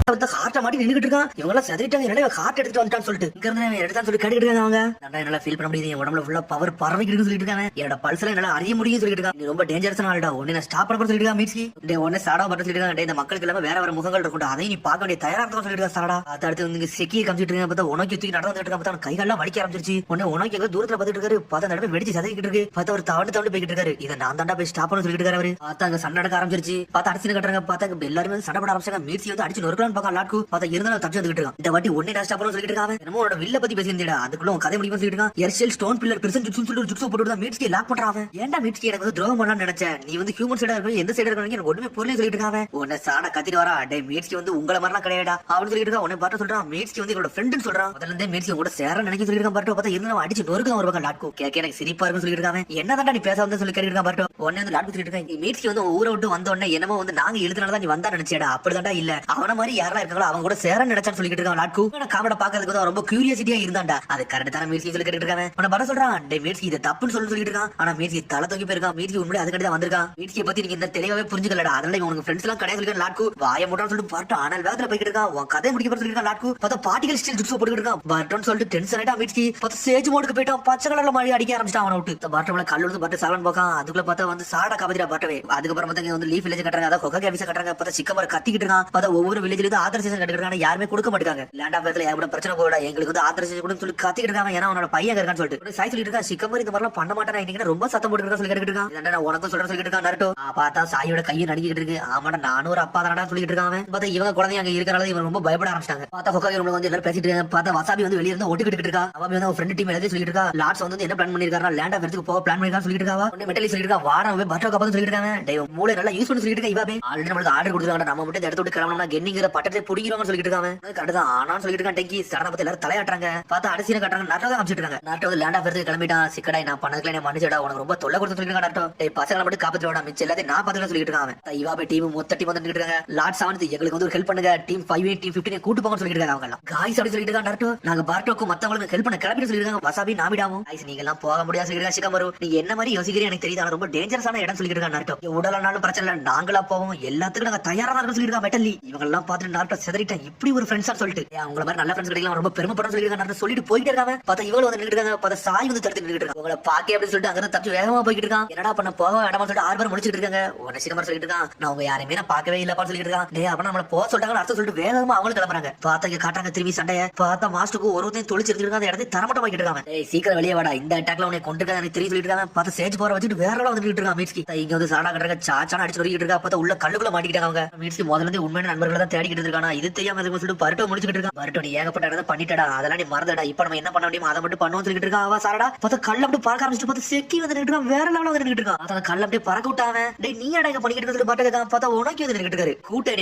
ஹார்ட்ட மாட்டி நின்னுட்டு இருக்கான். இவங்க எல்லாம் செதறிட்டாங்க. என்னடா ஹார்ட் எடுத்துட்டு வந்துட்டான்னு சொல்லிட்டு இங்க இருந்து எடுத்தான்னு சொல்லி கேட்டுட்டு இருக்காங்க. அவங்க நான் என்னால ஃபீல் பண்ண முடியுது. என் உடம்புல ஃபுல்லா பவர் பறவைக்கு சொல்லிட்டு இருக்காங்க. என்னோட பல்ஸ்ல என்னால அறிய முடியும் சொல்லிட்டு இருக்காங்க. நீ ரொம்ப டேஞ்சரஸான ஆளுடா. உடனே நான் ஸ்டாப் பண்ண சொல்லிட்டு இருக்காங்க. மீட்சி உடனே சாடா பட்டு சொல்லிட்டு இருக்காங்க. இந்த மக்களுக்கு எல்லாம் வேற வேற முகங்கள் இருக்கும். அதையும் நீ பார்க்க வேண்டிய தயாரா இருக்கும் சொல்லிட்டு இருக்காங்க. சாடா அடுத்து வந்து செக்கியை காமிச்சிட்டு இருக்காங்க. பார்த்தா உனக்கு தூக்கி நடந்துட்டு இருக்காங்க. பார்த்தா கைகாலாம் வலிக்க ஆரம்பிச்சிருச்சு. உடனே உனக்கு எங்க தூரத்துல பார்த்துட்டு இருக்காரு. பார்த்தா நடவே வெடிச்சு சதைக்கிட்டு இருக்கு. பார்த்தா ஒரு தவண்டு போய்கிட்டு இருக்காரு. இதை நான் தாண்டா போய் ஸ்டாப் பண்ண சொல்லிட்டு இருக்காரு. அவரு பார்த்தா அங்க சண்டை நடக்க ஆரம்பிச்சிருச்சு. பார்த்தா அடிச்சு கட்டுறாங்க. பார்த்தா எல்லாருமே சண்டை போட ஆரம்பிச்சாங்க. மீட்சி வந்து அடிச்சு நொறுக்கலான்னு பார்க்க லாட்கு. பார்த்தா இருந்தாலும் தப்பிச்சு வந்துட்டு இருக்கான். இந்த வாட்டி ஒன்னே ஸ்டாப் பண்ண சொல்லிட்டு இருக்காங்க. என்னமோ உன்னோட வில்ல பத்தி பேசியிருந்தா அதுக்குள்ள கதை முடியுமா சொல்லிட்டு இருக்கான். எர்ஷெல் ஸ்டோன் பில்லர் பெர்சன் ஜுட்ஸு சொல்லிட்டு ஒரு ஜுட்ஸு போட்டு தான் மீட்ஸ்கி லாக் பண்றான். ஏன்டா மீட்ஸ்கி எனக்கு வந்து துரோகம் பண்ணலாம்னு நினைச்சேன். நீ வந்து ஹியூமன் சைடா இருக்க எந்த சைடா இருக்க எனக்கு ஒண்ணுமே புரியல சொல்லிட்டு இருக்காங்க. உன்னை சாட கத்திட்டு வரா. டே மீட்ஸ்கி வந்து உங்களை மாதிரிலாம் கிடையாடா அப்படின்னு சொல்லிட்டு இருக்கா. உன்னை பார்த்து சொல்றான். மீட்ஸ்கி வந்து என்னோட ஃப்ரெண்ட்னு சொல்றான். முதல்ல இருந்தே மீட்ஸ்கி கூட சேர நினைக்க சொல்லிட்டு இருக்கான். பார்த்து பார்த்தா இருந்தாலும் அடிச்சு நொறுக்கு ஒரு பக்கம் லாட்கு. கேட்க எனக்கு சிரிப்பா இருக்குன்னு சொல்லிட்டு இருக்காங்க. என்னதான்டா நீ பேச வந்து சொல்லி கேட்டு இருக்கான். பார்த்து உடனே வந்து லாட்கு சொல்லிட்டு இருக்காங்க. மீட்ஸ்கி வந்து ஊரை விட்டு வந்த உடனே என்னமோ வந்து நாங்க எழுதுனாலதான் நீ வந்தா நினைச்சேடா. அப்படிதான்டா இல்ல அவன மாதிரி யாரா இருக்காங்களோ அவங்க கூட சேர நினைச்சான்னு சொல்லிட்டு இருக்கான். லாட்கு காமெட பாக்கிறதுக்கு வந்து ரொம்ப கியூரியாசிட்டியா இருந்தான்டா. அது கரெக்ட் தான மீட்ஸ்கி சொல்லி கேட்டு இருக்காங்க. உன்னை பர சொல்றான். டே மீட்ஸ்கி இதை தப்புன்னு சொல்லிட்டு இருக்கான். ஆனா மீட்ஸ்கி தலை தூக்கி போயிருக்கான். மீட்ஸ்கி உண்மையிலே அதுக்கடி தான் வந்திருக்கான். மீட்ஸ்கியை பத்தி நீங்க இந்த தெளிவாவே புரிஞ்சுக்கலடா. அதனால உனக்கு ஃப்ரெண்ட்ஸ் எல்லாம் கிடையாது சொல்லிட்டு லாட்கு வாய மூட்டான்னு சொல்லிட்டு பார்த்து ஆனால் வேகத்துல போய்கிட்டு இருக்கான். உன் கதை முடிக்க போற சொல்லிட்டு லாட்கு பார்த்தா பார்ட்டிகல் ஸ்டில் ஜுட்ஸு போட்டுக்கிட்டு இருக்கான். பர்ட்டன்னு சொல்லிட்டு டென்ஷன் ஆயிட்டா மீட்ஸ்கி. பார்த்து சேஜ் மோடுக்கு போயிட்டான். பச்சை கலர்ல மழை அடிக்க ஆரம்பிச்சிட்டான். அவனை விட்டு பர்ட்டம்ல கல்லு பட்டு சாலன் போக்கான். அதுக்குள்ள பார்த்தா வந்து சாடா காப்பாத்திரா பர்ட்டவே. அதுக்கப்புறம் பார்த்தா வந்து லீஃப் வில்லேஜ் கட்டுறாங்க. அதான் கொக்கா கேபிஸ கட்டுறாங்க. பார்த்தா சிக்கமர கத்திக்கிட்டு இருக்கான். பார்த்தா ஒவ்வொரு வில்லேஜ்ல இருந்து ஆதரசேஷன் கட்டிட்டு யாருமே கொடுக்க மாட்டாங்க. லேண்ட் ஆஃப் எர்த்ல ஏகப்பட்ட பிரச்சனை போடா. எங்களுக்கு வந்து ஆதரசேஷன் கூட சொல்லி கத்திக்கிட்டு இருக்காங்க. ஏன்னா அவனோட பையன் இருக்கான்னு சொல்லிட்டு சாய் சொல்லிட்டு இருக்கா. சிக்கமர் இந்த மாதிரிலாம் பண்ண மாட்டானா இன்னைக்கு ரொம்ப சத்தம் போட்டு இருக்கா சொல்லி கேட்டுட்டு இருக்கான். இதென்ன நான் உனக்கும் சொல்றேன் சொல்லிட்டு இருக்கான். நருட்டோ பார்த்தா சாயோட கையை நடிக்கிட்டு இருக்கு. ஆமாடா நானும் ஒரு அப்பா தானடா சொல்லிட்டு இருக்காங்க. பார்த்தா இவங்க குழந்தை அங்க இருக்கறனால இவங்க ரொம்ப பயப்பட ஆரம்பிச்சாங்க. பார்த்தா கொக்கா ரூம்ல வந்து எல்லாரும் பேசிட்டு இருக்காங்க. பார்த்தா வசாபி வந்து வெளிய இருந்து ஒட்டிக்கிட்டு இருக்கா. அவன் வந்து அவன் ஃப்ரெண்ட் டீம் எழுதி சொல்லிட்டு இருக்கா. லாட்ஸ் வந்து என்ன பிளான் பண்ணிருக்காரா லேண்ட் ஆஃப் எர்த்துக்கு போக பிளான் பண்ணிருக்கான்னு சொல்லிட்டு இருக்காவா. உடனே மெட்டலி சொல்லிட்டு இருக்கா. வாடவே பட்டோ கப்பன்னு சொல்லிட்டு இருக்காங்க. டேய் மூளை நல்லா யூஸ் பண்ணி சொல்லிட்டு இருக்கா. இவாபே ஆல்ரெடி நமக்கு ஆர்டர் கொடுத்துருக்காங்க. நம்ம மட்டும் இந்த இடத்த விட்டு கிளம்பணும்னா கென்னிங்கிற பட்டத்தை புடிக்கிறோம்னு சொல்லிட்டு இருக்காங்க. கரெக்ட் தான் ஆனான்னு சொல்லிட்டு இருக்கான். டெங்கி சடனா பார்த்து எல்லாரும் தலையாட்டுறாங்க. பார்த்தா அடிசின கட்டுறாங்க. நட்டோ தான் காமிச்சிட்டு இருக்காங்க. நட்டோ வந்து லேண்ட் ஆஃப் எர்த்துக்கு கிளம்பிட்டான். சிக்கடா நான் பண்ணதுல என்ன மன்னிச்சடா. உனக்கு ரொம்ப தொல்லை கொடுத்து சொல்லிட்டு இருக்கான். நட்டோ டேய் பசங்களை மட்டும் காப்பாத்திரோட மிச்சம் எல்லாத்தையும் நான் பாத்துக்கலாம் சொல்லிட்டு இருக்காங்க. இவாபே டீம் மொத்த டீம் வந்து நின்னுட்டு இருக்காங்க. லாட்ஸ் வந்து எங்களுக்கு வந்து ஒரு ஹெல்ப் பண்ணுங்க. டீம் 5 டீம் 15 கூட்டு போங்கன்னு சொல்லிட்டு இருக்காங்க. அவங்க எல்லாம் காய்ஸ் அப்படி சொல்லிட்டு இருக்காங்க. நட்டோ நாங்க பார்ட்டோக்கு மத்தவங்களுக்கு ஹெல்ப் பண்ண கிளம்பிட்டு சொல்லிட்டு இருக்காங்க. வசாபி நாமிடாவும் காய்ஸ் நீங்க எல்லாம் போக முடியாது சொல்லிட்டு இருக்காங்க. சிக்கமரு நீ என்ன மாதிரி யோசிக்கிறீங்க எனக்கு தெரியுது. ஆனா ரொம்ப டேஞ்சரஸான இடம் சொல்லிட்டு இருக்காங்க. நட்டோ உடலானாலும் பிரச்சனை இல்ல நாங்களா போவோம் எல்லாத்துக்கும் நாங்க தயாரா தான் சொல்லிட்டு இருக்காங்க. மெட்டலி இவங்க எல்லாம் பார்த்துட்டு நாட்டோ செதறிட்டேன். இப்படி ஒரு ஃப்ரெண்ட்ஸா சொல்லிட்டு அவங்கள மாதிரி நல்ல ஃப்ரெண்ட்ஸ் கிடைக்கலாம் ரொம்ப பெருமைப்படும் சொல்லிட்டு இருக்காங்க. சொல்லிட்டு போயிட்டு இருக்காங்க. பார்த்தா இவங்க வந்து நின்னுட்டு இருக்காங்க. பார்த்தா சாய் வந்து தடுத்து நின்னுட்டு இருக்காங்க. உங்களை பாக்கே அப்படின்னு சொல்லிட்டு அங்க தப்பிச்சு வேகமா போயிட்டு இருக்கான். என்னடா பண்ண போக வேண்டாம் சொல்லிட்டு 6 பேர் முடிச்சிட்டு இருக்காங்க. உடனே சிக்கமர் சொல்லிட்டு இருக்கான். நான் உங்க யாரையுமே நான் பார்க்கவே இல்லப்பான்னு சொல்லிட்டு இருக்கான். டேய் அப்ப நம்மள போக சொல்லிட்டாங்க அர்த்தம் சொல்லிட்டு வேகமா அவங்களும் கிளம்புறாங்க. பார்த்தா இங்க காட்டாங்க திரும்பி சண்டைய. பார்த்தா மாஸ்டருக்கு ஒருத்தையும் தொழிச்சு இருக்காங்க. அந்த இடத்தை தரமட்டம் வாங்கிட்டு இருக்காங்க. டேய் சீக்கிரம் வெளியே வாடா. இந்த அட்டாக்ல உன்னை கொண்டு எனக்கு தெரியும் சொல்லிட்டு இருக்காங்க. பார்த்தா சேஜ் போற வச்சுட்டு வேற எல்லாம் வந்துட்டு இருக்காங்க. மீட்ஸ்கி இங்க வந்து சாடா கட்டுறாங்க. சாச்சான அடிச்சு நொறுக்கிட்டு இருக்கா. பார்த்தா உள்ள கல்லுக்குள்ள மாட்டிக்கிட்டாங்க. அவங்க மீட்ஸ்கி முதல்ல இருந்து உண்மையான நண்பர்களை தான் தேடிக்கிட்டு இருக்கானா. இது தெரியாம சொல்லிட்டு பருட்டோ முடிச்சுட்டு இருக்கான். பருட்டோ நீ ஏகப்பட்ட இடத்தை பண்ணிட்டடா. அதெல்லாம் நீ மறந்தடா. இப்ப நம்ம என்ன பண்ண முடியுமோ அதை மட்டும் பண்ணுவோம் சொல்லிட்டு இருக்கா. அவ சாரடா பார்த்தா கல்ல அப்படியே பார்க்க ஆரம்பிச்சுட்டு பார்த்தா செக்கி வந்து நின்னுட்டு வேற லெவல்ல வந்து நின்னுட்டு இருக்கான். அத கல்ல அப்படியே பறக்க விட்டாங்க. டேய் நீ அடங்க பண்ணிக்கிட்டு சொல்லி பாட்டுக்கு பார்த்தா உனக்கு வந்து நின்னுட்டு இருக்காரு.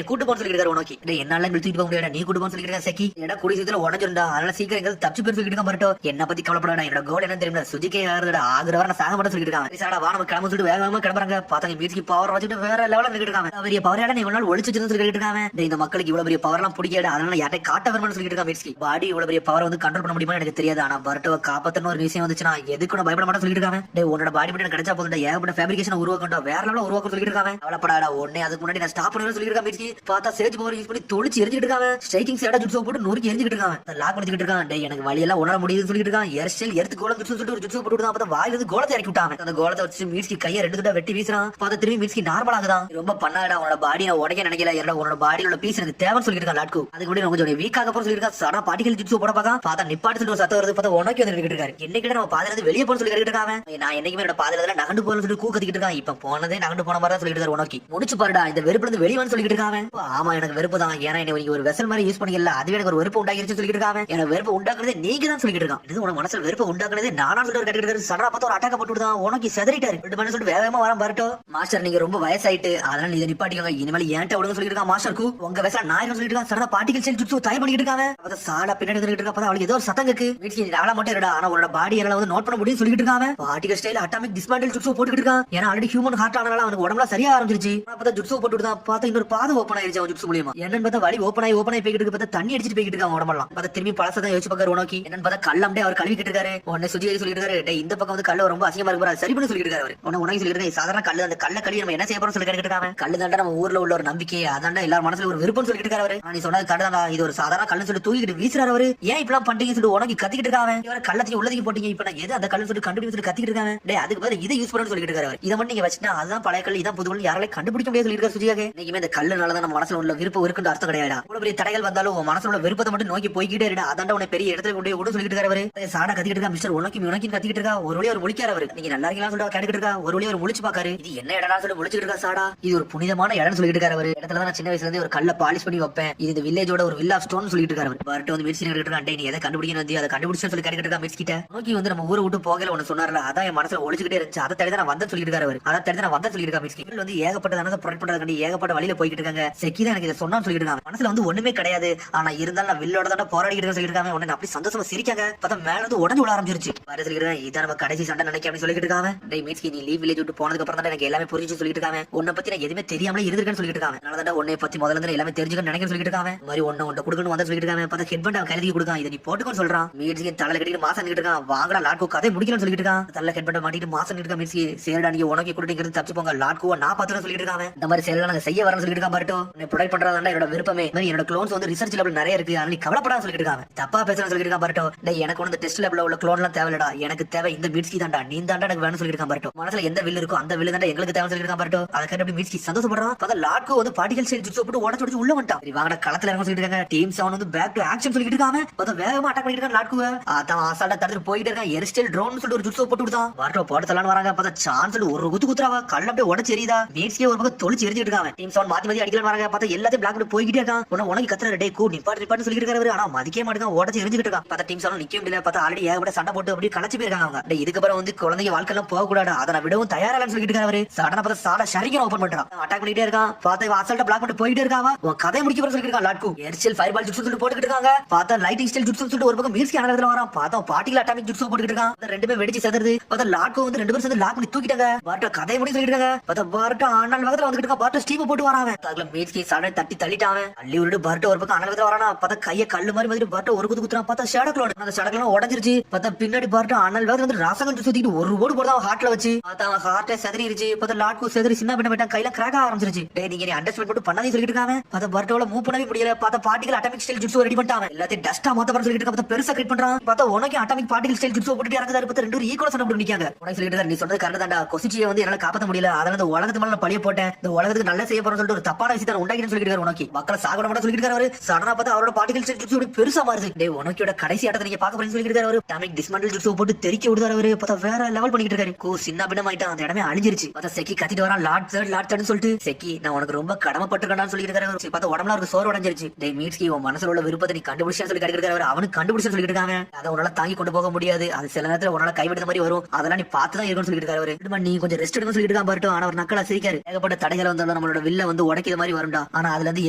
கூட்டு போன்னு சொல்லிட்டு இருக்காரு. உனக்கு டேய் என்னால நிறுத்திட்டு போக முடியாது. நீ கூட்டு போன்னு சொல்லிட்டு இருக்க செக்கி. ஏடா குடி சீத்துல உடஞ்சிருந்தா. அதனால சீக்கிரம் எங்க தப்பிச்சு போய் சொல்லிட்டு இருக்கான். பருட்டோ என்ன பத்தி கவலைப்படாடா. என்னோட கோல் என்ன தெரியுமா சுஜிக்கே யாருடா ஆகுறவர நான் சாக மாட்டேன் சொல்லிட்டு இருக்காங்க. சாரடா வா நம்ம கிளம்ப சொல்லிட்டு வேகமா கிளம்புறாங்க. பார்த்தாங்க மீட்ஸ்கி பவர் வச்சுட்டு வேற லெவல்ல நின்னுட்டு இருக்காங்க. பெரிய பவராட நீ இவ்வளவு நாள் ஒளிச்சு வச்சிருந்து சொல்லிட்டு இருக்காங்க. டேய் இந்த மக்களுக்கு இவ்வளவு பெரிய பவர் எல்லாம் பிடிக்காது. அதனால யாரை காட்ட வரணும்னு சொல்லிட்டு இருக்காங்க. மீட்ஸ்கி பாடி இவ்வளவு பெரிய பவர் வந்து கண்ட்ரோல் பண்ண முடியுமா எனக்கு தெரியாது. ஆனா பருட்டோவை காப்பாத்தணும் ஒரு விஷயம் வந்துச்சுன்னா எதுக்கு நான் பயப்பட மாட்டேன் சொல்லிட்டு இருக்காங்க. டேய் உன்னோட பாடி மட்டும் கிடைச்சா போதும். ஏகப்பட்ட ஃபேப்ரிகேஷன் உருவாக்கட்டும் வேற லெவல்ல உருவாக்க சொல்லிட்டு இருக்காங்க. அவளப்படாடா உடனே அதுக்கு முன்னாடி நான் ஸ்டாப் பண்ணணும்னு சொல்லிட்டு இருக்காங்க. மீட்ஸ்கி பார்த்தா சேஜ் பவர் யூஸ் பண்ணி தொளிச்சு எரிஞ்சிட்டு இருக்காங்க. ஸ்ட்ரைக்கிங் சேடா ஜுட்ஸோ போட்டு நொறுக்கி எரிஞ்சிட்டு இருக்காங்க. லாக் பண்ணிட்டு இருக்காங்க. டேய் எனக்கு வழி எல்லாம் உணர முடியுதுன்னு சொல்லிட்டு இருக்காங்க. எர்ஷெல் எர்த்து கோலம் ஜுட்ஸோ சொல்லிட்டு ஒரு ஜுட்ஸோ போட்டு விடுறான். பார்த்தா வாயில இருந்து கோலத்தை இறக்கி விட்டாங்க. அந்த கோலத்தை வச்சு மீட்ஸ்கி கையை 2 தடவை வெட்டி வீசுறான். பார்த்தா திரும்பி மீட்ஸ்கி நார்மல் ஆகுதான். ரொம்ப பண்ணாடா உன்னோட பாடி நான் உடைக்க நினைக்கல. என்னடா உன்னோட பாடியில உள்ள பீஸ் எனக்கு தேவைன்னு சொல்லிட்டு இருக்கான். லாட்கு அதுக்கு முன்னாடி கொஞ்சம் வீக்காக போற சொல்லிட்டு இருக்கா. சடா பார்ட்டிகல் ஜுட்ஸோ போட பார்த்தா நிப்பாட்டு சொல்லிட்டு ஒரு சத்தம் வருது. பார்த்தா உனக்கு வந்து நின்னுட்டு இருக்காரு. என்னைக்கு நம்ம பாதையில இருந்து வெளியே போன்னு சொல்லி இருக்காங்க. நான் என்னைக்குமே என்னோட பாதையில நகண்டு போறேன்னு சொல்லிட்டு கூக்கத்திட்டு இருக்கான். இப்ப போனதே நகண்டு போன மாதிரி தான் சொல்லிட்டு இருக்காரு. உனக்கு முடிச்சு பாருடா இந்த வெறுப்புல இருந்து வெளியே வந்து சொல்லிட்டு இருக்காங்க. ஆமா எனக்கு வெறுப்பு தான். ஏன்னா என்ன ஒரு வெசல் மாதிரி யூஸ் பண்ணிக்கல. அதுவே எனக்கு ஒரு வெறுப்பு உண்டாகிருச்சு சொல்லிட்டு இருக்காங்க. எனக்கு வெறுப்பு உண்டாக்குறதே நீங்க தான் சொல்லிட்டு இருக்கான். இது உனக்கு மனசுல வெறுப்பு உண்டாக்குறதே நானா சொல்லிட்டு கட்டிட்டு இருக்காரு. சடா பார்த்து ஒரு அட்டாக்க போட்டு தான் உனக்கு செதறிட்டாரு. 2 மணி சொல்லிட்டு வேகமா வர பரட்டோ. மாஸ்டர் நீங்க ரொம்ப வயசாயிட்டு அதனால நீங்க நிப்பாட்டிக்கோங்க. இனிமேல் ஏன்ட்ட விடுங்க சொல்லிட்டு இருக்கான். மாஸ்டருக்கு உங்க வயசுல நான் சொல்லிட்டு இருக்கான். சடா பார்ட்டிகல் செல் ஜுட்ஸோ தயார் பண்ணிட்டு இருக்காங்க. அத சாடா பின்னாடி வந்துட்டு இருக்கா. பார்த்தா அவளுக்கு ஏதோ ஒரு சத்தம் கேக்கு. மீட்ஸ்கி நாளா மட்டும் இருடா. ஆனா உன்னோட பாடி எல்லாம் வந்து நோட் பண்ண முடியும்னு சொல்லிட்டு இருக்காங்க. பார்ட்டிகல் ஸ்டைல் அட்டாமிக் டிஸ்மேண்டில் ஜுட்ஸோ போட்டுட்டு இருக்கான். ஏன்னா ஆல்ரெடி ஹியூமன் ஹார்ட் ஆனனால அவனுக்கு உடம்புல சரியா ஆரம்பிச்சிருச்சு. பார்த்தா ஜுட்ஸோ போட்டுட்டு தான் பார்த்தா இன்னொரு பாதை ஓபன் ஆயிருச்சு அவன் ஜுட்ஸு மூலமா. என்னன்னு பார்த்தா வலி ஓபன் ஆகி போய்கிட்டு இருக்கு. பார்த்தா தண்ணி அடிச்சிட்டு போய்கிட்டு இருக்கான் உடம்பெல்லாம். பார்த்தா திரும்பி பழசதான் யோசிச்சு பார்க்கற உனக்கு என்னன்னு பார்த்தா கல்லம்டே அவர் கழுவிக்கிட்டு இருக்காரு. உடனே சுஜி சொல்லிட்டு இருக்காரு. டேய் இந்த பக்கம் வந்து கல்ல ரொம்ப அசிங்கமா இருக்கு சரி பண்ணி சொல்லிட்டு இருக்காரு. உனக்கு சொல்லிட்டு சாதாரண கல்லு அந்த கல்ல கழுவி நம்ம என்ன செய்ய போறோம் சொல்லி கேட்டுட்டு இருக்காங்க. கல்லு தாண்டா நம்ம ஊர்ல உள்ள ஒரு நம்பிக்கை. அதாண்டா எல்லாரும் மனசுல ஒரு விருப்பம் சொல்லிட்டு இருக்காரு அவரு. நீ சொன்னது கரெக்ட் தான், இது ஒரு சாதாரண கல்லுன்னு சொல்லி தூக்கிட்டு வீசுறாரு அவரு. ஏன் இப்பெல்லாம் பண்றீங்கன்னு சொல்லி உனக்கு கத்திக்கிட்டு இருக்காங்க. இவர கள்ளத்தையும் உள்ளதையும் போட்டீங்க, இப்ப நான் எது அந்த கல்லுன்னு சொல்லி கண்டுபிடிச்சு சொல்லி கத்திக்கிட்டு இருக்காங்க. டேய் அதுக்கு பதிலா இதை யூஸ் பண்ணணும்னு சொல்லிட்டு இருக்காரு. இதை மட்டும் நீங்க வச்சுட்டா அதுதான் பழைய கல், இதான் புது கல், யாராலையும் கண்டுபிடிக்க முடியாது சொல்லிட்டு இருக்காரு சுஜியாக. இன்னைக்குமே இந்த கல்லுனால தான் நம்ம மனசுல உள்ள விருப்பம் இருக்குன்னு அர்த்தம் கிடையாது. இவ்வளவு பெரிய தடைகள் வந்தாலும் உன் மனசுல உள்ள விருப்பத்தை மட்டும் நோக்கி போய்கிட்டே இருடா, அதாண்ட உன்னை பெரிய இடத்துல கொண்டு விட சொல்லிட்டு இருக்காரு அவரு. சாடா கத்திக்கிட்டு இருக்கா மிஸ்டர் உனக்கு உனக்கு கத்திக்கிட்டு இருக்கா. ஒரு வழியா ஒரு முழிக்காரு அவரு. நீங்க நல்லா இருக்கலாம் சொல்லிட்டு கேட்டுக்கிட்டு இருக்கா. ஒரு வழியா ஒரு முழிச்சு பாக்காரு. இது என்ன இடம்னு சொல்லி முழிச்சுட்டு இருக்கா சாடா. இது ஒரு புனிதமான இடம்னு சொல்லிட்டு இருக்காரு அவரு. இடத்துல தான் சின்ன வயசுல இருந்து ஒரு கல்ல பாலிஷ் பண்ணி வைப்பேன், இது இந்த வில்லேஜோட ஒரு வில்லா ஸ்டோன் சொல்லிட்டு இருக்காரு அவரு. பர்ட் வந்து மிட்ஸ் கிட்ட இருக்கான். டேய் நீ எதை கண்டுபிடிக்கணும் வந்து அதை கண்டுபிடிச்சு சொல்லி கேட்டுக்கிட்டு இருக்கா மிட்ஸ் கிட்ட. நோக்கி வந்து நம்ம ஊரை விட்டு போகல ஒன்னு சொன்னார்ல, அதான் என் மனசுல ஒளிச்சுக்கிட்டே இருந்துச்சு, அதை தேடி தான் நான் வந்தேன் சொல்லிட்டு இருக்காரு அவரு. அதை தேடி தான் நான் வந்தேன் சொல்லிட்டு இருக்கா மிட்ஸ் கிட்ட. வந்து ஏகப்பட்டதான ப்ரொடெக்ட் பண்றதுக்காண்டி ஏகப்பட்ட வழியில போய்கிட்டு இருக்காங்க. செக்கி தான் எனக்கு இதை சொன்னான்னு சொல்லிட்டு இருக்காங்க. மனசுல வந்து ஒண்ணுமே கிடையாது, ஆனா இருந்தாலும் நான் வில்லோட தான் போராடிட்டு சொல்லிட்டு இருக்காங்க. உடனே அப்படி சந்தோஷமா சிரிக்காங்க. பார்த்தா மேல வந்து உடஞ்சு விட ஆரம்பிச்சிருச்சு. வர சொல்லிட்டு இதான் நம்ம கடைசி சண்டை நினைக்க அப்படின்னு சொல்லிட்டு இருக்காங்க. டேய் மிட்ஸ்கி நீ லீவ் வில்லேஜ் விட்டு போனதுக்கு அப்புறம் தான் எனக்கு எல்லாமே புரிஞ்சு சொல்லிட்டு இருக்காங்க. உன்னை பத்தி நான் எதுவுமே தெரியாமலே இருந்திருக்கேன்னு சொல்லிட்டு இருக்காங்க. அதனால உன்னை பத்தி முதல்ல இருந்து எல்லாமே தெரிஞ்சுக்கணும்னு நினைக்க சொல்லிட்டு இருக்காங்க. இந்த மாதிரி ஒண்ணு கொடுக்கணும் வந்து சொல்லிட்டு இருக்காங்க. பார்த்தா ஹெட்பண்ட் அவன் கையில கொடுக்கான், இதை நீ போட்டுக்கோன்னு சொல்றான். மிட்ஸ்கி தலையில கட்டிட்டு மாசம் நிக்கிட்டு இருக்கான். வாங்கடா லாட்கோ கதை முடிக்கணும்னு சொல்லிட்டு இருக்கான். தலை ஹெட்பண்ட் மாட்டிட்டு மாசம் நிக்கிட்டு மிட்ஸ்கி சேரடா நீங்க உனக்கு கொடுத்து தப்பிச்சு போங்க, லாட்கோவை நான் பாத்துறேன் சொல்லிட்டு இருக்காங்க. இந்த மாதிரி சேரலாம் நாங்க செய்ய வரேன்னு சொல்லிட்டு இருக்கான். பரட்டோ உன்னை ப்ரொடெக்ட் பண்றதா என்னோட விருப்பமே. என்னோட க்ளோன்ஸ் வந்து ரிசர்ச் லேப்ல நிறைய இருக்கு, அதனால நீ கவலைப்படாத சொல்லிட்டு இருக்காங்க. தப்பா பேசுறேன்னு சொல்லிட்டு இருக்கான். பரட்டோ டேய் எனக்கு வந்து டெஸ்ட் லேப்ல உள்ள க்ளோன் எல்லாம் தேவையில்லடா, எனக்கு தேவை இந்த மிட்ஸ்கி தான்டா, நீ தான்டா எனக்கு வேணும்னு சொல்லிட்டு இருக்கான். பரட்டோ மனசுல எந்த வில் இருக்கோ அந்த வில் தான்டா எங்களுக்கு தேவை சொல்லிட்டு இருக்கான். பரட்டோ அதை கேட்டு அப்படி மிட்ஸ்கி சந்தோஷப்படுறான். பார்த்தா லாட்கோ வந்து பார்ட்டிகல் ஸ்டைல் ஜுட்ஸு போட்டு உடச்சு உள்ள வந்துட்டான். சரி வாங்கடா களத்துல இறங்க சொல்லிட்டு இருக்காங்க. டீம் 7 வந்து பேக் டு ஆக்ஷன் சொல்லிட்டு இருக்காங்க. பார்த்தா வேகமா அட்டாக் பண்ணிட்டு இருக்கான் லாட்கோவை. அதான் அசால்ட்டா தடுத்து போயிட்டு இருக்கான். எரிஸ்டைல் ட்ரோன் சொல்லிட்டு ஒரு ஜுட்ஸு போட்டு விடுதான். பரட்டோ போட்டலான்னு வராங்க. பார்த்தா சான்ஸ் ஒரு குத்துறாவா கல்ல அப்படியே உடச்சு எரியுதா. மிட்ஸ்கி ஒரு பக்கம் தொலைச்சு எரிஞ்சிட்டு இருக்காங்க. டீம் 7 மாத்தி மாத்தி அடிக்கலாம் வராங்க. பார்த்தா எல்லாத்தையும் பிளாக் பண்ணி போய்கிட்டே இருக்கான். உனக்கு கத்துற டே கூ நிப்பாட்டு சொல்லிட்டு இருக்காரு. ஆனா மதிக்கே மாட்டேங்க உடச்சு எரிஞ்சிட்டு இருக்கான். பார்த்தா டீம் 7 நிக்க முடியல. பார்த்தா ஆல்ரெடி ஏகப்பட்ட சண்டை போட்டு அப்படியே கலச்சு போயிருக்காங்க அவங்க. இதுக்கப்புறம் வந்து குழந்தைங்க வாழ்க்கை எல்லாம் போக கூடாது, அதை நான் விடவும் தயாரான்னு சொல்லிட்டு இருக்காரு. சடனா பார்த்தா சாட ஷரிகன் ஓபன் பண்றான். அட்டாக் பண்ணிட்டே இருக்கான். பார்த்தா இவன் அசால்ட்டா பிளாக் பண்ணி போயிட்டே இருக்கான். உன் கதை முடிக்க போற சொல்லிட்டு இருக்கான். லாட்கோ எரிச்சல் ஃபயர் பால் ஜுட்ஸு சொல்லிட்டு போட்டுக்கிட்டு இருக்காங்க. பார்த்தா லைட்டிங் ஸ்டைல் ஜுட்ஸு சொல்லிட்டு ஒரு பக்கம் மிட்ஸ்கி அனதர்ல வரான். பார்த்தா பார்ட்டிகல் அட்டாமிக் ஜுட்ஸு போட்டுக்கிட்டு இருக்கான். ரெண்டுமே வெடிச்சு செதறது. பார்த்தா லாட்கோ வந்து ரெண்டு பேரும் சேர்ந்து லாக் பண்ணி தூக்கிட்டாங்க. பரட்டோ கதை முடிக்க சொல்லிட்டு இருக்காங்க. பார்த்தா பரட்டோ ஆனால வகத்துல வந்துட்டு இருக்கான். பரட்டோ ஸ்டீம் போட்டு வரான். அதுல மிட்ஸ்கி சடனா தட்டி தள்ளிட்டான். அள்ளி விட்டு பரட்டோ ஒரு பக்கம் அனல் வகத்துல வரானா. பார்த்தா கையை கல்லு மாதிரி பரட்டோ ஒரு குத்துறான். பார்த்தா ஷேடோ க்ளோன் அந்த ஷேடோ க்ளோன் உடைஞ்சிருச்சு. பார்த்தா பின்னாடி பரட்டோ அனல் வகத்துல வந்து ராசகன் சுத்திட்டு ஒரு ஓடு போடுதான் ஹார்ட்ல வச்சு. பார்த்தா அவன் ஹார்ட்டை செதறிடுச்சு. பார்த்தா லாட்கோ செதறி சின்ன பண்ண போயிட்டான். கையில கிராக் ஆரம்பிச்சிருச்சு. டேய் நீங்க அண்டர்ஸ்டாண்ட் மட்டும் பண்ணாதே சொல்லிட்டு இருக்காங்க. பார்த்தா பரட்டோல மூவ் பண்ணவே முடியல. பார்த்தா particle atomic style jutsu ready பண்ணிட்டான். எல்லாத்தையும் டஸ்டா மாத்த போற சொல்லிட்டு இருக்கான். பார்த்தா பெருசா கிரியேட் பண்றான். பார்த்தா உனக்கு அட்டாமிக் பார்ட்டிகல் ஸ்டைல் ஜுட்ஸு போட்டுட்டு இறங்குறாரு. பார்த்தா ரெண்டு ஈக்குவலா சண்டை போட்டு நிக்காங்க. உனக்கு சொல்லிட்டு இருக்காரு நீ சொன்னது கரெக்ட் தான்டா, கொசிச்சியை வந்து என்னால காப்பாத்த முடியல, அதனால இந்த உலகத்து மேல பழிய போட்டேன், இந்த உலகத்துக்கு நல்ல செய்ய போறேன்னு சொல்லிட்டு ஒரு தப்பான விஷயத்தை உண்டாக்கின்னு சொல்லிட்டு இருக்காரு. உனக்கு மக்களை சாகட மாட்டா சொல்லிட்டு இருக்காரு. சடனா பார்த்தா அவரோட பார்ட்டிகல் ஸ்டைல் ஜுட்ஸு பெருசா மாறுது. டேய் உனக்கோட கடைசி ஆட்டத்தை நீங்க பாக்க போறீங்கன்னு சொல்லிட்டு இருக்காரு. அட்டாமிக் டிஸ்மேண்டில் ஜுட்ஸு போட்டு தெறிக்க விடுறாரு அவரு. பார்த்தா வேற லெவல் பண்ணிட்டு இருக்காரு. கோ சின்ன பின்னம் ஆயிட்டான். அந்த இடமே அழிஞ்சிருச்சு. பார்த்தா செக்கி கத்திட்டு வரான். லார்ட் தேர்ட்னு சொல்லிட்டு செக்கி நான் உனக்கு ரொம்ப கடமைப்பட்டிருக்கேன்னு சொல்லிட்டு இருக்காரு. பார்த்தா உடம்புல அவருக்கு சோறு உடைஞ்சிருச்சு. டேய் மிட்ஸ்கி உன் மனசுல உள்ள விருப்பத்தை நீ கண்டுபிடிச்சா சொல்லி கிடைக்கிறாரு. அவனுக்கு கண்டுபிடிச்சு சொல்லிட்டு இருக்காங்க. அதை உன்னால தாங்கி கொண்டு போக முடியாது, அது சில நேரத்துல உன்னால கைவிடுற மாதிரி வரும், அதெல்லாம் நீ பார்த்து தான் இருக்குன்னு சொல்லிட்டு இருக்காரு. நீ கொஞ்சம் ரெஸ்ட் எடுக்கணும்னு சொல்லிட்டு இருக்கான். பரட்டோ ஆனா ஒரு நக்கலா சிரிக்காரு. ஏகப்பட்ட தடைகள் வந்தாலும் நம்மளோட வில்ல வந்து உடைக்கிற மாதிரி வரும்டா, ஆனா அதுல இருந்து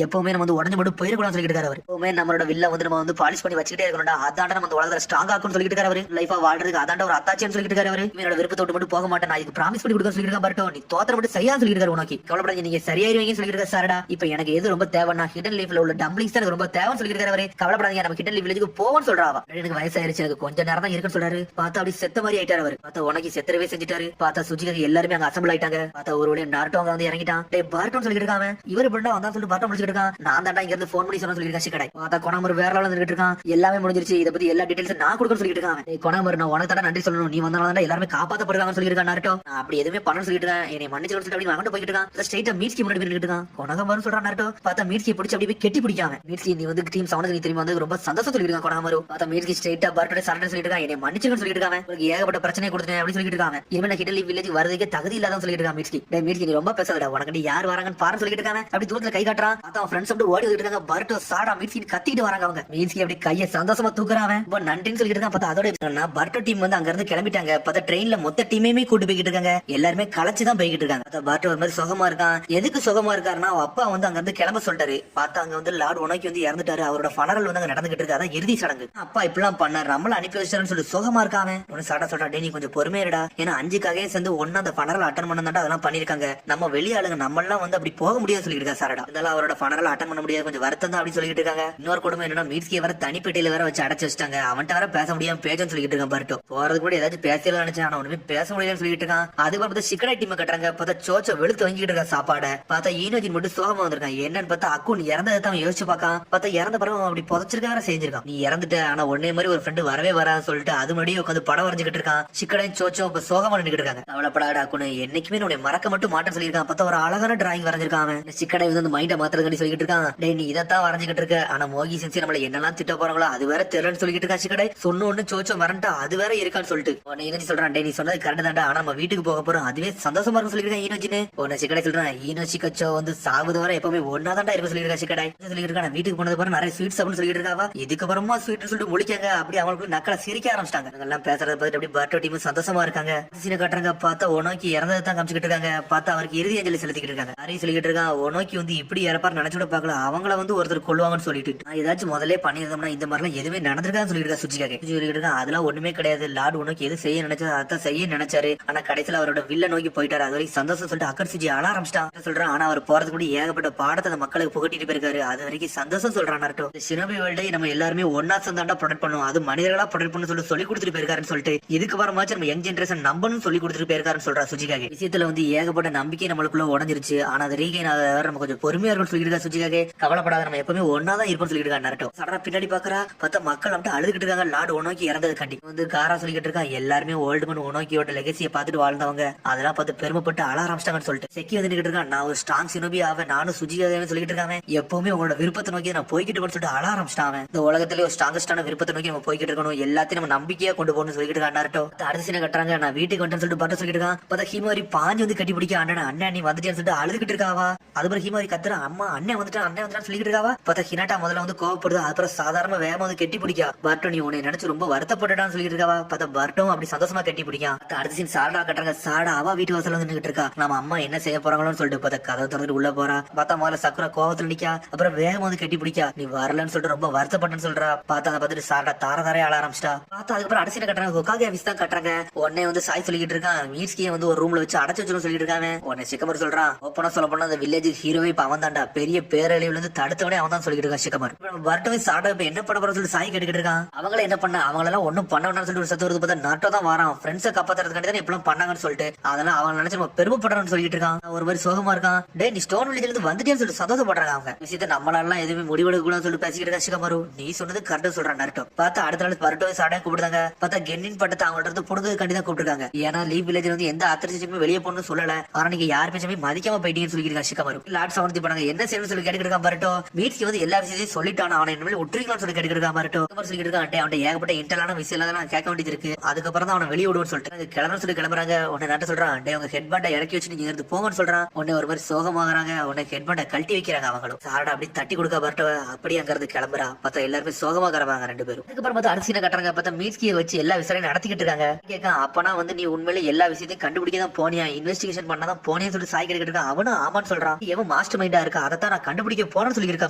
எப்பவுமே நம்ம வந்து உடஞ்சு மட்டும் போயிடக்கூடாதுன்னு சொல்லிட்டு இருக்காரு. எப்பவுமே நம்மளோட வில்ல வந்து நம்ம வந்து பாலிஷ் பண்ணி வச்சுக்கிட்டே இருக்கணும்டா, அதாண்ட நம்ம வந்து உலகத்துல ஸ்ட்ராங் ஆக்கும்னு சொல்லிட்டு இருக்காரு. லைஃபா வாழ்றதுக்கு அதாண்ட ஒரு அத்தாச்சின்னு சொல்லிட்டு இருக்காரு. என்னோட விருப்பத்தை விட்டு மட்டும் போக மாட்டேன், நான் இதுக்கு ப்ராமிஸ் பண்ணி கொடுக்க சொல்லிட்டு இருக்கேன். பரட்டோ நீ தோத்தர மட்டும் சரியா சொல்லிட்டு இருக்காரு. உனக்கு கவலைப்படாதீங்க, நீங்க சரியாயிருவீங்கன்னு சொல்லிட்டு இருக்காரு. சாரடா இப்ப எனக்கு எது ரொம்ப தேவைன்னா ஹிடன் லீஃப்ல உள்ள டம்ப்ளிங்ஸ் எனக்கு ரொம்ப தேவைன்னு சொல்லிட்டு இருக்காரு. கவலைப்படாதீங்க, நம்ம ஹிடன் லீஃப் வில்லேஜுக்கு போவோம்னு சொல்றாவா. எனக்கு வயசாயிருச்சு, எனக்கு கொஞ்ச நேரம் தான் இருக்குன்னு சொல்றாரு. பார்த்தா அப்படி செத்த மாதிரி ஆயிட்டாரு அவர். பார்த்தா உனக்கு செத்தரவே செஞ்சுட்டாரு. பார்த்தா சுஜிக்கு எல்லாருமே அங்க அசம்பிள் ஆயிட்டாங்க. பார்த்தா ஒரு வழியா நாருட்டோ அங்க வந்து இறங்கிட்டான். டேய் பரட்டோன்னு சொல்லிட்டு இருக்கான். இவர் பண்ணா வந்தா சொல்லிட்டு பரட்டோ முடிச்சிட்டு இருக்கான். நான் தாண்டா இங்க இருந்து போன் பண்ணி சொன்ன சொல்லிட்டு இருக்கான். கடை பார்த்தா கொணாமர் வேற லெவல்ல இருந்துட்டு இருக்கான். எல்லாமே முடிஞ்சிருச்சு, இத பத்தி எல்லா டீடைல்ஸ் நான் கொடுக்கணும்னு சொல்லிட்டு இருக்கான். டேய் கொணாமர் நான் உனக்கு தாண்டா நன்றி சொல்லணும், நீ வந்தனால தான் எல்லாரும் காப்பாத்தப்படுறாங்கன்னு சொல்லிட்டு இருக்கான் நாருட்டோ. நான் அப்படி எதுவுமே பண்ணணும்னு சொல்லிட்டு இருக்கேன், என்னை மன்னிச்சு சொல்லிட்டு அப்படி வாங்கிட்டு போயிட்டு இருக்கான். ஸ்ட்ரைட்டா மீட்ஸ்கி முன்னாடி போயிட்டு இருக்கான். கொணாமர் சொல்றான் நாருட்டோ. பார்த்தா மீட்ஸ்கி பிடிச்சி அப்படியே கெட்டி பிடிக்காம மீட்ஸ்கி நீ வந்து டீம் 7 நீ திரும்பி வந்து ரொம்ப சந்தோஷம் சொல்லிட்டு இருக்கான் கொணாமர். பார்த்தா மீட்ஸ்கி ஸ்ட்ரைட்டா பரட்டோட சரண்டர் சொல்லிட்டு இருக்கான். என்னை மன்னிச்சுன்னு சொல்லிட்டு இருக்காங்க. உங்களுக்கு ஏகப்பட்ட பிரச்சனை கொடுத்தேன் அப்படி சொல்லிட்டு இருக்காங்க. இவன் ஹிடன் லீஃப் வில்லேஜ் வரதுக்கே தகுதி இல்லாத சொல்லிட்டு இருக்கான் மீட்ஸ்கி. டேய் மீட்ஸ்கி நீ ரொம்ப பேசாதடா, உனக்கு யார் வராங்கன்னு பாருன்னு சொல்லிட்டு இருக்காங்க. அப்படி தூரத்துல கை காட்டுறான். பார்த்தா அவன் ஃப்ரெண்ட்ஸ் அப்படி ஓடி வந்துட்டு இருக்காங்க. பரட்டோ சாடா மீட்ஸ்கி கத்திட்டு வராங்க. அவங்க மீட்ஸ்கி அப்படி கையை சந்தோஷமா தூக்குறான். ரொம்ப நன்றின்னு சொல்லிட்டு இருக்கான். பார்த்தா அதோட பரட்டோ டீம் வந்து அங்க இருந்து கிளம்பிட்டாங்க. பார்த்தா ட்ரெயின்ல மொத்த டீமே கூட்டு போய்கிட்டு இருக்காங்க. எல்லாருமே களைச்சு தான் போய்கிட்டு இருக்காங்க. பார்த்தா பரட்டோ ஒரு மாதிரி சுகமா இருக்கான். எதுக்கு சுகமா இருக்காருன்னா அப்பா வந்து அங்க இருந்து கிளம்ப சொல்லிட்டாரு. பார்த்தா அங்க வந்து லார்ட் உனக்கு வந்து இறந்துட்டாரு, அவரோட ஃபனரல் வந்து அங்க நடந்துகிட்டு இருக்கு, அதான் இறுதி சடங்கு. அப்பா இப்பெல்லாம் பண்ணாரு, நம்மள அனுப்பி வச்சிட்டாருன்னு சொல்லி சுகமா இருக்காங்க. ஒன்னு சாட்டா சொல்றா, டே நீ கொஞ்சம் பொறுமையா, ஏன்னா 5 காகையும் சேர்ந்து ஒன்னு அந்த ஃபனரல் அட்டன் பண்ணா அதெல்லாம் பண்ணிருக்காங்க. நம்ம வெளியாளுங்க நம்ம எல்லாம் வந்து அப்படி போக முடியாது சொல்லிட்டு இருக்கா சாரடா. இதெல்லாம் அவரோட ஃபனரல் அட்டன் பண்ண முடியாது, கொஞ்சம் வருத்தம் தான் அப்படி சொல்லிட்டு இருக்காங்க. இன்னொரு குடும்பம் என்னன்னா மீட்ஸ்கி வர தனிப்பெட்டியில வேற வச்சு அடைச்சு வச்சிட்டாங்க. அவன்கிட்ட வர பேச முடியாம பேஜன்னு சொல்லிட்டு இருக்கான். பரட்டோ போறதுக்கு கூட ஏதாச்சும் பேசலாம் நினைச்சேன், ஆனா ஒண்ணுமே பேச முடியலன்னு சொல்லிட்டு இருக்கான். அதுக்கு பார்த்தா சிக்கனை டீம் கட்டுறாங்க. பார்த்தா சோச்ச வெளுத்து வாங்கிட்டு இருக்கா சாப்பாட. பார்த்தா ஈனோஜின் மட்டும் சோகமா வந்திருக்கான். என்னன்னு பார்த்தா அக்குன் இறந்ததை தான் யோசிச்சு பார்க்கான். பார்த்தா இறந்த பிறகு அப்படி புதைச்சிருக்க வேற செஞ்சிருக்கான். நீ இறந்துட்ட, ஆனா உன்னை மாதிரி ஒரு ஃப்ரெண்டு வரவே வரான்னு சொல்லிட்டு அது முன்னாடியே உட்காந்து படம் வரைஞ்சுக்கிட்டு இருக்கான். சிக்கடையும் சோச்சோ இப்ப சோகமா நின்றுட்டு இருக்காங்க. அவளப்படாடா அக்குன்னு என்னைக்குமே உன்னை மறக்க மட்டும் மாட்டேன்னு சொல்லியிருக்கான். பார்த்தா ஒரு அழகான டிராயிங் வரைஞ்சிருக்கான். அவன் சிக்கடை வந்து மைண்ட மாத்திரக்காண்டி சொல்லிட்டு இருக்கான். டே நீ இதைத்தான் வரைஞ்சிக்கிட்டு இருக்க, ஆனா மோகி சென்சி நம்மள என்னெல்லாம் திட்ட போறாங்களோ அது வேற தெரியலன்னு சொல்லிட்டு இருக்கா. சிக்கடை சொன்ன ஒண்ணு சோச்சோ மறந்துட்டா அது வேற இருக்கான்னு சொல்லிட்டு உன்னை இனச்சி சொல்றான். டே நீ சொன்னது கரெக்ட் தான்டா, ஆனா நம்ம வீட்டுக்கு போக போறோம் அதுவே சந்தோஷமா இருக்கும் சொல்லிருக்கேன் ஈனோச்சின்னு. உன்னை சிக்கடை சொல்றான். ஈனோச்சி கச்சோ வந்து சாகுது வர எப்பவுமே ஒன்னாதான்டா இருக்க சொல்லிருக்கா. சிக்கடை சொல்லிட்டு இருக்கா. வீட்டுக்கு போனது பாரு நிறைய ஸ்வீட்ஸ் அப்படின்னு சொல்லிட்டு இருக்காவா. இதுக்கப்புறமா ஸ்வீட் சொல்லிட்டு முடிக்காங்க. அப்படி அவங்களுக்கு நக்கலை சிரிக்க ஆரம்பிச்சிட்டாங்க. எல்லாம் பேசுறத பார்த்துட்டு அப்படி பர்த்டே டீம் சந்தோஷமா இருக்காங்க. சீனை காட்டுறாங்க. பார்த்தா ஒனோக்கி இறந்ததை தான் காமிச்சுக்கிட்டு இருக்காங்க. பார்த்தா அவருக்கு இறுதி அஞ்சலி செலுத்திக்கிட்டு இருக்காங்க. நிறைய சொல்லிட்டு இருக்கான். ஒனோக்கி வந்து இப்படி இறப்பாரு நினைச்சு கூட பாக்கல, அவங்கள வந்து ஒருத்தர் கொள்வாங்கன்னு சொல்லிட்டு நான் ஏதாச்சும் முதல்ல பண்ணிருந்தோம்னா இந்த மாதிரிலாம் எதுவுமே நடந்திருக்கான்னு சொல்லிட்டு சுஜிக்காக சொல்லிட்டு இருக்கான். அதெல்லாம் ஒண்ணுமே கிடையாது. லார்டு ஒனோக்கி எது செய்ய நினைச்சா அதான் செய்ய நினைச்சாரு, ஆனா கடைசியில அவரோட வில்ல நோக்கி போயிட்டாரு. அது வரைக்கும் சந்தோஷம் சொல்லிட்டு அக்கர் சுஜி அழ ஆரம்பிச்சிட்டான் சொல்றான். ஆனா அவர் போறதுக்கு கூட ஏகப்பட்ட பாடத்தை அந்த மக்களுக்கு புகட்டிட்டு போயிருக்காரு. அது வரைக்கும் சந்தோஷம் சொல்றான். சினோபி வேர்ல்டை நம்ம எல்லாருமே ஒன்னா சேர்ந்தாண்டா ப்ரொடெக்ட் பண்ணும், அது மனிதர்களா ப்ரொடெக்ட் பண்ணு சொல்லி கொடுத்துட்டு போயிருக்காருன்னு சொல்லிட்டு இதுக்கு வரமாச்சு நம்ம யங் ஜெனரேஷன் நம்பணும் சொல்லி கொடுத்துட்டு போயிருக்காருன்னு சொல்றா சுஜிக்காக. விஷயத்துல வந்து ஏகப்பட்ட நம்பிக்கை நம்மளுக்குள்ள உடஞ்சிருச்சு, ஆனா அது ரீகைன் நம்ம கொஞ்சம் பொறுமையா இருக்கும்னு சொல்லிட்டு சுஜிக்காக. கவலைப்படாத, நம்ம எப்பவுமே ஒன்னாதான் இருப்போம் சொல்லிட்டு இருக்காங்க. நரட்டோ சடனா பின்னாடி பாக்குறா. பார்த்தா மக்கள் வந்து அழுதுகிட்டு இருக்காங்க. லார்டு ஒனோக்கி இறந்தது கண்டி வந்து காரா சொல்லிட்டு இருக்கான். எல்லாருமே ஓல்டு மன் ஒனோக்கியோட லெகசியை பார்த்துட்டு வாழ்ந்தவங்க, அதெல்லாம் பார்த்து பெருமைப்பட்டு அழ ஆரம்பிச்சிட்டாங்கன்னு சொல்லிட்டு செக்கி வந்துட்டு இருக்கான். நான் ஒரு ஸ்ட்ராங் சினோபி ஆவேன், நானும் சுஜிக்காக சொல்லிட்டு இருக்காங்க. எப்பவுமே உங்களோட விருப்பத்தை நோக்கி நான் போய்கிட்டு சொல்லிட்டு அழ ஆரம்பிச்சிட்டான். இந்த உலகத்திலே ஒரு ஸ்ட்ராங்கஸ்டான விருப்பத்தை நோக்கி நம்ம போய்கிட்டு இருக்கணும், எல்லாத்தையும் நம்ம நம்பிக்கையா கொண்டு போகணும்னு சொல்லிட்டு இருக்கான். நரட்டோ அடுத்த சீனை கட்டுறாங்க. நான் வீட்டுக்கு வந்துட்டு சொல்லிட்டு பாட்டு சொல்லிட்டு இருக்கான். பார்த்தா ஹிமாரி பாஞ்சு வந்து கட்டி பிடிக்க அண்ணன் நீ வந்துட்டேன்னு சொல்லிட்டு அழுதுகிட்டு இருக்காவா. அதுபோல ஹிமாரி கத்துற அம்மா அண்ணன் வந்துட்டான்னு சொல்லிட்டு இருக்காவா. பார்த்தா ஹினாட்டா முதல்ல வந்து கோவப்படுது. அப்புறம் சாதாரண வேகமா வந்து கட்டி பிடிக்கா. பர்ட்டோ நீ உன்னை நினைச்சு ரொம்ப வருத்தப்பட்டுட்டான்னு சொல்லிட்டு இருக்காவா. பார்த்தா பர்ட்டோம் அப்படி சந்தோஷமா கட்டி பிடிக்கான். அடுத்த சீன் சாடா கட்டுறாங்க. சாடா அவா வீட்டு வாசல் வந்து நின்றுட்டு இருக்கா. நம்ம அம்மா என்ன செய்ய போறாங்களோன்னு சொல்லிட்டு பார்த்தா கதை திறந்துட்டு உள்ள போறா. பார்த்தா முதல்ல சக்குரா கோவத்துல நிக்கா. அப்புறம் வேகமா வந்து கட்டி பிடிக்கா. நீ வரலன்னு சொல்லிட்டு ரொம்ப வருத்தப்பட்டேன்னு சொல்றா. பார்த்தா அதை பார்த்துட்டு சாரா தாரதாரே ஆள ஆரம்பிச்சிட்டா. பார்த்தா அதுக்கப்புறம் அடிச்சு கட்டுறாங்க. ஹொகாகே ஆபீஸ் தான் கட்டுறாங்க. உடனே வந்து சாய் சொல்லிட்டு இருக்கான். மீட்ஸ்கியை வந்து ஒரு ரூம்ல வச்சு அடைச்சு வச்சு சொல்லிட்டு இருக்காங்க. உடனே சிக்கமர் சொல்றான். ஓப்பனா சொல்ல போனா அந்த வில்லேஜ் ஹீரோவே இப்ப அவன் தான்டா, பெரிய பேரழிவுல இருந்து தடுத்தவனே அவன் தான் சொல்லிட்டு இருக்கான் சிக்கமர். வரட்டவே சாடா இப்ப என்ன பண்ண போறோம்னு சொல்லி சாய் கேட்டுக்கிட்டு இருக்கான். அவங்கள என்ன பண்ண, அவங்களெல்லாம் ஒண்ணும் பண்ண வேண்டாம்னு சொல்லிட்டு ஒரு சத்து வருது. பார்த்தா நாட்டோ தான் வரான். ஃப்ரெண்ட்ஸை காப்பாத்துறதுக்காண்டி தான் இப்பெல்லாம் பண்ணாங்கன்னு சொல்லிட்டு அதெல்லாம் அவங்க நினைச்சு நம்ம பெருமைப்படுறோம்னு சொல்லிட்டு இருக்கான். ஒரு மாதிரி சோகமா இருக்கான். டே நீ ஸ்டோன் வில்லேஜ்ல இருந்து வந்துட்டேன்னு சொல்லிட்டு சந்தோஷப்படுறாங்க. அவங்க விஷயத்த நம்மளால எதுவுமே முடிவெடுக்க கூடாதுன்னு சொல்லிட்டு பேசிக்கிட்டு இருக்கா சிக்கமரு. நீ சொன்னது கரெக்டா சொல்றான் நரட்டோ. பார்த்தா அடுத்த நாள் வரட்டோவே சாடையா கூப்பிடுறாங்க. பார்த்தா கென்னின் பட்டத்தை அவங்கள்ட்ட இருந்து புடுங்கிறதுக்காண்டி தான் கூப்பிட்டுருக்காங்க. ஏன்னா லீவ் வில்லேஜ் வந்து எந்த ஆத்திரச்சுமே வெளியே போகணும்னு சொல்லல, ஆனா நீங்க யார் பேச்சுமே மதிக்காம போயிட்டீங்கன்னு சொல்லிருக்காங்க சிக்கமரு. லார்ட் சமர்த்தி பண்ணாங்க. என்ன செய்யணும்னு சொல்லி கேட்டுக்கிட்டு பரட்டோ. மீட்ஸ்க்கு வந்து எல்லா விஷயத்தையும் சொல்லிட்டான். அவனை இனிமேல் விட்டுருக்கலாம்னு சொல்லி கேட்டுக்கிட்டு பரட்டோ. சொல்லிட்டு இருக்கான். அவன் ஏகப்பட்ட இன்டர்லான விஷயம் எல்லாம் கேட்க வேண்டியது இருக்கு, அதுக்கப்புறம் தான் அவனை வெளியே விடுவோம்னு சொல்லிட்டு கிளம்புன்னு சொல்லி கிளம்புறாங்க. உன்னை நாட்ட சொல்றான். உங்க ஹெட் பேண்டை இறக்கி வச்சு நீங்க இருந்து போங்கன்னு சொல்றான். உன்னை ஒரு மாதிரி சோகமாகறாங்க. உன்னை ஹெட் பேண்டை கழட்டி வைக்கிறாங்க. அவங்களும் சாரடா அப்படி தட்டி கொடுக்க பரட்டோ அப்படி அங்க இருந்து கிளம்புறா. பார்த்தா எல்லாருமே சோகமாகறாங்க ரெண்டு பேரும். அதுக்கப்புறம் பார்த்தா அரிசினை கட்டுறாங்க. பார்த்தா மீட்ஸ்கியை வச்சு எல்லா விசாரணையும் நடத்திக்கிட்டு இருக்காங்க. கேட்கான். அப்பனா வந்து நீ உண்மையிலே எல்லா விஷயத்தையும் கண்டுபிடிக்க தான் போனியா, இன்வெஸ்டிகேஷன் பண்ணாதான் போனியா சொல்லிட்டு சாய் கேட்டுக்கிட்டு இருக்கான். அவனும் ஆமான்னு சொல்றான். எவன் மாஸ்டர் மைண்டா இருக்கா, அதைத்தான் நான் கண்டுபிடிக்க போனேன்னு சொல்லி இருக்கா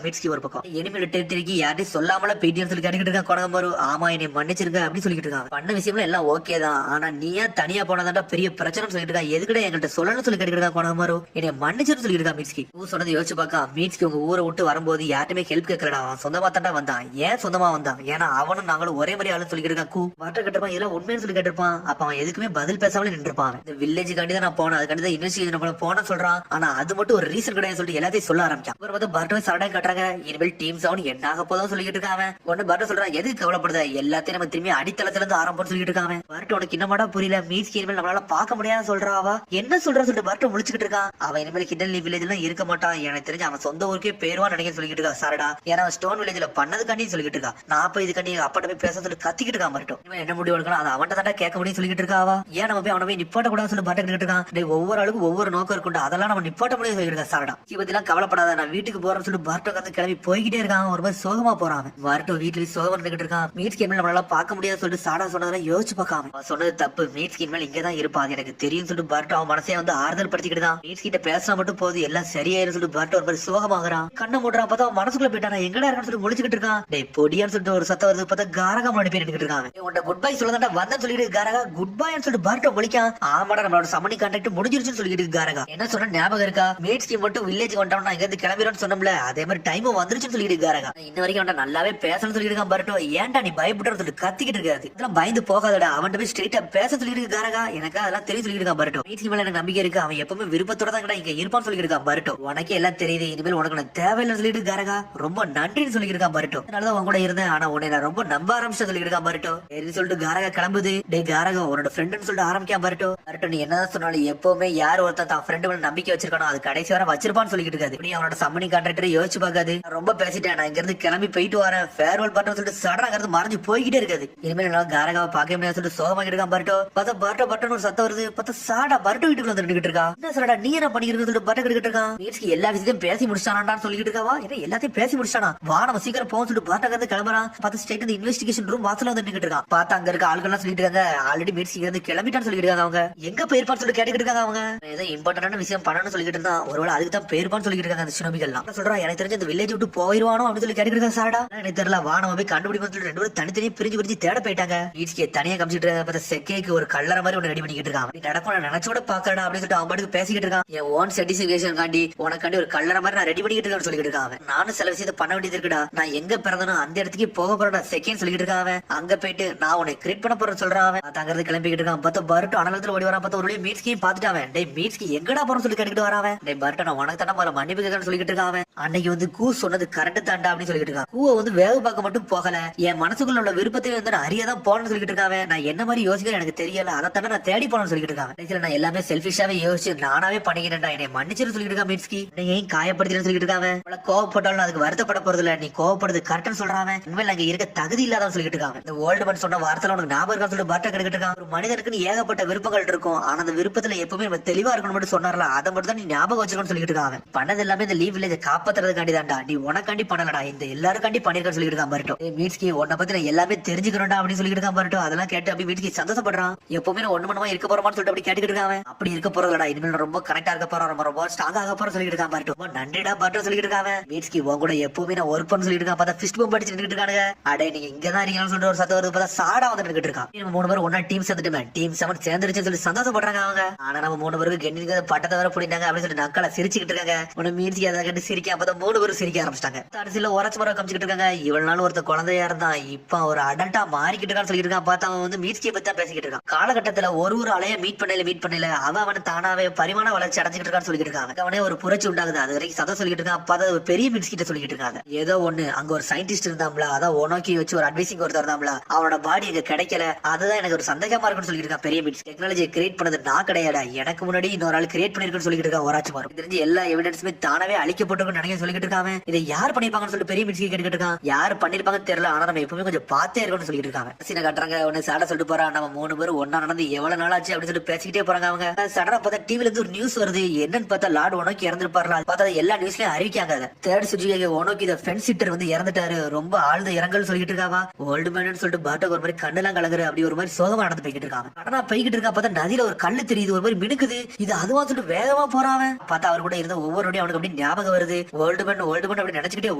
மீட்ஸ்கி ஒரு பக்கம். எனிமேல் டெரிட்டரிக்கு யார்ட்டையும் சொல்லாமல போயிட்டேன்னு சொல்லி கேட்டுக்கிட்டு இருக்கான். கொடகமாரு ஆமா என்னை மன்னிச்சிருக்க அப்படின்னு சொல்லிட்டு இருக்கான். பண்ண விஷயம்ல எல்லாம் ஓகே தான், ஆனா நீயா தனியா போனதாண்டா பெரிய பிரச்சனை சொல்லிட்டு இருக்கா. எதுக்கிட்ட என்கிட்ட சொல்லணும்னு சொல்லி கேட்டுக்கிட்டு இருக்கான். கொடகமாரு என்னை மன்னிச்சிருன்னு சொல்லி இருக்கா மீட்ஸ்கி. சொன்னது யோசிச்சு பார்க்க. மீட்ஸ்கி உங்க ஊரை விட்டு வரும்போது யார்ட்டுமே ஹெல்ப் கேட்கறடா, அவன் சொந்தமா தாண்டா வந்தான். ஏன் சொந்தமா வந்தான், ஏன்னா அவனும் நாங்களும் ஒரே மாதிரி ஆளு சொல்லிட்டு இருக்கான். வாட்டர் கட்டிருப்பான். இதெல்லாம் உண்மைன்னு சொல்லி கேட்டிருப்பான். அப்ப அவன் எதுக்குமே பதில் பேசாமலே நின்றுப்பான். இந்த வில்லேஜுக்காண்டி தான் நான் போனேன், அதுக்காண்டி தான் இன்வெஸ்டிகேஷன் போனேன்னு சொல்றான். ஆனா அது மட்டும் ஒரு ரீசன் கிடையாது சொல்லிட்டு எல்லாத்தையும் சொல்ல ஆரம்பிச்சான். அப்புறம் வந்து பர்ட்டோவை சரடா கட்டுறாங்க. இனிமேல் டீம் சவுண்ட் என்ன ஆக போதும் சொல்லிட்டு இருக்காங்க. ஒன்னு பர்ட்டோ சொல்றான். எதுக்கு கவலைப்படுத, எல்லாத்தையும் நம்ம திரும்பி அடித்தளத்துல இருந்து ஆரம்பம் சொல்லிட்டு இருக்காங்க. பர்ட்டோ உனக்கு இன்னமாடா புரியல, மீட்ஸ்கி இனிமேல் நம்மளால பார்க்க முடியாது சொல்றாவா. என்ன சொல்றான்னு சொல்லிட்டு பர்ட்டோ முழிச்சுக்கிட்டு இருக்கான். அவன் இனிமேல் ஹிடன் வில்லேஜ் எல்லாம் இருக்க மாட்டான். எனக்கு தெரிஞ்சு அவன் சொந்த ஊருக்கே பேருவான்னு நினைக்க சொல்லிட்டு இருக்கா சரடா. ஏன்னா ஸ்டோன் வில்லேஜ்ல பண்ணதுக்காண்டி சொல்லிட்டு இருக்கா. நான் அப்ப இதுக்காண்டி அப்பாட்ட போய் பேச சொல்லி கத்திக்கிட்டு இருக்கான். பர்ட்டோ இவன் என்ன முடிவு எடுக்கணும் அதை அவன்கிட்ட தாண்டா கேட்க முடியும் சொல்லிட்டு இருக்காவா. ஏன் நம்ம போய் அவனை போய் நிப்பாட்ட கூடாது சொல்லி பர்ட்டோ இருக்கான். ஒவ்வொரு ஆளுக்கும் ஒவ்வொரு நோக்கம் இருக்கும், அதெல்லாம் நம்ம நிப்பாட்ட முடியும் சொல்லிட்டு இருக்கா சரடா. இவத்தி எல்லாம் கவலைப்படாத, நான் வீட்டுக்கு போறேன்னு சொல்லிட்டு பர்ட்டோ கந்து கிளம்பி போய்கிட்டே இருக்கான். ஒரு மாதிரி சோகமா போறான். பர்ட்டோ வீட்டுல சோகமா இருந்துகிட்டு இருக்கான். மீட்ஸ்கி இனிமேல் நம்மளால பார்க்க முடியாது சொல்லிட்டு சாடா சொன்னதெல்லாம் யோசிச்சு பார்க்காம அவன் சொன்னது தப்பு. மீட்ஸ்கி இனிமேல் இங்கதான் இருப்பான் எனக்கு தெரியும் சொல்லிட்டு பர்ட்டோ அவன் மனசே வந்து ஆறுதல் படுத்திக்கிட்டு தான். மீட்ஸ்கிட்ட பேசினா மட்டும் போது எல்லாம் சரியாயிரும் சொல்லிட்டு பர்ட்டோ ஒரு மாதிரி சோகமாகறான். கண்ணை மூடுறான். பார்த்தா அவன் மனசுக்குள்ள போயிட்டான். எங்கடா இருக்கான்னு சொல்லி முழிச்சுக்கிட்டு இருக்கான். டேய் பொடியான்னு சொல்லிட்டு ஒரு சத்தம் வருது. பார்த்தா காரகா முன்னாடி போய் நின்னுட்டு இருக்கான். உன்ட குட் பை சொல்லதாண்டா வந்தேன்னு சொல்லிட்டு காரகா குட் பைன்னு சொல்லிட்டு பர்ட்டோ முழிக்கான். ஆமாடா நம்மளோட சமனி கான்டாக்ட் முடிஞ்சிருச்சுன்னு சொல்லிட்டு காரகா. என்ன சொன்ன ஞாபகம் இருக்கா, மீட்ஸ்கி மட்டும் வில்லேஜ் வந்துட்டோம்னா இங்க இருந்து கிளம்பிடும்னு சொன்னோம்ல, அதே மாதிரி டைம் வந்துருச்சுன்னு சொல்லிட்டு காரகா. இன்ன வரைக்கும் அவன் நல்லாவே பேசணும்னு சொல்லிட்டு இருக்கான். பர்ட்டோ ஏன்டா நீ பயப்படுறன்னு சொல்லிட்டு கத்திக்கிட்டு இருக்காது. இதெல்லாம் பயந்து போகாதடா, அவன்கிட்ட போய் ஸ்ட்ரெயிட்டா பேச சொல்லிட்டு காரகா. எனக்கு அதெல்லாம் தெரியும் சொல்லிட்டு இருக்கான். பர்ட்டோ மீட்ஸ்கி மேல எனக்கு நம்பிக்கை இருக்கு, அவன் எப்பவுமே விருப்பத்தோட தான் இங்க இருப்பான்னு சொல்லிட்டு இருக்கான். பர்ட்டோ உனக்கே எல்லாம் தெரியுது, இனிமேல் இனிமேல் உனக்கு நான் தேவையில்லைன்னு சொல்லிட்டு காரகா ரொம்ப நன்றின்னு சொல்லியிருக்கான் பருட்டோ. அதனாலதான் உன் கூட இருந்தேன், ஆனா உன்னை நான் ரொம்ப நம்ப ஆரம்பிச்சு சொல்லியிருக்கான் பருட்டோ. சரின்னு சொல்லிட்டு காரகா கிளம்புது. டே காரகா உன்னோட ஃப்ரெண்டுன்னு சொல்லிட்டு ஆரம்பிக்கான் பருட்டோ. பருட்டோ நீ என்னதான் சொன்னாலும் எப்பவுமே யார் ஒருத்தன் தான் ஃப்ரெண்டு மேல நம்பிக்கை வச்சிருக்கானோ அது கடைசி வரை வச்சிருப்பான்னு சொல்லிட்டு இருக்காது. நீ அவனோட சம்மனி கான்ட்ராக்டரை யோசிச்சு பார்க்காது. ரொம்ப பேசிட்டேன், நான் இங்க இருந்து கிளம்பி போயிட்டு வரேன், ஃபேர்வெல் பண்றேன்னு சொல்லிட்டு சடனா இருந்து மறைஞ்சு போய்கிட்டே இருக்காது. இனிமேல் என்னால காரகாவை பார்க்க முடியாது சொல்லிட்டு சோகமாக இருக்கான் பருட்டோ. பார்த்தா பர்ட்டோ பர்ட்டோன்னு ஒரு சத்தம் வருது. பார்த்தா சாடா பர்ட்டோ வீட்டுக்குள்ள வந்து நின்னுட்டு இருக்கா. என்ன சாடா நீ என்ன பண்ணிக்கிறீங்க சொல்லிட்டு பர்ட்டோ கிட்ட இருக்கான். மீட்ஸ்க்கு எல்லா விஷயத்தையும் பேசி முடிச்சானான்னு சொல்லிட்டு இருக்காவா. என்ன எல்லாத்தையும் பேசி முடிச்சானா, வா நம்ம சீக்கிரம் போக சொல்லிட்டு பர்ட்டோ இருந்து கிளம்புறான். பார்த்து ஸ்ட்ரைட் அந்த இன்வெஸ்டிகேஷன் ரூம் வாசல்ல வந்து நின்னுட்டு இருக்கான். பார்த்தா அங்க இருக்க ஆட்கள் சொல்லிட்டு இருக்காங்க, ஆல்ரெடி மீட்ஸ் இங்க இருந்து கிளம்பிட்டான்னு சொல்லிட்டு இருக்காங்க. அவங்க எங்க போயிருப்பான்னு சொல்லிட்டு கேட்டுக்கிட்டு இருக்காங்க. அவங்க ஏதோ இம்பார்ட்டன்டான விஷயம் பண்ணணும்னு சொல்லிட்டு இருந்தா, ஒருவேளை அதுக்கு தான் போயிருப்பான்னு சொல்லிட்டு இருக்காங்க அந்த சினோபிகள்லாம். சொல்றான் எனக்கு தெரிஞ்ச இந்த வில்லேஜ் விட்டு போயிருவானோ அப்படின்னு சொல்லி கேட்டுக்கிட்டு இருக்காங்க. சாடா எனக்கு தெரியல, வா நம்ம போய் கண்டுபிடிப்போம் சொல்லிட்டு ரெண்டு பேரும் தனித்தனியே பிரிஞ்சு தேட போயிட்டாங்க. மீட்ஸ்க்கு தனியா காமிச்சிட்டு பார்த்தா செக்கேக்கு ஒரு கல்லற மாதிரி ஒன்று ரெடி பண்ணிக்கிட்டு இருக்கான். நீ நடக்கும் நினைச்சோட பாக்கடா அப்படின்னு சொல்லிட்டு அவன் பாட்டுக்கு பேசிக்கிட்டு இருக்கான். என் ஓன் சாட்டிஸ்ஃபிகேஷன் காண்டி உனக்காண்டி ஒரு கல்லற மாதிரி நான் ரெடி பண்ணிக்கிட்டு இருக்கேன்னு சொல்லிட்டு இருக்கான். நானும் சில விஷயத்தை பண்ண வேண்டியது இருக்குடா, நான் எங்க பிறந்தனோ அந்த இடத்துக்கு போக போறடா செகண்ட் சொல்லிட்டு இருக்கான். அங்க போயிட்டு நான் உன்னை கிரியேட் பண்ண போறேன்னு சொல்றான். தங்கறது கிளம்பிக்கிட்டு இருக்கான். பார்த்தா பர்ட்டோ அனலத்துல ஓடி வரான். பார்த்தா ஒரு மீட்ஸ்கையும் பாத்துட்டான். டே மீட்ஸ்க்கு எங்கடா போறோம்னு சொல்லி கேட்டுக்கிட்டு வரான். டே பர்ட்டோ நான் உனக்கு தானே போற மன்னிப்பு கேட்கறேன்னு சொல்லிட்டு இருக்கான். அன்னைக்கு வந்து கூ சொன்னது கரெக்ட் தாண்டா அப்படின்னு சொல்லிட்டு இருக்கான். கூவை வந்து வேக பார்க்க மட்டும் போகல, என் மனசுக்குள்ள உள்ள விருப்பத்தை வந்து நான் அறியாதான் போறேன்னு சொல்லிட்டு இருக்கான். நான் என்ன மாதிரி யோசிக்க எனக்கு தெரியல, அதை தானே நான் தேடி போறேன்னு சொல்லிட்டு இருக்கான். நான் எல்லாமே செல்ஃபிஷாவே யோசிச்சு நானாவே பண்ணிக்கிறேன்டா, என்னை மன்னிச்சிரு சொல்லிட்டு இருக்கான். மீட்ஸ்கி நீங்க ஏன் காயப்படுத்தினு சொல்லிட்டு இருக்கான். கோவப்பட்டாலும் அதுக்கு வருத்தப்பட போறது இல்ல, நீ கோவப்படுறது கரெக்ட்னு சொல்றான். உண்மையில அங்க இருக்க தகுதி இல்லாதான் சொல்லிட்டு இருக்காங்க. இந்த ஓல்டு மேன் சொன்ன வார்த்தை உனக்கு ஞாபகம் இருக்கா சொல்லிட்டு பாட்டை கிடைக்கிட்டு இருக்கான். ஒரு மனிதனுக்கு ஏகப்பட்ட விருப்பங்கள் இருக்கும், ஆனா அந்த விருப்பத்துல எப்பவுமே நம்ம தெளிவா இருக்கணும் மட்டும் சொன்னார்ல, அதை மட்டும் தான் நீ ஞாபகம் வச்சிருக்கணும்னு சொல்லிட்டு இருக்காங்க. பண்ணது எல்லாமே இந்த லீவ் வில்லேஜ் காப்பாத்துறதுக்காண்டி தான்டா, நீ உனக்காண்டி பண்ணலடா, இந்த எல்லாருக்காண்டி பண்ணிருக்கான்னு சொல்லிட்டு இருக்கான் பர்ட்டோ. மீட்ஸ்கி உன்னை பத்தி நான் எல்லாமே தெரிஞ்சுக்கணும்டா அப்படின்னு சொல்லிட்டு இருக்கான் பர்ட்டோ. அதெல்லாம் கேட்டு அப்படி மீட்ஸ்கி சந்தோஷப்படுறான். எப்பவுமே நான் ஒண்ணு மணமா இருக்க போறோமான்னு சொல்லிட்டு அப்படி கேட்டுக்கிட்டு இருக்கான். அப்படி இருக்க போறதுலடா, இனிமேல் ரொம்ப கனெக்டா இருக்க போறோம், ரொம்ப ஸ்ட்ராங் ஆக போறோம் சொல்லிட்டு இருக்கான் பர்ட்டோ. நன்றிடா பர்ட்டோ சொல்லிட்டு இருக்காங்க. மீட்ஸ்கி உன் கூட எப்பவுமே நான் ஒர்க் பண்ண சொல்லிட்டு இருக்கான். பார்த்தா ஃபிஸ்ட் பம்ப் அடிச்சு நின்னுட்டு இருக்காங்க. அடே நீங்க இங்கதான் இருக்கீங்கன்னு சொல்லிட்டு ஒரு சத்தம் வருது. பார்த்தா சாடா வந்து நின்னுட்டு இருக்கான். நம்ம 3 பேரும் ஒன்னா டீம் சேர்ந்துட்டு டீம் 7 சேர்ந்துருச்சுன்னு சொல்லி சந்தோஷப்படுறாங்க அவங்க. ஆனா நம்ம 3 பேருக்கு கென்னிங்க பட்டத்தை வர பிடிட்டாங்க அப்படின்னு சொல்லி நக்கலை சிரிச்சுக்கிட்டு இருக்காங்க. உன்னை மீட்ஸ்கி அதை கண்டு சிரிக்க. அப்பதான் 3 பேரும் சிரிக்க ஆரம்பிச்சிட்டாங்க. கடைசியில உரச்சு மரம் காமிச்சிட்டு இருக்காங்க. இவ்வளவு நாள் ஒருத்த குழந்தையா இருந்தான், இப்ப ஒரு அடல்ட்டா மாறிக்கிட்டு இருக்கான்னு சொல்லிட்டு இருக்கான். பார்த்தா அவன் வந்து மீட்ஸ்கியை பத்தி தான் பேசிக்கிட்டு இருக்கான். காலகட்டத்துல ஒரு அலைய மீட் பண்ணல அவன் தானாவே பரிமாண வளர்ச்சி அடைஞ்சிட்டு இருக்கான்னு சொல்லிட்டு இருக்காங்க. அவனே ஒரு புரட்சி உண்டாகுது, அது வரைக்கும் சதம் சொல்லிட்டு இருக்கான். அப்ப அதை பெரிய மீட்ஸ் கிட்ட சொல்லிட்டு இருக்காங்க. ஏதோ ஒண்ணு அங்க ஒரு சயின்டிஸ்ட் இருந்தாம்ல, அதான் ஒனோக்கி வச்சு ஒரு அட்வைசிங் ஒருத்தர் இருந்தாம்ல, அவனோட பாடி இங்க கிடைக்கல, அதுதான் எனக்கு ஒரு சந்தேகமா இருக்குன்னு சொல்லிட்டு இருக்கான். பெரிய மீட்ஸ் டெக்னாலஜியை கிரியேட் பண்ணது நான் கிடையாடா, எனக்கு முன்னாடி இன்னொரு ஆள் கிரியேட் பண்ணிருக்குன்னு சொல்லிட்டு இருக்கான். ஒராச்சு மாறும் தெரிஞ்சு எல்லா எவிடன்ஸுமே தானவே அழிக்கப்பட்டிருக்குன்னு நினைக்க சொல்லிட்டு இருக்காங்க. இதை யார் பண்ணிருப்பாங்கன்னு சொல்லிட்டு பெரிய மீட்ஸ் கேட்டுக்கிட்டு இருக்கான். யார் பண்ணிருப்பாங்கன்னு தெரியல, ஆனா நம்ம எப்பவுமே கொஞ்சம் பார்த்தே இருக்கணும்னு சொல்லிட்டு இருக்காங்க. சீனை கட்டுறாங்க. உடனே சாட சொல்லிட்டு போறான், நம்ம 3 பேரும் ஒன்னா நடந்து எவ்வளவு நாள் ஆச்சு அப்படின்னு சொல்லிட்டு பேசிக்கிட்டே போறாங்க. அவங்க சடனா பார்த்தா டிவில இருந்து ஒரு நியூஸ் வருது. என்னன்னு பார்த்தா லார்ட் ஒனோக்கி இறந்துருப்பாரு. பார்த்தா எல்லா நியூஸ்லயும் அறிவிக்காங்க. தேர்ட் சுஜிகா ஒனோக்கி இந்த ஃபென்ஸ் சிட்டர் வந்து இறந்துட்டாரு, ரொம்ப ஆழ்ந்த இறங்கல் சொல்லிட்டு இருக்காவா. ஓல்டு மேன் சொல்லிட்டு பாட்டுக்கு ஒரு மாதிரி கண்ணெல்லாம் கலங்குற அப்படி ஒரு மாதிரி சோகமா நடந்து போய்கிட்டு இருக்காங்க. கடனா போய்கிட்டு இருக்கா. பார்த்தா நதியில ஒரு கல்லு தெரியுது, ஒரு மாதிரி மினுக்குது. இது அதுவா சொல்லிட்டு வேகமா போறான். பார்த்தா அவர் கூட இருந்த ஒவ்வொருடையும் அவனுக்கு அப்படி ஞாபகம் வருது. ஓல்டு மேன் அப்படி நினைச்சுக்கிட்டே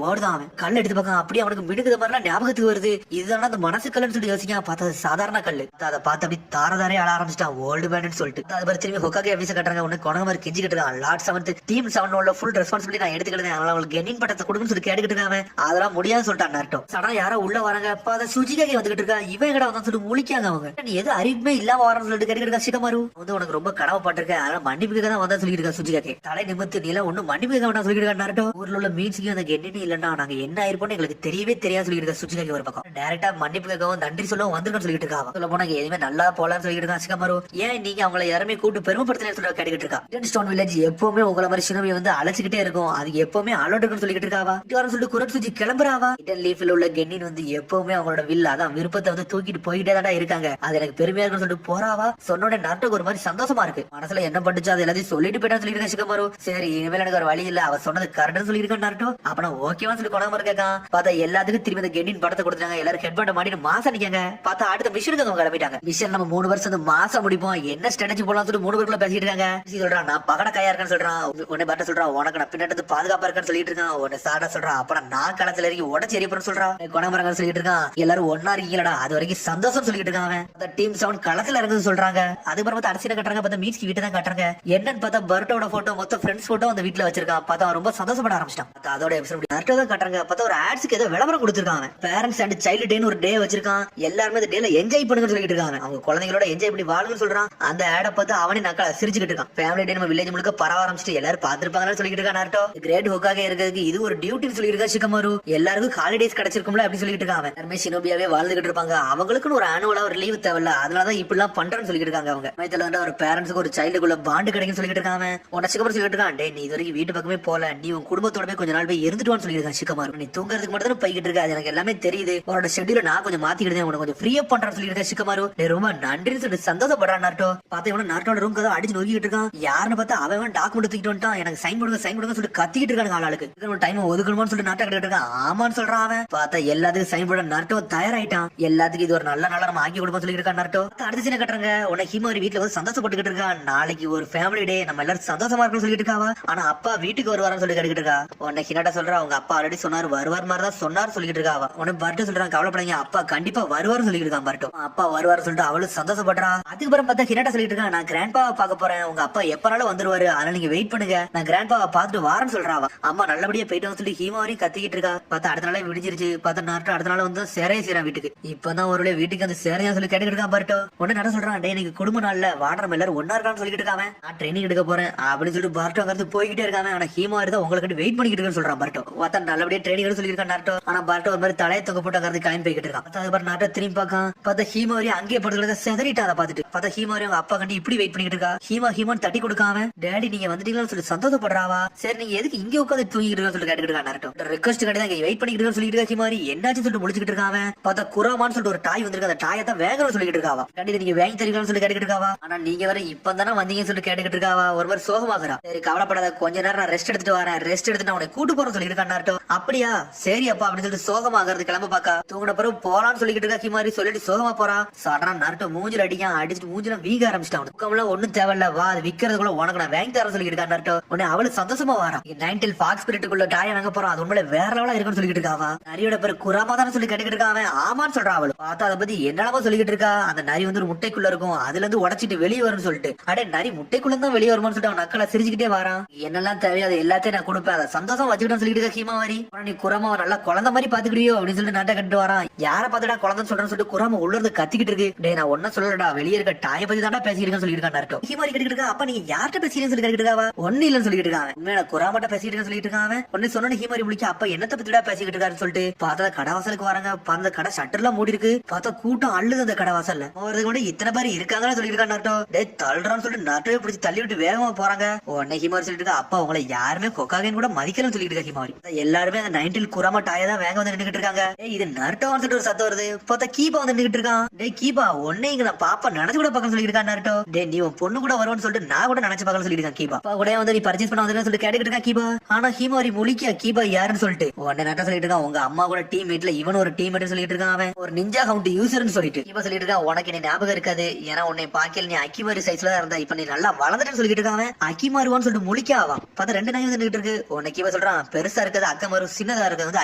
ஓடுதான். அவன் கல் எடுத்து பார்க்க அப்படியே அவனுக்கு மினுக்குத மாதிரிலாம் ஞாபகத்துக்கு வருது. இதுதான் அந்த மனசு கல்லுன்னு சொல்லி யோசிக்க. பார்த்தா சாதாரண கல்லு. அதை பார்த்து அப்படி தாரதாரே ஆள ஆரம்பிச்சிட்டான் ஓல்டு மேன் சொல்லிட்டு. அது மாதிரி திரும்பி ஹொக்காகே ஆபீஸ் கட்டுறாங்க. உனக்கு கொண மாதிரி கெஞ்சிக்கிட்டு இருக்கான். லார்ட் 7 டீம் 7 உள்ள ஃபுல் ரெஸ்பான்சிபிலிட்டி நான் எடுத்துக்கிட்டேன், அவங்களுக்கு கென்னின் பட்டத்தை கொடுக்குன்னு சொல்லி கேட்டுக்கிட்டு இருக்காங்க. அதெல்லாம் முடியாது சொல்லிட்டான் நாருட்டோ. சடனா யாரோ உள்ள வராங்க. அப்ப அதை சுஜிகாகே வந்துகிட்டு இருக்கா. இவன் கடை வந்தான் சொல்லிட்டு முழிக்காங்க. அவங்க நீ எது அறிவுமே இல்லாம வரன்னு சொல்லிட்டு கேட்டுக்கிட்டு இருக்கா. சிகமாரு வந்து உனக்கு ரொம்ப கடமைப்பட்டிருக்கேன், அதனால மன்னிப்புக்கு தான் வந்தா சொல்லிட்டு இருக்கா. சுஜிகாகே தலை நிமித்து நீல ஒண்ணு மன்னிப்பு கேட்க வேண்டாம் சொல்லிட்டு இருக்கா. நாருட்டோ ஊர்ல உள்ள மீட்ஸ்க்கு அந்த கென்னின் இல்லன்னா நாங்க என்ன ஆயிருப்போம்னு எங்களுக்கு தெரியவே தெரியாது சொல்லிட்டு இருக்கா. சுஜிகாகே ஒரு பக்கம் டைரக்டா மன்னிப்பு கேட்கவும் நன்றி சொல்லவும் வந்திருக்கேன்னு சொல்லிட்டு இருக்கா. சொல்ல போனா எதுவுமே நல்லா போலான்னு சொல்லிட்டு இருக்கா. சிகமாரு ஏன் நீங்க அவங்களை யாருமே கூட்டு பெருமைப்படுத்தினு சொல்லி கேட்டுக்கிட்டு இருக்கா. இடன் ஸ்டோன் வில்லேஜ் எப்பவுமே உங்களை மாதிரி சினோபி வந்து அழைச்சிக்கிட்டே இருக்கும், அது எப்பவுமே அலோட் இருக்குன்னு சொல்லிட்டு இருக்காவா. இதுவரை சொல்லிட்டு குரட் சுஜி கிளம்புறாவா. இடன் லீஃப்ல உள்ள கென்னின் வந்து எப்பவுமே அவங்களோட வில் அதான் விருப்பத்தை வந்து தூக்கிட்டு போயிட்டே தான் இருக்காங்க, அது எனக்கு பெருமையா இருக்குன்னு சொல்லிட்டு போறாவா. சொன்னோட நாட்டுக்கு ஒரு மாதிரி சந்தோஷமா இருக்கு. மனசுல என்ன பண்ணுச்சோ அது எல்லாத்தையும் சொல்லிட்டு போயிட்டான்னு சொல்லிட்டு சிகமாரு. சரி இனிமேல் எனக்கு ஒரு வழி இல்ல, அவ சொன்னது கரெக்ட்னு சொல்லியிருக்கேன் நாட்டோ. அப்ப ஓகேவா சொல்லி கொண்டாம இருக்கான். பார்த்தா எல்லாத்துக்கும் திரும்பி இந்த கென்னின் படத்தை கொடுத்தாங்க. எல்லாரும் ஹெட் பேண்ட் மாட்டிட்டு மாசம் நிக்காங்க. பார்த்தா அடுத்த மிஷனுக்கு அவங்க கிளம்பிட்டாங்க. மிஷன் நம்ம 3 வருஷம் வந்து மாசம் முடிப்போம், என்ன ஸ்ட்ராட்டஜி போலாம் சொல்லிட்டு 3 பேருக்குள்ள பேசிட்டு இருக்காங்க. சொல்றான் நான் பகட கையா இருக்கேன்னு சொல்றான். உடனே பட்ட சொல்றான் உனக்கு நான் பின்னாடி பாதுகாப்பா இருக்கேன்னு சொல்லிட்டு இருக்கான். உடனே சாடா சொல்றான் அப்ப நான் களத்துல இறங்கி உடச்சு எரியப்போன்னு சொல்றான். கொணமரங்க சொல்லிட்டு இருக்கான். எல்லாரும் ஒன்னா இருக்கீங்களா, அது வரைக்கும் சந்தோஷம் சொல்லிட்டு இருக்காங்க. அந்த டீம் 7 களத்துல இறங்குன்னு சொல்றாங்க. அதுக்கப்புறம் பார்த்தா அரசியல கட்டுறாங்க. பார்த்தா மீட்ஸ்கி வீட்டை தான் கட்டுறாங்க. என்னன்னு பார்த்தா பர்ட்டோட போட்டோ மொத்த ஃப்ரெண்ட்ஸ் போட்டோ அந்த வீட்டுல வச்சிருக்கான். பார்த்தா ரொம்ப சந்தோஷப்பட ஆரம்பிச்சிட்டான். அதோட எபிசோட் பர்ட்டோ தான் கட்டுறாங்க. பார்த்தா ஒரு ஆட்ஸ்க்கு ஏதோ விளம்பரம் கொடுத்திருக்காங்க. பேரண்ட்ஸ் அண்ட் சைல்டு டேன்னு ஒரு டே வச்சிருக்கான். எல்லாருமே இந்த டேல என்ஜாய் பண்ணுங்கன்னு சொல்லிட்டு இருக்காங்க. அவங்க குழந்தைகளோட என்ஜாய் பண்ணி வாழுங்கன்னு சொல்றான். அந்த ஆட பார்த்து அவனே நக்கலா சிரிச்சுக்கிட்டு இருக்கான். ஃபேமிலி டே நம்ம வில்லேஜ் முழுக்க பரவ ஆரம்பிச்சிட்டு எல்லாரும் பாத்துருப்பாங்கன்னு சொல்லிட்டு இருக்கான். நாட்டோ கிரேட் ஹோக்காக இருக்கிறதுக்கு இது ஒரு டியூட்டின்னு சொல்லியிருக்கா ஷிகமாரு. எல்லாருக்கும் ஹாலிடேஸ் கிடைச்சிருக்கும்ல அப்படி சொல்லிட்டு இருக்காங்க. எல்லாருமே ஷினோபியாவே வாழ்ந்துகிட்டு இருப்பாங்க. அவங்களுக்குன்னு ஒரு ஆனுவலா ஒரு லீவ் தேவையில்ல, அதனாலதான் இப்படி எல்லாம் பண்றேன்னு சொல்லிட்டு இருக்காங்க. அவங்க மையத்துல ஒரு பேரண்ட்ஸுக்கு ஒரு சைல்டுக்குள்ள பாண்டு கிடைக்குன்னு சொல்லிட்டு இருக்காங்க. உன ஷிகமாரு சொல்லிட்டு இருக்கான், டே நீ இது வரைக்கும் வீட்டு பக்கமே போல, நீ உன் குடும்பத்தோட கொஞ்ச நாள் போய் இருந்துட்டு சொல்லியிருக்கான் ஷிகமாரு. நீ தூங்குறதுக்கு மட்டும் தான் போய்கிட்டு இருக்க, அது எனக்கு எல்லாமே தெரியுது. உன்னோட ஷெட்யூல நான் கொஞ்சம் மாத்திக்கிட்டேன், உனக்கு கொஞ்சம் ஃப்ரீ அப் பண்றேன்னு சொல்லியிருக்கேன் ஷிகமாரு. ரொம்ப நன்றின்னு சொல்லிட்டு சந்தோஷப்படுறான் நாட்டோ. பார்த்தா இவன நாட்டோட ரூம் கதை அடிச்சு நொறுக்கிட்டு இருக்கான். யாருன்னு பார்த்தா அவன் டாக்குமெண்ட் தூக்கிட்டு வந்துட்டான். எனக்கு சைன் போடுங்க சொல்லிட்டு கத்திக்கிட்டு இருக்காங்க. ஆளுக்கு டைம் ஒதுக்கணும்னு சொல்லிட்டு நாட்டை கிட்ட இருக்கான். ஆமான்னு சொல்றான் அவன். பார்த்தா எல்லாத்துக்கும் சைன் போட நாட்டோ தயாராயிட்டான். எல்லாத்துக்கும் இது ஒரு நல்ல நாளா நம்ம ஆக்கி கொடுப்போம் சொல்லிட்டு இருக்கான் நாட்டோ. அடுத்த சீனை கட்டுறாங்க. உன்னை ஹிமாரி வீட்டுல வந்து சந்தோஷப்பட்டுக்கிட்டு இருக்கான். நாளைக்கு ஒரு ஃபேமிலி டே, நம்ம எல்லாரும் சந்தோஷமா இருக்கணும்னு சொல்லிட்டு இருக்காவா. ஆனா அப்பா வீட்டுக்கு வருவாருன்னு சொல்லி கேட்டுக்கிட்டு இருக்கா. உன்னை ஹினாட்டா சொல்றா, அவங்க அப்பா ஆல்ரெடி சொன்னாரு வருவார் மாதிரி தான் சொன்னார் சொல்லிட்டு இருக்காவா. உன்னை பர்ட்டு சொல்றான், கவலைப்படாங்க அப்பா கண்டிப்பா வருவார் சொல்லிட்டு இருக்கான். பர்ட்டோ அப்பா வருவார் சொல்லிட்டு அவளும் சந்தோஷப்படுறா. அதுக்கப்புறம் பார்த்தா ஹினாட்டா சொல்லிட்டு இருக்கான், நான் கிராண்ட்பாவை பார்க்க போறேன், உங்க அப்பா எப்பனாலும் வந்துருவாரு, அதனால நீங்க வெயிட் பண்ணுங்க, நான் கிராண்ட்பாவை பார்த்துட்டு வாரேன்னு சொல்றாவா. அம்மா நல்லபடியா போயிட்டு சொல்லி ஹீமாவரையும் கத்திக்கிட்டு இருக்கா. பார்த்தா அடுத்த நாளே விடிஞ்சிருச்சு. பார்த்தா நாட்டு அடுத்த நாள் வந்து சேரைய செய்யறான் வீட்டுக்கு. இப்பதான் ஒரு வீட்டுக்கு அந்த சேரையா சொல்லி கேட்டுக்கிட்டு இருக்கான். பர்ட்டோ உடனே நட சொல்றான், டே எனக்கு குடும்ப நாள்ல வாடுற எல்லாரும் ஒன்னா இருக்கான்னு சொல்லிட்டு இருக்காங்க. நான் ட்ரைனிங் எடுக்க போறேன் அப்படின்னு சொல்லிட்டு பர்ட்டோ அங்க போய்கிட்டே இருக்காங்க. ஆனா ஹீமாவரி தான் உங்களுக்கு வெயிட் பண்ணிக்கிட்டு இருக்குன்னு சொல்றான். பர்ட்டோ பார்த்தா நல்லபடியா ட்ரைனிங் எடுக்க சொல்லியிருக்கான் நாட்டோ. ஆனா பர்ட்டோ ஒரு மாதிரி தலையை தொங்க போட்டு அங்க கிளம்பி போய்கிட்டு இருக்கான். அதுக்கப்புறம் நாட்டை திரும்பி பார்க்கான். பார்த்தா ஹீமாவரி அங்கேயே படுத்து செதறிட்டா. அதை பார்த்துட்டு பார்த்தா ஹீமாவரி அவங்க அப்பா கண்டி இப்படி வெயிட் பண்ணிட்டு இருக்கா. ஹீமான்னு தட்டி கொடுக்காம, டேடி நீங்க வந்துட்டீங்கன்னு சொல்லி சந்தோஷப்படுறாவா. சரி நீங்க எதுக்கு இங்க உட்காந்து தூங்கிட்டு சொல்லி கேட்டுக்கிட்டு இருக்கா. நாட்டோ ரெக்வஸ்ட் கட்டி தான் வெயிட் பண்ணிட்டு சொல்லிட்டு இருக்கா. ஹீமாரி என்னாச்சு சொல்லிட்டு முடிச்சுக்கிட்டு இருக்காங்க. பார்த்தா குராமான்னு சொல்லிட்டு ஒரு டாய் வந்திருக்கு. அந்த டாயை தான் வேகணும்னு சொல்லிட்டு இருக்காவா. கண்டிப்பா நீங்க வாங்கி தரீங்கன்னு சொல்லி கேட்டுக்கிட்டு இருக்காவா. ஆனா நீங்க வர இப்ப தானே வந்தீங்கன்னு சொல்லிட்டு கேட்டுக்கிட்டு இருக்காவா. ஒரு மாதிரி சோகமாகறா. சரி கவலைப்படாத, கொஞ்ச நேரம் நான் ரெஸ்ட் எடுத்துட்டு வரேன், ரெஸ்ட் எடுத்து நான் உனக்கு கூட்டு போறேன்னு சொல்லிட்டு இருக்கா. நாட்டோ அப்படியா சரி அப்பா அப்படின்னு சொல்லிட்டு சோகமாகறது கிளம்ப பாக்கா. தூங்கின பிறகு போலான்னு சொல்லிட்டு இருக்கா. ஹிமாரி சொல்லிட்டு சோகமா போறா. சடனா நாட்டோ மூஞ்சில அடிச்சுட்டு மூஞ்சில வீங்க ஆரம்பிச்சிட்டான். துக்கம்லாம் ஒண்ணும் தேவையில்ல, வா அது விக்கிறதுக்குள்ள உனக்கு நான் வாங்கி தரேன் சொல்லிட்டு இருக்கா. நாட்டோ உடனே அவளு சந்தோஷமா வாரா. நைன்டில் ஃபாக்ஸ் ஸ்பிரிட்டுக்குள்ள டாயை வாங்க போறோம், அது உண்மையில வேற லெவலா இருக்குன்னு சொல்லிட்டு இருக்காவா. நரியோட பேரு குராமா தானே சொல்லி கேட்டுக்கிட்டு இருக்காங்க. ஆமான்னு சொல்றா. அவளு பார்த்தா அதை பத்தி என்னென்னமோ சொல்லிட்டு இருக்கா. அந்த நரி வந்து ஒரு முட்டைக்குள்ள இருக்கும், அதுல இருந்து உடச்சிட்டு வெளியே வரும்னு சொல்லிட்டு. அடே நரி முட்டைக்குள்ள தான் வெளியே வருமானு சொல்லிட்டு அவன் நக்கலா சிரிச்சுக்கிட்டே வரான். என்னெல்லாம் தேவையோ அதை எல்லாத்தையும் நான் கொடுப்பேன், அதை சந்தோஷம் வச்சுக்கிட்டு சொல்லிட்டு இருக்கா. ஹீமாவரி நீ குராமாவை நல்லா குழந்தை மாதிரி பாத்துக்கிறியோ அப்படின்னு சொல்லிட்டு நாட்டை கட்டு வரான். யார பாத்துடா குழந்தைன்னு சொல்றேன்னு சொல்லிட்டு குராமா உள்ள இருந்து கத்திக்கிட்டு இருக்கு. டே நான் ஒன்னும் சொல்லலடா, வெளியே இருக்க டாயை பத்தி தாண்டா பேசிக்கிறேன்னு சொல்லிட்டு இருக்கா. நாட்டோ ஹீமாரி கேட்டுக்கிட்டு இருக்கா. அப்ப நீங்க யார்கிட்ட பேசுறீங்கன்னு சொல்லி கேட்டுக்கிட்டு இருக்காவா. ஒண்ணு இல்லன்னு சொல்லிட்டு இருக்காங்க. உண்மையா குராமாட்ட பேசிட்டு சொல்லிட்டு இருக்காங்க. ஒன்னு சொன்ன ஹீமாரி முடிக்க அப்ப என்னத்தை பத்திடா பேசிக்கிட்டு இருக்காருன்னு சொல்லிட்டு பார்த்தா கடவாசலுக்கு வராங்க. அந்த கடை ஷட்டர் எல்லாம் மூடி இருக்கு. பார்த்தா கூட்டம் அள்ளுது அந்த கடவாசல்ல. அவருக்கு கூட இத்தனை பேர் இருக்காங்கன்னு சொல்லிட்டு இருக்கா. நாட்டோ டே தள்ளுறான்னு சொல்லிட்டு நாட்டோவே பிடிச்சி தள்ளி விட்டு வேகமா போறாங்க. உடனே ஹிமாரி சொல்லிட்டு இருக்கா, அப்பா உங்களை யாருமே கொக்காகன்னு கூட மதிக்கலன்னு சொல்லிட்டு இருக்கா. ஹிமாரி எல்லாருமே அந்த 90 குராமா டாயை தான் வேக வந்து நின்னுட்டு இருக்காங்க. இது நருட்டோன்னு சொல்லிட்டு ஒரு சத்தம் வருது. பார்த்தா கீபா வந்து நின்னுட்டு இருக்கான். டே கீபா ஒன்னே இங்க நான் பாப்பா நினைச்சு கூட பக்கம் சொல்லிட்டு இருக்கா. நருட்டோ டே நீ உன் பொண்ணு கூட வருவான்னு சொல்லிட்டு நான் கூட நினைச்சு பார்க்கணும் சொல்லிட்டு இருக்கேன். கீபா அப்பா கூட வந்து நீ பர்ச்சேஸ் பண்ண வந்து சொல்லிட்டு கேட்டுக்கிட்டு இருக்கா. கீபா ஆனா ஹிமாரி முழிக்க கீபா யாருன்னு சொல்லிட்டு உடனே நட்ட சொல்லிட்டு இருக்கான், உங்க அம்மா கூட டீம்மேட்ல இவன் ஒரு டீம்மேட் சொல்லிட்டு இருக்கான். அவன் ஒரு நிஞ்சா கவுண்ட் யூசர்னு சொல்லிட்டு கீபா சொல்லிட்டு இருக்கான், உனக்கு நீ ஞாபகம் இருக்காது, ஏன்னா உன்னை பாக்கல நீ அக்கிமாரி சைஸ்ல தான் இருந்தா, இப்ப நீ நல்லா வளர்ந்துட்டு சொல்லிட்டு இருக்கான். அக்கிமாருவான்னு சொல்லிட்டு முழிக்க ஆவான். பார்த்தா ரெண்டு நாயும் வந்துட்டு இருக்கு. உன்னை கீபா சொல்றான், பெருசா இருக்கிறது அக்கமாரு, சின்னதா இருக்கிறது வந்து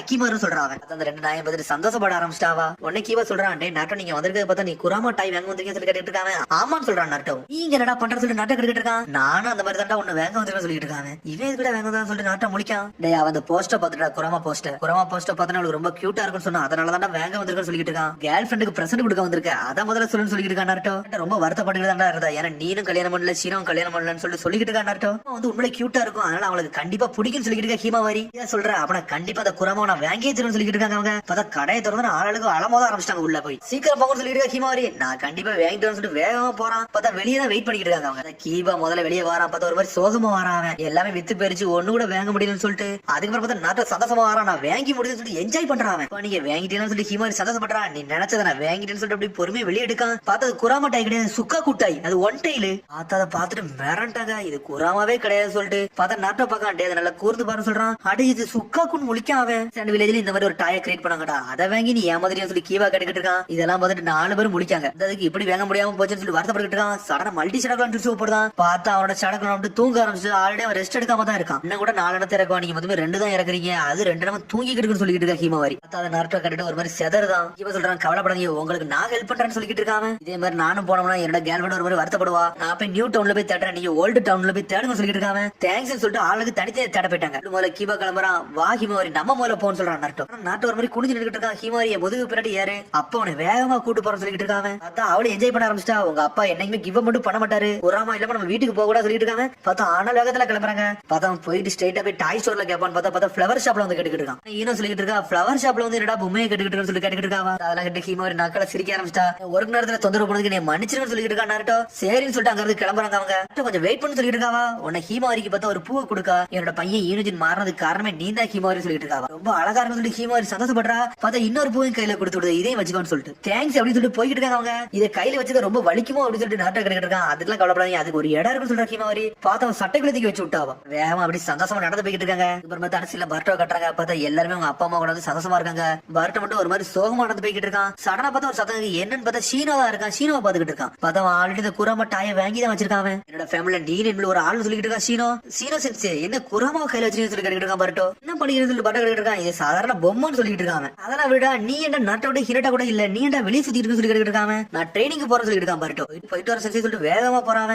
அக்கிமாரு சொல்றான். அந்த ரெண்டு நாயும் பார்த்துட்டு சந்தோஷப்பட ஆரம்பிச்சிட்டாவா. உன்னை கீபா சொல்றான், டே நாட்டோ நீங்க வந்திருக்க பார்த்தா நீ குராமா டாய் வாங்க வந்திருக்கீங்க சொல்லி கேட்டுட்டு இருக்காங்க. ஆமான்னு சொல்றான். நாட்டோ நீங்க என்னடா பண்ற சொல்லிட்டு நாட்டை கேட்டுட்டு இருக்கான். நானும் அந்த மாதிரி தாண்டா உன்னை வேங்க வந்துருக்கேன் சொல்லிட்டு இருக்காங்க. இவன் இது கூட வேங்க தான் சொல்லிட்டு நாட்டை முழிக்கான். டே அவன் அந்த போஸ்டர் பார்த்துட்டா குராமா போஸ்டர் பார்த்தா அவளுக்கு ரொம்ப கியூட்டா இருக்குன்னு சொன்னா, அதனால தான் வேங்க வந்திருக்கேன்னு சொல்லிட்டு இருக்கான். கேர்ள் ஃப்ரெண்டுக்கு பிரசன்ட் கொடுக்க வந்திருக்க, அதான் முதல்ல சொல்லுன்னு சொல்லிட்டு இருக்கான். நாட்டோ ரொம்ப வருத்தப்பட்டு தான் இருந்தா, ஏன்னா நீனும் கல்யாணம் பண்ணல சீனும் கல்யாணம் பண்ணலன்னு சொல்லிட்டு இருக்கான். நாட்டோ வந்து உண்மையில கியூட்டா இருக்கும், அதனால அவளுக்கு கண்டிப்பா பிடிக்கும்னு சொல்லிட்டு இருக்க. ஹீமாவாரி சொல்ற அப்ப கண்டிப்பா அந்த குராமா நான் வாங்கியே தருவேன் சொல்லிட்டு இருக்காங்க. அவங்க பார்த்தா கடையை திறந்து ஆளுக்கு அலமோத ஆரம்பிச்சிட்டாங்க. உள்ள போய் சீக்கிரம் போங்கன்னு சொல்லிட்டு இருக்க. ஹீமாவாரி நான் கண்டிப்பா வாங்கிட்டு சொல்லிட்டு வேகமா போறான். பார்த்தா வெளியே தான் வெயிட் பண்ணிட்டு இருக்காங்க. அவங்க கீபா முதல்ல வெளியே வரான். பார்த்தா ஒரு மாதிரி சோகமா வரான். எல்லாமே வித்து பெருச்சு ஒண்ணு கூட வாங்க முடியலன்னு சொல்லிட்டு அதுக்கப்புறம் பார்த்தா நாட்டை சந்தோஷமா வரான். நான் வாங்கி முடியும்னு சொல்லிட்டு என்ஜாய் பண்றான். நீங்க வாங்கிட்டேன்னு சொல்லி ஹீமாரி சந்தோஷப்படுறான். நீ நினைச்சதை நான் வாங்கிட்டேன்னு சொல்லிட்டு அப்படி பொறுமையை வெளியே எடுக்கான். பார்த்தா குராமா டாய் கிடையாது, சுக்கா குட்டாய், அது ஒன் டைலு. பார்த்தா அதை பார்த்துட்டு மிரண்டாங்க, இது குராமாவே கிடையாது சொல்லிட்டு பார்த்தா நாட்டை பார்க்கான். டே நல்லா கூர்ந்து பாருன்னு சொல்றான். அடே இது சுக்காக்குன்னு முழிக்கான். அவன் சண்ட் வில்லேஜ்ல இந்த மாதிரி ஒரு டாயை கிரியேட் பண்ணாங்கடா, அதை வாங்கி நீ ஏமாதிரியா சொல்லி கீவா கேட்டுக்கிட்டு இருக்கான். இதெல்லாம் பார்த்துட்டு 4 பேரும் முழிக்காங்க. அதுக்கு இப்படி வாங்க முடியாம போச்சுன்னு சொல்லி வருத்தப்பட்டு இருக்கான். சடனா மல்டி சடக்கலாம் போடுதான். பார்த்தா அவனோட சடக்கு தூங்க ஆரம்பிச்சு ஆல்ரெடி அவன் ரெஸ்ட் எடுக்காம தான் இருக்கான். இன்னும் கூட 4 இடத்த இறக்குவா, நீங்க மொத்தமே 2 தான் இறக்குறீங்க, அது 2 நம்ம தூங்கிட்டு இருக்குன்னு சொல்லிட்டு இருக்கா. ஹீமாவாரி பார்த்தா அதை நாட்டை கட்டிட்டு ஒரு மாதிரி செதறுதான். இவ சொல்றான், கவலைப்படாதீங்க உங்களுக்கு நான் ஹெல்ப் பண்றேன்னு சொல்லிட்டு இருக்காங்க. இதே மாதிரி நானும் போனோம்னா என்னோட கேர்ள்ஃபிரெண்ட் ஒரு மாதிரி வருத்தப்படுவா, நான் போய் நியூ டவுன்ல போய் தேடுறேன், நீங்க ஓல்டு டவுன்ல போய் தேடுங்க சொல்லிட்டு இருக்காங்க. தேங்க்ஸ் சொல்லிட்டு ஆளுக்கு தனித்தே தேட போயிட்டாங்க. முதல்ல கீபா கிளம்புறான். வா ஹீமாவாரி நம்ம முதல்ல போன்னு சொல்றான். நாட்டோ ஒரு மாதிரி குனிஞ்சு நின்றுட்டு இருக்கான். ஹீமாரிய முதுகு பின்னாடி ஏறு, அப்ப அவனை வேகமா கூட்டு போறேன்னு சொல்லிட்டு இருக்காங்க. பார்த்தா அவளை என்ஜாய் பண்ண ஆரம்பிச்சிட்டா. உங்க அப்பா என்னைக்குமே கிவ் மட்டும் பண்ண மாட்டாரு, ஒரு ஆமா இல்ல நம்ம வீட்டுக்கு போக கூட சொல்லிட்டு இருக்காங்க. பார்த்தா ஆனா வேகத்துல கிளம்புறாங்க. பார்த்தா போயிட்டு ஸ்ட்ரைட்டா போய் டாய் ஸ்டோர்ல கேட்பான்னு பார்த்தா ஃபிளவர் ஷாப்ல வந்து கேட்டுக்கிட்டு இருக்கான். ஈனோ சொல்லிட்டு இருக்கா ஃபிளவர் ஷாப்ல வந்து என்னடா பொம்மையை கேட்டுக்கிட்டு சொல்லி கேட்டுக்கிட்டு இருக்காவா. அதெல்லாம் கேட்டு ஹீமாரி நக்கல சிரிக்க ஆரம்பிச்சிட்டா. ஒரு நேரத்துல தொந்தரவு பண்ணதுக்கு நீ மன்னிச்சிருன்னு சொல்லிட்டு இருக்கா நாருட்டோ. சரின்னு சொல்லிட்டு அங்க இருந்து கிளம்புறாங்க அவங்க. கொஞ்சம் வெயிட் பண்ணி சொல்லிட்டு இருக்காவா. உன்னை ஹீமாரிக்கு பார்த்தா ஒரு பூவை கொடுக்கா, என்னோட பையன் ஈனோஜின் மாறினதுக்கு காரணமே நீ தான் ஹீமாரி சொல்லிட்டு இருக்காவா. ரொம்ப அழகா இருக்கு சொல்லி ஹீமாரி சந்தோஷப்படுறா. பார்த்தா இன்னொரு பூவையும் கையில கொடுத்து விடுது, இதையும் வச்சுக்கோன்னு சொல்லிட்டு தேங்க்ஸ் அப்படின்னு சொல்லிட்டு போய்கிட்டு இருக்காங்க அவங்க. இதை கையில வச்சது ரொம்ப வலிக்குமோ அப்படின்னு சொல்லிட்டு நாட்டை கேட்டுக்கிட்டு இருக்கான். அதுக்கெல்லாம் கவலைப்படாதீங்க, அதுக்கு ஒரு இடம் இருக்குன்னு சொல்ற ஹீமாரி. பார்த்தா சட்டை குளத்துக்கு வச்சு விட்டாவா. வேகமா அப்படி சந்தோஷமா நடந்து போய்கிட்டு இருக்காங்க. அப்புறம் தரிசில பர்ட்டோ கட்டுறாங்க. பார்த்தா எல்லாருமே அவங்க அப்பா அம்மா கூட வந்து சந்தோஷமா இருக்காங்க. பர்ட்டோ மட்டும் ஒரு மாதிரி சோகமா நடந்து போய்கிட்டு இருக்கான். சடனா பார்த்தா ஒரு சத்தம் என்னன்னு பார்த்தா ஷீனோவா இருக்கான். ஷீனோவா பாத்துக்கிட்டு இருக்கான். பார்த்தா ஆல்ரெடி இந்த குராமா டாயை வாங்கி தான் வச்சிருக்கான். என்னோட ஃபேமிலில டீன் என்பது ஒரு ஆள் சொல்லிட்டு இருக்கான். சீனோ சென்ஸ் என்ன குராமாவை கையில வச்சு சொல்லி கேட்டுக்கிட்டு இருக்கான். பர்ட்டோ என்ன பண்ணிக்கிறது சொல்லி பர்ட்டோ கேட்டு இருக்கான். இது சாதாரண பொம்மைன்னு சொல்லிட்டு இருக்காங்க. அதெல்லாம் விடா நீ என்ன நட்டை விட ஹிரட்டா கூட இல்ல, நீ என்ன வெளியே சுத்திட்டு இருக்கு சொல்லி கேட்டு இருக்காங்க. நான் ட்ரைனிங் போறேன்னு சொல்லிட்டு இருக்கான். பர்ட்டோ போயிட்டு வர சென்ஸ் சொல்லிட்டு வேகமா போறான்.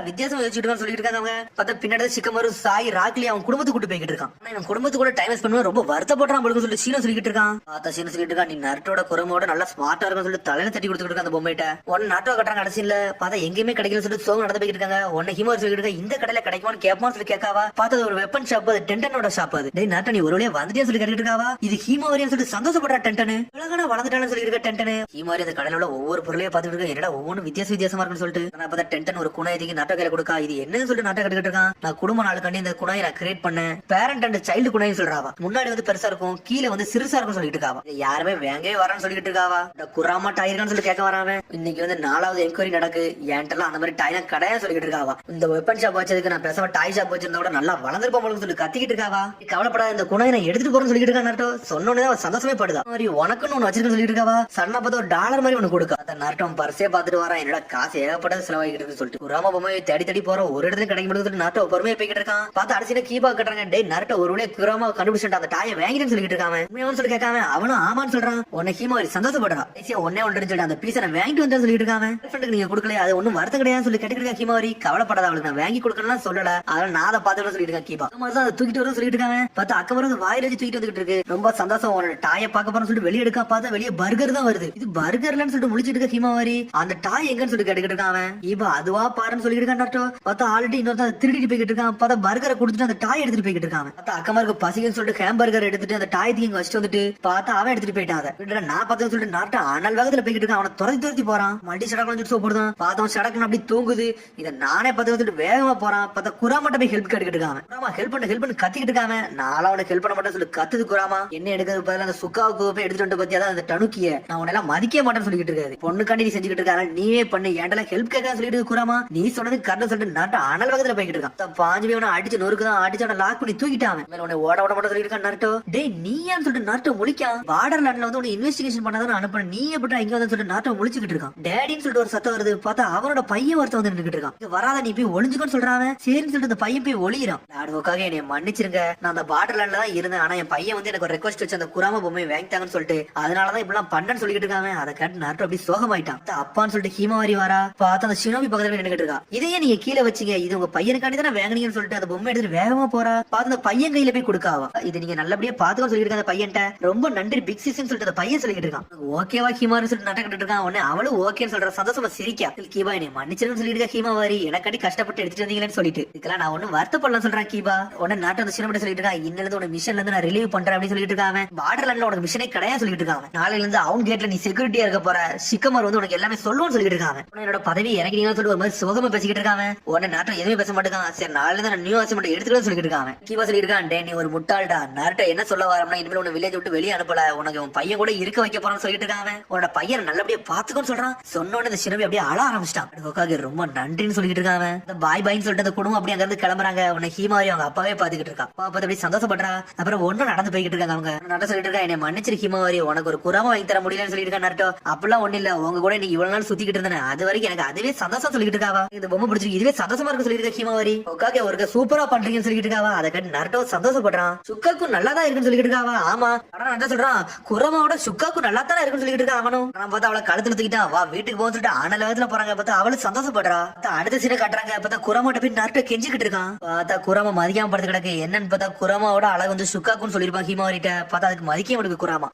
வித்தியாசம் வச்சுட்டு சொல்லிட்டு இருக்காங்க அவங்க. பார்த்தா பின்னாடி சிக்கமரு சாய் ராக்லி அவன் குடும்பத்துக்கு கூட்டு போய்கிட்டு இருக்கான். இவன் குடும்பத்துக்கு கூட டைம் ஸ்பெண்ட் பண்ண ரொம்ப வருத்தப்படுறான் சொல்லி சீனோ சொல்லிட்டு இருக்கான். பார்த்தா சீனோ சொல்லிட்டு இருக்கான், நீ நட்டோட குரமோட நல்லா ஸ்மார்ட்டா இருக்கும் சொல்லி தலையில தட்டி கொடுத்துட்டு இருக்க அந்த பொம்மைட்ட. ஒன்னு நாட்டோ கட்டுறாங்க கடைசியில. பார்த்தா எங்கேயுமே கிடைக்கல சொல்லிட்டு சோகம் நடந்து போய்கிட்டு இருக்காங்க. ஒன்னு ஹிமோரி சொல்லிட்டு இருக்க இந்த கடையில கிடைக்குமான்னு கேட்பான்னு சொல்லி கேட்காவா. பார்த்தா ஒரு வெப்பன் ஷாப், அது டென்டனோட ஷாப். அது டேய் நாட்டோ நீ ஒரு வழியா வந்துட்டே சொல்லி கேட்டுட்டு இருக்காவா. இது ஹிமோரியா சொல்லி சந்தோஷப்படுறா டென்டனு. உலகனா வளர்ந்துட்டான்னு சொல்லி இருக்க டென்டனு. ஹிமோரி அந்த கடையில உள்ள ஒவ்வொரு பொருளையும் பார்த்துட்டு இருக்க. என்னடா ஒவ்வொன்னு வித்தியாசமா இருக்குன்னு சொல்லிட்டு பார்த்தா டென்டன் ஒரு குணை எதுக்கு நாட்டோ கையில கொடுக்கா. இது என்னன்னு சொல்லிட்டு நாட்டோ கட்டுக்கிட்டு இருக்கான். நான் குடும்ப நாளுக்காண்டி இந்த குணையை நான் கிரியேட் பண்ணேன். பேரண்ட் அண்ட் சைல்டு குணைன்னு சொல்றாவா. முன்னாடி வந்து பெருசா இருக்கும், கீழே வந்து சிறுசா இருக்கும் சொல்லிட்டு இருக்காவா. யாருமே வேங்கவே வரான்னு சொல்லிட்டு இருக்காவா. குராமா டாயிருக்கான்னு சொல்லி கேட்க வராம. இன்னைக்கு வந்து 4வது என்கொயரி நடக்கு. என்கிட்ட அந்த மாதிரி டாய் கடையா சொல்லிட்டு இருக்காவா. இந்த வெப்பன் ஷாப் வச்சதுக்கு நான் பேசாம டாய் ஷாப் வச்சிருந்தா கூட நல்லா வளர்ந்துருப்போம் சொல்லி கத்திக்கிட்டு இருக்காவா. கவலைப்படாத இந்த குணையை நான் எடுத்துட்டு போறேன்னு சொல்லிட்டு இருக்கான் நாட்டோ. சொன்னோன்னு அவன் சந்தோஷமே படுதா. மாதிரி உனக்குன்னு ஒண்ணு வச்சிருக்கேன்னு சொல்லிட்டு இருக்காவா. சன்னா பார்த்தா ஒரு டாலர் மாதிரி ஒண்ணு கொடுக்கா. அந்த நாட்டோ பர்சே பார்த்துட்டு வரான். என்னோட காசு ஏகப்பட்டது செலவாகிட்டு இருக்குன்னு சொல்லிட்டு குராமா பொம்மை தேடி போற ஒரு இடத்துல கிடைக்க முடியாது. நாட்டோ பொறுமையா போய்கிட்டு இருக்கான். பார்த்தா அடிச்சு கீபா கட்டுறாங்க. டே நாட்டோ ஒரு வழியா குராமா கண்டுபிடிச்சிட்டு அந்த டாயை வாங்கிட்டு சொல்லிட்டு இருக்காங்க. உண்மையானு சொல்லி கேட்காம அவனும் ஆமான்னு சொல்றான். உன்னை ஹீமாரி சந்தோஷப்படுறான். ஒன்னே ஒன்று சொல்லிட்டு அந்த பீஸை நான் வாங்கிட்டு வந்து சொல்லிட்டு இருக்காங்க. நீங்க கொடுக்கல அது ஒன்னும் வருத்தம் கிடையாது சொல்லி கேட்டுக்கிட்டு ஹீமாரி. கவலைப்படாத, அவளுக்கு நான் வாங்கி கொடுக்கணும் சொல்லல, அதனால நான் அதை பார்த்து சொல்லிட்டு இருக்கேன். கீபா அதை தூக்கிட்டு வர சொல்லிட்டு இருக்காங்க. பார்த்தா அக்க வர வாயில வச்சு தூக்கிட்டு வந்துட்டு இருக்கு. ரொம்ப சந்தோஷம். உன்னோட டாயை பார்க்க போறேன்னு சொல்லிட்டு வெளியே எடுக்க பார்த்தா வெளியே பர்கர் தான் வருது. இது பர்கர்லன்னு சொல்லிட்டு முடிச்சிட்டு இருக்க ஹீமாரி. அந்த டாய் எங்கன்னு சொல்லிட்டு கேட்டுக்கிட்டு இருக்கான். இப்ப அதுவா பாருன்னு சொல்லிட்டு இருக்கான். பார்த்தா ஆல்ரெடி இன்னொரு திருடிட்டு போய்கிட்டு இருக்கான். பார்த்தா பர்கரை கொடுத்துட்டு அந்த டாய் எடுத்துட்டு போய்கிட்டு இருக்கான். பார்த்தா அக்கமாருக்கு பசிக்குன்னு சொல்லிட்டு ஹேம்பர்கர் எடுத்துட்டு அந்த டாய் தீங்க வச்சுட்டு வந்துட்டு பார்த்தா அவன் எடுத்துட்டு போயிட்டான். நான் பார்த்தா சொல்லிட்டு நாட்டை அனல் வேகத்துல போய்கிட்டு இருக்கான். அவனை துரத்தி போறான். மல்டி சடக்கு சோப்படுதான். பார்த்தவன் சடக்குன்னு அப்படி தூங்குது. இதை நானே பார்த்து வந்துட்டு வேகமா போறான். பார்த்தா குராமாட்ட போய் ஹெல்ப் கேட்டுக்கிட்டு இருக்கான். குராமா ஹெல்ப் பண்ணு கத்திக்கிட்டு இருக்காங்க. நான் அவனுக்கு ஹெல்ப் பண்ண மாட்டேன்னு சொல்லி கத்துது குராமா. என்ன எடுக்கிறது பதில் அந்த சுக்காவுக்கு போய் எடுத்துட்டு வந்து பத்தியா அந்த டனுக்கிய நான் உன்னெல்லாம் மதிக்க மாட்டேன்னு சொல்லிட்டு இருக்காரு. பொண்ணுக்காண்டி நீ செஞ்சுக்கிட்டு இருக்காங்க, நீயே பண்ணு ஏன்டெல்லாம் ஹெல்ப் கேட்க சொல்லிட்டு குராமா. நீ சொன்னது கரெக்டா சொல்லிட்டு நாட்டை அனல் வேகத்துல போய்கிட்டு இருக்கான். பாஞ்சு போய் அவனை அடிச்சு நொறுக்குதான் அடிச்சு அவனை லாக் பண்ணி தூக்கிட்டான். உன்னை ஓட மாட்டேன் சொல்லிட்டு இருக்கான் நாட்டோ. டே நீ ஏன்னு சொல்லிட்டு நாட்டோ முழிக்கான். பார்டர் லேண்ட்ல வந்து உன்னை இன்வெஸ்டிகேஷன் பண்ணாதான் அனுப்புறேன், நீ எப்படி இங்க வந்து சொல்லிட்டு நாட்டோ முழிச்சுக்கிட்டு இருக்கான். டேடின்னு சொல்லிட்டு ஒரு சத்தம் வருது. பார்த்தா அவனோட பையன் ஒருத்தன் வந்து நின்றுட்டு இருக்கான். இங்க வராத நீ போய் ஒளிஞ்சுக்கன்னு சொல்றான். சரின்னு சொல்லிட்டு அந்த பையன் போய் ஒளியிறான். நாடுக்காக என்னை மன்னிச்சிருங்க, நான் அந்த பார்டர் லேண்ட்ல தான் இருந்தேன், ஆனா என் பையன் வந்து எனக்கு ஒரு ரெக்வஸ்ட் வச்சு அந்த குராமா பொம்மை வாங்கிட்டாங்கன்னு சொல்லிட்டு அதனாலதான் இப்பெல்லாம் பண்ணன்னு சொல்லிட்டு இருக்காங்க. அதை கேட்டு நாட்டோ அப்படி சோகமாயிட்டான். அப்பான்னு சொல்லிட்டு ஹீமாவாரி வரா. பார்த்தா அந்த ஷினோபி பக்கத்துல நின்னுட்டு இருக்கா. இதையே நீங்க கீழே வச்சீங்க, இது உங்க பையனுக்காண்டி தானே வாங்கினீங்கன்னு சொல்லிட்டு அந்த பொம்மை எடுத்துட்டு வேகமா போறா. பார்த்து அந்த பையன் கையில போய் கொடுக்காவா. இது நீங்க நல்லபடியா பாத்துக்கன்னு சொல்லிட்டு இருக்க அந்த பையன்ட்ட. ரொம்ப நன்றி பிக் சிஸ்ன்னு சொல்லிட்டு அந்த பையன் சொல்லிட்டு இருக்கான். ஓகேவா ஹீமாவாரி சொல்லிட்டு நடக்கிட்டு இருக்கான். உடனே அவளும் ஓகேன்னு சொல்ற சந்தோஷமா சிரிக்கா. கீபா என்னை மன்னிச்சிருன்னு சொல்லிட்டு இருக்கா ஹீமாவாரி. எனக்காண்டி கஷ்டப்பட்டு எடுத்துட்டு வந்தீங்கன்னு சொல்லிட்டு. இதுக்கெல்லாம் நான் ஒன்னும் வருத்தப்படலாம் சொல்றேன் கீபா. உடனே நாட்டு அந்த சின்ன சொல்லிட்டு இருக்கா. இன்னில இருந்து உனக்கு மிஷன்ல இருந்து நான் ரிலீவ் பண்றேன் அப்படின்னு சொல்லிட்டு இருக்காங்க. பார்டர் லேண்ட்ல உனக்கு மிஷனே கிடையாது சொல்லிட்டு இருக்காங்க. நாளையில இருந்து அவன் கேட்ல நீ செக்யூரிட்டியா இருக்க போற. சிக்கமர் வந்து உனக்கு எல்லாமே சொல்லுவோம்னு சொல்லிட்டு இருக்காங்க. என்னோட பதவி இறங்கினீங்கன்னு சொல்லிட்டு ஒரு மாதிரி சுகமா பேசிக்கிட்டு இருக்காங்க. உடனே நாட்டம் எதுவுமே பேச மாட்டேங்கான். சரி நாளைல இருந்து நான் நியூ அசைன்மெண்ட் எடுத்துட்டு சொல்லிட்டு இருக்காங்க. கீபா சொல்லிட்டு இருக்கான். டே நீ ஒரு முட்டாள்டா, நாட்ட என்ன சொல்ல வரம்னா இனிமேல் உன்னை வில்லேஜ் விட்டு வெளியே அனுப்பல, உனக்கு உன் பையன் கூட இருக்க வைக்க போறான்னு சொல்லிட்டு இருக்காங்க. உன்னோட பையன் நல்லபடியா பாத்துக்கோன்னு சொல்றான். சொன்னோட இந்த சினபி அப்படியே அழ ஆரம்பிச்சிட்டான். ரொம்ப நன்றின்னு சொல்லிட்டு இருக்காங்க. பாய் பாய்ன்னு சொல்லிட்டு அந்த குடும்பம் அப்படியே அங்க இருந்து கிளம்புறாங்க. உன்னை ஹீமாரி அவங்க அப்பாவே பாத்துக்கிட்டு இருக்கா. அப்பா பார்த்து அப்படியே சந்தோஷப்படுறா. அப்புறம் ஒன்னும் நடந்து போய்கிட்டு இருக்காங்க. அவங்க நட சொல்லிட்டு இருக்கா. என்னை மன்னிச்சிரு ஹீமாரி, உனக்கு ஒரு குராமா வாங்கி தர முடியலன்னு சொல்லிட்டு இருக்கா. நாட்டோ அப்படிலாம் ஒண்ணு இல்ல, உங்க கூட நீ இவ்வளவு நாள் சுத்திக்கிட்டு இருந்தேன், அது வரைக்கும் எனக்கு அதுவே சந்தோஷம் சொல்லிட்டு இருக்காவா. இந்த பொம்மை பிடிச்சிருக்கு, இதுவே சந்தோஷமா இருக்கு சொல்லிட்டு இருக்கா ஹீமாரி. உட்காக ஒரு சூப்பரா பண்றீங்கன்னு சொல்லிட்டு இருக்காவா. அதை கட்டி நரட்டோ சந்தோஷப்படுறான். சுக்காக்கும் நல்லா தான் இருக்குன்னு சொல்லிட்டு இருக்காவா. ஆமா ஆனா நான் சொல்றான் குரமாவோட சுக்காக்கும் நல்லா தானே இருக்குன்னு சொல்லிட்டு இருக்கா. அவனும் நான் பார்த்தா அவளை கழுத்துல தூக்கிட்டான். வா வீட்டுக்கு போக சொல்லிட்டு ஆனல வேகத்துல போறாங்க. பார்த்தா அவளும் சந்தோஷப்படுறா. அடுத்த சீனை காட்டுறாங்க. பார்த்தா குரமாட்ட போய் நரட்டோ கெஞ்சிக்கிட்டு இருக்கான். பார்த்தா குரமா மதிக்காம படுத்து கிடக்கு. என்னன்னு பார்த்தா குரமாவோட அழகு வந்து சுக்காக்குன்னு சொல்லிருப்பான் ஹீமாரிட்ட. பார்த்தா அதுக்கு மதிக்க அவனுக்கு குராமா.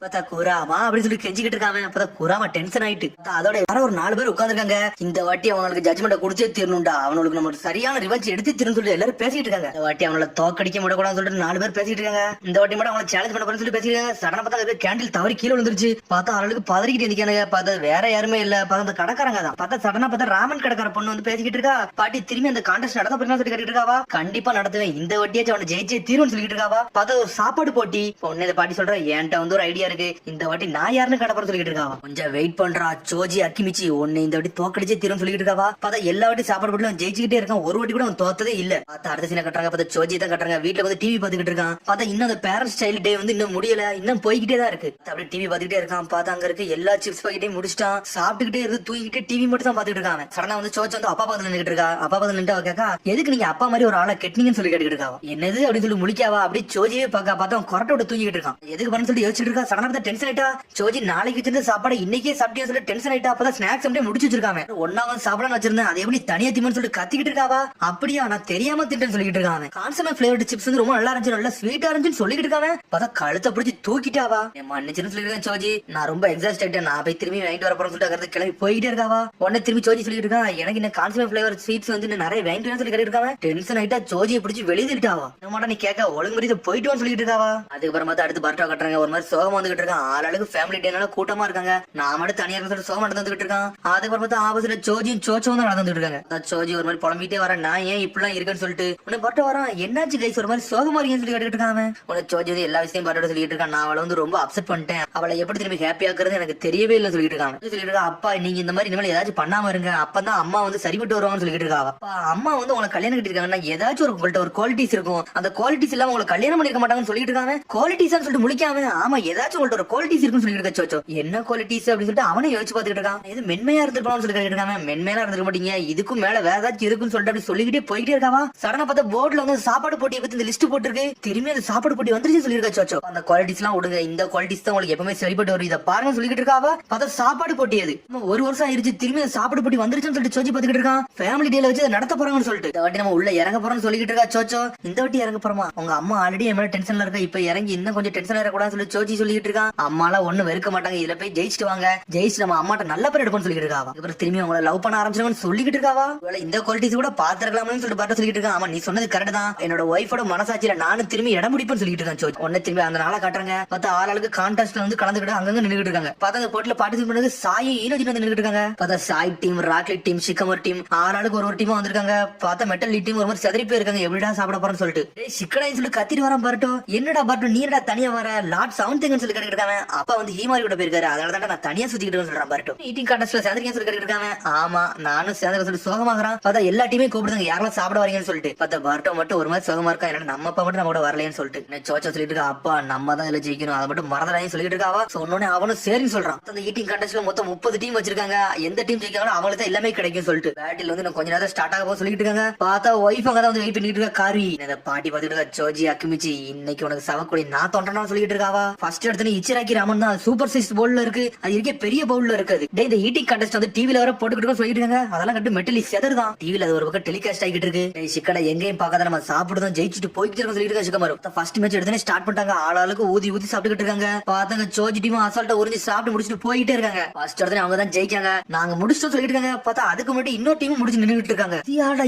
பார்த்தா குராமா அப்படின்னு சொல்லி கெஞ்சிக்கிட்டு இருக்காங்க. பார்த்தா குராமா டென்ஷன் ஆயிட்டு. அதோட யாரோ ஒரு 4 பேர் உட்காந்துருக்காங்க. இந்த வாட்டி அவங்களுக்கு ஜட்மெண்ட் குடிச்சே தீரணும்டா, அவனுக்கு நம்ம சரியான ரிவெஞ்ச் எடுத்து தீரணும் சொல்லி எல்லாரும் பேசிட்டு இருக்காங்க. வாட்டி அவங்கள தோக்கடிக்க விடக்கூடாதுன்னு சொல்லிட்டு 4 பேர் பேசிட்டு இருக்காங்க. இந்த வாட்டி மட்டும் அவங்கள சேலஞ்ச் பண்ண போறேன்னு சொல்லி பேசிருக்காங்க. சடனா பார்த்தா கேண்டில் தவறி கீழே விழுந்துருச்சு. பார்த்தா ஆளுக்கு பதறிக்கிட்டு நிக்கானுங்க. பார்த்தா வேற யாருமே இல்ல, பார்த்தா அந்த கடைக்காரங்க தான். பார்த்தா சடனா பார்த்தா ராமன் கடைக்கார பொண்ணு வந்து பேசிக்கிட்டு இருக்கா. பாட்டி திரும்பி அந்த கான்டெஸ்ட் நடத்த போறீங்கன்னு சொல்லி கேட்டுட்டு இருக்காவா. கண்டிப்பா நடத்துவேன், இந்த வட்டியாச்சும் அவனை ஜெயிச்சே தீர்வுன்னு சொல்லிட்டு இருக்காவா. பார்த்தா ஒரு சாப்பாடு போட்டி. பொண்ணு இந்த பாட்டி சொல்ற என்கிட்ட வந்து ஒரு ஐடியா இருக்கு, இந்த வாட்டி நான் யாருன்னு கடை போற சொல்லிட்டு இருக்காவா. கொஞ்சம் வெயிட் பண்றா சோஜி அக்கிமிச்சி, ஒன்னு இந்த வாட்டி தோக்கடிச்சே தீர்வுன்னு சொல்லிட்டு இருக்காவா. பார்த்தா எல்லா வாட்டி சாப்பாடு போட்டு ஜெயிச்சுக்கிட்டே இருக்கான், ஒரு வாட்டி கூட அவன் தோத்ததே இல்ல. பார்த்தா அடுத்த சீனை கட்டுறாங்க. பார்த்தா சோஜி தான் கட்டுறாங்க, வீட்டுல வந்து டிவி பாத்துக்கிட்டு இருக்கான். பார்த்தா இன்னும் அந்த பேரண்ட்ஸ் சைல்டு டே வந்து இன்னும் முடியல, இன்னும் போய்கிட்டே தான் இருக்கு. அப்படியே டிவி பாத்துக்கிட்டே இருக்கான். பார்த்தா அங்க இருக்கு எல்லா சிப்ஸ் பாக்கெட்டையும் முடிச்சிட்டான், சாப்பிட்டுக்கிட்டே இருந்து தூங்கிட்டு டிவி மட்டும் தான் பாத்துக்கிட்டு இருக்கான். சடனா வந்து சோச்சு வந்து அப்பா பக்கத்துல நின்னுட்டு இருக்கா. அப்பா பக்கத்துல நின்று கேக்கா, எதுக்கு நீங்க அப்பா மாதிரி ஒரு ஆளை கெட்டினீங்கன்னு சொல்லி கேட்டுக்கிட்டு இருக்காவா. என்னது அப்படின்னு சொல்லி முடிக்காவா. அப்படி சோஜியே பார்த்தா கொரட்டோட தூங்கிட்டு இருக்கான். எதுக்கு பண்ணு சொல்லி யோசிச்சுட்டு இருக்கா. சடனா டென்ஷன் ஆயிட்டா. சோஜி நாளைக்கு வச்சிருந்த சாப்பாடு இன்னைக்கே சாப்பிட்டே சொல்லி டென்ஷன் ஆயிட்டா. அப்பதான் ஸ்நாக்ஸ் அப்படியே முடிச்சு வச்சிருக்காங்க. ஒன்னாவது சாப்பிட வச்சிருந்தேன், அது எப்படி தனியா திமன்னு சொல்லி கத்திக்கிட்டு இருக்காவா. அப்படியா, நான் தெரியாம திட்டேன்னு சொல்லிட்டு இருக்காங்க. கான்சமே பிளேவர்ட் சிப்ஸ் வந்து ரொம்ப நல்லா இருந்துச்சு, நல்லா ஸ்வீட்டா இருந்துச்சுன்னு சொல்லிட்டு இருக்காங்க. பார்த்தா கழுத்தை பிடிச்சி தூக்கிட்டாவா. மன்னிச்சுன்னு சொல்லிருக்கேன் சோஜி, நான் ரொம்ப எக்ஸாஸ்ட் ஆயிட்டேன், நான் போய் திரும்பி வாங்கிட்டு வர போறேன்னு சொல்லிட்டு கிளம்பி போயிட்டே இருக்காவா. உடனே திரும்பி சோஜி சொல்லிட்டு இருக்கான், எனக்கு இந்த கான்சமே பிளேவர் ஸ்வீட்ஸ் வந்து நிறைய வாங்கிட்டு சொல்லி கேட்டு இருக்காங்க. டென்ஷன் ஆயிட்டா சோஜியை பிடிச்சி வெளியிட்டாவா. நம்மடா நீ கேட்க ஒழுங்கு முறையை போயிட்டு சொல்லிட்டு இருக்காவா. அதுக்கப்புறம் பார்த்தா அடுத்து பர்த்டே கட்டுறாங்க. ஒரு மாதிரி சோகம் வந்துகிட்டு இருக்கான். ஆளுக்கு ஃபேமிலி டேனால கூட்டமா இருக்காங்க. நான் மட்டும் தனியா சொல்லிட்டு சோகம் நடந்துகிட்டு இருக்கான். அதுக்கப்புறம் பார்த்தா ஆபத்துல சோஜியும் சோச்சவும் தான் நடந்துட்டு இருக்காங்க. சோஜி ஒரு மாதிரி புலம்பிட்டே வர, நான் ஏன் இப்படிலாம் இருக்குன்னு சொல்லிட்டு உன்னை பர்த்டே வரான், என்னாச்சு கைஸ் ஒரு மாதிரி சோகமா இருக்கேன்னு சொல்லி கேட்டுட்டு இருக்காங்க. உன்னை சோஜி வந்து எல்லா விஷயம் பர்த்டே சொல்லிட்டு இருக்கான். நான் அவளை வந்து ரொம்ப அப்செட் பண்ணிட்டேன், அவளை எப்படி திரும்பி ஹாப்பி ஆக்குறது எனக்கு தெரியவே இல்லை சொல்லிட்டு இருக்காங்க. சொல்லிட்டு இருக்கா, அப்பா நீங்க இந்த மாதிரி இனிமேல் ஏதாச்சும் பண்ணாம இருங்க, அப்பதான் அம்மா வந்து சரிபட்டு வருவாங்கன்னு சொல்லிட்டு இருக்காங்க. அப்பா அம்மா வந்து உங்களை கல்யாணம் கட்டிருக்காங்கன்னா ஏதாச்சும் ஒரு குவாலிட்டிஸ் இருக்கும், அந்த குவாலிட்டிஸ் எல்லாம் உங்களை கல்யாணம் பண்ணிருக்க மாட்டாங்கன்னு சொல்லிட்டு இருக்காங்க. குவாலிட்டிஸ் சொல்லிட்டு முடிக்காம, ஆமா ஏதாச்சும் உங்கள்ட்ட ஒரு குவாலிட்டிஸ் இருக்குன்னு சொல்லிட்டு இருக்க. சோச்சோ என்ன குவாலிட்டிஸ் அப்படின்னு சொல்லிட்டு அவனே யோசிச்சு பாத்துட்டு இருக்கான். இது மென்மையா இருந்திருப்பான்னு சொல்லி கேட்டு இருக்காங்க. மென்மையா இருந்திருக்க மாட்டீங்க, இதுக்கும் மேல வேற ஏதாச்சும் இருக்குன்னு சொல்லிட்டு அப்படி சொல்லிக்கிட்டே போயிட்டே இருக்காவா. சடனா பார்த்தா போர்ட்ல வந்து சாப்பாடு போட்டியை பத்தி இந்த லிஸ்ட் போட்டுருக்கு. திரும்பி அந்த சாப்பாடு போட்டி வந்துருச்சு சொல்லிருக்கா. சோச்சோ அந்த குவாலிட்டிஸ் எல்லாம் விடுங்க, இந்த குவாலிட்டிஸ் தான் உங்களுக்கு எப்பவுமே சரிப்பட்டு வரும், இதை பாருங்க சொல்லிட்டு இருக்காவா. பார்த்தா சாப்பாடு போட்டி அது ஒரு வருஷம் ஆயிருச்சு, திரும்பி அந்த சாப்பாடு போட்டி வந்துருச்சுன்னு சொல்லிட்டு சோச்சி பாத்துக்கிட்டு இருக்கான். ஃபேமிலி டேல வச்சு நடத்த போறாங்கன்னு சொல்லிட்டு இந்த வாட்டி நம்ம உள்ள இறங்க போறோம்னு சொல்லிட்டு இருக்கா. சோச்சோ இந்த வாட்டி இறங்க போறோமா, உங்க அம்மா ஆல்ரெடி என் மேல டென்ஷன்ல இருக்கா, இப்ப இறங்கி இன்னும் கொஞ்சம் டென்ஷன் ஆயிடக்கூடாதுன்னு சொல்லி சோச்சி சொல்லிட்டு இருக்கான். அம்மாலாம் ஒண்ணு வெறுக்க மாட்டாங்க, இதுல போய் ஜெயிச்சுட்டு வாங்க, ஜெயிச்சு நம்ம அம்மாட்ட நல்ல பேர் எடுப்போம்னு சொல்லிட்டு இருக்காவா. அப்புறம் திரும்பி அவங்கள லவ் பண்ண ஆரம்பிச்சிருக்கான்னு சொல்லிட்டு இருக்காவா. இந்த குவாலிட்டிஸ் கூட பாத்துருக்கலாம்னு சொல்லிட்டு பார்த்து சொல்லிட்டு இருக்கான். ஆமா நீ சொன்னது கரெக்ட் தான், என்னோட ஒய்ஃபோட மனசாட்சியில நானும் திரும்பி இடம் முடிப்பேன்னு சொல்லிட்டு இருக்கான். சோச்சி உடனே திரும்பி அந்த நாளை காட்டுறாங்க. பார்த்தா ஆளுக்கு கான்டெஸ்ட்ல வந்து கலந்துக்கிட்டு அங்கங்க நின்றுட்டு இருக்காங்க. பார்த்தா அந்த போட்டில பார்ட்டிசிபேட் பண்ணது சாய் ஈனோஜி வந்து நின்றுட்டு இருக்காங்க. பார்த்தா சாய் டீம், ராக்லிட் டீம், சிக்கமர் டீம் ஆளுக்கு ஒரு டீமா வந்திருக்காங்க. பார்த்தா மெட்டல் லீட் டீம் ஒரு மாதிரி செதறி போயிருக்காங்க. எப்படிடா சாப்பிட போறேன்னு சொல்லிட்டு சிக்கனை சொல்லி கத்திட்டு வரான். பரட்டோ என்னடா பரட்டோ நீ என்னடா தனியா வர, லாட் செவன்த் சொல்லி கேட்டு இருக்காங்க. அப்பா வந்து ஹீமாரி கூட போயிருக்காரு, அதனால தான் நான் தனியா சுத்திக்கிட்டு சொல்றான். பரட்டோ ஈட்டிங் கான்டெஸ்ட்ல சேர்ந்திருக்கேன்னு சொல்லி கேட்டு இருக்காங்க. ஆமா நானும் சேர்ந்து சொல்லி சோகமாகறான். பார்த்தா எல்லா டீமே கூப்பிடுறாங்க, யாரெல்லாம் சாப்பிட வரீங்கன்னு சொல்லிட்டு. பார்த்தா பரட்டோ மட்டும் ஒரு மாதிரி சோகமா இருக்கா, என்னடா நம்ம அப்பா மட்டும் நம்ம கூட வரலைன்னு சொல்லிட்டு சோச்சா சொல்லிட்டு இருக்கா. அப்பா நம்ம தான் இதுல ஜெயிக்கணும், அதை மட்டும் மறந்துடான்னு சொல்லிட்டு இருக்காவா. சொன்னோடனே அவனும் சரின்னு சொல்றான். அந்த ஈட்டிங் கான்டெஸ்ட்ல மொத்தம் 30 டீம் வச்சிருக்காங்க, எந்த டீம் ஜெயிக்காங்களோ அவங்களுக்கு தான் எல்லாமே கிடைக்கும் சொல்லிட்டு பேட்டில் வந்து கொஞ்ச நேரம் ஸ்டார்ட் ஆக போக சொல்லிட்டு இருக்காங்க. பார்த்தா ஒய்ஃப் அங்க தான் வந்து வெயிட் பண்ணிட்டு இருக்கா. காரி பாட்டி பாத்துட்டு இருக்கா. சோஜி அக்கிமிச்சி இன்னைக்கு உனக்கு சவக்குடி நான் தோன்றனா சொல்லிட்டு இருக்காவா. ஃபர்ஸ்ட் எடுத்து இச்சிராக்கி ராமன் தான் சூப்பர் சைஸ் பவுல்ல இருக்கு, அது இருக்கே பெரிய பவுல்ல இருக்குது. இந்த ஈட்டிங் கான்டெஸ்ட் வந்து டிவில வர போட்டுக்கிட்டு சொல்லிட்டு இருக்காங்க. அதெல்லாம் கட்டு மெட்டலி செதறுதான் டிவில அது ஒரு பக்கம் டெலிகாஸ்ட் ஆகிட்டு இருக்கு. சிக்கனை எங்கேயும் பார்க்காத நம்ம சாப்பிடுதான் ஜெயிச்சுட்டு போய்கிட்டு இருக்கோம் சொல்லிட்டு இருக்காங்க. சிக்கமாரு ஃபர்ஸ்ட் மேட்ச் எடுத்து ஸ்டார்ட் பண்ணிட்டாங்க. ஆளாளுக்கு ஊதி ஊதி சாப்பிட்டுக்கிட்டு இருக்காங்க. பார்த்தாங்க சோஜி டீம் அசால்ட்டா உறிஞ்சி சாப்பிட்டு முடிச்சுட்டு போயிட்டே இருக்காங்க. ஃபர்ஸ்ட் எடுத்து அவங்க தான் ஜெயிக்காங்க, நாங்க முடிச்சுட்டு சொல்லிட்டு இருக்காங்க. பார்த்தா அதுக்கு மட்டும் இன்னொரு டீம் முடிச்சு நின்றுட்டு இருக்காங்க.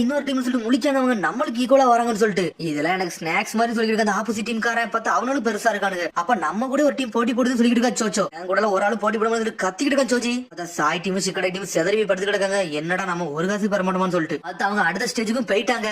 இன்னொரு டீம் சொல்லிட்டு முடிச்சாங்க, அவங்க நம்மளுக்கு ஈக்குவலா வராங்கன்னு சொல்லிட்டு. இதெல்லாம் எனக்கு ஸ்நாக்ஸ் மாதிரி சொல்லிட்டு இருக்காங்க. ஆப்போசிட் டீம் காரன் பார்த்தா அவனும் பெருசா இருக்கானுங்க. அப்ப நம்ம கூட ஒரு டீம் போட்டி போடுதுன்னு சொல்லிட்டு இருக்கா. சோச்சோ என் கூட ஒரு ஆள் போட்டி போடும்போது கத்திக்கிட்டு இருக்கான். சோச்சி சாய் டீம் சிக்கடை டீம் செதறி படுத்துக்கிட்டு இருக்காங்க. என்னடா நம்ம ஒரு காசு பெற மாட்டோமான்னு சொல்லிட்டு அது அவங்க அடுத்த ஸ்டேஜுக்கும் போயிட்டாங்க.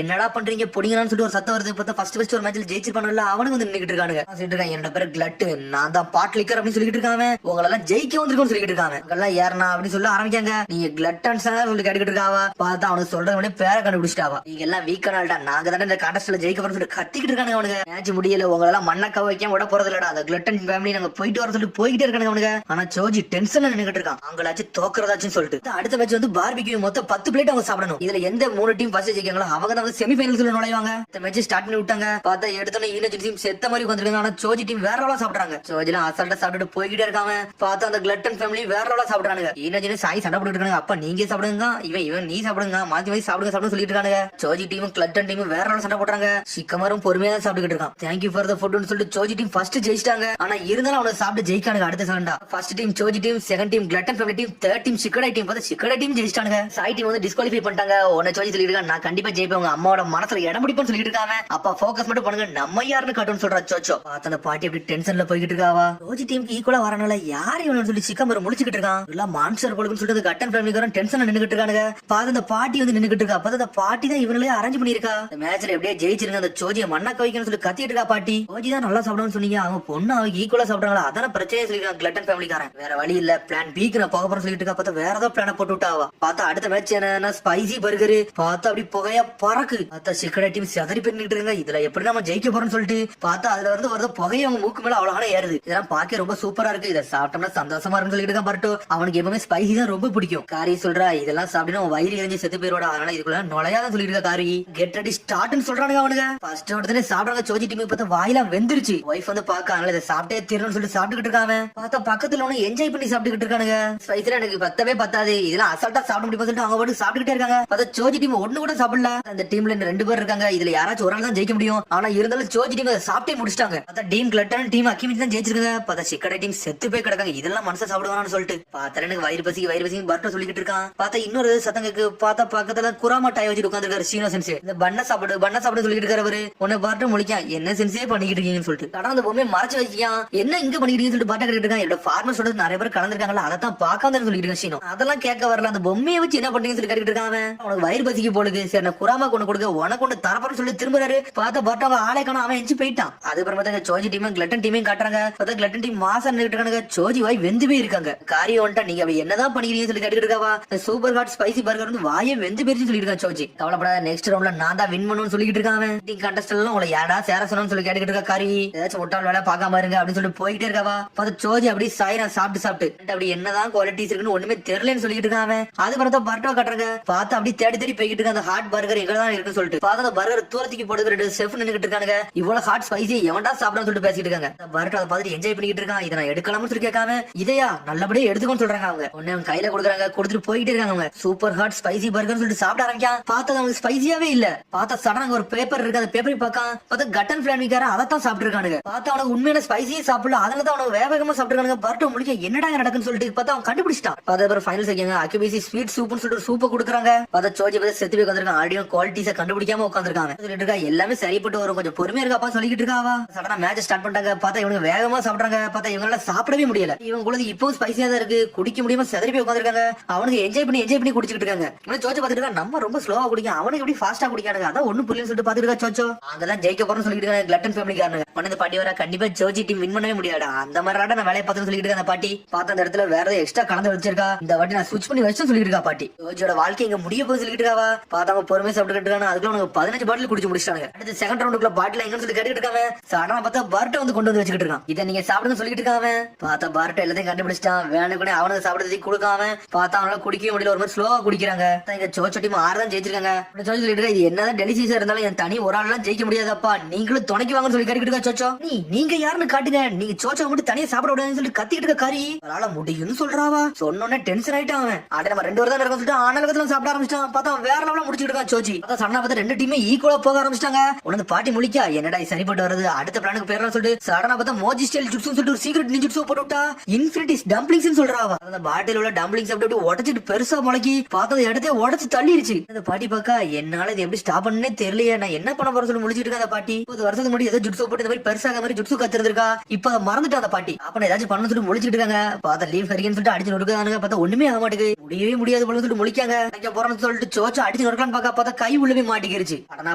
என்னடா பண்றீங்க பொடிங்கன்னு சொல்லிட்டு ஒரு சத்தம் வருது. பார்த்தா ஃபர்ஸ்ட் ஒரு மேட்ச்ல ஜெயிச்சிருப்பானுல அவனுக்கு வந்து நின்னுட்டு இருக்கானுங்க. சொல்லிட்டு இருக்காங்க என்னோட பேரு கிளட், நான் தான் பாட் லிக்கர் அப்படின்னு சொல்லிட்டு இருக்காங்க. உங்களெல்லாம் ஜெயிக்க வந்திருக்கோம்னு சொல்லிட்டு இருக்காங்க. எல்லாம் யாருனா அப்படின்னு சொல்லி ஆரம்பிக்காங்க. நீங்க கிளட் சொல்லி கேட்டுக்கிட்டு இருக்காவா. பார்த்தா அவனுக்கு சொல்றது பேரை கண்டுபிடிச்சிட்டாவா. நீங்க எல்லாம் வீக்கானால்டா, நாங்க தானே இந்த கான்டெஸ்ட்ல ஜெயிக்க போறோம்னு சொல்லி கத்திக்கிட்டு இருக்காங்க. அவனுக்கு மேட்ச் முடியல, உங்களெல்லாம் மண்ணக்க வைக்காம விட போறது இல்லடா, அந்த கிளட்டன் ஃபேமிலி நாங்க போயிட்டு வர சொல்லி போயிட்டே இருக்காங்க அவனுக்கு. ஆனா சோஜி டென்ஷன்ல நின்னுட்டு இருக்கான், அவங்களாச்சும் தோக்குறதாச்சும் சொல்லிட்டு. அடுத்த மேட்ச் வந்து பார்பிக்யூ மொத்தம் 10 பிளேட் அவங்க சாப்பிடணும். இதுல எந்த 3 டீம் ஃபர்ஸ்ட் ஜெயிக்காங்களோ அவங்க தான் செமிஃபைனல்ஸ்ல நுழைவாங்க. இந்த மேட்ச் ஸ்டார்ட் பண்ணி விட்டாங்க. பார்த்தா எடுத்தோன்னே ஈனோஜி டீம் செத்த மாதிரி உட்கார்ந்திருக்காங்க. ஆனா சோஜி டீம் வேற லெவலா சாப்பிடுறாங்க. சோஜிலாம் அசால்ட்டா சாப்பிட்டு போய்கிட்டே இருக்காங்க. பார்த்தா அந்த கிளட்டன் ஃபேமிலி வேற லெவலா சாப்பிடுறாங்க. ஈனோஜி சாய் சண்டை போட்டுட்டு இருக்காங்க. அப்பா நீங்க சாப்பிடுங்க, இவன் நீ சாப்பிடுங்க, மாத்தி மாத்தி சாப்பிடுங்க சாப்பிடுங்க சொல்லிட்டு இருக்காங்க. சோஜி டீம் கிளட்டன் டீம் வேற லெவலா சண்டை போடுறாங்க. சிக்கமரும் பொறுமையா சாப்பிட்டுக்கிட்டு இருக்கான். தேங்க்யூ ஃபார் த ஃபுட்னு சொல்லிட்டு சோஜி டீம் ஃபர்ஸ்ட் ஜெயிச்சிட்டாங்க. ஆனா இருந்தாலும் அவனை சாப்பிட்டு ஜெயிக்கானுங்க. அடுத்த செகண்டா ஃபர்ஸ்ட் டீம் சோஜி டீம், செகண்ட் டீம் கிளட்டன் ஃபேமிலி டீம், தேர்ட் டீம் சிக்கடை டீம். பார்த்தா சிக்கடை டீம் ஜெயிச்சிட்டாங்க. சாய் டீம் வந்து டிஸ்குவாலிஃபை பண்ணிட்டாங்க. உன்னை சோஜி சொல்லிட்டு நான் கண்டிப்பா ஜெயிப்பேன், உங்க அம்மாவோட மனசை மனசுல இடம் பிடிப்போம்னு சொல்லிட்டு இருக்காங்க. அப்பா போக்கஸ் மட்டும் பண்ணுங்க, நம்ம யாருன்னு காட்டுன்னு சொல்றா சோச்சோ. பார்த்த அந்த பாட்டி அப்படி டென்ஷன்ல போய்கிட்டு இருக்காவா. ரோஜி டீமுக்கு ஈக்குவலா வரனால யார் இவனு சொல்லி சிக்கம்பர் முழிச்சுக்கிட்டு இருக்கான். எல்லாம் மான்ஸ்டர் போலுக்குன்னு சொல்லிட்டு கட்டன் ஃபேமிலிக்காரன் டென்ஷன்ல நின்னுகிட்டு இருக்கானுங்க. பார்த்து அந்த பாட்டி வந்து நின்னுகிட்டு இருக்கா. அப்ப அந்த பாட்டி தான் இவங்களே அரேஞ்ச் பண்ணிருக்கா. இந்த மேட்ச்ல எப்படியே ஜெயிச்சிருங்க, அந்த சோஜியை மண்ணா கவிக்கணும்னு சொல்லி கத்திட்டு இருக்கா பாட்டி. சோஜி தான் நல்லா சாப்பிடணும்னு சொன்னீங்க, அவங்க பொண்ணு அவங்க ஈக்குவலா சாப்பிடுறாங்களா, அதான பிரச்சனையே சொல்லிருக்காங்க கட்டன் ஃபேமிலிக்காரன். வேற வழி இல்ல, பிளான் பிக்கு நான் போக போறேன்னு சொல்லிட்டு இருக்கா. பார்த்தா வேற ஏதோ பிளான போட்டு விட்டாவா. பார்த்தா அடுத்த மேட்ச் என்ன ஸ்பைசி பர்கரு. பார்த்தா அப்படி புகையா பறக்கு. பார்த்தா சிக்கடா டீம் செதறி பண்ணிட்டு இருக்காங்க. இதுல எப்படி நம்ம ஜெயிக்க போறோம்னு சொல்லிட்டு பார்த்தா அதுல வருது புகையை அவங்க மூக்கு மேல அவ்வளவு ஏறுது. இதெல்லாம் பாக்க ரொம்ப சூப்பரா இருக்கு, இதை சாப்பிட்டோம்னா சந்தோஷமா இருக்குன்னு சொல்லிட்டு இருக்கான் பரட்டோ. அவனுக்கு எப்பவுமே ஸ்பைசி தான் ரொம்ப பிடிக்கும். காரி சொல்றா இதெல்லாம் சாப்பிட்டா வயிறு எரிஞ்சு செத்து போயிரோட, அதனால இதுக்குள்ள நுழையாதான் சொல்லிட்டு இருக்கா காரி. கெட் ரெடி ஸ்டார்ட்னு சொல்றானுங்க அவனுங்க. ஃபர்ஸ்ட் உடனே சாப்பிடுறாங்க. சோஜி டீம் பார்த்தா வாயிலாம் வெந்துருச்சு. ஒய்ஃப் வந்து பாக்க, அதனால இதை சாப்பிட்டே தீரணும்னு சொல்லிட்டு சாப்பிட்டுக்கிட்டு இருக்காங்க. பார்த்தா பக்கத்துல ஒண்ணு என்ஜாய் பண்ணி சாப்பிட்டுக்கிட்டு இருக்கானுங்க. ஸ்பைசில எனக்கு பத்தவே பத்தாது, இதெல்லாம் அசால்ட்டா சாப்பிட முடியும் சொல்லிட்டு அவங்க பாட்டு சாப்பிட்டுக்கிட்டே இருக்காங்க. பார்த்தா சோஜி டீம் ஒண்ணு கூட சாப்பிடல. அந்த டீம்ல 2 பேர் இருக்காங்க, இதுல யாராச்சும் ஒரு ஆள் தான் ஜெயிக்க முடியும். ஆனா இருந்தாலும் சோஜி டீம் அதை சாப்பிட்டே முடிச்சிட்டாங்க. பார்த்தா டீம் கிளட்டன் டீம் அக்கிமிச்சு தான் ஜெயிச்சிருக்காங்க. பார்த்தா சிக்கடை டீம் செத்து போய் கிடக்காங்க. இதெல்லாம் மனசை சாப்பிடுவானு சொல்லிட்டு பார்த்தா எனக்கு வயிறு பசி பர்ட்டோ சொல்லிட்டு இருக்கான். பார்த்தா இன்னொரு சத்தங்களுக்கு பார்த்தா பக்கத்துல குராமா டாய் வச்சுட்டு உட்காந்துருக்காரு சீனோ சென்ஸ். இந்த பண்ண சாப்பிடு சொல்லிட்டு இருக்காரு. உன்னை பர்ட்டோ முடிக்கா என்ன சென்ஸே பண்ணிக்கிட்டு இருக்கீங்கன்னு சொல்லிட்டு கடந்த பொம்மையை மறைச்சு வச்சியான். என்ன இங்க பண்ணிக்கிட்டு சொல்லிட்டு பாட்டா கேட்டு இருக்கான். என்னோட ஃபார்மர் சொல்றது நிறைய பேர் கலந்துருக்காங்களா, அதான் பார்க்காம சொல்லிட்டு இருக்கேன் சீனோ. அதெல்லாம் கேட்க வரல, அந்த பொம்மையை வச்சு என்ன பண்ணீங்கன்னு சொல்லி கேட்டுட்டு இருக்காங்க. அவனுக்கு வயிறு பசிக்கு போடுது. சரி நான் குராமா கொண்டு கொடுக்க உனக்கு ஒன்று தரப்பன்னு சொல்லி திரும்புறாரு. பார்த்தா பர்ட்டோ ஆளே காணும், அவன் எஞ்சி போயிட்டான். அதுக்கப்புறம் சோஜி டீமும் கிளட்டன் டீமையும் காட்டுறாங்க. பார்த்தா கிளட்டன் டீம் மாசம் இருக்காங்க. சோஜி வாய் வெந்து போய் இருக்காங்க. காரியம் வந்துட்டா நீங்க அவ என்னதான் பண்ணிக்கிறீங்கன்னு சொல்லி கேட்டுட்டு இருக்காவா. சூப்பர் ஹாட் ஸ்பைசி பர்கர் வந்து வாயே வெந்து போயிருச்சு சொல்லிட்டு இருக்கான் சோஜி. கவலைப்படாத, நெக்ஸ்ட் ரவுண்ட்ல நான் தான் வின் பண்ணுன்னு சொல்லிட்டு இருக்காங்க. டீம் கண்டஸ்ட் எல்லாம் உங்களை யாரா சேர சொன்னு சொல்லி கேட்டுட்டு இருக்கா. காரி ஏதாச்சும் முட்டாள் வேலை பார்க்காம இருங்க அப்படின்னு சொல்லிட்டு போயிட்டே இருக்காவா. பார்த்தா சோஜி அப்படி சாயிரா சாப்பிட்டு அப்படி என்னதான் குவாலிட்டிஸ் இருக்குன்னு ஒண்ணுமே தெரியலன்னு சொல்லிட்டு இருக்காங்க. அது பார்த்தா பர்ட்டோ காட்டுறாங்க. பார்த்தா அப்படி தேடி போய்கிட்டு இருக்க அந்த ஹாட் பர்கர் எங்க தான் இருக்குன்னு சொல்லிட்டு பார்த்தா அந்த பர்கர் தூரத்துக்கு போடுறது 2 செஃப் நின்னுட்டு இருக்காங்க. இவ்வளவு ஹாட் ஸ்பைசி எவன்டா சாப்பிடணும்னு சொல்லிட்டு பேசிட்டு இருக்காங்க. பர்ட்டோ அதை பார்த்துட்டு என்ஜாய் பண்ணிட்டு இருக்கான். இதை நான் எடுக்கலாம்னு சொல்லி கேட்காம இதையா நல்லபடியா எடுத்துக்கோன்னு சொல்றாங்க. அவங்க உடனே அவங்க கையில கொடுக்குறாங்க. கொடுத்துட்டு போயிட்டே இருக்காங்க. அவங்க சூப்பர் ஹாட் ஸ்பைசி பர்கர் சொல்லிட்டு சாப்பிட ஆரம்பிக்கான். பார்த்தா அவங்க ஸ்பைசியாவே இல்ல. பார்த்தா சடனாக ஒரு பேப்பர் இருக்கு, அந்த பேப்பரை பார்க்கான். பார்த்தா கட்டன் பிளானிக்கார அதைத்தான் சாப்பிட்டு இருக்கானுங்க. பார்த்தா அவனுக்கு உண்மையான ஸ்பைசியே சாப்பிடல, அதனால தான் அவனுக்கு வேகமா சாப்பிட்டுருக்காங்க. பர்ட்டோ முடிக்க என்னடா நடக்குன்னு சொல்லிட்டு பார்த்தா அவன் கண்டுபிடிச்சிட்டான். பார்த்தா ஃபைனல் செய்யாங்க அக்யூபிசி ஸ்வீட் சூப்னு சொல்லிட்டு சூப்பை கொடுக்குறாங்க. பார்த்தா சோஜி பத்தி செத்து போய் உட்காந்துருக்கான். ஆடியோ குவாலிட்டிஸை கண்டுபிடிக்காம உட்காந்துருக்காங்க. சொல்லிட்டு இருக்கா எல்லாமே சரிப்பட்டு வரும், கொஞ்சம் பொறுமையா இருக்காப்பா சொல்லிட்டு இருக்காவா. சடனா மேட்ச் ஸ்டார்ட் பண்ணிட்டாங்க. பார்த்தா இவங்க வேகமா சாப்பிடுறாங்க. பார்த்தா இவங்களால சாப்பிடவே முடியல. இவங்க கூட இப்பவும் ஸ்பைசியா தான் இருக்கு, குடிக்க முடியாம செதறி போய் உட்காந்துருக்காங்க. அவனுக்கு என்ஜாய் பண்ணி குடிச்சிட்டு இருக்காங்க. சோச்சோ பாத்துட்டு நம்ம ரொம்ப ஸ்லோவா குடிக்கும், அவனுக்கு எப்படி ஃபாஸ்டா குடிக்கானுங்க, அதான் ஒண்ணு புரியல சொல்லிட்டு பாத்துட்டு இருக்கா சோச்சோ. அங்கதான் ஜெயிக்க போறோம்னு சொல்லிட்டு இருக்காங்க கிளட்டன் ஃபேமிலிக்காரங்க. பண்ணது பாட்டி வர கண்டிப்பா சோஜி டீம் வின் பண்ணவே முடியாடா, அந்த மாதிரி நான் வேலையை பார்த்து சொல்லிட்டு இருக்கேன். அந்த பாட்டி பார்த்த அந்த இடத்துல வேற ஏதாவது எக்ஸ்ட்ரா கலந்து வச்சிருக்கா, இந்த வாட்டி நான் ஸ்விட்ச் பண்ணி வச்சு சொல்லிட்டு இருக்கா பாட்டி. சோஜியோட வாழ்க்கை இங்க முடிய போய் சொல்லிட்டு இருக்காவா. பார்த்தாங்க பொறுமையா சாப்பிட்டு இருக்காங்க. அதுக்குள்ள உனக்கு 15 பாட்டில் குடிச்சு முடிச்சிட்டாங்க. அடுத்து செகண்ட் ரவுண்டுக்குள்ள பாட்டில் எங்கன்னு சொல்லி கேட்டுட்டு இருக்காங்க. சடனா பார்த்தா பர்ட்டை வந்து கொண்டு வந்து வச்சுக்கிட்டு இருக்கான். இதை நீங்க சாப்பிடுன்னு சொல்லிட்டு இருக்காங்க. பார்த்தா பர்ட்டை எல்லாத்தையும் கண்டுபிடிச்சிட்டான். வேணும் கூட அவனுக்கு சாப்பிடுறதுக்கு கொடுக்காம பார்த்தா அவனால குடிக்கவே முடியல, ஒரு மாதிரி ஸ்லோவா குடிக்கிறாங்க. இங்க சோச்சோ டீம் 6 தான் ஜெயிச்சிருக்காங்க. சொல்லிட்டு இது என்னதான் டெலிசியஸா இருந்தாலும் என் தனி ஒரு ஆள் ஜெயிக்க முடியாதப்பா, நீங்களும் துணைக்கு வாங்கன்னு சொல்லி கேட்டுக்கிட்டு இருக்கா சோச்சோ. நீங்க யாருன்னு காட்டுங்க, நீங்க சோச்சோ மட்டும் தனியா சாப்பிட விடாதுன்னு சொல்லி கத்திக்கிட்டு இருக்க காரி. அதனால முடியும்னு சொல்றாவா. சொன்னோன்னே டென்ஷன் ஆயிட்டான் அவன். அட நம்ம 2 பேர் தான் சொல்லிட்டு ஆனலகத்துல சாப்பிட ஆரம்பிச்சிட்டான். பார்த்தா வேற லெவல்ல முடிச்சிட்டு இருக்கான் சோச்சி. பார்த்தா சடனா பார்த்தா 2 டீமே ஈக்குவலா போக ஆரம்பிச்சிட்டாங்க. உனக்கு பாட்டி முழிக்கா என்னடா சரிப்பட்டு வருது, அடுத்த பிளானுக்கு பேரலாம் சொல்லிட்டு சடனா பார்த்தா மோஜி ஸ்டைல் ஜுட்ஸுன்னு சொல்லிட்டு ஒரு சீக்ரெட் நிஞ்சுட்ஸு போட்டு விட்டா. இன்ஃபினிட்டிஸ் டம்ப்ளிங்ஸ்னு சொல்றாவா. அந்த பாட்டில் உள்ள டம்ப்ளிங்ஸ் அப்படி உடைச்சிட்டு பெருசா முளைக்கி பார்த்தா இடத்தையே உடைச்சு தள்ளிடுச்சு. அந்த பாட்டி பாக்கா என்னால இது எப்படி ஸ்டாப் பண்ணே தெரியலையே, நான் என்ன பண்ண போறேன் சொல்லி முடிச்சிட்டு இருக்கா. அந்த பாட்டி 30 வருஷத்துக்கு முன்னாடி ஏதோ ஜுட்ஸு போட்டு இந்த மாதிரி பெருசாக மாதிரி ஜுட்ஸு கத்துருக்கா. இப்ப அதை மறந்துட்டா அந்த பாட்டி. அப்ப ஏதாச்சும் பண்ண சொல்லி முடிச்சிட்டு இருக்காங்க. பார்த்தா லீவ் ஹரிகன்னு சொல்லிட்டு அடிச்சு நொறுக்கானுங்க. பார்த்தா ஒண்ணுமே ஆக மாட்டேங்குது, முடியவே முடியாது போல சொல்லிட்டு முழிக்காங்க. போறேன்னு சொல்லிட்டு சோச்சா அடிச்சு நொறுக்கலான்னு பார்த்தா கை உள்ளவே மாட்டிக்கிருச்சு. ஆனா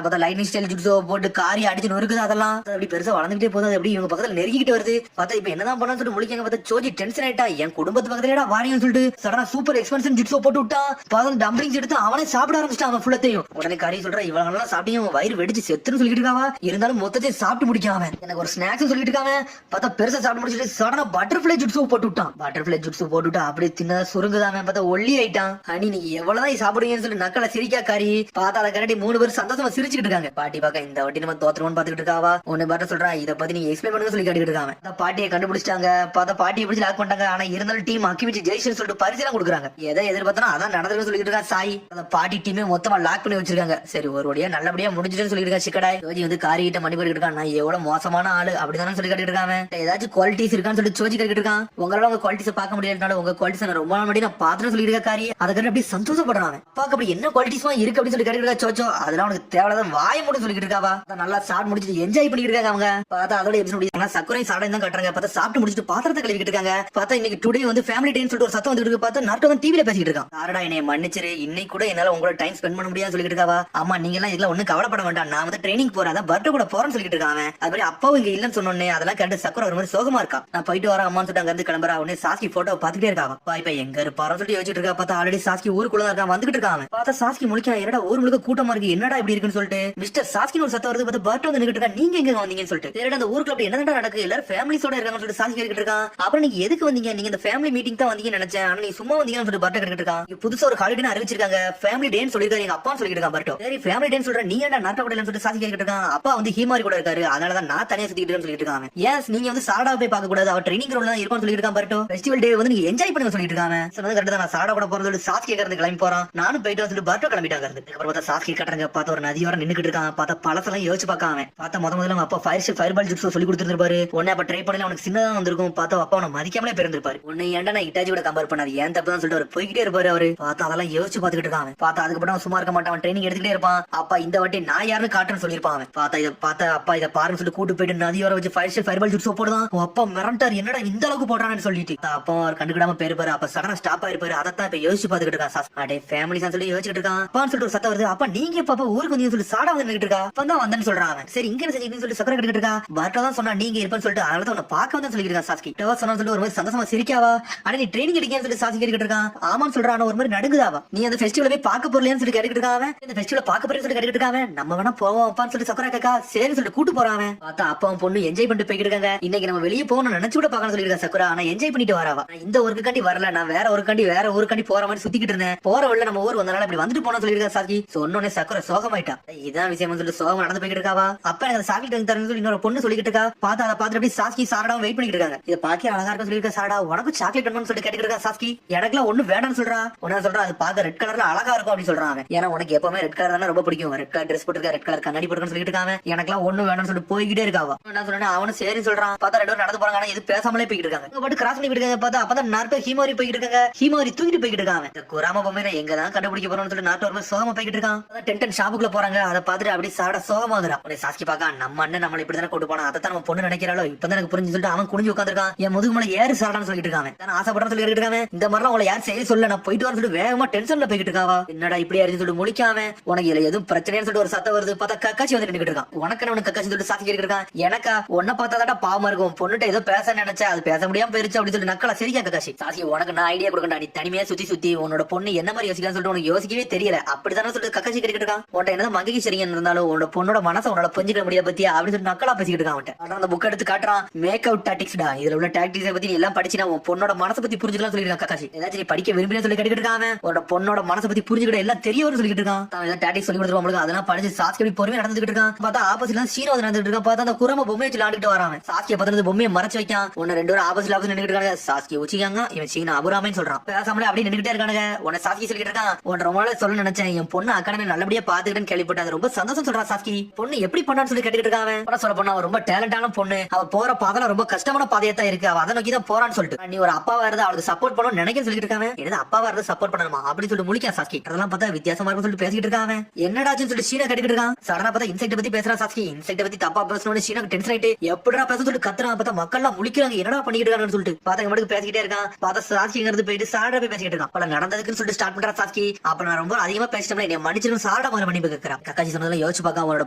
பார்த்தா லைனிங் ஸ்டைல் ஜுட்ஸோ போட்டு காரி அடிச்சு நொறுக்குது. அதெல்லாம் அப்படி பெருசா வளர்ந்துட்டே போகுது. அப்படி இவங்க பக்கத்துல நெருங்கிட்டு வருது. பார்த்தா இப்ப என்னதான் பண்ணு சொல்லிட்டு முழிக்காங்க. பார்த்தா சோஜி டென்ஷன் ஆயிட்டா, என் குடும்பத்து பக்கத்துல வாரின்னு சொல்லிட்டு சடனா சூப்பர் எக்ஸ்பென்சிவ் ஜுட்ஸோ போட்டு விட்டா. பார்த்தா டம்ப்ளிங்ஸ் எடுத்து அவனே சாப்பிட ஆரம்பிச்சிட்டான் அவன் ஃபுல்லத்தையும். உடனே காரி சொல்றா இவங்க நல்லா சாப்பிட்டு வயிறு வெடிச்சு செத்துன்னு சொல்லிட்டு இருக்காவா. இருந்தாலும் மொத்தத்தையும் சாப்பிட்டு முடிக்காம எனக்கு ஒரு ஸ்நாக்ஸ் சொல்லிட்டு இருக்காங்க. பார்த்தா பெருசா சாப்பிட்டு முடிச்சுட்டு சடனா பட்டர்ஃபிளை ஜுட்ஸு போட்டு விட்டான். பட்டர்ஃபிளை ஜுட்ஸு போட்டுட்டா அப்படியே தின்னதா சுருங்குதாம. பார்த்தா ஒல்லி ஆயிட்டான். அனி நீங்க எவ்வளவுதான் சாப்பிடுவீங்கன்னு சொல்லி நக்கல சிரிக்கா காரி. பார்த்தா அதை கரடி 3 பேர் சந்தோஷமா சிரிச்சுட்டு இருக்காங்க. பாட்டி பாக்க இந்த வாட்டி நம்ம தோத்துருவோம்னு பாத்துக்கிட்டு இருக்காவா. ஒன்னு பாட்ட சொல்றா இதை பத்தி நீங்க எக்ஸ்பிளைன் பண்ணுங்க சொல்லி கேட்டுக்கிட்டு இருக்காங்க. பாட்டியை கண்டுபிடிச்சிட்டாங்க. பார்த்தா பாட்டியை பிடிச்சி லாக் பண்ணிட்டாங்க. ஆனா இருந்தாலும் டீம் அக்கிமிச்சு ஜெயிச்சு சொல்லிட்டு பரிசு கொடுக்குறாங்க. எதை எதிர்பார்த்தா அதான் நடந்ததுன்னு சொல்லிட்டு இருக்கா சாய். அந்த பாட்டி டீமே மொத்தமா லாக் பண்ணி வச்சிருக்காங்க. சரி ஒரு வழியா நல்லபடியா முடிஞ்சுன்னு சொல்லிட்டு இருக்கா சிக்கடாய். சோஜி வந்து காரிகிட்ட மணி போயிட்டு இருக்கான். நான் எவ்வளவு மோசமான ஆளு அப்படிதானே சொல்லி கேட்டுட்டு இருக்காங்க. ஏதாச்சும் குவாலிட்டிஸ் இருக்கான்னு சொல்லிட்டு சோஜி கேட்டுட்டு இருக்கான். உங்களால உங்க குவாலிட்டிஸ் பார்க்க முடியாதுனால உங்க குவாலிட்டிஸ் நான் ரொம்ப நாள் முன்னாடி நான் பாத்துன்னு சொல்லிட்டு இருக்கா காரி. அதுக்கு அப்படி சந்தோஷப்படுறாங்க. பாக்க அப்படி என்ன குவாலிட்டிஸ் இருக்கு அப்படின்னு சொல்லி கேட்டுட்டு இருக்கா சோச்சோ. அது இதெல்லாம் உனக்கு தேவையில்லாத வாய மட்டும் சொல்லிட்டு இருக்காவா. நல்லா சாப்பிட்டு முடிச்சுட்டு என்ஜாய் பண்ணிட்டு இருக்காங்க அவங்க. பார்த்தா அதோட எபிசோட் சக்கரையும் சாடையும் தான் கட்டுறாங்க. பார்த்தா சாப்பிட்டு முடிச்சுட்டு பாத்திரத்தை கழுவிட்டு இருக்காங்க. பார்த்தா இன்னைக்கு டுடே வந்து ஃபேமிலி டேன்னு சொல்லிட்டு ஒரு சத்தம் வந்துட்டு இருக்கு. பார்த்தா நாட்டோ வந்து டிவில பேசிட்டு இருக்கான். சாரடா என்னை மன்னிச்சிரு, இன்னைக்கு கூட என்னால உங்களோட டைம் ஸ்பெண்ட் பண்ண முடியாது சொல்லிட்டு இருக்காவா. ஆமா நீங்க எல்லாம் இதுல ஒண்ணு கவலைப்பட வேண்டாம், நான் வந்து ட்ரைனிங் போறேன், அதான் பர்த்டே கூட போறேன்னு சொல்லிட்டு இருக்காங்க. அது மாதிரி அப்பாவும் இங்க இல்லன்னு சொன்னோன்னே அதெல்லாம் கேட்டு சக்கரை ஒரு மாதிரி சோகமா இருக்கா. நான் போயிட்டு வரேன் அம்மான்னு சொல்லிட்டு அங்க இருந்து கிளம்புறா. உடனே சாஸ்கி போட்டோ பாத்துக்கிட்டே இருக்காங்க. இப்ப எங்க இருப்பாரு சொல்லிட்டு யோசிச்சுட்டு இருக்கா. பார்த்தா ஆல்ரெடி சாஸ்கி ஊருக்குள்ள தான் இருக்கான், வந்துகிட்டு இருக்காங்க. பார்த்தா சாஸ்கி முழிக்க என்னடா ஊர் முழுக்க கூட்டமா இருக்கு, என்னடா இப்படி இருக்குன்னு சொல்லிட்டு மிஸ்டர் சாஸ்கின்னு ஒரு சத்தம் வருது. பார்த்தா பர்த்டே வந்து நின்னுட்டு இருக்கா. நீங்க எங்க வந்தீங்கன்னு சொல்லிட்டு தேடா அந்த ஊருக்குள்ள அப்படி என்னடா நடக்குது, எல்லாரும் ஃபேமிலிஸோட இருக்காங்கன்னு சொல்லிட்டு சாஸ்கி கேட்டுட்டு இருக்கான். அப்புறம் நீங்க எதுக்கு வந்தீங்க, நீங்க இந்த ஃபேமிலி மீட்டிங் தான் வந்தீங்கன்னு நினைச்சேன், ஆனா நீ சும்மா வந்தீங்கன்னு சொல்லிட்டு பர்த்டே கேட்டுட்டு இருக்கான். புதுசா ஒரு ஹாலிடே அறிவிச்சிருக்காங்க, ஃபேமிலி டேன்னு சொல்லிருக்காரு எங்க அப்பான்னு சொல்லிட்டு இருக்கான் பர்த்டே. சரி ஃபேமிலி டேன்னு சொல்ற, நீ ஏன்டா நாட்டா கூட சொல்லிட்டு சாஸ்கி கேட்டுட்டு இருக்கான். அப்பா வந்து ஹீமாரி கூட இருக்காரு, அதனாலதான் நான் தனியா சுத்திட்டு இருக்கேன்னு சொல்லிட்டு இருக்காங்க. எஸ் நீங்க வந்து சாரடா போய் பார்க்க கூடாது, அவர் ட்ரைனிங் கிரவுண்ட்ல தான் இருப்பான்னு சொல்லிட்டு இருக்கான் பர்த்டே. ஃபெஸ்டிவல் டே வந்து நீங்க என்ஜாய் பண்ணுங்க சொல்லிட்டு இருக்காங்க. சொன்னது கரெக்ட் தான். நான் சாரடா கூட போறது சொல்லி சாஸ்கி கேட்கறது கிளம்பி போறான். நானும் போயிட்டு வந்து பர்த்டே கிளம்பிட்டாங்க. அப்புறம் பார்த்தா சாஸ்கி கட்டுறாங்க. பார்த்தா ஒரு நதியோர நின்னுக்கிட்டு இருக்கான். பார்த்தா பழசெல்லாம் யோசிச்சு பார்க்காம பார்த்தா முதல்ல அப்பா ஃபயர் பால் ஜூஸ் சொல்லி கொடுத்துருப்பாரு. உடனே அப்ப ட்ரை பண்ணல அவனுக்கு சின்னதா வந்திருக்கும். பார்த்தா அப்பா அவனை மதிக்காமலே பிறந்திருப்பாரு. உன்னை ஏன்டா நான் இட்டாச்சி கூட கம்பேர் பண்ணாரு, ஏன் தப்பு தான் சொல்லிட்டு அவர் போய்கிட்டே இருப்பாரு. அவரு பார்த்தா அதெல்லாம் யோசிச்சு பாத்துக்கிட்டு இருக்காங்க. பார்த்தா அதுக்கப்புறம் அவன் சும்மா இருக்க மாட்டான், ட்ரைனிங் எடுத்துக்கிட்டே இருப்பான். அப்பா இந்த வாட்டி நான் யாருன்னு காட்டுன்னு சொல்லிருப்பான். பார்த்தா அப்பா இதை பாருன்னு சொல்லிட்டு கூட்டு போயிட்டு நதியோர வச்சு ஃபயர் பால் ஜூஸ் போடுதான். அப்பா மிரண்டார், என்னடா இந்த அளவுக்கு போடுறான்னு சொல்லிட்டு. அப்பா அவர் கண்டுக்கிடாம போயிருப்பாரு. அப்ப சடனா ஸ்டாப் ஆயிருப்பாரு. அதான் இப்ப யோசிச்சு பாத்துக்கிட்டு இருக்கான். அடே ஃபேமிலி சொல்லி யோசிச்சுட்டு இருக்கான். அப்பான்னு சொல்லிட்டு ஒரு சத்தம் வருது. அப்பா நீங்க பாப்பா ஊருக்கு வந்து சொல்லி சாடா வந்து இருக்கா. அப்பதான் வந்தேன்னு சொல்றாங்க. சரி இங்க செஞ்சு சொல்லி சக்கரை கட்டிட்டு இருக்கா. பர்த்டே தான் சொன்னா நீங்க இருப்பேன்னு சொல்லிட்டு அதனால உன்னை பார்க்க வந்து சொல்லிட்டு இருக்கான். சாஸ்கி சொன்னா சொல்லிட்டு ஒரு மாதிரி சந்தோஷமா சிரிக்காவா. ஆனா நீ ட்ரைனிங் எடுக்கன்னு சொல்லி சாஸ்கி கேட்டுட்டு இருக்கான். ஆமான்னு சொல்றான். ஒரு மாதிரி நடுங்குதாவா. நீ அந்த ஃபெஸ்டிவல் போய் பார்க்க போறலையான்னு சொல்லி கேட்டுட்டு இருக்காங்க. இந்த ஃபெஸ்டிவல் பார்க்க போறேன்னு சொல்லி கேட்டுட்டு இருக்காங்க. நம்ம வேணா போவோம் அப்பான்னு சொல்லி சக்கரை கேக்கா சரி சொல்லிட்டு கூட்டு போறாங்க. பார்த்தா அப்பாவும் பொண்ணு என்ஜாய் பண்ணிட்டு போய்கிட்டு இருக்காங்க. இன்னைக்கு நம்ம வெளியே போகணும் நினைச்சு கூட பார்க்கணும் சொல்லிருக்கா சக்கரை. ஆனா என்ஜாய் பண்ணிட்டு வராவா. இந்த ஊருக்காண்டி வரல, நான் வேற ஊருக்காண்டி போற மாதிரி சுத்திக்கிட்டு இருந்தேன். போற வழியில நம்ம ஊர் வந்தனால இப்படி வந்துட்டு போன சொல்லிருக்கா சாஸ்கி. சொன்னோனே சக்கரை சோகமாயிட்டா. இதான் விஷயம் சொல்லிட்டு சோகம் நடந்து போய்கிட்டு இருக்காவா. அப்ப எனக்கு சாக்லேட் வாங்கி தரேன்னு சொல்லி இன்னொரு பொண்ணு சொல்லிட்டு இருக்கா. பார்த்தா அதை பார்த்துட்டு அப்படி சாஸ்கி சாரடாவும் வெயிட் பண்ணிட்டு இருக்காங்க. இதை பாக்கி அழகா இருக்க சொல்லிருக்கா சாரடா. உனக்கு சாக்லேட் வேணும்னு சொல்லிட்டு கேட்டுட்டு இருக்கா சாஸ்கி. எனக்குலாம் ஒண்ணு வேணும்னு சொல்றா. உடனே சொல்றா அது பார்க்க ரெட் கலர்ல அழகா இருக்கும் அப்படின்னு சொல்றாங்க. ஏன்னா உனக்கு எப்பவுமே ரெட் கலர் தானே ரொம்ப பிடிக்கும். ரெட் கலர் ட்ரெஸ் போட்டுருக்க, ரெட் கலர் கண்ணாடி போட்டுருக்கன்னு சொல்லிட்டு இருக்காங்க. எனக்குலாம் ஒண்ணு வேணும்னு சொல்லிட்டு போய்கிட்டே இருக்காவா. என்ன சொல்றேன் அவனு சரி சொல்றான். பார்த்தா ரெண்டு பேரும் நடந்து போறாங்க. ஆனா இது பேசாமலே போய்கிட்டு இருக்காங்க. பட் கிராஸ் பண்ணி இருக்காங்க. பார்த்தா அப்பதான் நார்பே ஹீமாரி போய்கிட்டு இருக்காங்க. ஹீமாரி தூக்கிட்டு போய்கிட்டு இருக்காங்க. இந்த குராம பொம்மையில எங்க தான் கண்டுபிடிக்க போறோம்னு சொல்லி நாட்டு ஒரு சோகமா போய்கிட்டு இருக்கான். டென்டன் ஷாப்புக்குள்ள போறாங்க. அதை பார்த்துட்டு அப்படி சாட சோகமாகறான். உடனே சாஸ்கி பாக்க நம்ம அண்ணன் நம்மள இப்படிதானே கூட்டு போனா, அதான் நம்ம பொண்ணு நினைக்கிறாளோ இப்பதான் எனக்கு புரிஞ்சு சொல்லிட்டு அவன் குனிஞ்சு உட்காந்துருக்கான். என் முதுகு மேல ஏறு சாடான்னு சொல்லிட்டு இருக்காங்க. நான் ஆசைப்படுறேன்னு சொல்லி இருக்காங்க. இந்த மாதிரிலாம் உங்களை யார் செய்ய சொல்ல, நான் போயிட்டு வரேன்னு சொல்லிட்டு வேகமா டென்ஷன்ல போய்கிட்டு இருக்காவா. என்னடா இப்படி ஆயிருந்து சொல்லிட்டு முழிக்காம உனக்கு இதுல எதுவும் பிரச்சனைன்னு சொல்லிட்டு ஒரு சத்தம் வருது. பார்த்தா கக்காச்சி வந்து நின்னுட்டு இருக்கான். உனக்கு உனக்கு கக்காச்சி சொல்லிட்டு சாஸ்கி இருக்கான். எனக்கா உன்ன பார்த்தாதாடா பாவமா இருக்கும், பொண்ணுட்ட ஏதோ பேச நினைச்சா அது பேச முடியாம போயிருச்சு அப்படின்னு சொல்லி நக்கலா சரிக்கா கக்காச்சி. சாஸ்கி உனக்கு நான் ஐடியா கொடுக்கண்டா, நீ தனிமையா சுத்தி உன்னோட பொண்ணு என்ன மாதிரி யோசிக்கலாம்னு சொல்லிட்டு உனக்கு யோசிக்கவே தெரியல அப்படித்தானே சொல்லிட்டு கக்காச்சி கேட்டுட்டு இருக்கான். உன்ட்ட என்னதான் மங்கி சரிங்க இருந்தாலும் உன்னோட பொண்ணோட மனசை உன்னோட புரிஞ்சுக்க முடியாது பத்தியா அப்படின்னு சொல்லி நக்கலா பேசிக்கிட்டு இருக்கான். ஆனா அந்த புக் எடுத்து காட்டுறான். மேக் அவுட் டாக்டிக்ஸ்டா, இதுல உள்ள டாக்டிக்ஸ் பத்தி எல்லாம் படிச்சுனா உன் பொண்ணோட மனசை பத்தி புரிஞ்சுக்கலாம் சொல்லிருக்கான் கக்காச்சி. ஏதாச்சும் நீ படிக்க விரும்பினு சொல்லி கேட்டுட்டு இருக்கான். உன்னோட பொண்ணோட மனசை பத்தி புரிஞ்சுக்கிட்ட எல்லாம் தெரியவரும் சொல்லிட்டு இருக்கான். ஏதாவது டாக்டிக்ஸ் சொல்லி கொடுத்துருவாங்க. அதெல்லாம் படிச்சு சாஸ்கி பொறுமையா நடந்துட்டு இருக்கான். பார்த்தா ஆப்போசிட்ல சீனோ நடந்துட்டு இருக்கான். பார்த்தா அந்த குரம பொம்மையை வச்சு விளையாண்டுட்டு வரான். சாஸ்கியை பார்த்து பொம்மையை மறைச்சு வைக்கான். உன்ன ரெண்டு பேரும் ஆப்போசிட் நின்னுட்டு இருக்காங்க. சாஸ்கி உச்சிக்காங்க, இவன் சீனா அபுராமன்னு சொல்றான். பேசாமலே அப்படி நின்னுட்டே இருக்கானுங்க. உன்னை சாஸ்கி சொல்லிட்டு இருக்கான். உன் ரொம்ப நாள் சொல்ல நினைச்சேன், என் பொண்ணு அக்காடமி நல்லபடியா பாத்துக்கிட்டேன்னு கேள்விப்பட்டேன், ரொம்ப சந்தோஷம் சொல்றான் சாஸ்கி. பொண்ணு எப்படி பண்ணான்னு சொல்லி கேட்டுட்டு இருக்கான். சொல்ல பொண்ணு அவ ரொம்ப டேலண்டான பொண்ணு, அவ போற பாதையில ரொம்ப கஷ்டமான பாதையா தான் இருக்கு, அவ அதை நோக்கி தான் போறான்னு சொல்லிட்டு நீ ஒரு அப்பாவா இருந்தா அவளுக்கு சப்போர்ட் பண்ணணும் நினைக்க சொல்லிட்டு இருக்காங்க. என்னது அப்பாவா இருந்தா சப்போர்ட் பண்ணணுமா அப்படின்னு சொல்லிட்டு முழிக்கா சாஸ்கி. அதெல்லாம் பார்த்தா வித்தியாசமா இருக்கும் சொல்லிட்டு பேசிட்டு இருக்காங்க. என்னடாச்சுன்னு சொல்லிட்டு சீனா கேட்டுட்டு இருக்கான். சடனா பார்த்தா இன்செக்ட் பத்தி பேசுறான் சாஸ்கி. இன்செக்ட் பத்தி தப்பா பேசணும்னு சீனாக்கு டென்ஷன் ஆயிட்டு எப்படிடா பேச சொல்லிட்டு கத்துறான். பார்த்தா மக்கள் எல்லாம் முழிக்கிறாங்க, என்னடா பண்ணிட்டு இருக்காங்கன்னு சொல்லிட்டு பார்த்தா மட்டும் பேசிக்கிட்டே இருக்கான். பார்த்தா சாஸ்கிங்கிறது போயிட்டு சாரடா போய் பேசிட்டு இருக்கான். பல நடந்ததுக்குன்னு சொல்லிட்டு ஸ்டார்ட் பண்றா சாஸ்கி. அப்ப நான் ரொம்ப அதிகமா பேசிட்டேன், என்னை மன்னிச்சிருன்னு சாரடா மாதிரி பண்ணி கேட்கறான். கக்காச்சி சொன்னதெல்லாம் யோசிச்சு பார்க்க அவனோட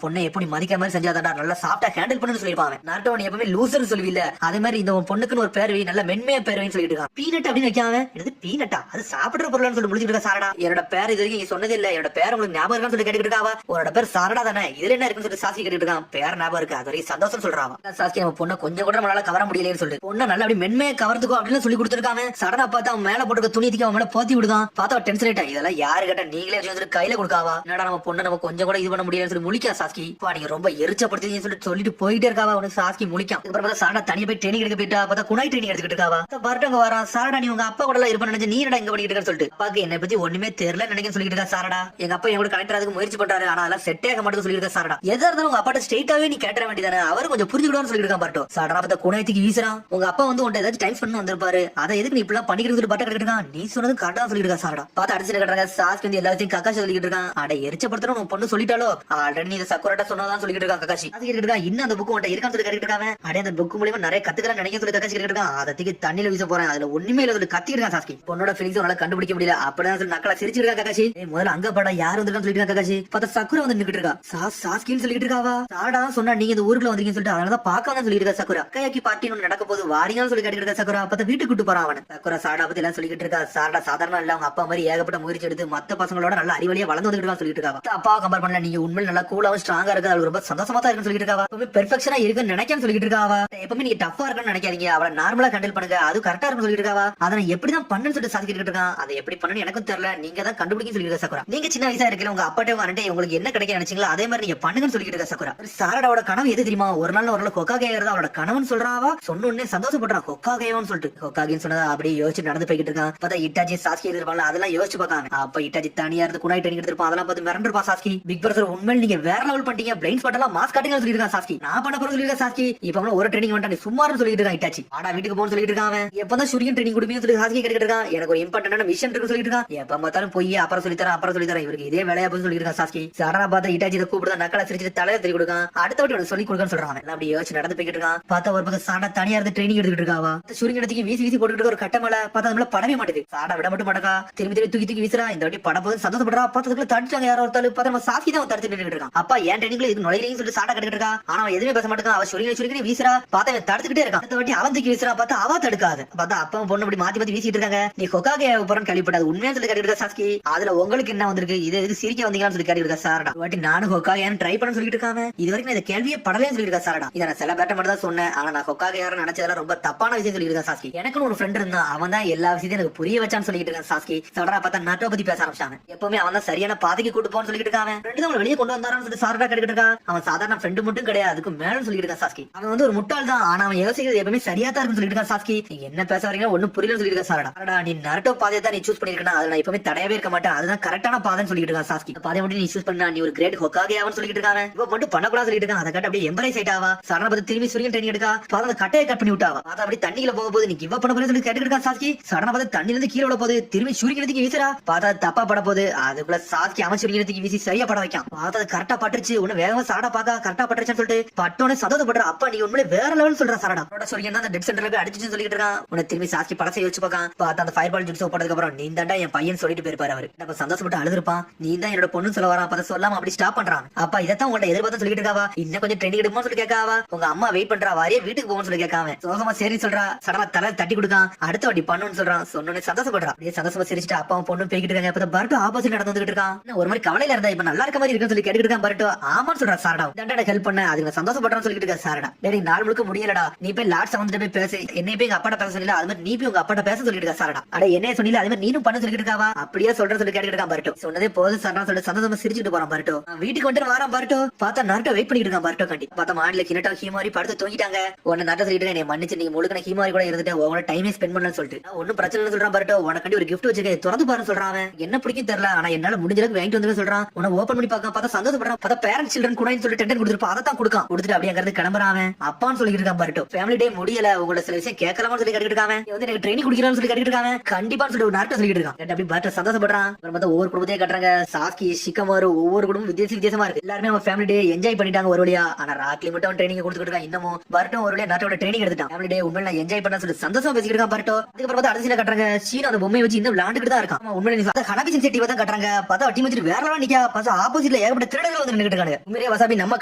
பொண்ணை எப்படி மதிக்கிற மாதிரி செஞ்சாதான்டா நல்லா சாப்பிட்டா ஹேண்டில் பண்ணு சொல்லிருப்பாங்க. நாட்டோ நீ எப்பவுமே லூசர்னு சொல்லுவீல்ல, அதே மாதிரி இந்த பொண்ணுக்குன்னு ஒரு பேர் வை, நல்ல மென்மையா பேர் வைன்னு சொல்லிட்டு இருக்கான். பீனட் அப்படின்னு வைக்காம இது பீனட்டா, அது சாப்பிடுற பொருள்னு சொல்லி முடிச்சிட்டு இருக்கா சாரடா. என்னோட பேர் இது வரைக்கும் சொன்னது இல்ல, என்னோட பேர் உங்களுக்கு ஞாபகம் இருக்கான்னு சொல்லி கேட்டுட்டு இருக்காவா. உன்னோட பேர் சாரடா தானே, இதுல என்ன இருக்குன்னு சொல்லி சாஸ்கி கேட்டுட்டு இருக்கான். பேர் ஞாபகம் இருக்கு, அது வரைக்கும் சந்தோஷம் சொல்றான். சாஸ்கி நம்ம பொண்ணை கொஞ்சம் கூட நம்மளால கவர முடியலன்னு சொல்லிட்டு பொண்ணை நல்லா அப்படி மென்மையா கவர்ந்துக்கோ அப்படின்னு சொல்லி கொடுத்துருக்காங்க. சடனா பார்த்தா அவன் மேல போட்டு துணி அவன் மேல போத்தி விடுதான். பார்த்தா டென்ஷன் ஆயிட்டா. இதெல்லாம் யாரு கேட்டா நீங்களே வச்சு கையில கொடுக்காவா, என்னடா நம்ம பொண்ணை நம்ம கொஞ்சம் கூட இது பண்ண முடியலன்னு சொல்லி முழிக்கா சாஸ்கி. நீங்க ரொம்ப எரிச்சப்படுத்தி சொல்லிட்டு போயிட்டே இருக்காவா. உனக்கு சாஸ்கி முழிக்கும். அப்புறம் சாரடா தனியா போய் ட்ரைனிங் எடுக்க போயிட்டா. பார்த்தா குணாய் ட்ரைனிங் எடுத்துக்கிட்டு இருக்காவா. பர்த்டே வரா. சாரடா நீ உங்க அப்பா கூட எல்லாம் இருப்ப நினைச்சு நீ என்னடா இங்க பண்ணிட்டு இருக்கன்னு சொல்லிட்டு அப்பாக்கு என்னை பத்தி ஒண்ணுமே தெரியல நினைக்க சொல்லிட்டு இருக்கா சாரடா. எங்க அப்பா என் கூட கனெக்ட் ஆகிறதுக்கு முயற்சி பண்றாரு, ஆனா அதெல்லாம் செட்டே ஆக மாட்டேன்னு சொல்லிட்டு இருக்கா சாரடா. எதா இருந்தாலும் உங்க அப்பாட்ட ஸ்ட்ரெயிட்டாவே நீ கேட்ட வேண்டியதானே, அவரு கொஞ்சம் புரிஞ்சுக்கிடுவான்னு சொல்லிட்டு இருக்கா பர்ட்டோ. சாரடா பார்த்தா குணாயத்துக்கு வீசுறான். உங்க அப்பா வந்து உன்ட்ட ஏதாச்சும் டைம் பண்ணி வந்திருப்பாரு, அதை எதுக்கு நீ இப்பெல்லாம் பண்ணிக்கிறது சொல்லி பட்ட கேட்டுருக்கான். நீ சொன்னது கரெக்டா சொல்லிட்டு இருக்கா சாரடா. பார்த்தா அடிச்சு கட்டுறாங்க. சாஸ்கி வந்து எல்லாத்தையும் கக்காசி சொல்லிட்டு இருக்கான். அட எரிச்சப்பட பயன்படுத்தணும் உன் பொண்ணு சொல்லிட்டாலோ ஆல்ரெடி நீ சக்குரட்டா சொன்னதான் சொல்லிட்டு இருக்கா கக்காஷி. அது கேட்டு இருக்கா இன்னும் அந்த புக் உன்ட்ட இருக்கான்னு சொல்லி கேட்டு இருக்காங்க. அப்படியே அந்த புக் மூலமா நிறைய கத்துக்கலாம் நினைக்க சொல்லி கக்காஷி கேட்டு இருக்கான். அதை தூக்கி தண்ணியில வீச போறேன் அதுல ஒண்ணுமே இல்ல சொல்லி கத்திட்டு இருக்கான் சாஸ்கி. பொண்ணோட ஃபீலிங்ஸ் உன்னால கண்டுபிடிக்க முடியல அப்படிதான் சொல்லி நக்கலா சிரிச்சிட்டு இருக்கா கக்காஷி. முதல்ல அங்க பட யார் வந்திருக்கான்னு சொல்லிட்டு இருக்கா கக்காஷி. பார்த்தா சக்குரா வந்து நின்னுட்டு இருக்கா. சாஸ்கின்னு சொல்லிட்டு இருக்காவா. சாடா சொன்னா நீங்க இந்த ஊருக்குள்ள வந்தீங்கன்னு சொல்லிட்டு அதனாலதான் பாக்காம சொல்லிட்டு இருக்கா சக்குரா. கையாக்கி பார்ட்டி ஒன்று நடக்க போது வாரியான்னு சொல்லி கேட்டு இருக்கா சக்குரா. பார்த்தா வீட்டுக்கு கூட்டு போறான் அவன். சக்குரா சாடா பத்தி எல்லாம் சொல்லிட்டு இருக்கா. சாடா சாதாரண இல்ல அவங்க அப்பா மாதிரி ஏகப்பட்ட முயற்சி எடுத்து மத்த பசங்களோட நல்ல அறிவழியா வளர்ந்து வந்துட்டு சொல்லிட்டு இருக்கா. அப்பாவை கம்பேர் பண்ணல நீங்க உண்மையில நல்லா கூலாவும் ஸ்ட்ராங்கா இருக்கு அது ரொம்ப சந்தோஷமா தான் இருக்குன்னு சொல்லிட்டு இருக்காவா. பெர்ஃபெக்ஷனா இருக்குன்னு நினைக்கான்னு சொல்லிட்டு இருக்காவா. எப்பவுமே நீங்க டஃபா இருக்குன்னு நினைக்காதீங்க அவளை நார்மலா ஹேண்டில் பண்ணுங்க அது கரெக்டா இருக்குன்னு சொல்லிட்டு இருக்காவா. அதை எப்படிதான் பண்ணுன்னு சொல்லிட்டு சாதிக்கிட்டு இருக்கான். அதை எப்படி பண்ணு எனக்கும் தெரியல நீங்க தான் கண்டுபிடிக்க சொல்லிட்டு சக்குரா. நீங்க சின்ன வயசா இருக்கல உங்க அப்பாட்டே வரண்டே உங்களுக்கு என்ன கிடைக்க நினைச்சீங்களா அதே மாதிரி நீங்க பண்ணுங்கன்னு சொல்லிட்டு இருக்கா சக்குரா. சாரடாவோட கனவு எது தெரியுமா ஒரு நாள் கொக்காகே இருந்தா அவளோட கனவுன்னு சொல்றாவா. சொன்ன உடனே சந்தோஷப்படுறான் கொக்காகேன்னு சொல்லிட்டு. கொக்காகேன்னு சொன்னதா அப்படியே யோசிச்சு நடந்து போய்கிட்டு இருக்கான். பார்த்தா இட்டாச்சி சாஸ்கி இருப்பாங்க அதெல்லாம் யோசிச்சு பார்க்காம அப்ப இட்டாச்சி தனியா இருந்து குணாய் ட்ரைனிங் எடுத்திருப்பான். அதெல்லாம் பார்த்து மிரண்டிருப்பான் சாஸ்கி. பிக் பிரதர் உண்மையில நீங்க வேற லெவல் பண்ணிட்டீங்க பிளைண்ட் ஸ்பாட் எல்லாம் மாஸ் காட்டிங்கன்னு சொல்லிட்டு இருக்கான் சாஸ்கி. நான் பண்ண போறது சொல்லிட்டு சாஸ்கி. இப்ப ஒரு ட்ரைனிங் வந்துட்டு சும்மாரு சொல்லிட்டு இருக்கான் இட்டாச்சி. ஆடா வீட்டுக்கு போன்னு சொல்லிட்டு இருக்கான். எப்பதான் சூரியன் ட்ரைனிங் கொடுப்பீங்கன்னு சொல்லி சாஸ்கி கேட்டுட்டு இருக்கான். எனக்கு ஒரு இம்பார்ட்டன்டான விஷயம் இருக்கு சொல்லிட்டு இருக்கான். எப்ப பார்த்தாலும் போய் அப்புறம் சொல்லித்தரேன் இவருக்கு இதே வேலையா போய் சொல்லிட்டு இருக்கான் சாஸ்கி. சடனா பார்த்தா இட்டாச்சி கூப்பிடுறா நக்கலா சிரிச்சு தலையில தெரிய கொடுக்கான். அடுத்த வாட்டி சொல்லி கொடுக்கன்னு சொல்றாங்க. அப்படி யோசிச்சு நடந்து போய்கிட்டு இருக்கான். பார்த்தா ஒரு பக்கம் சாடா தனியா இருந்து ட்ரைனிங் எடுத்துட்டு இருக்காவா. சூரியன் இடத்துக்கு வீசி வீசி போட்டுட்டு ஒரு கட்ட மேல பார்த்தா நம்மள படவே மாட்டேது. சாடா விட மட்டும் மாட்டக்கா திரும்பி திரும்பி தூக்கி வீசுறா. இந்த வாட்டி படம் போது சந்தோஷப்படுறா. பார்த்ததுக்குள்ள தடிச்சாங்க யாரோ ஒருத்தாலும் பார்த்தா நம்ம சாஸ்கி தான் தடுத்து நின்றுட்டு இருக்கான். அப்பா ஏன் ட்ரைனிங்ல இது நுழையிறீங்கன்னு சொல்லிட்டு சாடா கட்டிட்டு இருக்கா. ஆனா அவன் எதுவுமே பேச மாட்டான். அவன் சுருங்கி வீசுறா. பார்த்தா அவன் தடுத்துக்கிட்டே இருக்கான். அடுத்த வாட்டி அவன் தூக்கி வீசுறா. பார்த்தா அவ தடுக்காது. பார்த்தா அப்பா பொண்ணு அப்படி மாத்தி மாத்தி வீசிட்டு இருக்காங்க. நீ கொக்காகே போறன்னு கேள்விப்படாது உண்மையா சொல்லி கட்டிட்டு இருக்கா சாஸ்கி. அதுல உங்களுக்கு என்ன வந்திருக்கு இது எதுக்கு சிரிக்க வந்தீங்கன்னு சொல்லி கேட்டு இருக்கா சாரடா. வாட்டி நானும் கொக்காகே ட்ரை பண்ண சொல்லிட்டு இருக்காங்க. இது வரைக்கும் இந்த கேள்வியே படவே சொல்லிட்டு இருக்கா சாரடா. இதை நான் சில பேட்ட மட்டும் தான் சொன்னேன். ஆனா நான் கொக்காகே யாரும் நினைச்சதெல்லாம் ரொம்ப தப்பான விஷயம் சொல்லிட்டு இருக்கா சாஸ்கி. எனக்கு ஒரு ஃப்ரெண்ட் இருந்தான் அவன் தான் எல்லா விஷயத்தையும் எனக்கு புரிய வச்சான்னு சொல்லிட்டு இருக்கான் சாஸ்கி. சடனா பார்த்தா நாட்டோ பத்தி பேச ஆரம்பிச்சாங்க. எப்பவுமே அவன் தான் சரியான பாதைக்கு கூட்டு போன்னு சொல்லிட்டு இருக்கான். ரெண்டு தான் வெளியே கொண்டு வந்தாரான்னு சொல்லிட்டு சாரடா கேட்டுட்டு இருக்கான். அவன் சாதாரண ஃப்ரெண்டு மட்டும் கிடையாது அதுக்கு மேலும் சொல்லிட்டு இருக்கான் சாஸ்கி. அவன் வந்து ஒரு முட்டாள் தான் ஆனா அவன் யோசிக்கிறது எப்பவுமே சரியா தான் இருக்குன்னு சொல்லிட்டு இருக்கான் சாஸ்கி. நீங்க என்ன பேச வரீங்க ஒன்னும் புரியலன்னு சொல்லிட்டு இருக்கா சாரடா. சாரடா நீ நரட்டோ பாதையை தான் நீ சூஸ் பண்ணிருக்கா அதை நான் எப்பவுமே தடையவே இருக்க மாட்டேன் அதுதான் கரெக்டான பாதைன்னு சொல்லிட்டு இருக்கான் சாஸ்கி. பாதை மட்டும் நீ சூஸ் பண்ணா நீ ஒரு கிரேட் ஹொக்காகே ஆவன்னு சொல்லிட்டு இருக்காங்க. இப்ப மட்டும் பண்ணக்கூடாது சொல்லிட்டு இருக்கான். அதை கட்ட அப்படியே எம்பரைஸ் ஆயிட்டாவா. சரண பார்த்து திரும்பி சூரியன் ட்ரைனிங் எடுக்கா. பாதை கட்டையை கட் பண்ணி விட்டாவா. அதை அப்படி தண்ணியில போக போது நீ கிவ் அப் பண்ண போது சொல்லி கேட்டுட்டு இருக்கான் சாஸ்கி. சடனா பார்த்து தண்ணில இருந்து கீழே விட போது திரும்பி சூரியன் வீசுறா. பார்த்தா தப்பா பட போது அதுக்குள்ள சாஸ்கி அவன் சூரியன் வீசி சரியா பட வைக்கான். பார்த்தா கரெக்டா பட்டுருச்சு ஒண்ணு வேகமா சாரடா பாக்க கரெக்டா பட்டுருச்சுன்னு சொல்லிட்டு பட்டோனே சந்தோஷப்படுற. அப்பா நீ உண்மையிலே வேற லெவல் சொல்ற சாரடா. சூரியன் தான் டெட் சென்டர்ல போய் அடிச்சுன்னு சொல்லிட்டு இருக்கான். உன்னை திரும்பி சாஸ்கி படத்தை யோசிச்சு பார்க்கான். பார்த்தா அந்த ஃபயர் பால் ஜூஸ் போட்டதுக்கு அப்புறம் நீ தாண்டா என் பையன் சொல்லிட்டு போயிருப்பாரு. அவரு நம்ம சந்தோஷப்பட்டு அழுதுருப்பான். நீ தான் என்னோட பொண்ணு சொல்ல வரா. அப்ப சொல்லாம அப்படி ஸ்டாப் பண்றான். அப்பா இதான் உங்கள்ட்ட எதிர்பார்த்து சொல்லிட்டு இருக்காவா. இன்னும் கொஞ்சம் ட்ரெயினிங் எடுக்குமோ சொல்லி கேட்காவா. உங்க அம்மா வெயிட் பண்றா வாரியே வீட்டுக்கு போகணும்னு சொல்லி கேட்காம சோகமா சரி சொல்றா. சடனா தலை தட்டி கொடுக்கான். அடுத்த வாட்டி பண்ணுன்னு சொல்றான். சொன்னோன்னே சந்தோஷப்படுறா. அப்படியே சந்தோஷமா சிரிச்சுட்டு அப்பாவும் பொண்ணு போய்கிட்டு இருக்காங்க. இப்ப பர்ட்டு ஆப்போசிட் நடந்து வந்துட்டு இருக்கான். ஒரு மாதிரி கவலையில இருந்தா இப்ப நல்லா இருக்க மாதிரி இருக்குன்னு சொல்லி கேட்டுட்டு இருக்கான். பர்ட்டு ஆமான்னு சொல்றா. சாரடா தண்டா ஹெல்ப் பண்ண அதுக்கு சந்தோஷப்படுறான்னு சொல்லிட்டு இருக்கா. சாரடா டேடி நாள் முழுக்க முடியலடா நீ போய் லாட்ஸ் வந்துட்டு போய் பேசு. என்னை போய் எங்க அப்பாட்ட பேச சொல்லல அது மாதிரி நீ போய் உங்க அப்பாட்ட பேச சொல்லிட்டு இருக்கா. சாரடா அட என்ன சொன்னீல அது மாதிரி நீனும் பண்ண சொல்லிட்டு இருக்காவா. அப்படியே சொல்ற சொல்லி கேட்டுட்டு இருக்கான். பர்ட்டு சொன்னதே போதும் சாரடா சொல்லிட்டு சந்தோஷமா சிரிச்சுட்டு போறான். பர்ட்டு வீட்டுக்கு வந்துட்டு வரான். பர்ட்டு பார்த்தா நாட்டோ வெயிட் பண்ணிட்டு இருக்கான். பர்ட்டோ கண்டி பார்த்தா மாடல கிணட்டா ஹீமாரி படுத்து தூங்கிட்டாங்க. உன்ன நாட்டை சொல்லிட்டு என்னை மன்னிச்சு நீங்க முழுக்க ஹீமாரி கூட இருந்துட்டு உங்களோட டைமே ஸ்பெண்ட் பண்ணலன்னு சொல்லிட்டு ஒன்னும் பிரச்சனை இல்ல சொல்றான். பர்ட்டோ உனக்காண்டி ஒரு கிஃப்ட் வச்சிருக்கேன் திறந்து பாருன்னு சொல்றான். என்ன பிடிக்கும் தெரியல ஆனா என்னால முடிஞ்ச அளவுக்கு வாங்கிட்டு வந்து சொல்றான். உன்னை ஓபன் பண்ணி பார்க்க பார்த்தா சந்தோஷப்படுறான். பார்த்தா பேரண்ட் சில்ட்ரன் கூட சொல்லி டென்டன் கொடுத்துருப்பா. அதை தான் கொடுக்கான். கொடுத்துட்டு அப்படியே அங்கிருந்து கிளம்புறான். அப்பான்னு சொல்லிட்டு இருக்கான். பர்ட்டோ ஃபேமிலி டே முடியல உங்களோட சில விஷயம் கேட்கலாம்னு சொல்லி கேட்டுட்டு இருக்காங்க. வந்து எனக்கு ட்ரைனிங் குடிக்கலாம்னு சொல்லி கேட்டுட்டு இருக்காங்க. கண்டிப்பா சொல்லிட்டு ஒரு நாட்டை சொல்லிட்டு இருக்கான். அப்படி பர்ட்டோ சந்தோஷப்படுறான். பார்த்தா ஒவ்வொரு குடும்பத்தையே கட்டுறாங்க. சாஸ்கி சிக்கமாரு ஒவ்வொரு குடும்பம் வித்தியாசமா இருக்கு. எல்லாருமே அவங்க ஃபேமிலி டே என்ஜாய் பண்ணிட்டாங்க ஒரு வழியா. ஆனா ராட்லி மட்டும் ட்ரைனிங் கொடுத்துட்டு இருக்கான். இன்னமும் பர்ட்டோ ஒரு வழியா நாட்டோட ட்ரைனிங் எடுத்துட்டான். ஃபேமிலி டே உண்மையில என்ஜாய் பண்ண சொல்லி சந்தோஷமா பேசிட்டு இருக்கான். பர்ட்டோ அதுக்கப்புறம் பார்த்தா அடுத்த கட்டுறாங்க. சீனா அந்த பொம்மையை வச்சு இன்னும் விளையாண்டுட்டு தான் இருக்கான். உண்மையில ஹனாபி சென்சிட்டிவ் தான் கட்டுறாங்க. பார்த்தா டீம் வச்சு வேற லெவல் நிக்கா. பார்த்தா ஆப்போசிட்ல ஏகப்பட்ட திருடர்கள் வந்து நின்னுட்டு இருக்காங்க. உண்மையிலே வசாபி நம்ம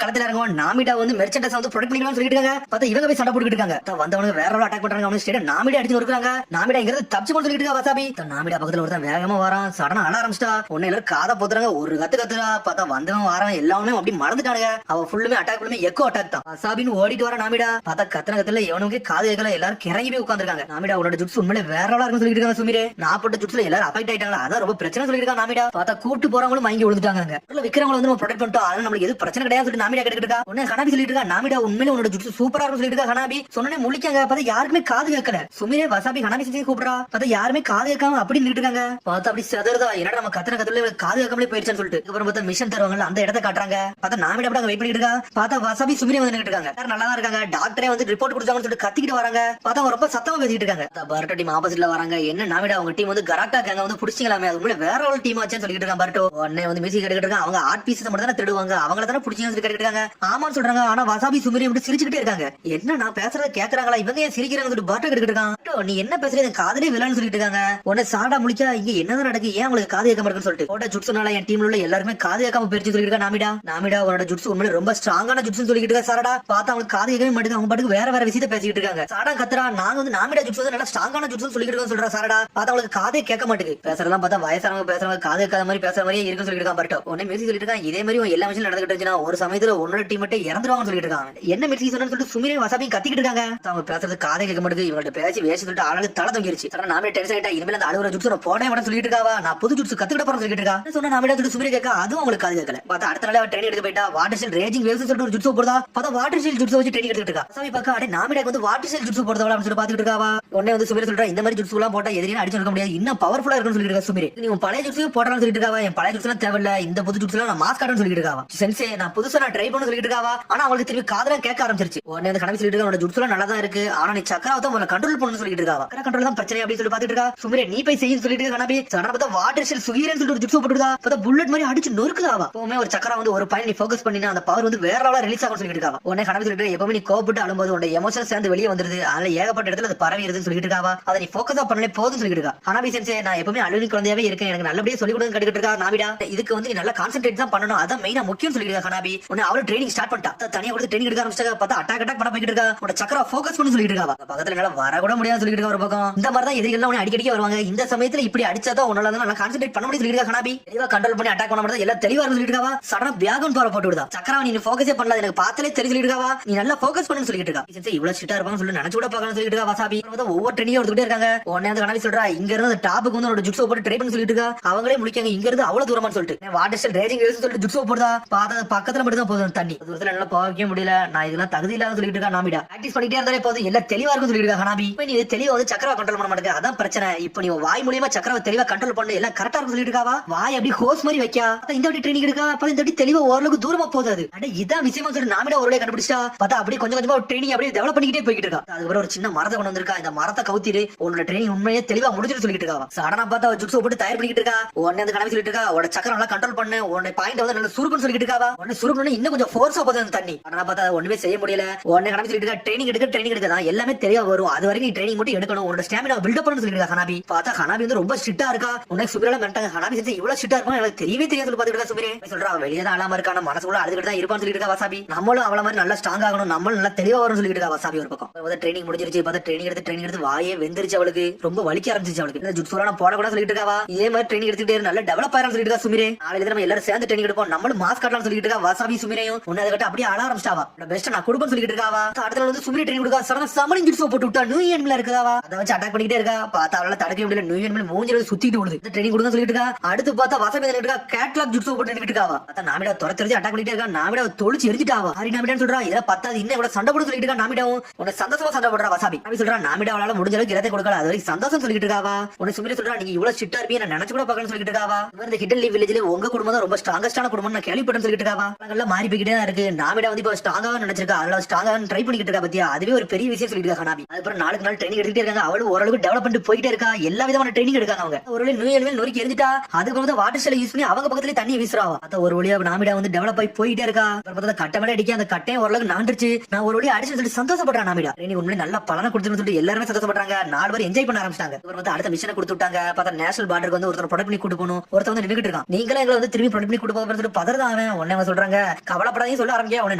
களத்துல இறங்குவோம். நாமிடா வந்து மெர்ச்சன்டைஸ் வந்து ப்ரொடக்ட் பண்ணிக்கலாம்னு சொல்லிட்டு இருக்காங்க. பார்த்தா இவங்க போய் சண்டை போட்டுட்டு இருக்காங்க. வந்தவங்க வேற லெவல் அட்டாக் பண்றாங்க. அவனுக்கு ஸ்டேட் நாமிடா அடிச்சு வருவாங்க. நாமிடா இங்க இருந்து தப்பிச்சு போன்னு சொல்லிட்டு இருக்கா. வசாபி நாமிடா பக்கத்துல ஒருத்தன் வேகமா வரான். சடனா அழ ஆரம்பிச்சிட்டா. உன்னை எல்லாரும் காதை போத்துறாங்க. ஒரு கத்துறா. பார்த்தா வந்தவன் வாரவன் எல்லாமே அப்படி மறந்துட்டானுங்க. அவ ஃபுல்லுமே அட்டாக் ஃபுல்லுமே எக்கோ அட்டாக் தான். வசாபின்னு ஓடிட்டு வர நாமிடா. பார்த்தா கத்துல இவனுக்கு காது கேட்கல. எல்லாரும் கிறங்கி போய் உட்காந்துருக்காங்க. நாமிடா உன்னோட ஜுட்ஸ் உண்மையிலே வேற லெவலா இருக்குன்னு சொல்லிட்டு இருக்காங்க. சுமிரே நான் போட்ட ஜுட்ஸ்ல எல்லாரும் அஃபெக்ட் ஆயிட்டாங்க. அதான் ரொம்ப பிரச்சனை சொல்லிட்டு இருக்கான். நாமிடா பார்த்தா கூட்டு போறவங்களும் மயங்கி விழுந்துட்டாங்க. விக்கிறவங்க வந்து நம்ம ப்ரொடெக்ட் பண்ணிட்டோம். அதனால நம்மளுக்கு எது பிரச்சனை கிடையாது சொல்லிட்டு நாமிடா கேட்டுட்டு இருக்கா. உடனே ஹனாபி சொல்லிட்டு இருக்கா. நாமிடா உண்மையிலே உன்னோட ஜுட்ஸ் சூப்பரா இருக்கும் சொல்லிட்டு இருக்கா. ஹனாபி சொன்னே முழிக்காங்க. பார்த்தா யாருக்குமே காது கேட்கல. சுமிரே வசாபி ஹனாபி செஞ்சு கூப்பிடுறா. பார்த்தா யாருமே காது கேட்காம அப்படி நின்னுட்டு இருக்காங்க. பார்த்தா அப்படி செதறதா என்னடா நம்ம கத்துல காது கேட்காமலே போயிடுச்சுன்னு சொல்லிட்டு அப்புறம் பார்த்தா மிஷன் தருவாங்கல்ல அந்த இடத்த காட்டுறாங்க. பார்த்தா நாமிடா அப்படி வெயிட் பண்ணிட்டு இருக்கா. பார்த்தா வசாபி சுமிரே வந்து நின்னுட்டு இருக்காங்க. நல்லா தான் இருக்காங்க. டாக்டரே வந்து ரிப்போர்ட் கொடுத்தாங்கன்னு சொல்லிட்டு கத்திக்கிட்டு வராங்க. பார்த்தா ரொம்ப சத்தமா பேசிட்டு இருக்காங்க. பர்ட்டோ டீம் ஆப்போசிட்ல வராங்க. என்ன நாமிடா உங்க டீம் வந்து கராட்டா கேங்க வந்து புடிச்சிங்களாமே அது உண்மையிலே வேற ஒரு டீம் ஆச்சுன்னு சொல்லிட்டு இருக்கான். பர்ட்டோ உடனே வந்து மியூசிக் கேட்டுட்டு இருக்காங்க. அவங்க ஆர்ட் பீஸ் மட்டும் தானே திருடுவாங்க, அவங்கள தானே பிடிச்சிங்க சொல்லி கேட்டுட்டு இருக்காங்க. ஆமான்னு சொல்றாங்க. ஆனா வசாபி சுமிரி இப்படி சிரிச்சுக்கிட்டே இருக்காங்க. என்ன நான் பேசுறத கேக்குறாங்களா இவங்க ஏன் சிரிக்கிறாங்க சொல்லிட்டு பாட்டு கேட்டுட்டு இருக்காங்க. நீ என்ன பேசுறது காதலே விழான்னு சொல்லிட்டு இருக்காங்க. உடனே சாடா முடிச்சா இங்க என்னதான் நடக்கு, ஏன் உங்களுக்கு காது கேட்க மாட்டேன்னு சொல்லிட்டு போட்ட ஜுட்சுனால என் டீம்ல உள்ள எல்லாருமே காது கேட்காம போயிருச்சு சொல்லிட்டு இருக்கா நாமிடா உன்னோட ஜுட்சு உண்மையிலே ரொம்ப ஸ்ட்ராங்கான ஜுட்சுன்னு சொல்லிட்டு இருக்கா. சாரடா பார்த்தா அவங்களுக்கு காது கேட்கவே மாட்டேங்குது, அவங்க பாட்டுக்கு வேற விஷயத்தை பேசிட்டு இருக்காங்க. சாடா கத்துறா நாங்க வந்து நாமிடா ஜுட்சு வந்து நல்லா ஸ்ட்ராங்கான ஜுட்சுன்னு சொல்லிட்டு இருக்கோம் சொல்றா. சாரடா பார்த்தா அவங்களுக்கு காதே கேட்க மாட்டேங்குது, பேசுறதெல்லாம் பார்த்தா வயசானவங்க பேசுறவங்க காது கேட்காத மாதிரி பேசுற மாதிரியே இருக்குன்னு சொல்லிட்டு இருக்கான். பட்டோ உடனே மியூசிக் சொல்லிட்டு இருக்கான். இதே மாதிரி எல்லா விஷயம் நடந்துட்டு இருந்துச்சுன்னா ஒரு சமயத்துல உன்னோட டீம் மட்டும் இறந்துருவாங்கன்னு சொல்லிட்டு இருக்காங்க. என்ன மியூசிக் சொன்னு சொல்லிட்டு சுமிரே வசாபி கத்திக்கிட்டு இருக்காங்க. அவங்க பேசுறது காதே கேட்க மாட்டேங்குது, இவங்கள்ட்ட பேசி வேசி சொல்லிட்டு ஆளுக்கு தலை தொங்கிருச்சு. நாமே டென்ஷன் ஆயிட்டா இனிமேல் அந்த அழுகுற ஜுட்சு போட மாட்டேன்னு சொல்லிட்டு இருக்காவா. நான் புது ஜுட்சு கத்துக்கிட்ட போறேன்னு சொல்லிட்டு இருக்கா. சொன்னா நாமிடா ஜுட்சு சுமிரே கேட்க அதுவும் அவங்களுக்கு காது கேட்கல. பார்த்தா அடுத்த நாள் ட்ரெயின் எடுத்து போயிட்டா வாட்டர் ஷெல் ரேஜிங் வேவ்ஸ் சொல்லிட்டு ஒரு ஜுட்சு போடுதா. பார்த்தா வாட்டர் ஷெல் ஜுட்சு வச்சு ட்ரெயின் எடுத்துட்டு இருக்கா. வசாபி பார்க்க அடே நாமிடாக்கு வந்து வாட்டர் ஷெல் ஜுட்சு போடுறதா அப்படின்னு சொல்லி பாத்துட்டு இருக்காவா. உடனே வந்து சுமிரே சொல்றா இந்த மாதிரி ஜுட்சு எல்லாம் போட்டா எதிரியும் அடிச்சு நிற்க முடியாது, இன்னும் பவர்ஃபுல்லா இருக்குன்னு சொல்லிட்டு இருக்கா. சுமிரே நீ உன் பழைய ஜுட்சு போடலாம்னு சொல்லிட்டு இருக்காவா. என் பழைய ஜுட்சுலாம் தேவையில்ல, இந்த புது ஜுட்சுலாம் நான் மாஸ்க் காட்டணும்னு சொல்லிட்டு இருக்காவா. சென்சே நான் புதுசா நான் ட்ரை பண்ண சொல்லிட்டு இருக்காவா. ஆனா அவங்களுக்கு திரும்பி காதல கேட்க ஆரம்பிச்சிருச்சு. உடனே அந்த கனவு சொல்லிட்டு இருக்கா ஜுட்சுலாம் நல்லா தான் இருக்கு, ஆனா நீ சக்கராவத்தை முதல்ல கண்ட்ரோல் பண்ணணும்னு சொல்லிட்டு இருக்காவா. கண்ட்ரோல் தான் பிரச்சனை அப்படின்னு சொல்லி பாத்துட்டு இருக்கா. சுமிரே நீ போய் செய்யும் சொல்லிட்டு கனபி சடனா பார்த்தா வாட்டர் ஷெல் சுகீரன்னு சொல்லிட்டு ஒரு ஜுட்சு போட்டுருக்கா. பார்த்தா புல்லட் மாதிரி அடிச்சு நொறுக்குதாவா. எப்பவுமே ஒரு சக்கரா வந்து ஒரு பாயிண்ட் நீ ஃபோக்கஸ் பண்ணினா அந்த பவர் வந்து வேற லெவல்ல ரிலீஸ் ஆகும் சொல்லிட்டு இருக்காவா. உடனே கனவு சொல்லிட்டு எப்பவுமே நீ கோபப்பட்டு அழும்போது உன்னோட எமோஷன் சேர்ந்து வெளியே வந்துருது, அதனால ஏகப்பட்ட இடத்துல அது பரவிடுதுன்னு சொல்லிட்டு இருக்காவா. அதை நீ ஃபோக்கஸா பண்ணலே போதும்னு சொல்லிட்டு இருக்கா. ஹனாபி சென்சே நான் எப்பவுமே அழுவி குழந்தையாவே இருக்கேன், எனக்கு நல்லபடியா சொல்லி கொடுங்க கேட்டுட்டு இருக்கா. நாமிடா இதுக்கு வந்து நீ நல்லா கான்சென்ட்ரேட் தான் பண்ணணும், அதான் மெயினா முக்கியம் சொல்லிட்டு இருக்கா. ஹனாபி உடனே அவள ட்ரைனிங் ஸ்டார்ட் பண்ணிட்டா. தனியா கொடுத்து ட்ரைனிங் எடுக்க ஆரம்பிச்சாங்க. பார்த்தா அட்டாக் பண்ண போயிட்டு இருக்கா. உன்னோட சக்கரா ஃபோக்கஸ் பண்ணி சொல்லிட்டு இருக்கா. பக்கத்துல என்னால வர கூட முடியாது சொல்லிட்டு இருக்கா. ஒரு பக்கம் இந்த மாதிரி தான் எதிரிகள் உன்னை அடிக்கடி வருவாங்க, இந்த சமயத்துல இப்படி அடிச்சாதான் உன்னால நல்லா கான்சென்ட்ரேட் பண்ண முடியும் சொல்லிட்டு இருக்கா. ஹனாபி தெளிவா கண்ட்ரோல் பண்ணி அட்டாக் பண்ண முடியாது, எல்லாம் தெளிவா சொல்லிட்டு இருக்கா. சடனா பேகன் போற போட்டு விடுதா. சக்கரா நீ ஃபோக்கஸே பண்ணல, எனக்கு பார்த்தாலே தெரிஞ்சு சொல்லிட்டு இருக்கா. நீ நல்லா ஃபோக்கஸ் பண்ணு சொல்லிட்டு இருக்கா. இவ்வளவு ஸ்ட்ரிக்ட்டா இருப்பாங்க சொல்லி நினைச்சு கூட பார்க்கணும் சொல்லிட்டு இருக்கா. வசாபி ஒவ்வொரு ட்ரெயினிங் எடுத்துட்டே இருக்காங்க. உடனே அந்த கனவி சொல்றா இங்க இருந்து அந்த டாப்புக்கு வந்து ஒரு ஜுட்சு போட்டு ட்ரை பண்ணி சொல்லிட்டு இருக்கா. அவங்களே முடிக்காங்க இங்க இருந்து அவ்வளவு தூரமா சொல்லிட்டு வாட்டர் ஷெல் ரேஜிங் வேவ்ஸ் சொல்லிட்டு ஜுட்சு போடுதா. பார்த்தா பக்கத்துல மட்டும் தான் போதும் தண்ணி, தூரத்துல நல்லா போகவே முடியல, நான் இதெல்லாம் தகுதி இல்லாத சொல்லிட்டு இருக்கா. நாமிடா பிராக்டிஸ் பண்ணிட்டே இருந்தாலே போதும் எல்லாம் தெளிவா இருக்கும் சொல்லிட்டு இருக்கா. ஹனாபி நீ தெளிவா வந்து சக்கரா கண்ட்ரோல் பண்ண மாட்டேங்க, அதான் பிரச்சனை. இப்போ நீ வாய் மூலியமா சக்கரவை தெளிவா கண்ட்ரோல் பண்ணு, எல்லாம் கரெக்டா இருக்கும் சொல்லிட்டு இருக்காவா. வாய் அப்படி ஹோஸ் மாதிரி வைக்கா. இந்த வாட்டி ட்ரெயினிங் எடுக்கா. அப்ப இந்த வாட்டி தெளிவா ஓரளவுக்கு தூரமா போகுது. அட இதான் விஷயமா சொல்லிட்டு நாமிடா ஒரு கண்டுபிடிச்சா. பார்த்தா அப்படியே கொஞ்சம் கொஞ்சமா ட்ரெயினிங் அப்படியே டெவலப் பண்ணிக்கிட்டே போய்கிட்டு இருக்கா. அதுக்கப்புறம் ஒரு சின்ன மரத்தை கொண்டு வந்திருக்கா. இந்த மரத்தை கவுத்திட்டு உன்னோட ட்ரெயினிங் உண்மையே தெளிவா முடிஞ்சிட்டு சொல்லிட்டு இருக்கா. சடனா பார்த்தா ஜுட்சு போட்டு தயார் பண்ணிட்டு இருக்கா. உடனே அந்த கனவு சொல்லிட்டு இருக்கா உன்னோட சக்கரம் நல்லா கண்ட்ரோல் பண்ணு, உன்னோட பாயிண்ட் வந்து நல்லா சுருக்குன்னு சொல்லிட்டு இருக்கா. உடனே சுருக்குன்னு இன்னும் கொஞ்சம் ஃபோர்ஸா போகுது அந்த தண்ணி. ஆனா பார்த்தா ஒண்ணுமே செய்ய முடியல. உடனே கனவு சொல்லிட்டு இருக்கா ட்ரெயினிங் எடுக்க எல்லாமே தெளிவா வரும், அது வரைக்கும் நீ ட்ரெயினிங் மட்டும் எடுக்கணும், உன்னோட ஸ்டாமினா பில்ட் அப் பண்ணு சொல்லிட்டு இருக்கா. ஹனாபி பார்த்தா ஹனாபி வந்து ரொம்ப ஸ்ட்ரிக்ட்டா இருக்கா. உனக்கு சுபிரலாம் மென்டாங்க. ஹனாபி செஞ்சு இவ்வளவு ஸ்ட்ரிக்ட்டா இருக்கும் எனக்கு தெரியவே தெரியாது சொல்லி பாத்துட்டு இருக்கா. சுபிரே சொல்றா வெளியே தான் அழாம இருக்கான மனசுக்குள்ள அழுதுகிட்டு தான் இருப்பான்னு சொல்லிட்டு இருக்கா. வசாபி நம்மளும் அவள மாதிரி நல்லா ஸ்ட்ராங் ஆகணும், நம்மளும் நல்லா தெளிவா வரும் சொல்லிட்டு இருக்கா. வசாபி ஒரு பக்கம் ட்ரெயினிங் முடிஞ்சிருச்சு. பார்த்தா ட்ரெயினிங் எடுத்து வாயே வெந்திருச்சு. அவளுக்கு ரொம்ப வலிக்க ஆரம்பிச்சிச்சு. அவளுக்கு இந்த ஜுட்சுலாம் போட கூட சொல்லிட்டு இருக்காவா. இதே மாதிரி ட்ரெயினிங் எடுத்துட்டே நல்லா டெவலப் ஆயிரம் சொல்லிட்டு இருக்கா. சுமிரே நாளைக்கு நம்ம எல்லாரும் சேர்ந்து ட்ரெயினிங் எடுப்போம், நம்மளும் மாஸ்க் காட்டலாம் சொல்லிட்டு இருக்கா. வசாபி சுமிரையும் ஒன்னு அதை கட்ட அப்படியே அழ ஆரம்பிச்சிட்டாவா. பெஸ்ட் நான் கொடுப்பேன்னு சொல்லிட்டு இருக்காவா. அடுத்த வந்து சுமிரே ட்ரெயினிங் கொடுக்கா. சடனா சமனிங் ஜுட்சு போட்டு விட்டா. நியூ இயர்ல இருக்காவா. அதை வச்சு அட்டாக் பண்ணிட்டே இருக்கா. பார்த்தா அவளால தடுக்க முடியல. நியூ இயர் மூஞ்சில சுத்திட்டு விடுது. இந்த ட்ரெயினிங் கொடுக்க சொல்லிட்டு இருக்கா. அடுத்து பார்த்தா வசாபி இருக்கா கேட்லாக் ஜுட்சு போட்டு நின்னுட்டு இருக்காவா. பார்த்தா நாமிடா துரத்தி அட்டாக் பண்ணிட்டே இருக்கா. நாமிடா தொழிச்சு எரிஞ்சிட்டாவா. ஹரி நாமிடான்னு சொல்றா. இதை பத்தாது இன்னும் இவ்வளவு சண்டை போட சொல்லிட்டு இருக்கா. நாமிடாவும் உன்னை சந்தோஷமா சண்டை போடுறா. வசாபி அப்படி சொல்றா. நாமிடா அவளால முடிஞ்ச அளவுக்கு இடத்தை கொடுக்கல, அது வரைக்கும் சந்தோஷம் சொல்லிட்டு இருக்காவா. உன்னை சுமிரே சொல்றா நீங்க இவ்வளவு ஸ்ட்ரிக்ட்டா இருப்பீங்க நான் நினைச்சு கூட பார்க்கணும்னு சொல்லிட்டு இருக்காவா. இந்த ஹிடன் லீவ் வில்லேஜ்ல உங்க குடும்பம் தான் ரொம்ப ஸ்ட்ராங்கஸ்டான குடும்பம் நான் கேள்விப்பட்டேன்னு சொல்லிட்டு இருக்காவா. எல்லாம் மாறி போய்கிட்டே தான் இருக்கு. நாமிடா வந்து இப்போ ஸ்ட்ராங்கா நினைச்சிருக்கா, அதனால ஸ்ட்ராங்கா ட்ரை பண்ணிட்டு இருக்கா. பத்தியா அதுவே ஒரு பெரிய விஷயம் சொல்லிட்டு இருக்கா. ஹனாபி அதுக்கப்புறம் நாளுக்கு நாள் ட்ரைனிங் எடுத்துட்டே இருக்காங்க. அவளும் ஓரளவுக்கு டெவலப் பண்ணிட்டு போயிட்டே இருக்கா. எல்லா விதமான ட்ரைனிங் எடுக்காங்க அவங்க. ஒரு வழி நியூ இயர் நொறுக்கி எரிஞ்சிட்டா. அதுக்கு வந்து வாட்டர் ஷெல் யூஸ் பண்ணி அவங்க பக்கத்துல தண்ணி வீசுறாவா. அத ஒரு வழியா நாமிடா வந்து டெவலப் ஆகி போயிட்டே இருக்கா. அப்புறம் கட்டை மேல அடிக்க அந்த கட்டையும் ஓரளவுக்கு நாண்டுச்சு. நான் ஒரு வழியா அடிச்சு சொல்லிட்டு சந்தோஷப்படுறேன். நாமிடா ட்ரைனிங் உண்மையிலே நல்ல பலனை கொடுத்துன்னு சொல்லிட்டு எல்லாருமே சந்தோஷப்படுறாங்க. 4 பேர் என்ஜாய் பண்ண ஆரம்பிச்சாங்க. அப்புறம் வந்து அடுத்த மிஷனை கொடுத்து விட்டாங்க. பார்த்தா நேஷனல் பார்டருக்கு வந்து ஒருத்தர் ப்ரொடக்ட் பண்ணி கூட்டு போகணும். ஒருத்தர் வந்து நின்னுட்டு இருக்கான். நீங்களே எங்களை வந்து திரும்பி ப்ரொடக்ட் பண்ணி கூட்டு போக சொல்லிட்டு பதறதான் அவன். உடனே சொல்றாங்க கவலைப்படாதீங்க சொல்ல ஆரம்பிக்க. உடனே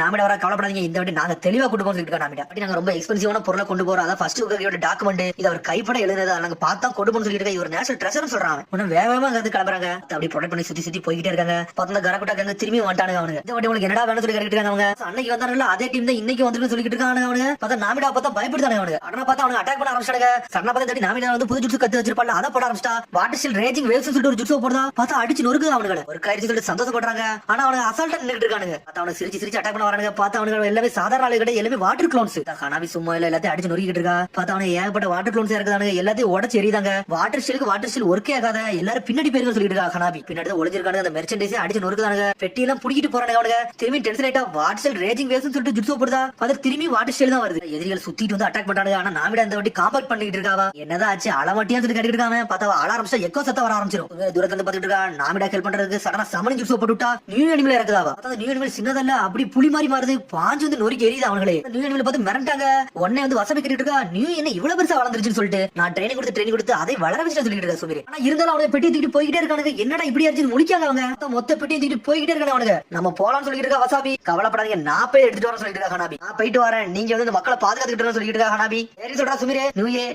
நாமிடா வர கவலைப்படாதீங்க, இந்த வாட்டி நாங்க தெளிவா கூட்டு போக சொல்லிட்டு நாமிடா. அப்படி நாங்க ரொம்ப எக்ஸ்பென்சிவான பொருளை கொண்டு போறோம். அதான் ஃபர்ஸ்ட் உங்க டாக்குமெண்ட் இது அவர் கைப்பட எழுதுனது நாங்க பார்த்தா கொண்டு போன்னு சொல்லிட்டு இவர் நேஷனல் ட்ரெஷர் சொல்றாங்க. உடனே வேகமா அங்க கிளம்புறாங்க. அப்படி ப்ரொடக்ட் பண்ணி சுத்தி சுத்தி போயிட்டே இருக்காங்க. பார்த்தா கரகுட்டா திரும்பி வந்துட்டாங்க. அவனுங்க இந்த வாட்டி உங்களுக்கு என்னடா வேணும் சொல்லி கேட்டுட்டு இருக்காங்க. அவங்க அன்னைக்கு வந்தாங்கல்ல அதே டீம் தான் இன்னைக்கு வந்து சொல்லிட்டு இருக்காங்க. அவனுங்க பார்த்தா நாமிடா பார்த்தா பயப்படுத்தாங்க. அவனுங்க ஆனா பார்த்தா அவனுக்கு அட்டாக் பண்ண ஆரம்பிச்சாங்க. சடனா பார்த்தா நாமிடா வந்து புது ஜுட்சு கத்து வச்சிருப்பாங்க. அதை போட ஆரம்பிச்சா. வாட்டர் ஷெல் ரேஜிங் வேவ்ஸ் சொல்லிட்டு ஒரு ஜுட்சு போடுறா. பார்த்தா அடிச்சு நொறுக்குது. அவனுங்க ஒரு கயிறு சொல்லிட்டு சந்தோஷப்படுறாங்க. ஆனா அவனுக்கு அசால்ட்டா நின்னுட்டு இருக்கானுங்க. பார்த்தா அவனுக்கு சிரிச்சு சிரிச்சு அட்டாக் பண்ண வரானுங்க. பார்த்தா அவனுக்கு எல்லாமே சாதாரண ஆளு கிடையாது, எல்லாமே வாட்டர் க்ளோன்ஸ். ஹனாபி சும்மா இல்ல எல்லாத்தையும் அடிச்சு நொறுக்கிட்டு இருக்கா. பார்த்தா அவனுக்கு ஏகப்பட்ட வாட்டர் க்ளோன்ஸ் இருக்குதானுங்க. எல்லாத்தையும் உடச்சு எரியுதாங்க. வாட்டர் ஷெல் ஒர்க்கே ஆகாத எல்லாரும் பின்னாடி பேருக்கு சொல்லிட்டு இருக்கா. ஹனாபி பின்னாடி ஒளிஞ்சிருக்கானுங்க. அந்த மெர்ச்சன்டைஸே அடிச்சு நொறுக்குதானுங்க. பெட்டி எல்லாம் புடிக்கிட்டு போறானுங்க. அவனுங்க திரும்பி டென்ஷன் ஆயிட்டா. வாட்டர் ஷெல் ரேஜிங் வேவ்ஸ் சொல்லிட்டு ஜுட்சு போடுதா. அது திரும்பி வாட்டர் ஷெல் தான் வருது. எதிரிகள் சுத்திட்டு வந்து அட்டாக் பண்றாங்க. ஆனா நாமிடா இந்த வாட்டி காம்பேக்ட் பண்ணிட்டு இருக்காவா. என்னதான் ஆச்சு அலமாட்டியா சொல்லி கேட்டுட்டு இருக்காங்க. பார்த்தா அழ ஆரம்பிச்சா எக்கோ சத்தம் வர ஆரம்பிச்சிடும். தூரத்துல இருந்து பாத்துட்டு இருக்கா. நாமிடா ஹெல்ப் பண்ற பண்றதுக்கு சடனா சமணி ஜூஸ் போட்டுட்டா நியூ அனிமல் இறக்குதாவா. அதாவது நியூ அனிமல் சின்னதல்ல அப்படி புலி மாதிரி மாறுது, பாஞ்சு வந்து நொறுக்கி எரியுது அவங்களே. நியூ அனிமல் பார்த்து மிரண்டாங்க. உடனே வந்து வசதி கட்டிட்டு இருக்கா, நியூ என்ன இவ்வளவு பெருசா வளர்ந்துருச்சுன்னு சொல்லிட்டு நான் ட்ரைனிங் கொடுத்து அதை வளர வச்சு சொல்லிட்டு இருக்கா சுமீர். ஆனா இருந்தாலும் அவனுக்கு பெட்டி தூக்கிட்டு போய்கிட்டே இருக்கானுங்க. என்னடா இப்படி ஆச்சு முடிக்காங்க அவங்க. மொத்த பெட்டியை தூக்கிட்டு போய்கிட்டே இருக்காங்க அவனுங்க. நம்ம போலாம்னு சொல்லிட்டு இருக்கா வசாபி. கவலைப்படாதீங்க, நான் போய் எடுத்துட்டு வரேன் சொல்லிட்டு இருக்கா ஹனாபி. நான் போயிட்டு வரேன், நீங்க வந்து மக்களை பாதுகாத்துக்கிட்டு சொல்லிட்டு இருக்கா ஹனாபி. சரி சொல்றா சுமீர்,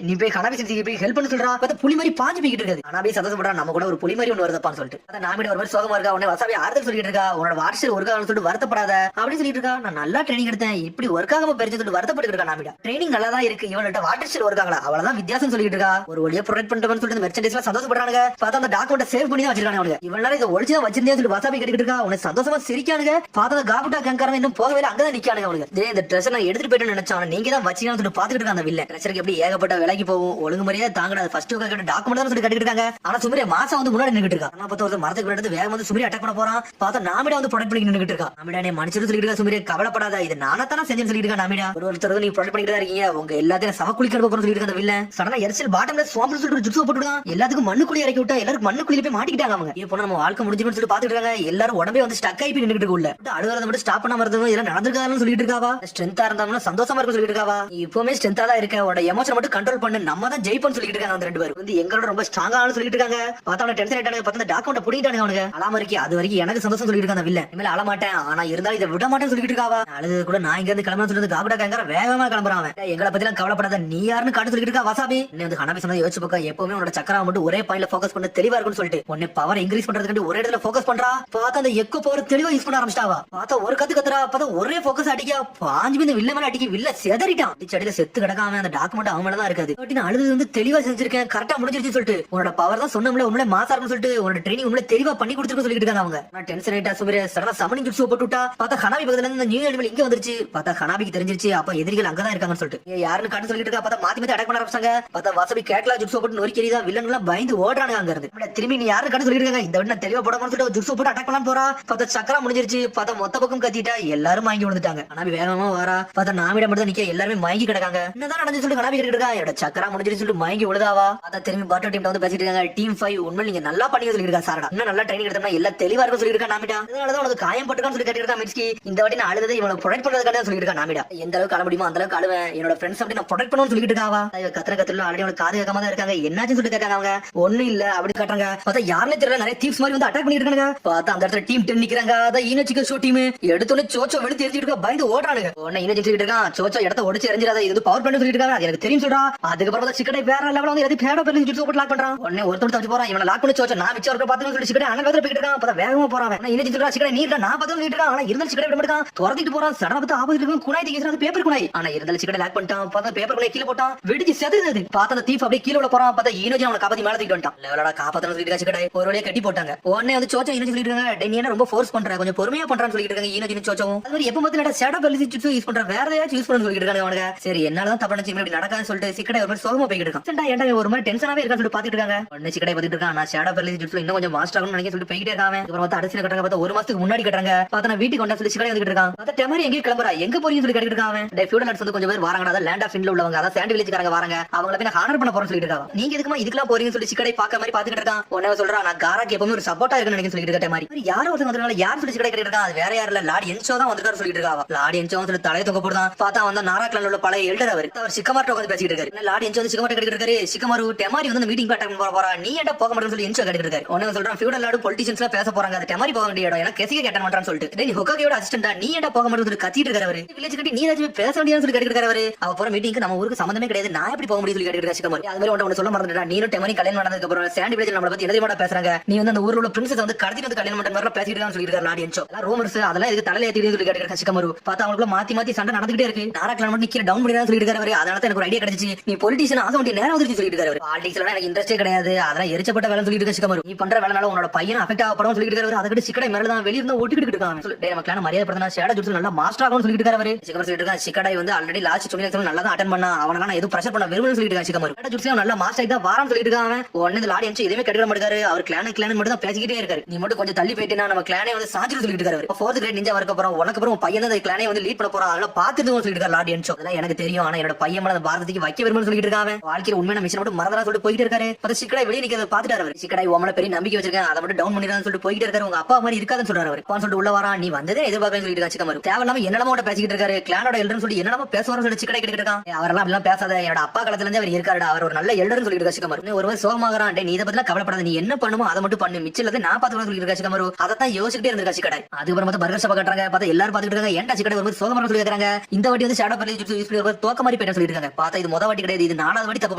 நீ போய் ஹனாபி செஞ்சுக்கு போய் ஹெல்ப் பண்ண சொல்றா. பார்த்தா புலி மாதிரி பாஞ்சு போய்கிட்டு இருக்காது. ஹனாபி சந்தோஷப்படுறா, நம்ம கூட ஒரு புலி மாதிரி ஒன்று வருதப்பான்னு சொல்லிட்டு. அதான் நாமிட ஒரு மாதிரி சோகமா இருக்கா. உடனே வசாபி ஆறுதல் சொல்லிட்டு இருக்கா, உன்னோட வாட்ஸ்அப் ஒர்க் ஆகணும்னு சொல்லிட்டு வருத்தப்படாத அப்படின்னு சொல்லிட்டு இருக்கா. நான் நல்லா ட்ரைனிங் எடுத்தேன், இப்படி ஒர்க் ஆகாம பெருச்சு சொல்லிட்டு வருத்தப்பட்டு இருக்கா நாமிடா. ட்ரைனிங் நல்லா தான் இருக்கு, இவன்கிட்ட வாட்டர் ஷெல் ஒர்க் ஆகல, அவ்வளவுதான் வித்தியாசம் சொல்லிட்டு இருக்கா. ஒரு வழியா ப்ரொடெக்ட் பண்ணிட்டோம்னு சொல்லிட்டு மெர்ச்சன்டைஸ்லாம் சந்தோஷப்படுறாங்க. பார்த்தா அந்த டாக்குமெண்ட் சேவ் பண்ணி தான் வச்சிருக்காங்க அவனுக்கு. இவனால இதை ஒளிச்சுதான் வச்சிருந்தேன் சொல்லிட்டு வசாபி கட்டிட்டு இருக்கா. உனக்கு சந்தோஷமா சிரிக்கானுங்க. பார்த்தா அந்த காபுட்டா கேங்காரன் இன்னும் போகவே அங்கதான் நிக்கானுங்க அவனுக்கு. இந்த ட்ரெஸ் நான் எடுத்துட்டு போயிட்டு நினைச்சான், நீங்க தான் வச்சிருக்கான்னு சொல்லிட்டு பாத்துக்கிட்டு இருக்க. அந்த வில்ல ட்ரெஸ்ஸருக்கு எப்படி ஏகப்பட்ட விலைக்கு போகும், ஒழுங்கு முறையா தாங்கடா ஃபர்ஸ்ட் டாக்குமெண்ட் தான் சொல்லி கட்டிட்டு இருக்காங்க. ஆனா சுமரியா மாசம் வந்து முன்னாடி நின்னுட்டு இருக்கா. ஆனா பார்த்தா ஒரு மரத்துக்கு முன்னாடி வேகம் வந்து சுமரி அட்டாக் பண்ண போறான். பார்த்தா நாமிடா வந்து ப்ரொடெக்ட் பண்ணி நின்னுட்டு இருக்கா. நாமிடா நீ மனுஷன் சொல்லிட்டு இருக்கா. சுமரியா கவலைப்படாத, இது நானா தானே செஞ்சேன்னு சொல்லிட்டு இருக்கா. நாமிடா ஒருத்தர் நீ ப்ரொடெக்ட் பண்ணிட்டு இருக்கீங்க, உங்க எல்லாத்தையும் சமக்குளிக்க போறோம்னு சொல்லிட்டு இருக்க. வில்ல சடனா எரிச்சல் பாட்டம்ல சோம்பல் சொல்லிட்டு ஜுட்ஸ் போட்டுட்டான். எல்லாத்துக்கும் மண்ணு குழி இறக்கி விட்டா எல்லாரும் மண்ணு குழியில போய் மாட்டிக்கிட்டாங்க அவங்க. இப்போ நம்ம வாழ்க்கை முடிஞ்சுன்னு சொல்லிட்டு பாத்துட்டு இருக்காங்க. எல்லாரும் உடம்பே வந்து ஸ்டக் ஆகி நின்னுட்டு உள்ள அழுகிறத மட்டும் ஸ்டாப் பண்ண வரது எல்லாம் நடந்துருக்காதுன்னு சொல்லிட்டு இருக்காவா. ஸ்ட்ரென்த்தா இருந்தாங்கன்னா சந்தோஷமா இருக்கும் சொல்லிட்டு இருக்காவா. இப்பவுமே ஸ்ட்ரென்த்தா தான் இருக்க, உன்னோட எமோஷன் மட்டும் கண்ட்ரோல் பண்ணு, நம்ம தான் ஜெயிப்போம்னு சொல்லிட்டு இருக்காங்க. அந்த ரெண்டு பேரும் வந்து எங்களோட ரொம்ப ஸ்ட்ராங்கா சொல்லிட்டு இருக்காங்க. பார்த்தா அவன டென்ஷன் ஆயிட்டாங்க. பார்த்தா டாக்குமெண்ட் புடிங்கிட்டாங்க அவனுக்கு. அழாம இருக்கி அது வரைக்கும் எனக்கு சந்தோஷம் சொல்லிட்டு இருக்காங்க. வில்ல இனிமேல் அழ மாட்டேன், ஆனா இருந்தாலும் இதை விட மாட்டேன்னு சொல்லிட்டு இருக்காவா. அழுது கூட நான் இங்க இருந்து கிளம்புறேன்னு சொல்லிட்டு காபுடா கேங்கற வேகமா கிளம்புறான். எங்களை பத்தி எல்லாம் கவலைப்படாத, நீ யாருன்னு காட்டு சொல்லிட்டு இருக்கா வசாபி. இன்னும் வந்து ஹனாபி சொன்னதை யோசிச்சு பார்க்க, எப்பவுமே உன்னோட சக்கரா மட்டும் ஒரே பாயிண்ட்ல ஃபோக்கஸ் பண்ண தெளிவா இருக்குன்னு சொல்லிட்டு உன்னை பவர் இன்க்ரீஸ் பண்றதுக்கு ஒரே இடத்துல ஃபோக்கஸ் பண்றா. பார்த்தா அந்த எக்கோ பவர் தெளிவா யூஸ் பண்ண ஆரம்பிச்சிட்டாவா. பார்த்தா ஒரு கத்து கத்துறா. பார்த்தா ஒரே ஃபோக்கஸ் அடிக்கா பாஞ்சு இந்த வில்ல மேல அடிக்க வில்ல செதறிட்டான். அடிச்சடியில செத்து கிடக்காம அந்த டாக்குமெண்ட் அவன் மேல தான் இருக்காது. நான் அழுது வந்து தெளிவா செஞ்சிருக்கேன், கரெக்டா முடிஞ்சிருச்சு சொல்லிட்டு உன்னோட பவர் தான் சொன்னோம்ல உண்மையிலே மாசா இருக்குன்னு சொல்லிட்டு உன்னோட ட்ரைனிங் உண்மையிலே தெளிவா பண்ணி கொடுத்துருக்க சொல்லிட்டு இருக்காங்க அவங்க. நான் டென்ஷன் ஆயிட்டா சுமரே சடனா சமணி ஜுட்ஸ் போட்டுட்டா. பார்த்தா ஹனாபி பக்கத்துல இருந்து நியூ அனிமல் இங்க வந்துருச்சு. பார்த்தா ஹனாபிக்கு தெரிஞ்சிருச்சு, அப்ப எதிரிகள் அங்கதான் இருக்காங்கன்னு சொல்லிட்டு யாருன்னு காட்டு சொல்லிட்டு இருக்கா. பார்த்தா மாத்தி மாத்தி அட்டாக் பண்ண ஆரம்பிச்சாங்க. பார்த்தா வசபி கேட்லா ஜுட்ஸ் போட்டு நொறுக்கிறதா வில்லன் எல்லாம் பயந்து ஓடுறாங்க அங்க இருந்து. திரும்பி நீ யாரு காட்டு சொல்லிட்டு இருக்காங்க. இந்த விட தெளிவா போடாம சொல்லிட்டு ஜுட்ஸ் போட்டு அட்டாக் பண்ணலாம் போறா. பார்த்தா சக்கரா முடிஞ்சிருச்சு. பார்த்தா மொத்த பக்கம் கத்திட்டா எல்லாரும் வாங்கி விழுந்துட்டாங்க. ஹனாபி வேகமா வரா. பார்த்தா நாமிட மட்டும் நிக்க எல்லாருமே மயங்கி கிடக்காங்க. என்னதான் நடந்து சொல்லிட்டு ஹனாபி கிட்ட இருக்கா. என்னோட சக்கரா முடிஞ்சிருச்சு சொல்லிட்டு மயங்கி விழுதாவா. அத திரும்பி பாட்டோ டீம்ல வந்து பேசிட்டு இருக்காங்க. டீம் 5 உண்மையில நீங்க நல்லா பண்ணி சொல்லிருக்கா சாரடா, இன்னும் நல்லா ட்ரைனிங் எடுத்தோம்னா எல்லாம் தெளிவா இருக்கும் சொல்லிருக்கா நாமிடா. அதனாலதான் உனக்கு காயம் பட்டுக்கான்னு சொல்லி கேட்டிருக்கா மிட்ஸ்கி. இந்த வாட்டி நான் அழுததை இவனை ப்ரொடெக்ட் பண்றதுக்காக சொல்லிருக்கா நாமிடா. எந்த அளவுக்கு அழ முடியுமோ அந்த அளவுக்கு அழுவேன், என்னோட ஃப்ரெண்ட்ஸ் அப்படி நான் ப்ரொடெக்ட் பண்ணணும்னு சொல்லிட்டு இருக்காவா. கத்திர கத்திர ஆல்ரெடி அவனுக்கு காது கேட்காம தான் இருக்காங்க. என்னாச்சுன்னு சொல்லிட்டு கேட்காங்க அவங்க. ஒண்ணும் இல்ல அப்படி காட்டுறாங்க. பார்த்தா யாருமே தெரியல, நிறைய தீப்ஸ் மாதிரி வந்து அட்டாக் பண்ணிட்டு இருக்காங்க. பார்த்தா அந்த இடத்துல டீம் 10 நிக்கிறாங்க. அதான் ஈனோச்சிக்கு ஷோ டீம் எடுத்தோட சோச்சோ வெளி தெரிஞ்சிட்டு இருக்கா. பயந்து ஓடுறானுங்க. உடனே ஈனோச்சி சொல்லிட்டு இருக்கான், சோச்சோ இடத்த உடைச்சு எரிஞ்சிடாத, இது பவர் பண்ணு சொல்லிட்டு இருக்காங்க. அது எனக்கு தெரியும் சொல்றா. அதுக்கப்புறம் தான் சிக்கனை வேற லெவல்ல வந்து எது பேடோ பண்ணி ஜுட்ஸ் போட்டு லாக் பண்றான். உடனே ஒருத்தர் தப்பிச்சு போறான். இவனை லாக் பண்ணி சோச்சோ நான் மிச்சம் இருக்க பாத்துன்னு சொல்லி சிக்கனை அங்க வேற போயிட்டு இருக்கான். பார்த்தா வேகமா போறான். ஈனோச்சி சொல்றா சிக்கனை நீ நான் பார்த்து சொல்லிட்டு இருக்கான். ஆனா இருந்தாலும் சிக்கனை விட மாட்டான், துரத்திட்டு போறான். சடனா பார்த்து ஆபத்து இருக்கும் குனாய் தீக்கிறது பேப்பர் குனாய். ஆனா இருந்தாலும் சிக்கனை லாக் பண்ணிட்டான். பார்த்தா பேப்பர் குனாய் கீழே போட்டான், வெடிச்சு செதறுது. பார்த்தா அந்த தீப் அப்படியே கீழே விட போறான். பார்த்தா ஈனோச்சி அவனை காப்பாத்தி மேல தூக்கிட்டு வந்துட்டான். லெவலடா காப்பாத்தணும் சொல்லிட்டு சிக்கனை ஒரு வழியா கட்டி போட்டாங்க. உடனே வந்து சோச்சோ ஈனோச்சி சொல்லிட்டு இருக்காங்க, நீ என்ன ரொம்ப ஃபோர்ஸ் பண்ற, கொஞ்சம் பொறுமையா பண்றான்னு சொல்லிட்டு இருக்காங்க. ஈனோச்சி சோச்சோவும் அது மாதிரி எப்ப பார்த்து ஷேடோ பெர்லிஸ் ஜுட்ஸ் யூஸ் பண்ற, வேற ஏதாச்சும் யூஸ் பண்ணு சொல்லிட்டு இருக்காங்க அவனுங்க. சரி என்னாலதான் தப்பு நினைச்சு இப்படி நடக்காதுன்னு சொல்லிட்டு சிக்கடை ஒரு மாதிரி சோகமா போய்கிட்டு இருக்கான். ஏன்டா ஏன்டா ஒரு மாதிரி டென்ஷனாவே இருக்கான்னு சொல்லிட்டு பாத்துட்டு இருக்காங்க. உடனே சிக்கடை பாத்துட்டு இருக்கான், நான் ஷேடோ பெர்லிஸ் ஜுட்ஸ்ல இன்னும் கொஞ்சம் மாஸ்டர் ஆகணும்னு நினைக்க சொல்லிட்டு போய்கிட்டே இருக்காங்க. அப்புறம் பார்த்தா அடிச்சு கட்டுறாங்க. பார்த்தா ஒரு மாசத்துக்கு முன்னாடி கட்டுறாங்க. பார்த்தா நான் வீட்டுக்கு கொண்டா சொல்லி சிக்கடை வந்துட்டு இருக்கான். பார்த்தா டெமரி எங்க கிளம்புறா, எங்க போறீங்கன்னு சொல்லி கட்டிட்டு இருக்காங்க. டே ஃபியூடல் ஆர்ட்ஸ் வந்து கொஞ்சம் பேர் வராங்க, அத லேண்ட் ஆஃப் இன்ல உள்ளவங்க, அத சாண்ட் வில்லேஜ்காரங்க வராங்க, அவங்கள போய் நான் ஹானர் பண்ண போறேன்னு சொல்லிட்டு இருக்காங்க. நீங்க எதுக்குமா இதுக்கெல்லாம் போறீங்கன்னு சொல்லி சிக்கடை பாக்க மாதிரி பாத்துட்டு இருக்கான். உடனே சொல்றா, நான் காராக்கு எப்பவுமே ஒரு சப்போர்ட்டா இருக்குன்னு நினைக்க சொல்லிட்டு இருக்க. மாதிரி யாரோ ஒருத்தங்க வந்தனால யார் சொல்லி சிக்கடை கட்டிட்டு இருக்கான். அது வேற யாரும் இல்ல, லார்ட் என்சோ தான் வந்திருக்காரு சொல்லிட்டு இருக்காங்க. லார்ட் என்சோ வந்து தலையை தொங்க போடுதான். பார்த்தா வந்து நாராக்லான்ல உள்ள பழைய எல்டர் அவர் சிக்கமார்ட்ட உட்கார்ந்து பேசிட்டு இருக்காரு. லார்ட் என்சோ வந்து சிக்கமார்ட்ட கட்டிட்டு இருக்காரு. சிக்கமாரு டெமாரி வந்து மீட்டிங் அட்டெண்ட் பண்ண போறா, நீ ஏன்டா போக மாட்டேன்னு சொல்லி என்சோ கட்டிட்டு இருக்காரு. உடனே சொல்றான், ஃபியூடல் லார்ட் பொலிட்டிஷியன்ஸ்ல பேச போறாங்க, அது டெமாரி போக வேண்டிய இடம், எனக்கு கெசிக கேட்ட மாட்டான்னு சொல்லிட்டு நீ ஹொக்காகேயோட அசிஸ்டன்டா, நீ ஏன்டா போக மாட்டேன்னு சொல்லி கத்திட்டு இருக்காரு. அவரு வில்லேஜ் கட்டி நீ ஏதாச்சும் பேச வேண்டியன்னு சொல்லி கட்டிட்டு இருக்காரு. அவ போற மீட்டிங்க்கு நம்ம ஊருக்கு சம்பந்தமே கிடையாது, நான் எப்படி போக முடியும் சொல்லி கட்டிட்டு இருக்காரு சிக்கமாரு. அது மாதிரி ஒன்று சொல்ல மறந்துட்டா, நீனும் டெமாரி கல்யாணம் பண்ணதுக்கு அப்புறம் சாண்ட் வில்லேஜ் நம்மள பத்தி எதை பேசுறாங்க, நீ வந்து அந்த ஊர்ல உள்ள பிரின்சஸ் வந்து கடத்திட்டு வந்து கல்யாணம் பண்ற மாதிரி பேசிட்டு இருக்கான்னு சொல்லிட்டு இருக்காரு லார்ட் என்சோ. அதெல்லாம் ரூமர்ஸ், அதெல்லாம் இதுக்கு தலையில ஏத்திட்டு சொல்லி கட்டிட்டு இருக்காரு சிக்கமாரு. பார்த்தா அவங்களுக்குள்ள மாத்தி மாத்தி சண்டை நடந்துகிட்டே இருக்கு. நாராக்லான் மட்டும் நிக்கிற டவுன் பண்ணி சொல்லிட்டு இருக்காரு. அதனால எனக்கு ஒரு ஐடியா கிடைச்சு, நீ பொலிட்டிஷியன் ஆக வேண்டிய நேரம் வந்துருச்சு சொல்லிட்டு இருக்காரு. பாலிடிக்ஸ்ல எனக்கு இன்ட்ரெஸ்டே கிடையாது, அதெல்லாம் எரிச்சப்பட்ட வேலை சொல்லிட்டு இருக்க சிக்கமாரு. நீ பண்ற வேலைனால உன்னோட பையன் அஃபெக்ட் ஆகப்படும் சொல்லிட்டு இருக்காரு. அதுக்கு சிக்கடை மேல தான் வெளிய இருந்து ஓட்டிக்கிட்டு இருக்காங்க. சொல்லி நம்ம கிளான மரியாதை படுத்தனா ஷேடோ ஜுட்ஸ் நல்லா மாஸ்டர் ஆகணும்னு சொல்லிட்டு இருக்காரு. சிக்கமாரு சொல்லிட்டு இருக்கான், சிக்கடை வந்து ஆல்ரெடி லாஸ்ட் 20 லட்சம் நல்லா தான் அட்டெண்ட் பண்ணா, அவனால நான் எதுவும் பிரஷர் பண்ண விரும்பல சொல்லிட்டு இருக்கான் சிக்கமாரு. ஷேடோ ஜுட்ஸ் நல்லா மாஸ்டர் ஆகி தான் வாரான்னு சொல்லிட்டு இருக்காங்க. உடனே இந்த லார்ட் என்சோ எதுவுமே கட்டுக்க மாட்டாரு. அவர் கிளான் மட்டும் தான் பேசிக்கிட்டே இருக்காரு. நீ மட்டும் கொஞ்சம் தள்ளி போயிட்டேன்னா நம்ம கிளானே வந்து சாஞ்சிரு சொல்லிட்டு இருக்காரு. 4th கிரேட் நிஞ்சா வரக்க போறோம், உனக்கு அப்புறம் பையன் தான் கிளானே வந்து லீட் பண்ண போறான், அதனால பாத்துட்டு சொல்லிட்டு இருக்காரு லார்ட் என்சோ. அதெல்லாம் எனக்கு தெரியும், ஆனா என்னோட பையன் மேல பாரதத்துக்கு வைக்க விரும்புன்னு சொல்லிட்டு இருக்காங்க. வாழ்க்கையில உண்மையான மிஷன் மட்டும் மறந்துடா சொல்லிட்டு போயிட்டு இருக்காரு. சிக்கடை வெளியே நிக்கிறத பாத்துட்டாரு. சிக்கடை உமல பெரிய நம்பிக்கை வச்சிருக்கேன், அதை மட்டும் போட்டு டவுன் பண்ணிடுறான்னு சொல்லிட்டு போயிட்டு இருக்காரு. உங்க அப்பா மாதிரி இருக்காதுன்னு சொல்றாரு அவர். அப்பான்னு சொல்லிட்டு உள்ள வரான். நீ வந்ததே எதிர்பார்க்கன்னு சொல்லிட்டு இருக்கான் சிக்கமாரு. தேவையில்லாம என்னெல்லாம பேசிக்கிட்டு இருக்காரு. கிளானோட எல்டர்னு சொல்லி என்னெல்லாம பேசுவாருன்னு சொல்லி சிக்கடை கேட்டு இருக்கான். அவரெல்லாம் அப்படிலாம் பேசாத, என்னோட அப்பா காலத்துல இருந்து அவர் இருக்காரு, அவர் ஒரு நல்ல எல்டர்னு சொல்லிட்டு இருக்கா சிக்கமாரு. ஒரு மாதிரி சோகமாகறான். நீ இதை பத்தி கவலைப்படாத, நீ என்ன பண்ணுமோ அதை மட்டும் பண்ணு, மிச்சம் இல்லது நான் பாத்துக்கிறேன் சொல்லிட்டு இருக்கா சிக்கமாரு. அதான் யோசிச்சுட்டே இருந்திருக்கா சிக்கடை. அதுக்கப்புறம் பார்த்தா பர்கர் ஷாப் கட்டுறாங்க. பார்த்தா எல்லாரும் பாத்துக்கிட்டு இருக்காங்க. ஏன்டா சிக்கடை ஒரு மாதிரி சோகமா சொல்லி இருக்காங்க. இந்த வாட்டி வந்து ஷேடோ பேரலைஸ் ஜூஸ் யூஸ் பண்ணி தோக்க மாதிரி பேர சொல்லிட்டு இருக்காங்க. பார்த்தா இது முத வாட்டி கிடையாது, இது 4வது வாட்டி தப்பு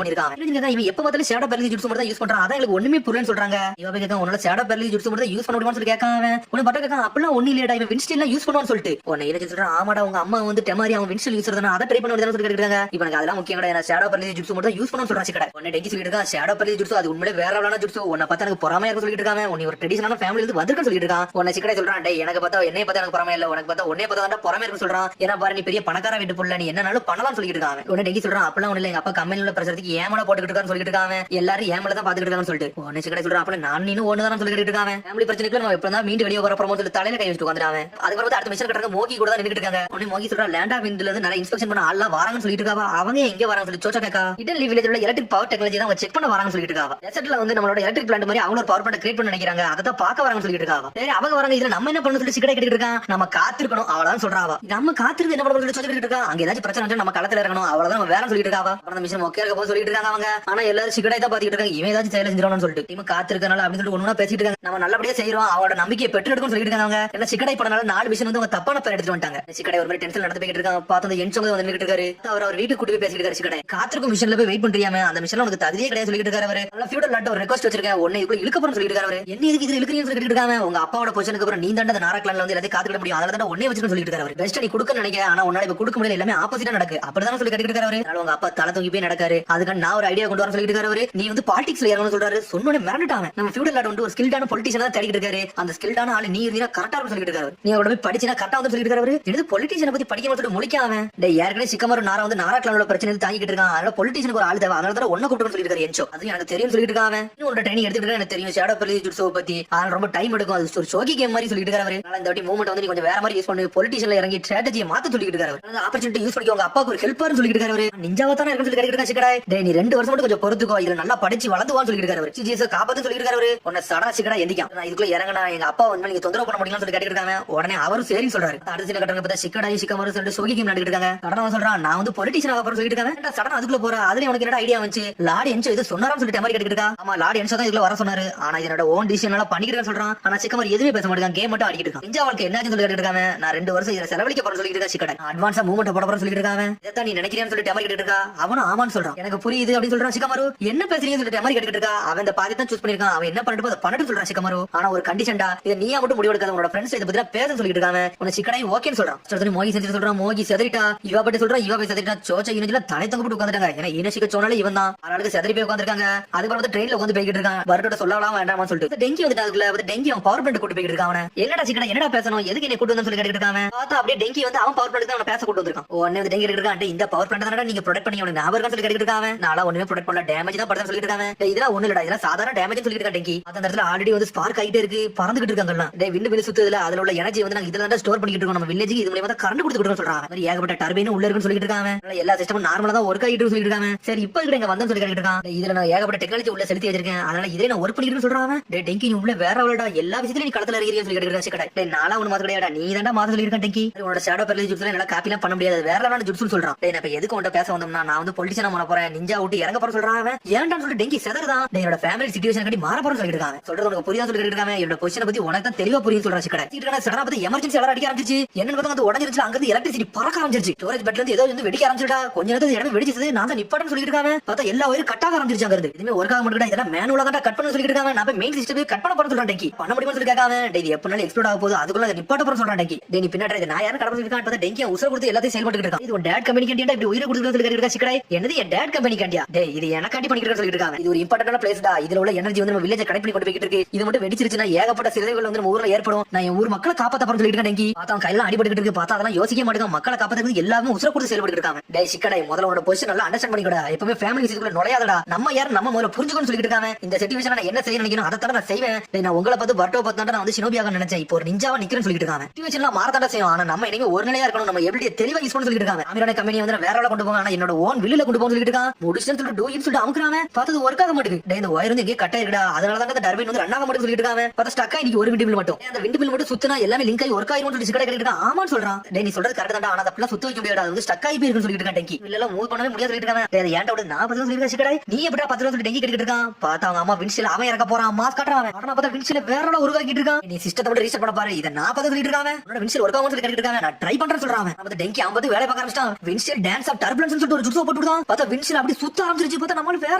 பண்ணிருக்காங்க. இவன் எப்ப பார்த்தாலும் ஷேடோ பேரலைஸ் ஜூஸ் மட்டும் தான் யூஸ் பண்றான். அதான் எனக்கு ஒண்ணுமே புரியலன்னு சொல்றாங்க. இவன் கேட்க உன்னால ஷேடோ பேரலைஸ் ஜூஸ் மட்டும் யூஸ் பண்ண முடியுமான்னு சொல்லி கேட்காம உன்னை பட்ட கேட்க அப்படிலாம் ஒண்ணு இல்லடா, இவன் வின்ஸ்டில் யூஸ் பண்ணுவான்னு சொல்லிட்டு உன்னை என்ன சொல்றான். ஆமாடா உங்க அம்மா வந்து டெமாரி அவன் வின்ஸ்டில் யூஸ் பண்ணா அதை ட்ரை பண்ண முடியாதுன்னு சொல்லி கேட்கறாங்க. இப்போ எனக்கு அதெல்லாம் முக்கியம் கிடையாது, ஷேடோ பேரலைஸ் ஜூஸ் மட்டும் யூஸ் பண்ணணும்னு சொல்றான் சிக்கடை. உன்னை டெங்கி சொல்லிட்டு இருக்கான். ஷேடோ பேரலைஸ் ஜூஸ் அது உண்மையிலே வேற லெவலான ஜூஸ். உன்னை பார்த்தா எனக்கு பொறாமையா இருக்கு சொல்லிட்டு இருக்காங்க. உன்னை ஒரு ட்ரெடிஷனல் ஃபேமிலி இருந்து வந்திருக்குன்னு சொல்லிட்டு இருக்கான். உன்னை சிக்கடை சொல்றான். டேய் எனக்கு பார்த்தா என்னைய பார்த்தா எனக்கு பொறாமை இல்ல, உனக்கு பார்த்தா உன்னைய பார்த்தா பொறாமை இருக்கு சொல்றான். ஏன்னா பாரு நீ பெரிய பணக்கார வீட்டு புள்ள, நீ என்னனாலும் பண்ணலாம்னு சொல்லிட்டு இருக்காங்க. உன்னை டெங்கி சொல்றான். அப்பலாம் ஒண்ணு இல்ல, எங்க அப்பா கம்பெனில பிரச்சனைக்கு ஏமால போட்டுக்கிட்டு இருக்கான்னு சொல்லிட்டு இருக்காங்க. எல்லாரும் ஏமால தான் பாத்துக்கிட்டு இருக்கான்னு சொல்லிட்டு உன்னை சிக்கடை சொல்றான். அப்ப நான் நீனும் ஒண்ணுதான் சொல்லிட்டு இருக்காங்க. ஃபேமிலி பிரச்சனைக்கு நம்ம எப்பதான் மீண்டு வெளியே வர போறோம் சொல்லி தலையில கை வச்சுட்டு வந்துட்டாங்க. அதுக்கப்புறம் அடுத்த மிஷன் கட்டுறாங்க. மோகி கூட தான் நின்னுட்டு இருக்காங்க. உடனே மோகி சொல்றா லேண்டா விண்ட்ல இருந்து நிறைய இன்ஸ்பெக்ஷன் பண்ண ஆள்லாம் வராங்கன்னு சொல்லிட்டு இருக்காங்க. அவங்க எங்க வராங்க சொல்லி சோச்சா கேக்கா. இட்டலி வில்லேஜ்ல உள்ள எலக்ட்ரிக் பவர் டெக்னாலஜி தான் செக் பண்ண வராங்கன்னு சொல்லிட்டு இருக்காங்க. டெசர்ட்ல வந்து நம்மளோட எலக்ட்ரிக் பிளான்ட் மாதிரி அவங்க ஒரு பவர் பிளான்ட் கிரியேட் பண்ண நினைக்கிறாங்க. அதை தான் பார்க்க வராங்கன்னு சொல்லிட்டு இருக்காங்க. சரி அவங்க வராங்க, இதுல நம்ம என்ன பண்ணணும் சொல்லி சிக்கடை கேட்டுட்டு இருக்கான். நம்ம காத்திருக்கணும் அவ்வளவுதான் சொல்றாவா. நம்ம காத்திருந்து என்ன பண்ணணும் சொல்லி சொல்லிட்டு இருக்கா. அங்க ஏதாச்சும் பிரச்சனை வந்து நம்ம களத்துல இருக்கணும் அவ்வளவுதான் நம்ம வேற சொல்லிட்டு இருக்காவா. அப்புறம் மிஷன் மொக்கையா இருக்க போது சொல்லிட்டு இருக்காங்க அவங்க. ஆனா எல்லாரும் சிக்கடை தான் பாத்துக்கிட்டு இருக்காங்க. இவன் ஏதாச்சும் செயல செஞ்சிடணும்னு சொல்லிட்டு டீம் காத்திருக்கனால அப்படின்னு சொல்லிட்டு ஒண்ணு பேசிட்டு இருக்காங்க. நம்ம நல்லபடியா செய்யறோம், அவரோட நம்பிக்கையை பெற்று எடுக்கணும்னு சொல்லிட்டு இருக்காங்க. அவங்க என்ன சிக்கடை பண்ணனால 4 மிஷன் வந்து அவங்க தப்பான பேர் எடுத்துட்டு வந்துட்டாங்க. சிக்கடை ஒரு மாதிரி டென்ஷன் நடந்து போயிட்டு இருக்காங்க. பார்த்து அந்த என்சோங்க வந்து நின்னுட்டு இருக்காரு. அவர் வீட்டுக்கு கூட்டி போய் பேசிட்டு இருக்காரு. சிக்கடை காத்திருக்கும் மிஷன்ல போய் வெயிட் பண்றியாமே, அந்த மிஷன்ல உனக்கு தகுதியே கிடையாது சொல்லிட்டு இருக்காரு. அவரு நல்ல ஃபியூடல் லாட் ஒரு ரிக்வெஸ்ட் வச்சிருக்கேன், உன்னை இதுக்குள்ள இழுக்க போறேன்னு சொல்லிட்டு இருக்காரு. என்ன இதுக்கு இது இழுக்கிறீங்கன்னு சொல்லிட்டு இருக்காங்க. உங்க அப்பாவோட பொசிஷனுக்கு அப்புறம் நீ தான் அந்த நாராக்லான்ல வந்து எல்லாத்தையும் காத்துக்கிட முடியும், அதனால தான் உன்னை வச்சிட்டு சொல்லிட்டு இருக்காரு. பெஸ்ட் நீ கொடுக்க நினைக்க, ஆனா உன்னால இப்ப கொடுக்க முடியல, எல்லாமே ஆப்போசிட்டா நடக்கு அப்படிதான் சொல்லி கேட்டுட்டு இருக்காரு. அதனால உங்க அப்பா தலை தூக்கி போய் நடக்காரு. அதுக்கு நான் ஒரு ஐடியா கொண்டு வரேன் சொல்லிட்டு இருக்காரு. நீ வந்து பாலிடிக்ஸ்ல இறங்கணும்னு சொல்றாரு. சொன்னோனே மிரண்டுட்டாங்க. நம்ம ஃபியூடல் லாட் வந்து ஒரு ஸ்கில்டான பொலிட்டிஷியனா தான் தேடிட்டு இருக்காரு. அந்த ஸ்கில்டான ஆளு நீ இருந்தா கரெக்டா இருக்கும் சொல்லிட்டு இருக்காரு. நீ அவரோட போய் படிச்சினா கரெக்டா வந்து சொல்லிட்டு இருக்காரு. எடுத்து பொலிட்டிஷியனை பத்தி படிக்கணும் சொல்லிட்டு முழிக்காம டேய் ஏற்கனவே சிக்கமாரு நாரா வந்து நாராக்லானோட பிரச்சனை தாங்கிட்டு இருக்கான். அதனால பொலிட்டிஷியனுக்கு ஒரு ஆள் தேவை, அதனால தான் ஒண்ணு கூப்பிட்டு சொல்லிட்டு இருக்காரு. என்சோ அது எனக்கு தெரியும் சொல்லிட்டு இருக்காங்க. இன்னொரு ட்ரைனிங் எடுத்துட்டு எனக்கு தெரியும் ஷேடோ பேரலைஸ் ஜூட்ஸோ பத்தி, அதனால ரொம்ப டைம் எடுக்கும், அது ஒரு ஷோகி கேம் மாதிரி சொல்லிட்டு இருக்காரு. அதனால இந்த வாட்டி மூவ்மெண்ட் வந்து நீ கொஞ்சம் வேற மாதிரி யூஸ் பண்ணு, பொலிட்டிஷியன்ல இறங்கி ஸ்ட்ராட்டஜியை மாத்த சொல்லிட்டு இருக்காரு. அந்த ஆப்பர்ச்சுனிட்டி யூஸ் பண்ணி உங்க அப்பாக்கு ஒரு ஹெல்ப்பர்னு சொல்லிட்டு இருக்காரு. நிஞ்சாவா தான இருக்குன்னு சொல்லி கேட்டுட்டு சிக்கடா. டேய் நீ 2 வருஷம் மட்டும் கொஞ்சம் பொறுத்துக்கோ, இதுல நல்லா படிச்சு வளர்ந்துவான்னு சொல்லிட்டு இருக்காரு. சிஜிஎஸ் காப்பாத்து சொல்லிட்டு இருக்காரு. உன்னை சடா சிக்கடா எந்திக்கான், நான் இதுக்குள்ள இறங்கினா எங்க அப்பா வந்து நீங்க தொந்தரவு பண்ண முடியும்னு சொல்லி கேட்டுட்டு இருக்காங்க. உடனே அவரும் சரி சொல்றாரு. அடுத்த சில கட்டங்க பார்த்தா சிக்கடாயும் சிக்கமாரும் சொல்லிட்டு ஷோகி கேம் நடந்துட்டு இருக்காங்க. சடனா சொல்றான் நான் வந்து பொலிட்டிஷியன் ஆக போறேன்னு சொல்லிட்டு இருக்காங்க. சடனா அதுக்குள்ள போற அதுல உனக்கு என்ன ஐடியா வந்துச்சு, லார்ட் என்சோ இது சொன்னாரான்னு சொல்லிட்டு மாதிரி கேட்டுட்டு இருக்கா. ஆமா லார்ட் என்சோ தான் இதுல வர சொன்னாரு, ஆனா என்னோட ஓன் டிசிஷனால பண்ணிக்கிறேன்னு சொல்றான். ஆனா சிக்கமார் எதுவுமே பேச மாட்டாங்க, கேம் மட்டும் ஆடிட்டு இருக்கான். நிஞ்சா வாழ்க்கை என்னாச்சுன்னு சொல்லி கேட்டுட்டு இருக்காங்க. நான் 2 வருஷம் இதை செலவழிக்க போறேன்னு சொல்லிட்டு இருக்கா சிக்கடை. அட்வான்ஸா மூவ்மெண்ட் போட போறேன்னு சொல்லிட்டு இருக்காங்க. இதான் நீ நினைக்கிறேன்னு சொல்லிட்டு டெமரி கேட்டுட்டு இருக்கா. அவனும் ஆமான்னு சொல்றான். எனக்கு புரியுது அப்படின்னு சொல்றான் சிக்கமாரு. என்ன பேசுறீங்கன்னு சொல்லிட்டு டெமரி கேட்டுட்டு இருக்கா. அவன் இந்த பாதி தான் சூஸ் பண்ணிருக்கான், அவன் என்ன பண்ணிட்டு அதை பண்ணிட்டு சொல்றான் சிக்கமாரு. ஆனா ஒரு கண்டிஷன்டா, இதை நீயா மட்டும் முடிவு எடுக்காத, உன்னோட ஃப்ரெண்ட்ஸ் இதை பத்தி பேச சொல்லிட்டு இருக்காங்க. உன சிக்கடை ஓகேன்னு சொல்றான். மோகி செஞ்சு சொல்றான். மோகி செதறிட்டா, இவ பத்தி சொல்றான். இவ போய் செதறிட்டா. சோச்சா யூனிட்ல தலை தங்க போட்டு உட்காந்துட்டாங்க. ஏன்னா யூனிசிக்க சொன்னாலே இவன் தான் ஆளுக்கு செதறி போய் உட்காந்துருக்காங்க. அதுக்கப்புறம் வந்து ட்ரெயின்ல வந்து போய்கிட்டு இருக்கான். பர்ட்டோட சொல்லலாம் வேண்டாமான்னு சொல்லிட்டு டெங்கி வந்துட்டு அதுக்குள்ள டெங்கி அவன் பவர் பிளான்ட் கூட்டு போய்கிட்டு இருக்கான். என்னடா சிக்கடை என்னடா பேசணும், எதுக்கு என்ன கூட்டு வந்து சொல்லி கேட்டுட்டு இருக்காங்க. பார்த்தா அப்படியே டெங்கி வந்து அவன் பவர் பிளான்ட் தான் அவன் பேச கூட்டு வந்திருக்கான். உடனே வந்து டெங்கி இருக்கான். இந்த பவர் பிளான்ட் தானடா நீங்க ப்ரொடெக்ட் பண்ணி அவனுக்கு ஞாபகம் சொல்லி கேட்டுட்டு இருக்காங்க. நாளா ஒண்ணுமே ப்ரொடெக்ட் பண்ணல, டேமேஜ் தான் படுறேன்னு சொல்லிட்டு இருக்காங்க. இதெல்லாம் ஒண்ணு இல்லடா, இதெல்லாம் சாதாரண டேமேஜ் சொல்லிட்டு இருக்கா டெங்கி. அந்த இடத்துல ஆல்ரெடி வந்து ஸ்பார்க் ஆகிட்டே இருக்கு, பறந்துகிட்டு இருக்காங்க. விண்டு வெளி சுத்துதுல அதுல உள்ள எனர்ஜி வந்து நாங்க இதுல தான் ஸ்டோர் பண்ணிட்டு இருக்கோம். நம்ம வில்லேஜுக்கு இது மூலமா தான் கரண்ட் கொடுத்துட்டு சொல்றாங்க. ஏகப்பட்ட டர்பைன் உள்ள இருக்குன்னு சொல்லிட்டு இருக்காங்க. எல்லா சிஸ்டமும் நார்மலா தான் ஒர்க் ஆகிட்டு சொல்லிட்டு இருக்காங்க. சரி இப்போ இங்க வந்து சொல்லி கேட்டுட்டு இருக்கான். இதுல நான் ஏகப்பட்ட டெக்னாலஜி உள்ள செலுத்தி வச்சிருக்கேன், அதனால இதே நான் ஒர்க் பண்ணிட்டு சொல்றாங்க. டெங்கி நீ உள்ள வேற அவளடா எல்லா விஷயத்திலும் நீ கடத்துல இருக்கிறீன்னு சொல்லி கேட்டுட்டு இருக்கா. நாளா ஒண்ணு மாத்த கிடையாடா, நீ தான்டா மாத்த சொல்லி இருக்கான் டெங்கி. உன்னோட ஷேடோ பேரலைஸ் ஜூட்ஸ்ல என்னால காப்பிலாம் பண்ண முடியாது, வேற லெவலான ஜூட்ஸ் சொல்றான். நான் இப்ப எதுக்கு உன்கிட்ட பேச வந்தோம்னா, நான் வந்து பொலிட்டிஷியனா பண்ண போறேன், நிஞ்சா விட்டு இறங்க போற சொல்றாங்க. ஏன்டான்னு சொல்லிட்டு டெங்கி செதறதான். என்னோட ஃபேமிலி சிச்சுவேஷன் கட்டி மாற போறேன்னு சொல்லிட்டு இருக்காங்க. சொல்றது உனக்கு புரியாத சொல்லி இருக்காங்க. என்னோட பொசிஷனை பத்தி உனக்கு தான் தெளிவா புரியும் சொல்றான் சிக்கடை. சடனா பத்தி எமர்ஜென்சி அலர்ட் அடிக்க ஆரம்பிச்சு. என்னன்னு பார்த்தா அது உடஞ்சிருச்சு. அங்க இருந்து எலக்ட்ரிசிட்டி பறக்க ஆரம்பிச்சிருச்சு. ஸ்டோரேஜ் பெட்ல இருந்து ஏதோ வந்து வெடிக்க ஆரம்பிச்சுடா. கொஞ்ச நேரத்துல இடமே வெடிச்சது. நான் தான் நிப்பாட்டன்னு சொல்லிட்டு இருக்காங்க. பார்த்தா எல்லா ஒயரும் கட் ஆக ஆரம்பிச்சிருச்சு. அங்க இருந்து இதுமே ஒர்க் ஆக மாட்டேங்குது. இதெல்லாம் மேனுவலா தான் கட் பண்ண சொல்லிட்டு இருக்காங்க. நான் போய் மெயின் சிஸ்டம் கட் பண்ண போறேன்னு சொல்றான் டெங்கி. பண்ண முடியும்னு சொல்லி கேட்காம டேய் எப்பனாலும் எக்ஸ்ப்ளோட் ஆக போகுது, அதுக்குள்ள நிப்பாட்ட போறேன்னு சொல்றான் டெங்கி. டேய் நீ பின்னாடி நான் யாரும் கடந்து இருக்கான். பார்த்தா டெங்கி உசுர கொடுத்து எல்லாத்தையும் செயல்பட்டு இருக்கான். இது ஒரு டேட் கம்பெனி கண்டியா இப்படி உயிரை கொடுத்து சொல்லி கேட்டுட்டு சிக்கடை. என்னது என் டேட் கம்பெனி கண்டியா? டேய் இது எனக்காண்டி பண்ணிட்டு சொல்லிட்டு இருக்காங்க. இது ஒரு இம்பார்ட்டன்டான பிளேஸ்டா. இதுல உள்ள எனர்ஜி வந்து நம்ம வில்லேஜ் கனெக்ட் பண்ணி கொண்டு போயிட்டு இருக்கு. இது மட்டும் வெடிச்சிருச்சுனா ஏகப்பட்ட சிதைவுகள் வந்து நம்ம ஊர்ல ஏற்படும். நான் என் ஊர் மக்களை காப்பாத்த போறேன்னு சொல்லிட்டு இருக்கேன் டெங்கி. பார்த்தா கையில அடிபட்டு இருக்கு. பார்த்தா அதெல்லாம் யோசிக்க மாட்டேங்க. மக்களை காப்பாத்துறது எல்லாமே உசுர கொடுத்து செயல்பட்டு இருக்காங்க. டேய் சிக்கடை முதல்ல உன்னோட பொசிஷன் நல்லா அண்டர்ஸ்டாண்ட் பண்ணிக்கடா. எப்பவுமே ஃபேமிலி விஷயத்துக்குள்ள நுழையாதடா. நம்ம யார் நம்ம முதல்ல புரிஞ்சுக்கணும்னு சொல்லிட்டு இருக்காங்க. இந்த சிச்சுவேஷன்ல நான் என்ன செய்ய நினைக்கணும் அதை தான் நான் செய்வேன். நான் உங்களை பார்த்து பர்ட்டோ பார்த்து நான் வந்து ஷினோபியாக நினைச்சேன். இப்போ ஒரு நிஞ்சாவா நிக்கிறேன்னு சொல்லிட்டு இருக்காங்க. சிச்சுவேஷன்லாம் மாறதாண்டா செய்யும். ஆனா நம்ம என்னைக்கு ஒரு நிலையா இருக்கணும். நம்ம எப்படி தெளிவா யூஸ் பண்ண சொல்லிட்டு இருக்காங்க. அமீரான கம்பெனி வந்து வேற ஆள கொண்டு போங்க, ஆனா என்னோட ஓன் வில்லுல கொண்டு போக சொல்லிட்டு இருக்கான். முடிச்சுன்னு சொல்லிட்டு டூ சொல்லிட்டு அமுக்குறாங்க. பார்த்தது ஒர்க் ஆக மாட்டேங்குது. இந்த ஒயர் வந்து எங்கே கட் ஆயிருக்கா. அதனால தான் இந்த டர்பைன் வந்து வந்து ரன் ஆக மட்டும் சொல்லிட்டு இருக்காங்க. பார்த்தா ஸ்டக் ஆகி ஒரு விண்டு மில் மட்டும். அந்த விண்டு மில் மட்டும் சுத்தினா எல்லாமே லிங்க் ஆகி ஒர்க் ஆயிரும்னு சொல்லி சிக்கடை கேட்டுட்டு இருக்கான். ஆமான்னு சொல்றான். டேய் நீ சொல்றது கரெக்ட் தான்டா, ஆனா அதெல்லாம் சுத்த வைக்க முடியாது, அது வந்து ஸ்டக் ஆகி போயிருக்குன்னு சொல்லிட்டு இருக்கான் டெங்கி. இல்ல மூவ் பண்ணவே முடியாது சொல்லிட்டு இருக்காங்க. டேய் ஏன்டா விட நான் 10 சொல்லிருக்கேன் சிக்கடை, நீ எப்படிடா 10 சொல்லி டெங்கி கேட்டுட்டு இருக்கான். பார்த்தா அவங்க அம்மா வின்ஷில் அவன் இறக்க போறான், மாஸ் காட்டுறான். ஆனா பார்த்தா வின்ஷில் வேறோட உருவாக்கிட்டு இருக்கான். நீ சிஸ்டத்தை விட ரீசெட் பண்ண பாரு, இத நான் 10 சொல்லிட்டு இருக்காங்க. உன்னோட வின்ஷில் ஒர்க் ஆகும் சொல்லி கேட்டுட்டு இருக்காங்க. நான் ட்ரை பண்றேன்னு சொல்றான். நம்ம டெங்கி 50 வேலை பார்க்க ஆரம்பிச்சான். வின்ஷில் டான்ஸ் ஆஃப் டர்புலன்ஸ் சொல்லிட்டு ஒரு ஜுட்ஸோ போட்டுட்டான். பார்த்தா வின்ஷில் அப்படி சுத்த ஆரம்பிச்சிருச்சு. பார்த்தா நம்மள வேற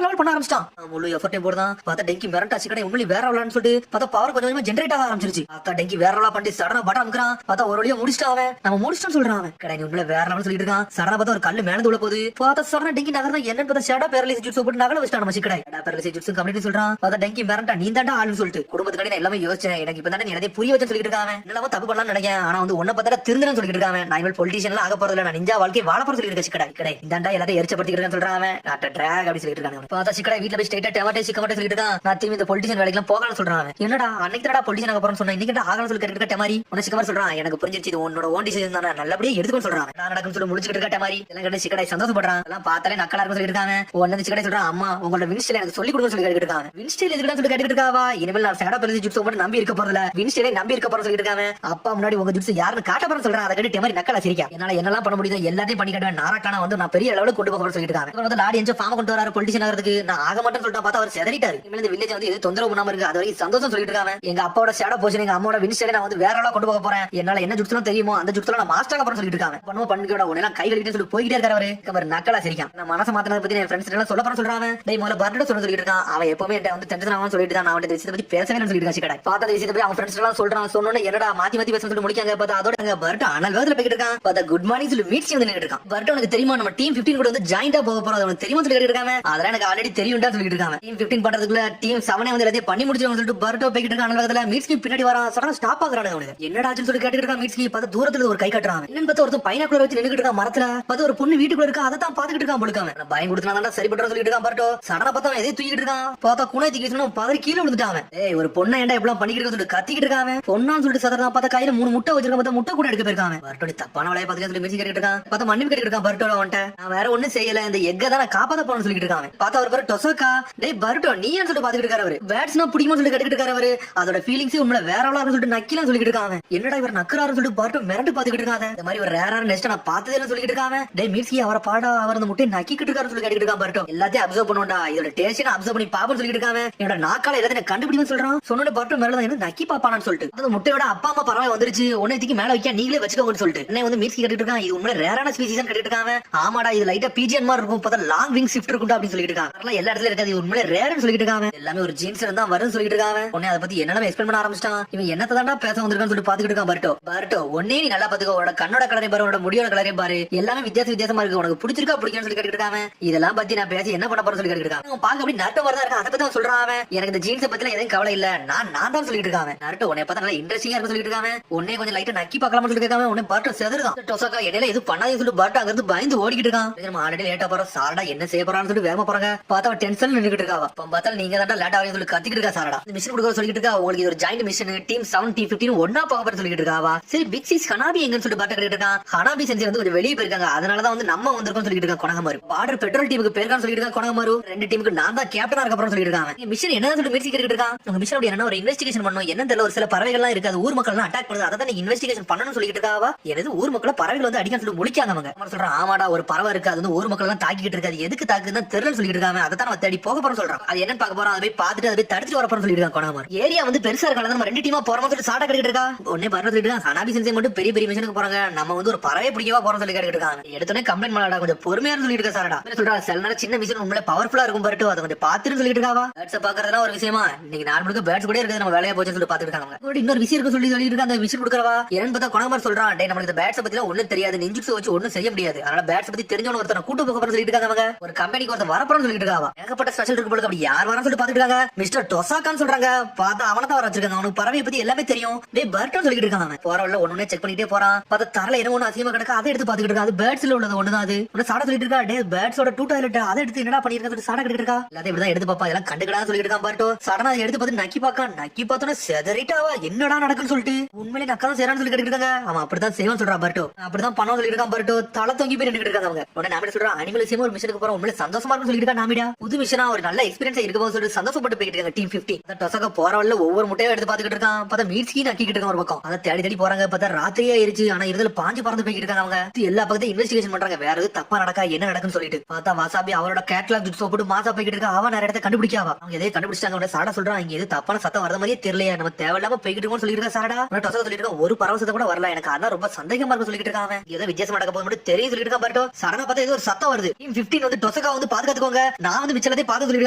லெவல் பண்ண ஆரம்பிச்சான். முழு எஃபர்ட்டையும் போடுதான். பார்த்தா டெங்கி மிரண்டா சிக்கடை உண்மையிலே வேற லெவல்னு சொல்லிட்டு பார்த்தா பவர் கொஞ்சம் கொஞ்சமா ஜெனரேட் ஆக ஆரம்பிச்சிருச்சு. பார்த்தா டெங்கி வேற லெவல் பண்ணி சடனா பட்டன் அமுக்குறான். பார்த்தா ஒரு வழியா முடிச்சிட்டான். நம்ம முடிச்சிட்டோம்னு சொல்றான். கடை நீ உண்மையிலே வேற லெவல் சொல்லிட்டு இருக்கான். சடனா பார்த்தா ஒரு கல்லு மேல உள்ள போகுது. பார்த்தா சடனா டெங்கி நகர்ந்தா என்னன்னு பார்த்தா ஷேடா பேரலைஸ் ஜுட்ஸோ போட்டு நகல வச்சிட்டான் நம்ம சிக்கடை. ஷேடா பேரலைஸ் ஜுட்ஸோ கம்ப்ளீட் சொல்றான். பார்த்தா டெங்கி மிரண்டா நீ தான்டா ஆளுன்னு சொல்லிட்டு குடும்பத்துக்காக நான் எல்லாமே யோசிச்சேன், எனக்கு இப்ப தானே எல்லாத்தையும் புரிய வச்சு சொல்லிட்டு இருக்காங்க. என்னவோ தப்பு பண்ணலாம்னு நினைக்கிறேன், ஆனா வந்து ஒன்ன பார்த்தா திருந்தன்னு சொல்லிட்டு இருக்காங்க. நான் இவள் பொலிட்டிஷியன்ல ஆக போறதுல நான் நிஞ்சா வாழ்க்கை வாழ போற சொல்லிட்டு சிக்கடை. கடை இந்தாண்டா எல்லாத்தையும் எரிச்சப்படுத்திக்கிறேன்னு சொல்றாங்க. நான் டிராக் அப்படி சொல்லிட்டு இருக்காங்க. பார்த்தா சிக்கடை வீட்ல போய் ஸ்ட்ரைட்டா டமாட்டே சிக்கமாட்டே சொல்லிட்டு இருக்கான். நான் திரும்பி இந்த பொலிட்டிஷியன் வேலைக்கு போகலாம்னு சொல்றாங்க. என்னடா அன்னைக்கு தான்டா பொலிட்டிஷியன் ஆக போறேன்னு சொன்னா, இன்னைக்கு ஆகலாம் சொல்லி கேட்டுட்டு டமாரி உன சிக்கமா சொல்றான். எனக்கு புரிஞ்சிருச்சு இது உன்னோட ஓன் டிசிஷன் தானே, நல்லபடியா எடுத்துக்கணும் சொல்றாங்க. நான் நடக்குன்னு சொல்லி முடிச்சுட்டு இருக்க டமாரி எல்லாம் கேட்டு சிக்கடை சந்தோஷப்படுறான். எல்லாம் பார்த்தாலே நக்கலா இருக்கும் சொல்லிட்டு இருக்காங்க. ஒன்னு சிக்கடை சொல்றான், அம்மா உங்களோட வின்ஸ்டைல் எனக்கு சொல்லி கொடுங்க சொல்லி கேட்டுட்டு இருக்காங்க. வின்ஸ்டைல் எதுக்குடா சொல்லி கேட்டுட்டு இருக்காவா, இனிமேல் நான் ஷேடா பேரலைஸ் ஜுட்ஸோ மட்டும் நம்பி இருக்க போறதுல வின்ஸ்டைலை நம்பி இருக்க போறேன்னு சொல்லிட்டு இருக்காங்க. அப்பா முன்னாடி உங்க ஜுட்ஸ் யாருன்னு காட்ட போறேன்னு சொல்றான். அதை கேட்டு டமாரி நக்கலா சிரிக்கா. என்னால என்னெல்லாம் பண்ண முடியுதோ எல்லாத்தையும் பண்ணி காட்டுவேன், நாராக்கான வந்து நான் பெரிய லெவலுக்கு கொண்டு போக சொல்லிட்டு இருக்காங்க. வந்து லாடி எஞ்ச ஃபார்ம் கொண்டு வராரு பொலிட்டிஷியன் ஆகிறதுக்கு. நான் ஆக மாட்டேன்னு சொல்லிட்டு பார்த்தா அவர் செதறிட்டாரு. இனிமேல் இந்த வில்லேஜ் வந்து எது தொந்தரவு பண்ணாம இருக்கு, அது வரைக்கும் சந்தோஷம் சொல்லிட்டு இருக்காங்க. எங்க அப்பாவோட ஷேடோ போஷன் எங்க அம்மாவோட வின்ஸ்டைலை நான் வந்து வேற லெவலா கொண்டு போக போறேன், என்னால என்ன ஜுட்ஸ்லாம் தெரியுமோ அந்த ஜுட்ஸ்ல நான் மாஸ்டர் ஆக போறேன்னு சொல்லிட்டு இருக்காங்க. பண்ணுவோம் பண்ணிக்கோட உடனே கை கழிக்கிட்டு சொல்லி போயிட்டே இருக்காரு. அவர் நக்கலா சிரிக்கான். நான் மனச மாத்தினதை பத்தி என் ஃப்ரெண்ட்ஸ் எல்லாம் சொல்ல போறேன்னு சொல்றாங்க. டேய் முதல்ல பர்த்டே சொல்ல சொல்லிட்டு இருக்கான். அவன் எப்பவுமே வந்து டென்ஷன் ஆகும் சொல்லிட்டு தான் நான் வந்து விஷயத்தை பத்தி பேசவே சொல்லிட்டு இருக்கான். சிக்கடை பார்த்த விஷயத்தை போய் அவன் ஃப்ரெண்ட்ஸ் எல்லாம் சொல்றான். சொன்னோன்னே என்னடா மாத்தி மாத்தி பேச சொல்லி முடிக்காங்க. பார்த்தா அதோட அங்க பர்த்டே அனல் வேகத்துல போயிட்டு இருக்கான். பார்த்தா குட் மார்னிங் சொல்லி மீட்ஸ் வந்து நின்னுட்டு இருக்கான். பர்த்டே உனக்கு தெரியுமா நம்ம டீம் 15 கூட வந்து ஜாயிண்டா போக போறோம், அது உனக்கு தெரியுமா சொல்லி கேட்டு இருக்காங்க. அதெல்லாம் எனக்கு ஆல்ரெடி தெரியும்டா சொல்லிட்டு இருக்காங்க. டீம் 15 பண்றதுக்குள்ள டீம் 7 வந்து எல்லாத்தையும் பண்ணி முடிச்சிருவாங்க சொல்லிட்டு பர்த்டே போயிட்டு இருக்கான். அனல் வேகத்துல மீட்ஸ்க்கு பின்னாடி வரான். சடனா ஸ்டாப் ஆகுறானே அவனுக்கு. என்னடான்னு சொல்லி கேட்டு இருக்கான். மீட்ஸ்க்கு பார்த்தா தூரத்துல ஒரு கை கட்டுறான். என்னன்னு பார்த்தா ஒருத்தன் பைனாக்குலர் வச்சு நின்னுட்டு இருக்கான் மரத்துல. பார்த்தா ஒரு பொண்ணு வீட்டுக்குள்ள இருக்கா, அதை தான் பாத்துக்கிட்டு இருக்கான் போடுக்காம. நான் பயம் கொடுத்தனா சரி பண்ற சொல்லிட்டு இருக்கான். பர்ட்டோ சடனா பார்த்தா எதை தூக்கிட்டு இருக்கான். பார்த்தா குணை தூக்கி சொன்னா பதறி கீழே விழுந்துட்டான். ஏய் ஒரு பொண்ணை ஏன்டா எப்பலாம் பண்ணிக்கிட்டு சொல்லிட்டு கத்திக்கிட்டு இருக்கான். பொண்ணான்னு சொல்லிட்டு சதறா பார்த்தா கையில 3 முட்டை வச்சிருக்கான். பார்த்தா முட்டை கூட எடுக்க போயிருக்கான். பர்ட்டோட தப்பான வேலையை பார்த்து சொல்லி மெசேஜ் கேட்டுட்டு இருக்கான். பார்த்தா மன்னிப்பு கேட்டுட்டு இருக்கான். பர்ட்டோட வந்துட்ட நான் வேற ஒண்ணும் செய்யல, இந்த எக்க தான் நான் காப்பாத்த போறேன்னு சொல்லிட்டு இருக்கான். பார்த்தா அவர் பேரு டொசோக்கா. டேய் பர்ட்டோ நீ ஏன் சொல்லிட்டு பாத்துக்கிட்டு இருக்காரு. அவரு பேட்ஸ்னா பிடிக்குமா சொல்லி கேட்டுக்கிட்டு இருக்காரு. அவரு அதோட ஃபீலிங்ஸ் உண்மையில வேற ஆளான்னு சொல்லிட்டு நக்கிலாம் சொல்லிட்டு இருக்காங்க. என்னடா இவர் நக்கறாருன்னு சொல்லிட்டு பர்ட்டோ மிரண்டு பாத்துக்கிட்டு இருக்காங்க. இந்த மாதிரி ஒரு ரேரான நெஸ்ட் நான் பார்த்ததே சொல்லிட்டு இருக்காங்க. டேய் மீட்ஸ்கி அவரை பாடா அவர் அந்த முட்டையை நக்கிக்கிட்டு இருக்காரு சொல்லி கேட்டுக்கிட்டு இருக்கான். பர்ட்டோ எல்லாத்தையும் அப்சர்வ் பண்ணுவோம்டா, இதோட டேஸ்ட் அப்சர்வ் பண்ணி பாப்போம்னு சொல்லிட்டு இருக்காங்க. என்னோட நாக்கால எல்லாத்தையும் கண்டுபிடின்னு சொல்றான். சொன்னோட பர்ட்டோ மேல தான் நக்கி பாப்பானான்னு சொல்லிட்டு அந்த முட்டையோட அப்பா அம்மா பறவை வந்துருச்சு, உன்னை தூக்கி மேல வைக்க நீங்களே வச்சுக்கோங்கன்னு சொல்லிட்டு என்ன வந்து மீட்ஸ்கி கேட்டுட்டு இருக்கான். இது உண்மையில ரேரான ஸ்பீசிஸ் கேட்டுட்டு இருக்காங்க. ஆமாடா இது லைட்டா பிஜிஎன் மாதிரி இருக்கும், பார்த்தா லாங் விங் ஷிஃப்ட் இருக்கும் அப்படின்னு சொல்லிட்டு இருக்காங்க. எல்லா இடத்துல இருக்காது, உண்மையில ரேர்னு சொல்லிட்டு இருக்காங்க. எல்லாமே ஒரு ஜீன்ஸ் இருந்தா வரும்னு சொல்லிட்டு இருக்காங்க. உடனே அதை பத்தி என்னென்ன எக்ஸ்பிளைன் பண்ண ஆரம்பிச்சிட்டான். இவன் என்னத்தை தான்டா பேச வந்திருக்கான்னு சொல்லிட்டு பாத்துக்கிட்டு இருக்கான். பர்ட்டோ பர்ட்டோ ஒன்னே நீ நல்லா பாத்துக்கோ, உன்னோட கண்ணோட கலரை பாரு, உன்னோட முடியோட கலரையும் பாரு, எல்லாமே வித்தியாசமா இருக்கு, உனக்கு பிடிச்சிருக்கா பிடிக்கும்னு சொல்லி கேட்டுட்டு இருக்காங்க. இதெல்லாம் பத்தி நான் பேசி என்ன பண்ண போறேன்னு சொல்லி கேட்டுட்டு இருக்காங்க. பாக்க அப்படி நரட்டோ வரதா இருக்கான். அதை பத்தி அவன் சொல்றான். எனக்கு இந்த ஜீன்ஸை பத்தி எதுவும் கவலை இல்ல, நான் தான் சொல்லிட்டு இருக்காங்க. நரட்டோ உன்னை பார்த்தா நல்லா இன்ட்ரெஸ்டிங்கா இருக்கு சொல்லிட்டு இருக்காங்க. உடனே கொஞ்சம் லைட்டா நக்கி பார்க்கலாம்னு சொல்லி இருக்காங்க. உடனே பர்ட்டோ செதறுதான். டொசோக்கா இடையில எது பண்ணாதே சொல்லி பர்ட்டோ அங்க இருந்து பயந்து ஓடிக்கிட்டு இருக்கான். நம்ம ஆல்ரெடி லேட்டா போறோம், சாரடா என்ன செய்ய போறான்னு சொல்லி வேகமா போறாங்க. பார்த்தா டென்ஷன் நின்னுட்டு இருக்கா. பார்த்தா நீங்க தான் லேட் ஆகும் சொல்லி கத்திக்கிட்டு இருக்கா. சாரடா இந்த மிஷன் கொடுக்க சொல்லிட்டு இருக்கா. உங்களுக்கு ஒரு ஜாயிண்ட் மிஷன் டீம் 7 டீம் 15 ஒன்னா போக போற சொல்லிட்டு இருக்காவா. சரி பிக் சிக்ஸ் ஹனாபி எங்கன்னு சொல்லிட்டு பர்ட்டோ கேட்டுட்டு இருக்கான். ஹனாபி சென்சி வந்து கொஞ்சம் வெளியே போயிருக்காங்க, அதனாலதான் வந்து நம்ம வந்திருக்கோம் சொல்லிட்டு இருக்காங்க. கொனகமாரு பார்டர் பெட்ரோல் டீமுக்கு பேருக்கான்னு சொல்லிட்டு இருக்காங்க. கொனகமாரு 2 டீமுக்கு நான் தான் கேப்டனா இருக்க போறேன்னு சொல்லிட்டு இருக்காங்க. மிஷன் என்ன சொல்லி முயற்சி கேட்டுட்டு இருக்கான். உங்க மிஷன் அப்படி என்ன ஒரு இன்வெஸ்டிகேஷன் பண்ணணும், என்ன தெரியல ஒரு சில பறவைகள்லாம் இருக்கு, அது ஊர் மக்கள் அட்டாக் பண்ணுது, அதை தான் நீங்க இன்வெஸ்டிகேஷன் பண்ணணும்னு சொல்லிட்டு இருக்காவா. எனது ஊர் மக்களை பறவைகள் வந்து அடிக்க சொல்லி முடிக்காங்க. அவங்க சொல்றான் ஆமாடா ஒரு பறவை இருக்கு, அது வந்து ஊர் மக்கள் எல்லாம் தாக்கிட்டு இருக்காது, எதுக்கு தாக்குதுன்னு தெரியல சொல்லிட்டு இருக்காங்க. அதை தான் நம்ம தேடி போக போறோம் சொல்றான். அது என்னன்னு பார்க்க போறோம், அதை போய் பார்த்துட்டு அதை போய் தடுத்து வர போறோம் சொல்லிட்டு இருக்காங்க. கொனகமாரு ஏரியா வந்து பெருசா இருக்காங்க, நம்ம 2 டீமா போறோம் சொல்லிட்டு சாட்டா கேட்டுட்டு இருக்கா. உடனே பறவை சொல்லிட்டு இருக்காங்க. ஹனாபி சென்சி மட்டும் பெரிய பெரிய மிஷனுக்கு போறாங்க, நம்ம வந்து ஒரு பறவை பிடிக்கவா போறோம் சொல்லி கேட்டுட்டு இருக்காங்க. எடுத்தோடனே கம்ப்ளைண்ட் பண்ணாடா கொஞ்சம் பொறுமையா சொல்லிட்டு இருக்கா. சாரடா சொல்றா சில நேரம் சின்ன மிஷன் உண்மையில பவர்ஃபுல்லா இருக்கும் பர்ட்டோ, அதை கொஞ்சம் பாத்துட்டு சொல்லிட்டு இருக்காவா. பேட்ஸ் பாக்குறதுலாம் ஒரு விஷயமா, இன்னைக்கு நார்மலுக்கு பேட்ஸ் கூட இருக்குது, நம்ம வேலையா போச்சு சொல்லி பாத்துட்டு இருக்காங்க. இன்னொரு விஷயம் இருக்கு சொல்லிட்டு இருக்க. அந்த விஷயம் கொடுக்கறவா என்னன்னு பார்த்தா கொனகமாரு சொல்றான். டேய் நம்மளுக்கு இந்த பேட்ஸ் பத்தி ஒண்ணும் தெரியாது, நெஞ்சுக்ஸ் வச்சு ஒண்ணும் செய்ய முடியாது, அதனால பேட்ஸ் பத்தி தெரிஞ்சவங்க ஒருத்தர கூட்டு போக போறோம்னு சொல்லிட்டு இருக்காங்க. அவங்க ஒரு கம்பெனிக்கு ஒருத்தர் வரப்போறோம்னு சொல்லிட்டு இருக்காவா. ஏகப்பட்ட ஸ்பெஷல் இருக்கு போல, அப்படி யார் வரன்னு சொல்லிட்டு பாத்துட்டு இருக்காங்க. மிஸ்டர் டொசாக்கான்னு சொல்றாங்க. பார்த்தா அவனை தான் வர வச்சிருக்காங்க, அவனுக்கு பறவையை பத்தி எல்லாமே தெரியும். டேய் பர்ட்டோன்னு சொல்லிட்டு இருக்காங்க. போற வழியில ஒண்ணு செக் பண்ணிட்டே போறான். பார்த்தா தரல என்ன ஒண்ணு அசிங்கமா கிடக்கு, அதை எடுத்து பாத்துக்கிட்டு இருக்கா. அது பேட்ஸ்ல உள்ளது ஒண்ணுதான். அது உன்ன சாட சொல்லிட்டு இருக்கா. டேய் பேட்ஸோட டூ டாய்லெட் அதை எடுத்து என்னடா பண்ணிருக்கா சொல்லிட்டு சாட கிட்டு இருக்கா. எல்லாத்தையும் இப்படிதான் எடுத்து பாப்பா, இதெல்லாம் கண்டுக்கடா சொல்லிட்டு இருக்கான். பர்ட்டோ சடனா அதை எடுத்து பார்த்து நக்கி பாக்கா. நக்கி பார்த்தோன்னா செதறிட்டாவா, என்னடா நடக்குன்னு சொல்லிட்டு உண்மையிலே நக்கதான் செய்யறான்னு சொல்லி கேட்டு இருக்காங்க. அவன் அப்படித்தான் செய்வான் சொல்றான். பர்ட்டோ அப்படிதான் பண்ண சொல்லிட்டு இருக்கான். பர்ட்டோ தலை தொங்கி போய் நின்னுட்டு இருக்காங்க. அவங்க உடனே நாம சொல்றான் அனிமல் விஷயமா ஒரு மிஷனுக்கு போறோம், உண்மையிலே சந்தோஷமா இருக்குன்னு சொல்லிட்டு இருக்கா. நாமிடா புது மிஷனா ஒரு நல்ல எக்ஸ்பீரியன்ஸ் இருக்க போது சொல்லிட்டு சந்தோஷப்பட்டு போயிட்டு இருக்காங்க டீம் T15 டொசகா போற வழியில ஒவ்வொரு முட்டையும் எடுத்து பாத்துக்கிட்டு இருக்கான். பார்த்தா மீட்ஸ்கி நக்கிட்டு இருக்கான் ஒரு பக்கம். அதை தேடி தேடி போறாங்க. பார்த்தா ராத்திரியே ஆயிருச்சு. ஆனா இதுல பாஞ்சு பறந்து போய்கிட்டு இருக்காங்க. அவங்க எல்லா பக்கத்தையும் இன்வெஸ்டிகேஷன் பண்றாங்க. வேற எதுவும் தப்பா நடக்கா என்ன நடக்குன்னு சொல்லிட்டு பார்த்தா வாசாபி அவரோட கேட்லாக் ஜுட்ஸோ போட்டு மாசா போய்கிட்டு இருக்கா. அவன் நிறைய இடத்த கண்டுபிடிக்காவா. அவங்க எதையும் கண்டுபிடிச்சாங்க. சாடா சொல்றான் இங்க எது தப்பான சத்தம் வரத மாதிரியே தெரியலையா, நம்ம தேவையில்லாம போய்கிட்டு இருக்கோம்னு சொல்லிட்டு இருக்கா சாடா. டொசகா சொல்லிட்டு இருக்கா ஒரு பரவசத்தை கூட வரல எனக்கு, அதான் ரொம்ப சந்தேகமா இருக்கு சொல்லிட்டு இருக்கான். ஏதோ வித்தியாசம் நடக்க போது மட்டும் தெரியும் சொல்லிட்டு இருக்கான். பட்டோ சடனா பார்த்தா ஏதோ ஒரு சத்தம் வருது. T15 வந்து டொசகா வந்து பாதுகாத்துக்கோங்க, நான் வந்து மிச்சலத்தை பார்த்து சொல்லிட்டு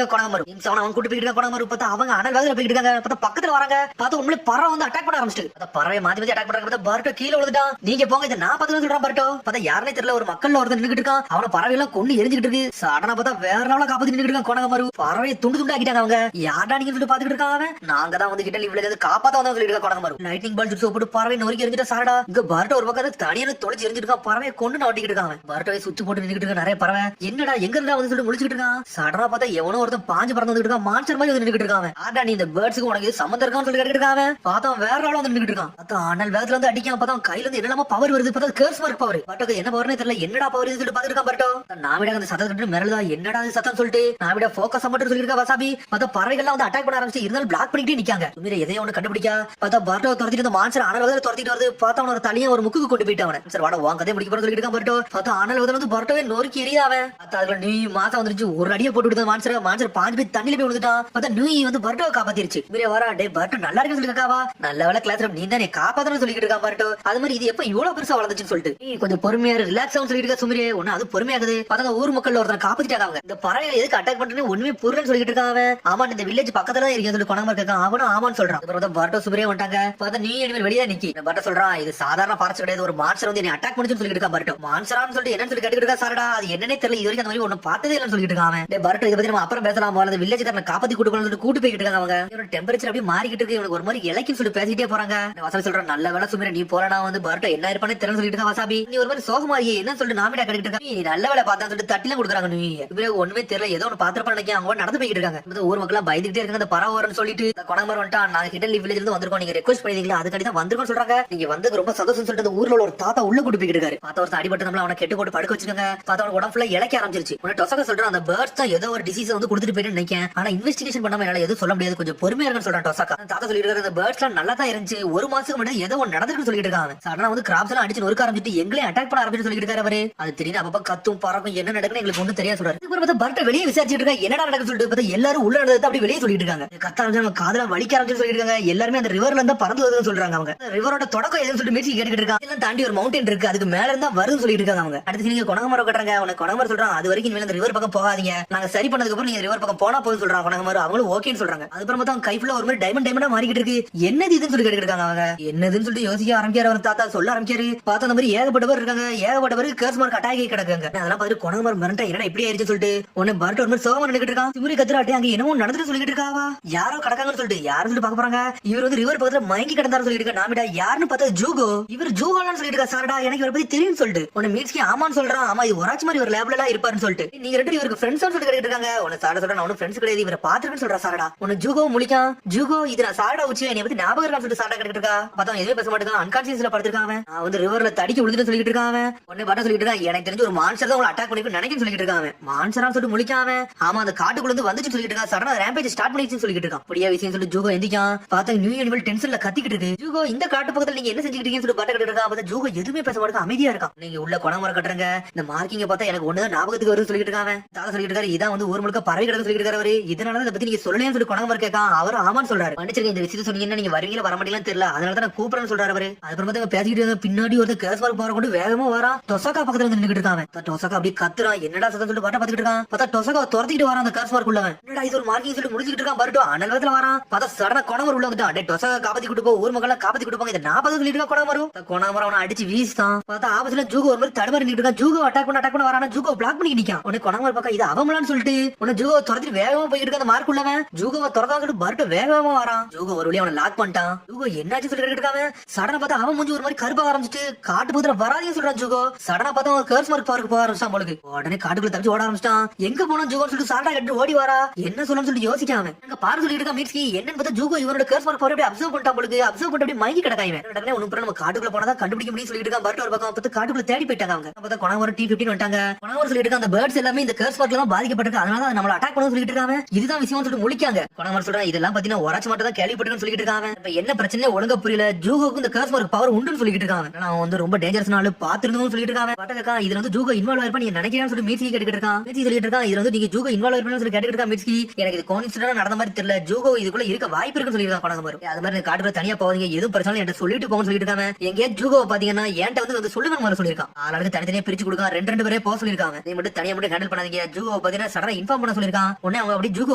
இருக்கா. கொணாமரு அவன் கூட்டு போய்கிட்டு இருக்கா. கொணாமரு பார்த்தா அவங்க அனல் வேகத்துல போய்கிட்டு இருக்காங்க. பார்த்தா பக்கத்துல வராங்க. பார்த்தா உண்மையிலே பறவை வந்து அட்டாக் பண்ண ஆரம்பிச்சிட்டு. பார்த்தா பறவை மாத்தி மாத்தி அட்டாக் பண்றாங்க. பார்த்தா பர்ட்டோ கீழே விழுந்துட்டான். நீங்க போங்க இதை நான் பார்த்து சொல்றான். பர்ட்டோ பார்த்தா யாருனே தெரியல ஒரு மக்கள்ல ஒருத்தர் நின்னுட்டு இருக்கான். அவன பறவை எல்லாம் கொண்டு எரிஞ்சுட்டு இருக்கு. சடனா பார்த்தா வேற நாள காப்பாத்தி நின்னுட்டு இருக்கான். கொணாமரு பறவையை துண்டு துண்டு ஆக்கிட்டாங்க. அவங்க யாரா நீங்க சொல்லிட்டு பாத்துக்கிட்டு இருக்காங்க. நாங்க தான் வந்து கிட்ட இவ்வளவு காப்பாத்த வந்தோம் சொல்லிட்டு இருக்கா. கொணாமரு லைட்டிங் பால் ஜுட்ஸோ போட்டு பறவை நொறுக்கி எரிஞ்சிட்டா. சாரடா இங்க பர்ட்டோ ஒரு பக்கம் தனியான தொலைச்சு எரிஞ்சிட்டு இருக்கான். பறவையை கொண்டு நாட்டிக்கிட்டு இருக்காங்க. பர்ட்டோவை சுத்தி போட்டு நின்னுட்டு இருக்க நிறைய பறவை. என்னடா எங்க இருந்தா வந்து சொல்லிட்டு முடிச்சுட்டு இருக்கான். சடனா பார்த்தா எவனோ ஒருத்தன் பாஞ்சு பறந்து வந்துட்டு இருக்கான். மான்ஸ்டர் மாதிரி வந்து நின்னுட்டு இருக்கான். ஆடா நீ இந்த பேர்ட்ஸ்க்கு உனக்கு சம்மந்தம் இருக்கான்னு சொல்லி கேட்டுட்டு இருக்கான். பார்த்தா வேற ஆள வந்து நின்னுட்டு இருக்கான். பார்த்தா அனல் வேகத்துல வந்து அடிக்காம பார்த்தா கையில இருந்து என்னெல்லாம பவர் வருது. பார்த்தா கேர்ஸ் மார்க் பவர். பர்ட்டோக்கு என்ன பவர்னே தெரியல. என்னடா பவர் சொல்லிட்டு பாத்துட்டு இருக்கான். பர்ட்டோ நாவிட அந்த சத்தம் மிரளதா என்னடா அது சத்தம் சொல்லிட்டு நாவிட போக்கஸ் மட்டும் சொல்லிருக்கா. வசாபி பார்த்தா பறவைகள்லாம் வந்து அட்டாக் பண்ண ஆரம்பிச்சு இருந்தாலும் பிளாக் பண்ணிட்டே நிக்காங்க. சுமீர எதையும் ஒண்ணு கண்டுபிடிக்கா. பார்த்தா பர்ட்டோ துரத்திட்டு இந்த மான்ஸ்டர் அனல் வேகத்துல துரத்திட்டு வருது. பார்த்தா அவனோட தலையை ஒரு முக்குக்கு கொண்டு போயிட்டு அவன் சார் வாட வாங்க கதை முடிக்க போற சொல்லிட்டு இருக்கான். பர்ட்டோ பார்த்தா அனல் வேகத்துல வந்து பர்ட்டோவே நொறுக்கி எரியா. அவன் பார்த்தா அதுல நீ மாசம் வந்துருச்சு ஒரு அடியை போட்டு விடுது. மான்ஸ்டர் பாஞ்சு போய் தண்ணில போய் விழுந்துட்டான். பார்த்தா நீ வந்து பர்ட்டோ காப்பாத்திருச்சு. சுமீர வரா டே பர்ட்டோ நல்லா இருக்குன்னு சொல்லிருக்காவா. நல்ல வேலை கிளாஸ் நீ தான் காப்பாத்தணும் சொல்லிட்டு இருக்கான். பர்ட்டோ அது மாதிரி இது எப்ப இவ்வளவு பெருசா வளர்ந்துச்சுன்னு சொல்லிட்டு நீ கொஞ்சம் பொறுமையா ரிலாக்ஸ் ஆகும் சொல்லிட்டு இருக்கா. சுமீரே ஒண்ணு அது பொறுமையாகுது. பார்த்தா ஊர் மக்கள் ஒருத்தர் காப்பாத்திட்டாங்க. இந்த பறவைகளை எதுக்கு அட்டாக் பண்றேன்னு ஒண்ணுமே புரியலன்னு சொல்லிட்டு இருக்காங்க. ஆமா இந்த வில்லேஜ் பக்கத்துல தான் இருக்கேன் சொல்லி கொணாம இருக்கான். அவனும் ஆமான்னு சொல்றான். அப்புறம் பர்ட்டோ சுமீரே வந்துட்டாங்க. பார்த்தா நீ இனிமேல் வெளியே நிக்கி. பர்ட்டோ சொல்றான் இது சாதாரண ஃபாரஸ்ட் கிடையாது, ஒரு மான்ஸ்டர் வந்து என்ன அட்டாக் பண்ணிச்சுன்னு சொல்லிட்டு இருக்கா. பர்ட்டோ மான்ஸ்டரான்னு சொல்லிட்டு என்னன்னு சொல்லி கேட்டுட்டு இருக்கா. சாரடா அது என்னன்னே தெரியல, இது வரைக்கும் அந்த மாதிரி ஒண்ணு பார்த்ததே இல்லைன்னு சொல்லிட்டு இருக்கான். பர்ட்டோ இதை பத்தி நம்ம அப்புறம் பேசலாம். போல வில்லேஜ் காரனை காப்பாத்தி கூட்டு கூட்டு போய்கிட்டு இருக்காங்க. அவங்க இவனோட டெம்பரேச்சர் அப்படியே மாறிக்கிட்டு இருக்கு. இவனுக்கு ஒரு மாதிரி இலக்கின்னு சொல்லி பேசிட்டே போறாங்க. வசாபி சொல்றான் நல்ல வேலை சுமீர நீ போறனா வந்து பர்ட்டோ என்ன இருப்பானே தெரியல சொல்லிட்டு இருக்கா. வசாபி நீ ஒரு மாதிரி சோகமாரியே என்ன சொல்லிட்டு நாமிடா கட்டிட்டு இருக்கா. நீ நல்ல வேலை பார்த்தா சொல்லிட்டு தட்டில கொடுக்குறாங்க. நீ இவரே ஒண்ணுமே தெரியல ஏதோ ஒன்று பாத்திரப்பா நினைக்க அவங்க நடந்து போய்கிட்டு இருக்காங்க. ஊர் மக்கள் பயந்துகிட்டே இருக்காங்க. அந்த பரவாயில்லைன்னு சொல்லிட்டு கொணாமர் வந்துட்டான். நாங்க ஹிடன் வில்லேஜ்ல இருந்து வந்திருக்கோம், நீங்க ரெக்வஸ்ட் பண்ணிருக்கீங்களா அதுக்காடி தான் வந்திருக்கோம் சொல்றாங்க. நீங்க வந்து ரொம்ப சந்தோஷம் சொல்லிட்டு அந்த ஊர்ல ஒரு தாத்தா உள்ள கூட்டு போய்கிட்டு இருக்காரு. பார்த்தா ஒரு அடிபட்டு நம்மள அவனை கெட்டு போட்டு படுக்க வச்சிருக்காங்க. பார்த்தா அவன் உடம்பு ஃபுல்லா இலக்க ஆரம்பிச்சிருச்சு. உடனே டொசகா சொல்றான் அந்த பேர்ட்ஸ் தான் ஏதோ ஒரு டிசீஸ் வந்து கொடுத்துட்டு போயிட்டு நினைக்கிறேன். ஆனா இன்வெஸ்டிகேஷன் பண்ணாம என்னால எதுவும் சொல்ல முடியாது, கொஞ்சம் பொறுமையா இருக்குன்னு சொல்றான் டொசகா. தாத்தா சொல்லிட்டு இருக்காரு அந்த பேர்ட்ஸ் எல்லாம் நல்லா தான் இருந்துச்சு, ஒரு மாசத்துக்கு முன்னாடி ஏதோ ஒன்று நடந்துருக்கு சொல்லிட்டு இருக்காங்க. சடனா வந்து கிராப்ஸ் எல்லாம் அடிச்சு நொறுக்க ஆரம்பிச்சிட்டு எங்களே அட்டாக் பண்ண ஆரம்பிச்சு சொல்லிட்டு இருக்காரு அவரு. அது திடீர்னு அப்பப்ப கத்தும் பறக்கும் என்ன நடக்குன்னு எங்களுக்கு ஒன்றும் தெரியாது சொல்றாரு. பார்த்தா பர்ட்டோ வெளியே விசாரிச்சுட்டு இருக்கா என்னடா நடக்குன்னு சொல்லிட்டு பார்த்தா எல்லாரும் உள்ள நடந்தது அப்படி வெளியே சொல்லிட்டு இருக்காங்க. கத்த ஆரம்பிச்சு காதல வலிக்க ஆரம்பிச்சு சொல்லிட்டு இருக்காங்க. எல்லாருமே அந்த ரிவர்ல இருந்தா பறந்து வருதுன்னு சொல்றாங்க. அவங்க ரிவரோட தொடக்கம் எதுன்னு சொல்லிட்டு மீட்சி கேட்டுட்டு இருக்காங்க. எல்லாம் தாண்டி ஒரு மவுண்டன் இருக்கு அதுக்கு மேல இருந்தா வருதுன்னு சொல்லிட்டு இருக்காங்க. அவங்க அடுத்து நீங்க கொணகமரம் கட்டுறாங்க. உனக்கு கொணகமரம் சொல்றாங்க அது வரைக்கும் இனிமேல் அந்த ரிவர் பக்கம் போகாதீங்க, நாங்க சரி பண்ணதுக்கு அப்புறம் நீங்க ரிவர் பக்கம் போனா போதும் சொல்றாங்க கொணகமரம். அவங்களும் ஓகேன்னு சொல்றாங்க. அதுக்கப்புறம் பார்த்தா கை ஃபுல்லா ஒரு மாதிரி டைமண்டா மாறிக்கிட்டு இருக்கு. என்னது இதுன்னு சொல்லி கேட்டுட்டு இருக்காங்க. அவங்க என்னதுன்னு சொல்லிட்டு யோசிக்க ஆரம்பிக்காரு. அவர் தாத்தா சொல்ல ஆரம்பிக்காரு. பார்த்தா அந்த மாதிரி ஏகப்பட்டவர் இருக்காங்க, ஏகப்பட்டவர் கேர்ஸ் மார்க் அட்டாக் கிடக்காங்க. அதெல்லாம் பார்த்து கொணகமரம் மிரண்டா என்னடா இப்படி ஆயிடுச்சு சொல்லிட்டு உடனே பர்ட்டோ ஒரு மாதிரி சோகமா நின்னுட்டு இருக்கான். திமிரி கத்துறாட்டி அங்க என்னமோ நடந்துட்டு சொல்லிட்டு இருக்காவா. யாரோ கடக்காங்கன்னு சொல்லிட்டு யாரும் சொல்லிட்டு பாக்க போறாங்க. இவர் வந்து ரிவர் பக்கத்துல மயங்கி கிடந்தாரு சொல்லிட்டு இருக்கா. நாமிடா யாருன்னு பார்த்தா ஜூகோ. இவர் ஜூகோலான்னு சொல்லிட்டு இருக்கா. சாரடா எனக்கு இவரை பத்தி தெரியும்னு சொல்லிட்டு உடனே மீட்ஸ்கி ஆமான்னு சொல்றான். ஆமா இது ஒராச்சு மாதிரி ஒரு லேப்ல எல்லாம் இருப்பாருன்னு சொல்லிட்டு நீங்க ரெண்டு இவருக்கு ஃப்ரெண்ட்ஸ் சொல்லிட்டு கேட்டு இருக்காங்க. உன சாரடா சொல்றா நான் ஃப்ரெண்ட்ஸ் கிடையாது இவரை பாத்துருக்கேன்னு சொல்றா. சாரடா உன ஜூகோ முழிக்கான். ஜூகோ இது நான் சாரடா உச்சி என்னை பத்தி ஞாபகம் இருக்கான்னு சொல்லிட்டு சாரடா கேட்டு இருக்கா. பார்த்தா எதுவுமே பேச மாட்டேங்க, அன்கான்சியஸ்ல படுத்திருக்கான். நான் வந்து ரிவர்ல தடிக்க விழுந்துட்டு சொல்லிட்டு இருக்கான். உடனே பாட்டா சொல்லிட்டு இருக்கான் எனக்கு தெரிஞ்சு ஒரு மான்ஸ்டர் தான் உங்களை அட்டாக் பண்ணி நினைக்க சொல்லிட்டு இருக்கான். மான்ஸ்டரா சொல்லிட்டு முழிக்காம ஆமா அந்த காட்டுக்குள்ள இருந்து வந்துச்சு சொல்லிட்டு இருக்கான். சடனா ரேம்பேஜ் ஸ்டார்ட் பண்ணிச்சு சொல்லிட்டு இருக்கான். அப்படியே விஷயம் சொல்லிட்டு ஜூகோ எந்திக்கான். பார்த்தா நியூ அனிமல் டென்ஷன்ல கத்திக்கிட்டு இருக்கு. ஜூகோ இந்த காட்டு பக்கத்துல நீங்க என்ன செஞ்சுக்கிட்டீங்கன்னு சொல்லிட்டு பாட்டா கேட்டு இருக்கா. பார்த்தா ஜூகோ எதுவுமே பேச மாட்டேங்க, அமைதியா இருக்கான். நீங்க உள்ள கொணமரம் கட்டுறங்க இந்த மார்க்கிங்க பார்த்தா எனக்கு ஒண்ணுதான் ஞாபகத்துக்கு வருது சொல்லிட்டு இருக்காங்க. தாத்தா சொல்லிட்டு இருக்காரு இதான் வந்து ஊர் முழுக்க பறவை கிடக்கு சொல்லிட்டு இருக்காரு. இதனால இதை பத்தி நீங்க சொல்லலைன்னு சொல்லி கொணமரம் கேட்கான். அவர் ஆமான்னு சொல்றாரு. மன்னிச்சிருக்க இந்த விஷயத்தை சொன்னீங்கன்னா நீங்க வருவீங்களா வர மாட்டீங்கன்னு தெரியல, அதனால தான் கூப்பிடுறேன்னு சொல்றாரு அவரு. அதுக்கப்புறம் பார்த்தா பேசிக்கிட்டு பின்னாடி ஒரு கேஸ் மார்க் போற கொண்டு வேகமா வரான். டொசகா பக்கத்துல நின்னுட்டு இருக்கான். டொசகா அப்படியே கத்துறான். என்னடா சத்தம் சொல்லிட்டு பாட்டா பாத்துக்கிட்டு இருக்கான். பார்த்தா டொசகா துரத்திட்டு வரான் அந்த கேஸ் மார்க் உள்ளவன். என்னடா இது ஒரு மார்க்கிங் சொல்லிட்டு முடிச்சுட்டு இருக்கான். பர்ட்டோ அனல் வேகத்துல வரான். பார்த்தா சடனா கொணமர் உள்ள வந்துட்டான். டே டொசகா காப்பாத்தி கூட்டு போ, ஊர் மக்கள் காப்பாத்தி கூட்டு போங்க, இதை நான் பார்த்து சொல்லிட்டு இருக்கா. கொணமர் அவனை அடிச்சு வீசிட்டான். பார்த்தா ஆபத்துல ஜூகோ ஒரு மாதிரி தடுமாறி நின்னுட்டு இருக்கான். ஜூகோ அட்டாக் பண்ண வரானா. ஜூகோ பிளாக் பண்ணி நிக்கான். உடனே கொணமர் பக்கம் இது அவங்களான்னு சொல்லிட்டு உடனே ஜூகோ துரத்திட்டு வேகமா போயிட்டு இருக்க அந்த மார்க் உள்ளவன். ஜூகோவை துரத்தாங்க பர்ட்டோ வேகமா வரான். ஜூகோ ஒரு வழியா அவனை லாக் பண்ணிட்டான். ஜூகோ என்னாச்சு சொல்லிட்டு இருக்காங்க. சடனா பார்த்தா அவன் மூஞ்சி ஒரு மாதிரி கருப்பா ஆரம்பிச்சிட்டு காட்டு பக்கத்துல வராதீங்க சொல்றான் ஜூகோ. சடனா பார்த்தா அவன் கேர்ஸ் மார்க் பார்க்க போக ஆரம்பிச்சான் போலுக்கு. உடனே காட்டுக்குள்ள தப்பிச்சு ஓட ஆரம்பிச்சிட்டான். எங்க போனா ஜூகோன்னு சொல்லிட்டு சாரடா கட்டு ஓடி வரா. என்ன சொல்லணும்னு சொல்லிட்டு யோசிக்காம அங்க பாரு சொல்லிட்டு இருக்கா. மீட்ஸ்கி என்னன்னு பார்த்தா ஜூகோ இவனோட கேர்ஸ் மார்க் அப்படியே அப்சர்வ் பண்ணிட்டான் போலுக்கு. அப்சர்வ் பண்ணி அப்படியே மயங்கி கிடக்காங்க. உடனே ஒண்ணு நம்ம காட்டுக்குள்ள போனா தான் கண்டுபிடிக்க முடியும் சொல்லிட்டு இருக்கான். பர்ட்டோ ஒரு பக்கம் பார்த்து காட்டுக்குள்ள தேடி போயிட்டாங்க. அவங்க பார்த்தா கொணமரம் T15 வந்துட்டாங்க. கொணமரம் சொல்லிட்டு இருக்காங்க அந்த பேர்ட்ஸ் எல்லாமே இந்த கேர்ஸ் மார்க்ல தான் பாதிக்கப்பட்டிருக்கு, அதனால நம்மள அட்டாக் பண்ண சொல்லிட்டு இருக்காங்க. இதுதான் விஷயம் சொல்லிட்டு முழிக்காங்க. கொணாமர் சொல்றான் இதெல்லாம் பாத்தீங்கன்னா உரைச்சு மட்டும் தான் கேள்விப்பட்டிருக்கேன்னு சொல்லிட்டு இருக்காங்க. இப்ப என்ன பிரச்சனை ஒழுங்கா புரியல. ஜூகோக்கு இந்த கர்ஸ் மார்க் பவர் உண்டுன்னு சொல்லிட்டு இருக்காங்க. அவன் வந்து ரொம்ப டேஞ்சரஸ் நாள் பாத்துருந்தோம்னு சொல்லிட்டு இருக்காங்க. பட்டக்கா இதுல வந்து ஜூகோ இன்வால்வ் ஆயிருப்பா நீங்க நினைக்கிறேன்னு சொல்லி மீட்சி கேட்டுட்டு இருக்கான். மீட்சி சொல்லிட்டு இருக்கான் இதுல வந்து நீங்க ஜூகோ இன்வால்வ் ஆயிருப்பான்னு சொல்லி கேட்டுட்டு இருக்கா. மீட்சி எனக்கு இது கோயின்சிடென்டா நடந்த மாதிரி தெரியல. ஜூகோ இதுக்குள்ள இருக்க வாய்ப்பு இருக்குன்னு சொல்லிருக்கான் கொணாமர். அது மாதிரி காட்டுல தனியா போவீங்க எதுவும் பிரச்சனை என்கிட்ட சொல்லிட்டு போங்கன்னு சொல்லிட்டு இருக்காங்க. எங்கேயா ஜூகோ பாத்தீங்கன்னா என்கிட்ட வந்து சொல்லுங்க மாதிரி சொல்லிருக்கான். ஆளுக்கு தனித்தனியா பிரிச்சு கொடுக்க ரெண்டு பேரே போக சொல்லிருக்காங்க. நீ மட்டும் தனியா மட்டும் ஹேண்டில் பண்ணாதீங்க. ஜூகோ பாத்தீங்கன்னா சடனா இன்ஃபார்ம் பண்ண சொல்லிருக்கான். உடனே அவங்க அப்படி ஜூகோ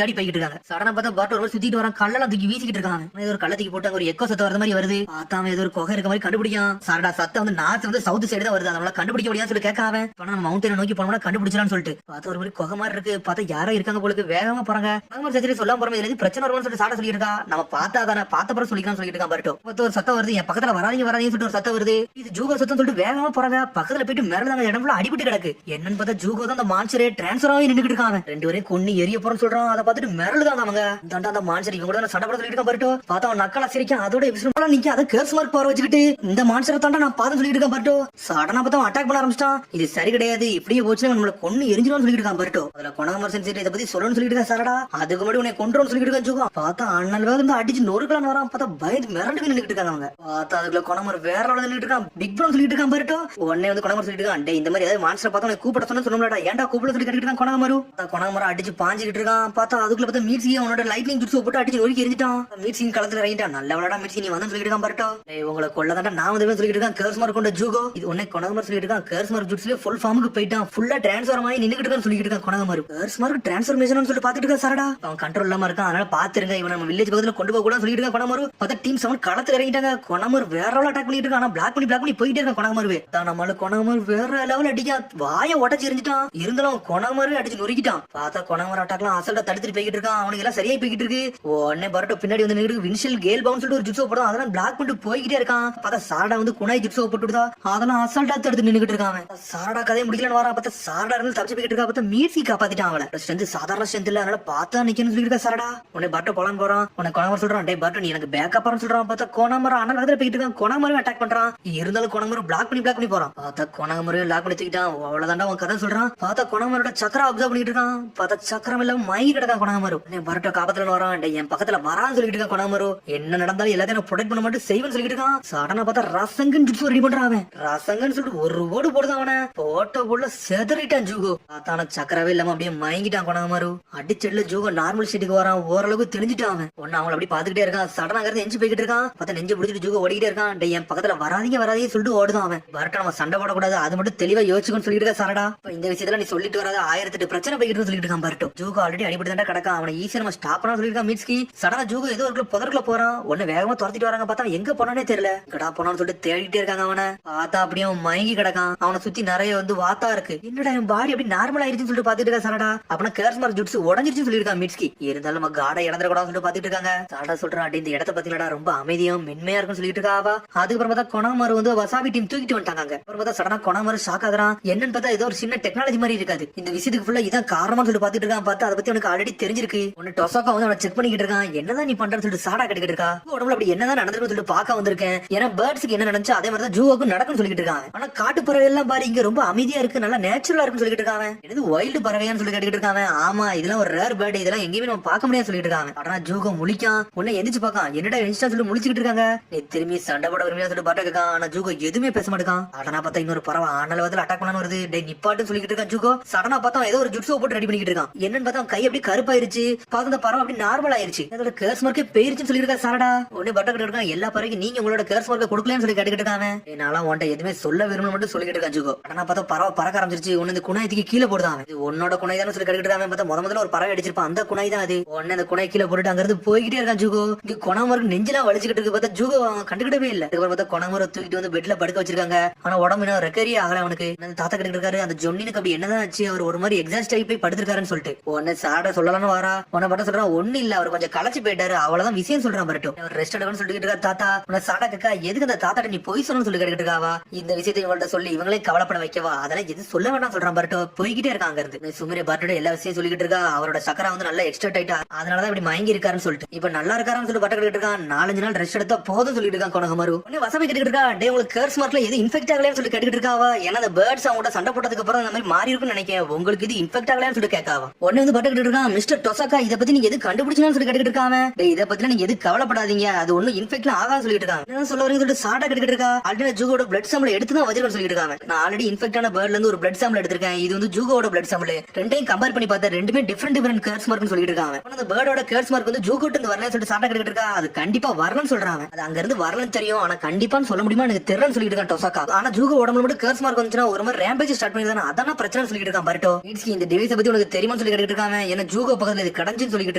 தேடி போய்கிட்டு இருக்காங்க. சடனா பார்த்தா பாட்டு ஒரு சுத்திட்டு வரான். கல்லெல்லாம் தூக்கி வீசிக்கிட்டு இருக்காங்க. ஏதோ ஒரு கல்ல தூக்கி போட்டு ஒரு எக்கோ சத்தம் வர மாதிரி வருது. பார்த்தாம ஏதோ ஒரு குகை இருக்க மாதிரி கண்டுபிடிக்கான். சடா சத்தம் வந்து நார்த் வந்து சவுத் சைடு தான் வருது. அதனால கண்டுபிடிக்க முடியாதுன்னு சொல்லி கேட்காம நம்ம மவுண்டனை நோக்கி போனோம்னா கண்டுபிடிச்சலாம்னு சொல்லிட்டு பார்த்தா ஒரு மாதிரி குகை மாதிரி இருக்கு. பார்த்தா யாரோ இருக்காங்க போலுக்கு. வேகமா போறாங்க. சரி சொல்லாம போறோம் இதுல பிரச்சனை வரும்னு சொல்லி சாட சொல்லிருக்கா. நம்ம பார்த்தா தானே பார்த்த பிறகு சொல்லிக்கலாம்னு சொல்லிட்டு இருக்கான். பர்ட்டோ ஒரு சத்தம் வருது. என் பக்கத்துல வராதீங்க சொல்லிட்டு ஒரு சத்தம் வருது. இது ஜூகோ சத்தம் சொல்லிட்டு வேகமா போறாங்க. பக்கத்துல போயிட்டு மிரளதாங்க. இடம் ஃபுல்லா அடிபட்டு கிடக்கு. என்னன்னு பார்த்தா ஜூகோ தான் அந்த மான்சரே டிரான்ஸ்ஃபர் ஆகி நின்னுட்டு இருக்காங்க. ரெண்டு பேரும் கொன்னு எரிய போறோம்னு சொல்றான். அதை பார்த்துட்டு மிரளுதாங்க அவங்க. அந்த மான்சர் இவங்க கூட சண்டை போட சொல்லிட்டு இருக்கான். பர்ட்டோ பார்த்தா அவன் நக்கலா சிரிக்கான். அதோட விசும்பலா நிக்க அதை கர்ஸ் மார்க் பவர் வச்சுக்கிட்டு இந்த மான்சரை தாண்டா நான் பாத்து சொல்லிட்டு இருக்கேன். பர்ட்டோ சடனா பார்த்தா அட்டாக் பண்ண ஆரம்பிச்சிட்டான். இது சரி கிடையாது. இப்படியே போச்சுன்னா நம்மள கொன்னு எரிஞ்சிடும்னு சொல்லிட்டு இருக்கான். பர்ட்டோ அதுல கொணாமர் சென்சி இதை பத்தி சொல்லணும்னு சொல்லிட்டு இருக்கா. சரடா அதுக்கு முன்னாடி உன்னை கொன்றோம்னு சொல்லிட்டு இருக்கான். ஜூகோ பார்த்தா அண்ணல் வந்து அடிச்சு நொறுக்கலாம் வரான். பார்த்தா பயந்து மிரண்டு நின்னுட்டு இருக்காங்க அவங்க. பார்த்தா அதுக்குள்ள கொணாமர் வேற நின்னுட்டு இருக்கான். பிக் ப்ரோ சொல்லிட்டு இருக்கான். பர்ட்டோ உடனே வந்து கொணாமர் சொல்லிட்டு இருக்கான். டேய் இந்த மாதிரி ஏதாவது மான்ஸ்டர் பார்த்தா உன்னை கூப்பிட சொன்னோம்லடா ஏன்டா கூப்பிட சொல்லி கேட்டுட்டு இருக்கான் கொணாமரு. கொணாமர அடிச்சு பாஞ்சிட்டு இருக்கான். பார்த்தா அதுக்குள்ள பார்த்தா மீட்சி அவனோட லைட்னிங் ஜுட்ஸ் போட்டு அடிச்சு நொறுக்கி எரிஞ்சிட்டான். மீட்சிங் களத்துல இறங்கிட்டான். நல்ல விளையாடா மீட்சி நீ வந்து சொல்லிட்டு இருக்கான். பர்ட்டோ உங்களை கொள்ளதாண்டா நான் வந்து சொல்லிட்டு இருக்கான். கர்ஸ் மார்க் கொண்ட ஜூகோ இது உடனே கொணாமர் சொல்லிட்டு இருக்கான். கர்ஸ் மார்க் ஜுட்ஸ்ல ஃபுல் ஃபார்முக்கு போயிட்டான். ஃபுல்லா டிரான்ஸ்ஃபார்ம் ஆகி நின்னுட்டு இருக்கான்னு சொல்லிட்டு இருக்கான் கொணாமரு. கர்ஸ் மார்க் டிரான்ஸ்ஃபர்மேஷன் சொல்லி பாத்துட்டு இருக்கா. சரடா அவன் கண்ட்ரோல் இல்லாம இருக்கான். அதனால பாத்துருங்க இவன் நம்ம வில்லேஜ் பக்கத்துல கொண்டு போக கூட சொல்லிட்டு இருக்கா கொணாமரு. பார்த்தா டீம் 7 களத்துல இறங்கிட்டாங்க. கொணாமர் வேற லெவல் அட்டாக் பண்ணிட்டு இருக்கான். ஆனா பிளாக் பண்ணி போயிட்டே இருக்கான் கொணாமருவே. தான் நம்மள கொணாமர் வேற லெவல் அடிக்கா வாய உடைச்சு எரிஞ்சிட்டான். இருந்தாலும் கொணாமரு அடிச்சு நொறுக்கிட்டான். பார்த்தா கொணாமர் அட்டாக்லாம் அசல்ட்டா தடுத்துட்டு போய்கிட்டு இருக்கான். அவனுக்கு எல்லாம் சரியா போய்கிட்டு இருக்கு. உடனே பர்ட்டோ பின்னாடி வந்து நின்று வின்ஷியல் கேல் பவுன்ஸ் சொல்லிட்டு ஒரு ஜுட்ஸோ போடும். அதெல்லாம் பிளாக் பண்ணிட்டு போய்கிட்டே இருக்கான். பார்த்தா சாரடா வந்து குணாய் ஜுட்ஸோ போட்டுதா. அதெல்லாம் அசல்ட்டா தடுத்து நின்னுகிட்டு இருக்கான். சாரடா கதையை முடிக்கலன்னு வரா. பார்த்தா சாரடா இருந்து தப்பிச்சு போய்கிட்டு இருக்கா. பார்த்தா மீட்சி காப்பாத்திட்டான். அவளை ஸ்ட்ரென்த் சாதாரண ஸ்ட்ரென்த் இல்ல. அதனால பார்த்தா நிக்கணும்னு சொல்லிட்டு இருக்கா. சாரடா உடனே பர்ட்டோ போலாம் போறான். உனக்கு கொணாமர் சொல்றான். டே பர்ட்டோ நீ எனக்கு பேக்கப் சொல்றான். பார்த்தா கொணாமர் அண்ணன் கதையில போய்கிட்டு இருக்கான். கொணாமரு அட்டாக் பண்றான். இருந்தாலும் கொணாமரு பிளாக் பண்ணி போறான். பார்த்தா கொணாமரு லாக் பண்ணி தூக்கிட்டான். அவ்வளவுதான்டா அவன் கதை சொல்றான். பார்த்தா கொணாமரோட சக்கரம் அப்சர்வ் பண்ணிட்டு இருக்கான். பார்த்தா சக்கரம் எல்லாம் மயங்கி கிடக்கான் கொணாமரு. பர்ட்டோ காப்பத்துல வரான். என் பக்கத்துல வரான்னு சொல்லிட்டு இருக்கான் கொணாமரு. என்ன நடந்தாலும் எல்லாத்தையும் ப்ரொடெக்ட் பண்ண மட்டும் செய்வன்னு சொல்லிட்டு இருக்கான். சடனா பார்த்தா ரசங்கன் ஜுட்ஸ் ரெடி பண்றான். அவன் ரசங்கன் சொல்லிட்டு ஒரு ஓடு போடுதான். அவனை போட்டோ போல செதறிட்டான் ஜூகோ. பார்த்தான சக்கரவே இல்லாம அப்படியே மயங்கிட்டான் கொணாமரு. அடிச்செல்ல ஜூகோ நார்மல் ஸ்டேட்டுக்கு வரான். ஓரளவுக்கு தெரிஞ்சுட்டான். அவன் ஒன்னு அவங்களை அப்படி பாத்துக்கிட்டே இருக்கான். சடனா நெஞ்சு போய்கிட்டு இருக்கான். பார்த்தா நெஞ்சு பிடிச்சிட்டு ஜூகோ ஓடிக்கிட்டே இருக்கான். என் பக்கத்துல வராதீங்க சொல்லிட்டு ஓடுதான். அவன் பர்ட்டோ நம்ம சண்டை போடக்கூடாது அது மட்டும் தெளிவா யோசிச்சுன்னு சொல்லிட்டு இருக்கா. சரடா இந்த விஷயத்துல நீ சொல்லிட்டு வராது 1008 பிரச்சனை போய்கிட்டு சொல்லிட்டு இருக்கான். பர்ட்டோ ஜூகோ ஆல்ரெடி அடிபட்டு தான் கிடக்கான். அவனை ஈஸியா நம்ம ஸ்டாப் பண்ண சொல்லிருக்கான். மீட்ஸ்கி சடனா ஜூகோ ஏதோ ஒரு புதற்குள்ள போறான். உடனே வேகமா துரத்திட்டு வராங்க. பார்த்தா எங்க போனானே தெரியல. கடா போனான்னு சொல்லிட்டு தேடிட்டே இருக்காங்க. அவனை பார்த்தா அப்படியே மயங்கி கிடக்கான். அவனை சுத்தி நிறைய வந்து வாத்தா இருக்கு. என்னடா என் பாடி அப்படி நார்மல் ஆயிருச்சுன்னு சொல்லிட்டு பாத்துட்டு இருக்கா. சரடா அப்படின்னா கர்ஸ் மார்க் ஜுட்ஸ் உடஞ்சிருச்சுன்னு சொல்லிருக்கான். மீட்ஸ்கி இருந்தாலும் நம்ம காடை இழந்துடக்கூடாதுன்னு சொல்லிட்டு பாத்துட்டு இருக்காங்க. சரடா சொல்றான் அப்படி இந்த இடத்த பத்திலடா ரொம்ப அமைதியும் மென்மையா இருக்குன்னு சொல்லிட்டு இருக்கா. அதுக்கப்புறம் பார்த்தா கொணாமரு வந்து வசாபி டீம் தூக்கிட்டு வந்துட்டாங்க. அப்புறம் பார்த்தா சடனா கொணாமரு ஷாக் ஆகுறான். என்னன்னு பார்த்தா ஏதோ ஒரு சின்ன டெக்னாலஜி மாதிரி இருக்காது. இந்த விஷயத்துக்கு ஃபுல்லா இதான் காரணமா சொல்லிட்டு பாத்துட்டு இருக்கான். பார்த்தா அதை பத்தி அவனுக்கு ஆல்ரெடி தெரிஞ்சிருக்கு. ஒன்னு டொசாக்கா வந்து அவனை செக் பண்ணிக்கிட்டு இருக்கான். என்னதான் நீ பண்றன்னு சொல்லிட்டு சாடா கட்டிக்கிட்டு இருக்கா. உடம்புல அப்படி என்னதான் நடந்திருக்குன்னு சொல்லிட்டு பாக்க வந்திருக்கேன். ஏன்னா பேர்ட்ஸ்க்கு என்ன நடந்துச்சு அதே மாதிரி தான் ஜூவுக்கும் நடக்கும்னு சொல்லிட்டு இருக்காங்க. ஆனா காட்டு பறவை எல்லாம் பாரு இங்க ரொம்ப அமைதியா இருக்கு நல்லா நேச்சுரலா இருக்குன்னு சொல்லிட்டு இருக்காங்க. என்னது வைல்டு பறவையான்னு சொல்லி கேட்டுக்கிட்டு இருக்காங்க. ஆமா இதெல்லாம் ஒரு ரேர் பேர்ட் இதெல்லாம் எங்கேயுமே நம்ம பார்க்க முடியாது சொல்லிட்டு இருக்காங்க. ஆனா ஜூகோ முழிக்கான். உன்னை எந்திரிச்சு பாக்கான். என்னடா இன்ஸ்டா சொல்லி முழிச்சுக்கிட்டு இருக்காங்க. நீ திரும்பி சண்டை போட விரும்பியா சொல்லிட்டு பாட்டு இருக்கான். ஆனா ஜூகோ எதுவுமே பேச மாட்டான். சடனா பார்த்தா இன்னொரு பறவை ஆனலவத்துல அட்டாக் பண்ணான்னு வருது. டே நிப்பாட்டுன்னு சொல்லிட்டு இருக்கான் ஜூகோ. சடனா பார்த்தா ஏதோ ஒரு ஜுட்ஸோ போட்டு ரெடி பண்ணிட்டு இருக்கான். என்னன்னு பார்த்தா கை அப்படி கருப்பாயிருச்சு. பார்த்த அந்த பறவை அப்படி நார்மல் ஆயிருச்சு. அதோட கர்ஸ் மார்க்கே போயிருச்சுன்னு சொல்லிட்டு இருக்கா. சரடா உடனே பட்ட கிட்ட இருக்கான். எல்லா பறவைக்கும் நீங்க உங்களோட கர்ஸ் மார்க்கை கொடுக்கலன்னு சொல்லி கேட்டுக்கிட்டு இருக்காங்க. என்னால உன்ட்ட எதுவுமே சொல்ல விரும்பல மட்டும் சொல்லிட்டு இருக்கான் ஜூகோ. ஆனா பார்த்தா பறவை பறக்க ஆரம்பிச்சிருச்சு. உன்ன இந்த குணாயத்துக்கு கீழே போடுதான். இது உன்னோட குணை தான் சொல்லி கேட்டுக்கிட்டு இருக்காங்க. பார்த்தா முதல்ல ஒரு பறவை அடிச்சிருப்பான். அந்த குணை தான் அது. உடனே அந்த குணை கீழே போட்டுட்டு அங்கிருந்து போய்கிட்டே இருக்கான் ஜூகோ. இங்க கொணாமருக்கு நெஞ்செல்லாம் வலிச்சுக்கிட்டு இருக்கு. பார்த்தா ஜூகோ கண்டுக்கிட்டவே இல்ல. அதுக்கப்புறம் பார்த்தா கொணாமரை தூக்கிட்டு வந்து பெட்ல படுக்க வச்சிருக்காங்க. ஆனா உடம்பு என்ன ரெக்கரி ஆகல அவனுக்கு. தாத்தா கிட்ட இருக்காரு. அந்த ஜொன்னினுக்கு அப்படி என்னதான் ஆச்சு அவர் ஒரு மாதிரி எக்ஸாஸ்ட் ஆகி போய் படுத்திருக்காருன்னு சொல்லிட்டு உடனே சாட சொல்லலாம்னு வாரா. உன்னை பட்ட சொல்றான் ஒண்ணு இல்ல அவர் கொஞ்சம் களைச்சு போயிட்டாரு அவ்வளவுதான் விஷயம் சொல்றான். பரட்டும் அவர் ரெஸ்ட் எடுக்கணும்னு சொல்லிட்டு இருக்காரு. தாத்தா உன்னை சாடா கேக்கா எதுக்கு அந்த தாத்தாட்ட நீ போய் சொல்லணும்னு சொல்லி கேட்டுட்டு இருக்காவா. இந்த விஷயத்தை இவங்கள்ட்ட சொல்லி இவங்களே கவலைப்பட வைக்கவா அதெல்லாம் எதுவும் சொல்ல வேண்டாம் சொல்றான். பரட்டும் போய்கிட்டே இருக்காங்க. இருந்து சுமரி பரட்டோட எல்லா விஷயம் சொல்லிட்டு இருக்கா. அவரோட சக்கரா வந்து நல்லா எக்ஸ்ட்ரா ஆயிட்டா அதனாலதான் இப்படி மயங்கி இருக்காருன்னு சொல்லிட்டு இப்ப நல்லா இருக்காருன்னு சொல்லி பட்ட கேட்டு இருக்கான். 4-5 நாள் ரெஸ்ட் எடுத்தா போதும் சொல்லிட்டு இருக்கான் கொணகமரு. உடனே வசதி கேட்டுட்டு இருக்கா. டே உங்களுக்கு கர்ஸ் மார்க்ல எது இன்ஃபெக்ட் ஆகலன்னு சொல்லி கேட்டுட்டு இருக்காவா. ஏன்னா அந்த பேர்ட்ஸ் அவங்க சண்டை போட்டதுக்கு அப்புறம் அந்த மாதிரி மாறி இருக்குன்னு நினைக்கிறேன். உங்களுக்கு இது இன்ஃபெக்ட் ஆகலன்னு சொல்லி கேட்காவா. உடனே வந்து பட்ட கேட்டு இருக்கான். மிஸ்டர் டொசாக்கா இதை பத்தி பத்தி நீங்க எது கண்டுபிடிச்சீங்கன்னு சொல்லி கேட்டுட்டு இருக்காங்க. இதை பத்தி நீங்க எது கவலைப்படாதீங்க, அது ஒன்னும் இன்ஃபெக்ட் ஆகான்னு சொல்லிட்டு இருக்காங்க. என்ன சொல்ல வரீங்க சொல்லிட்டு சாட்டா கேட்டுட்டு இருக்கா. ஆல்ரெடி ஜூகோட பிளட் சாம்பிள் எடுத்து தான் வச்சிருக்கேன்னு சொல்லிட்டு இருக்காங்க. நான் ஆல்ரெடி இன்ஃபெக்டான பேர்ட்ல இருந்து ஒரு பிளட் சாம்பிள் எடுத்திருக்கேன். இது வந்து ஜூகோட பிளட் சாம்பிள். ரெண்டையும் கம்பேர் பண்ணி பார்த்தா ரெண்டுமே டிஃபரெண்ட் கேர்ஸ் மார்க்னு சொல்லிட்டு இருக்காங்க. அந்த பேர்டோட கேர்ஸ் மார்க் வந்து ஜூகோட் இருந்து வரலன்னு சொல்லிட்டு சாட்டா கேட்டுட்டு இருக்கா. அது கண்டிப்பா வரலன்னு சொல்றாங்க. அது அங்க இருந்து வரலன்னு தெரியும், ஆனா கண்டிப்பான்னு சொல்ல முடியுமா எனக்கு தெரியலன்னு சொல்லிட்டு இருக்கான் டொசாக்கா. ஆனா ஜூகோ உடம்புல மட்டும் கேர்ஸ் மார்க் வந்துச்சுன்னா ஒரு மாதிரி ரேம்பேஜ் ஸ்டார்ட் பண்ணிதானே, அதான பிரச்சனை சொல்லிட்டு இருக்கான் பர்ட்டோ. இந்த டிவைஸ் பத்தி உனக்கு தெரியுமான்னு சொல்லி கேட்டுட்டு இருக்காங்க. ஏன்னா ஜூகோ பக்கத்துல இது கடந்துன்னு சொல்லிட்டு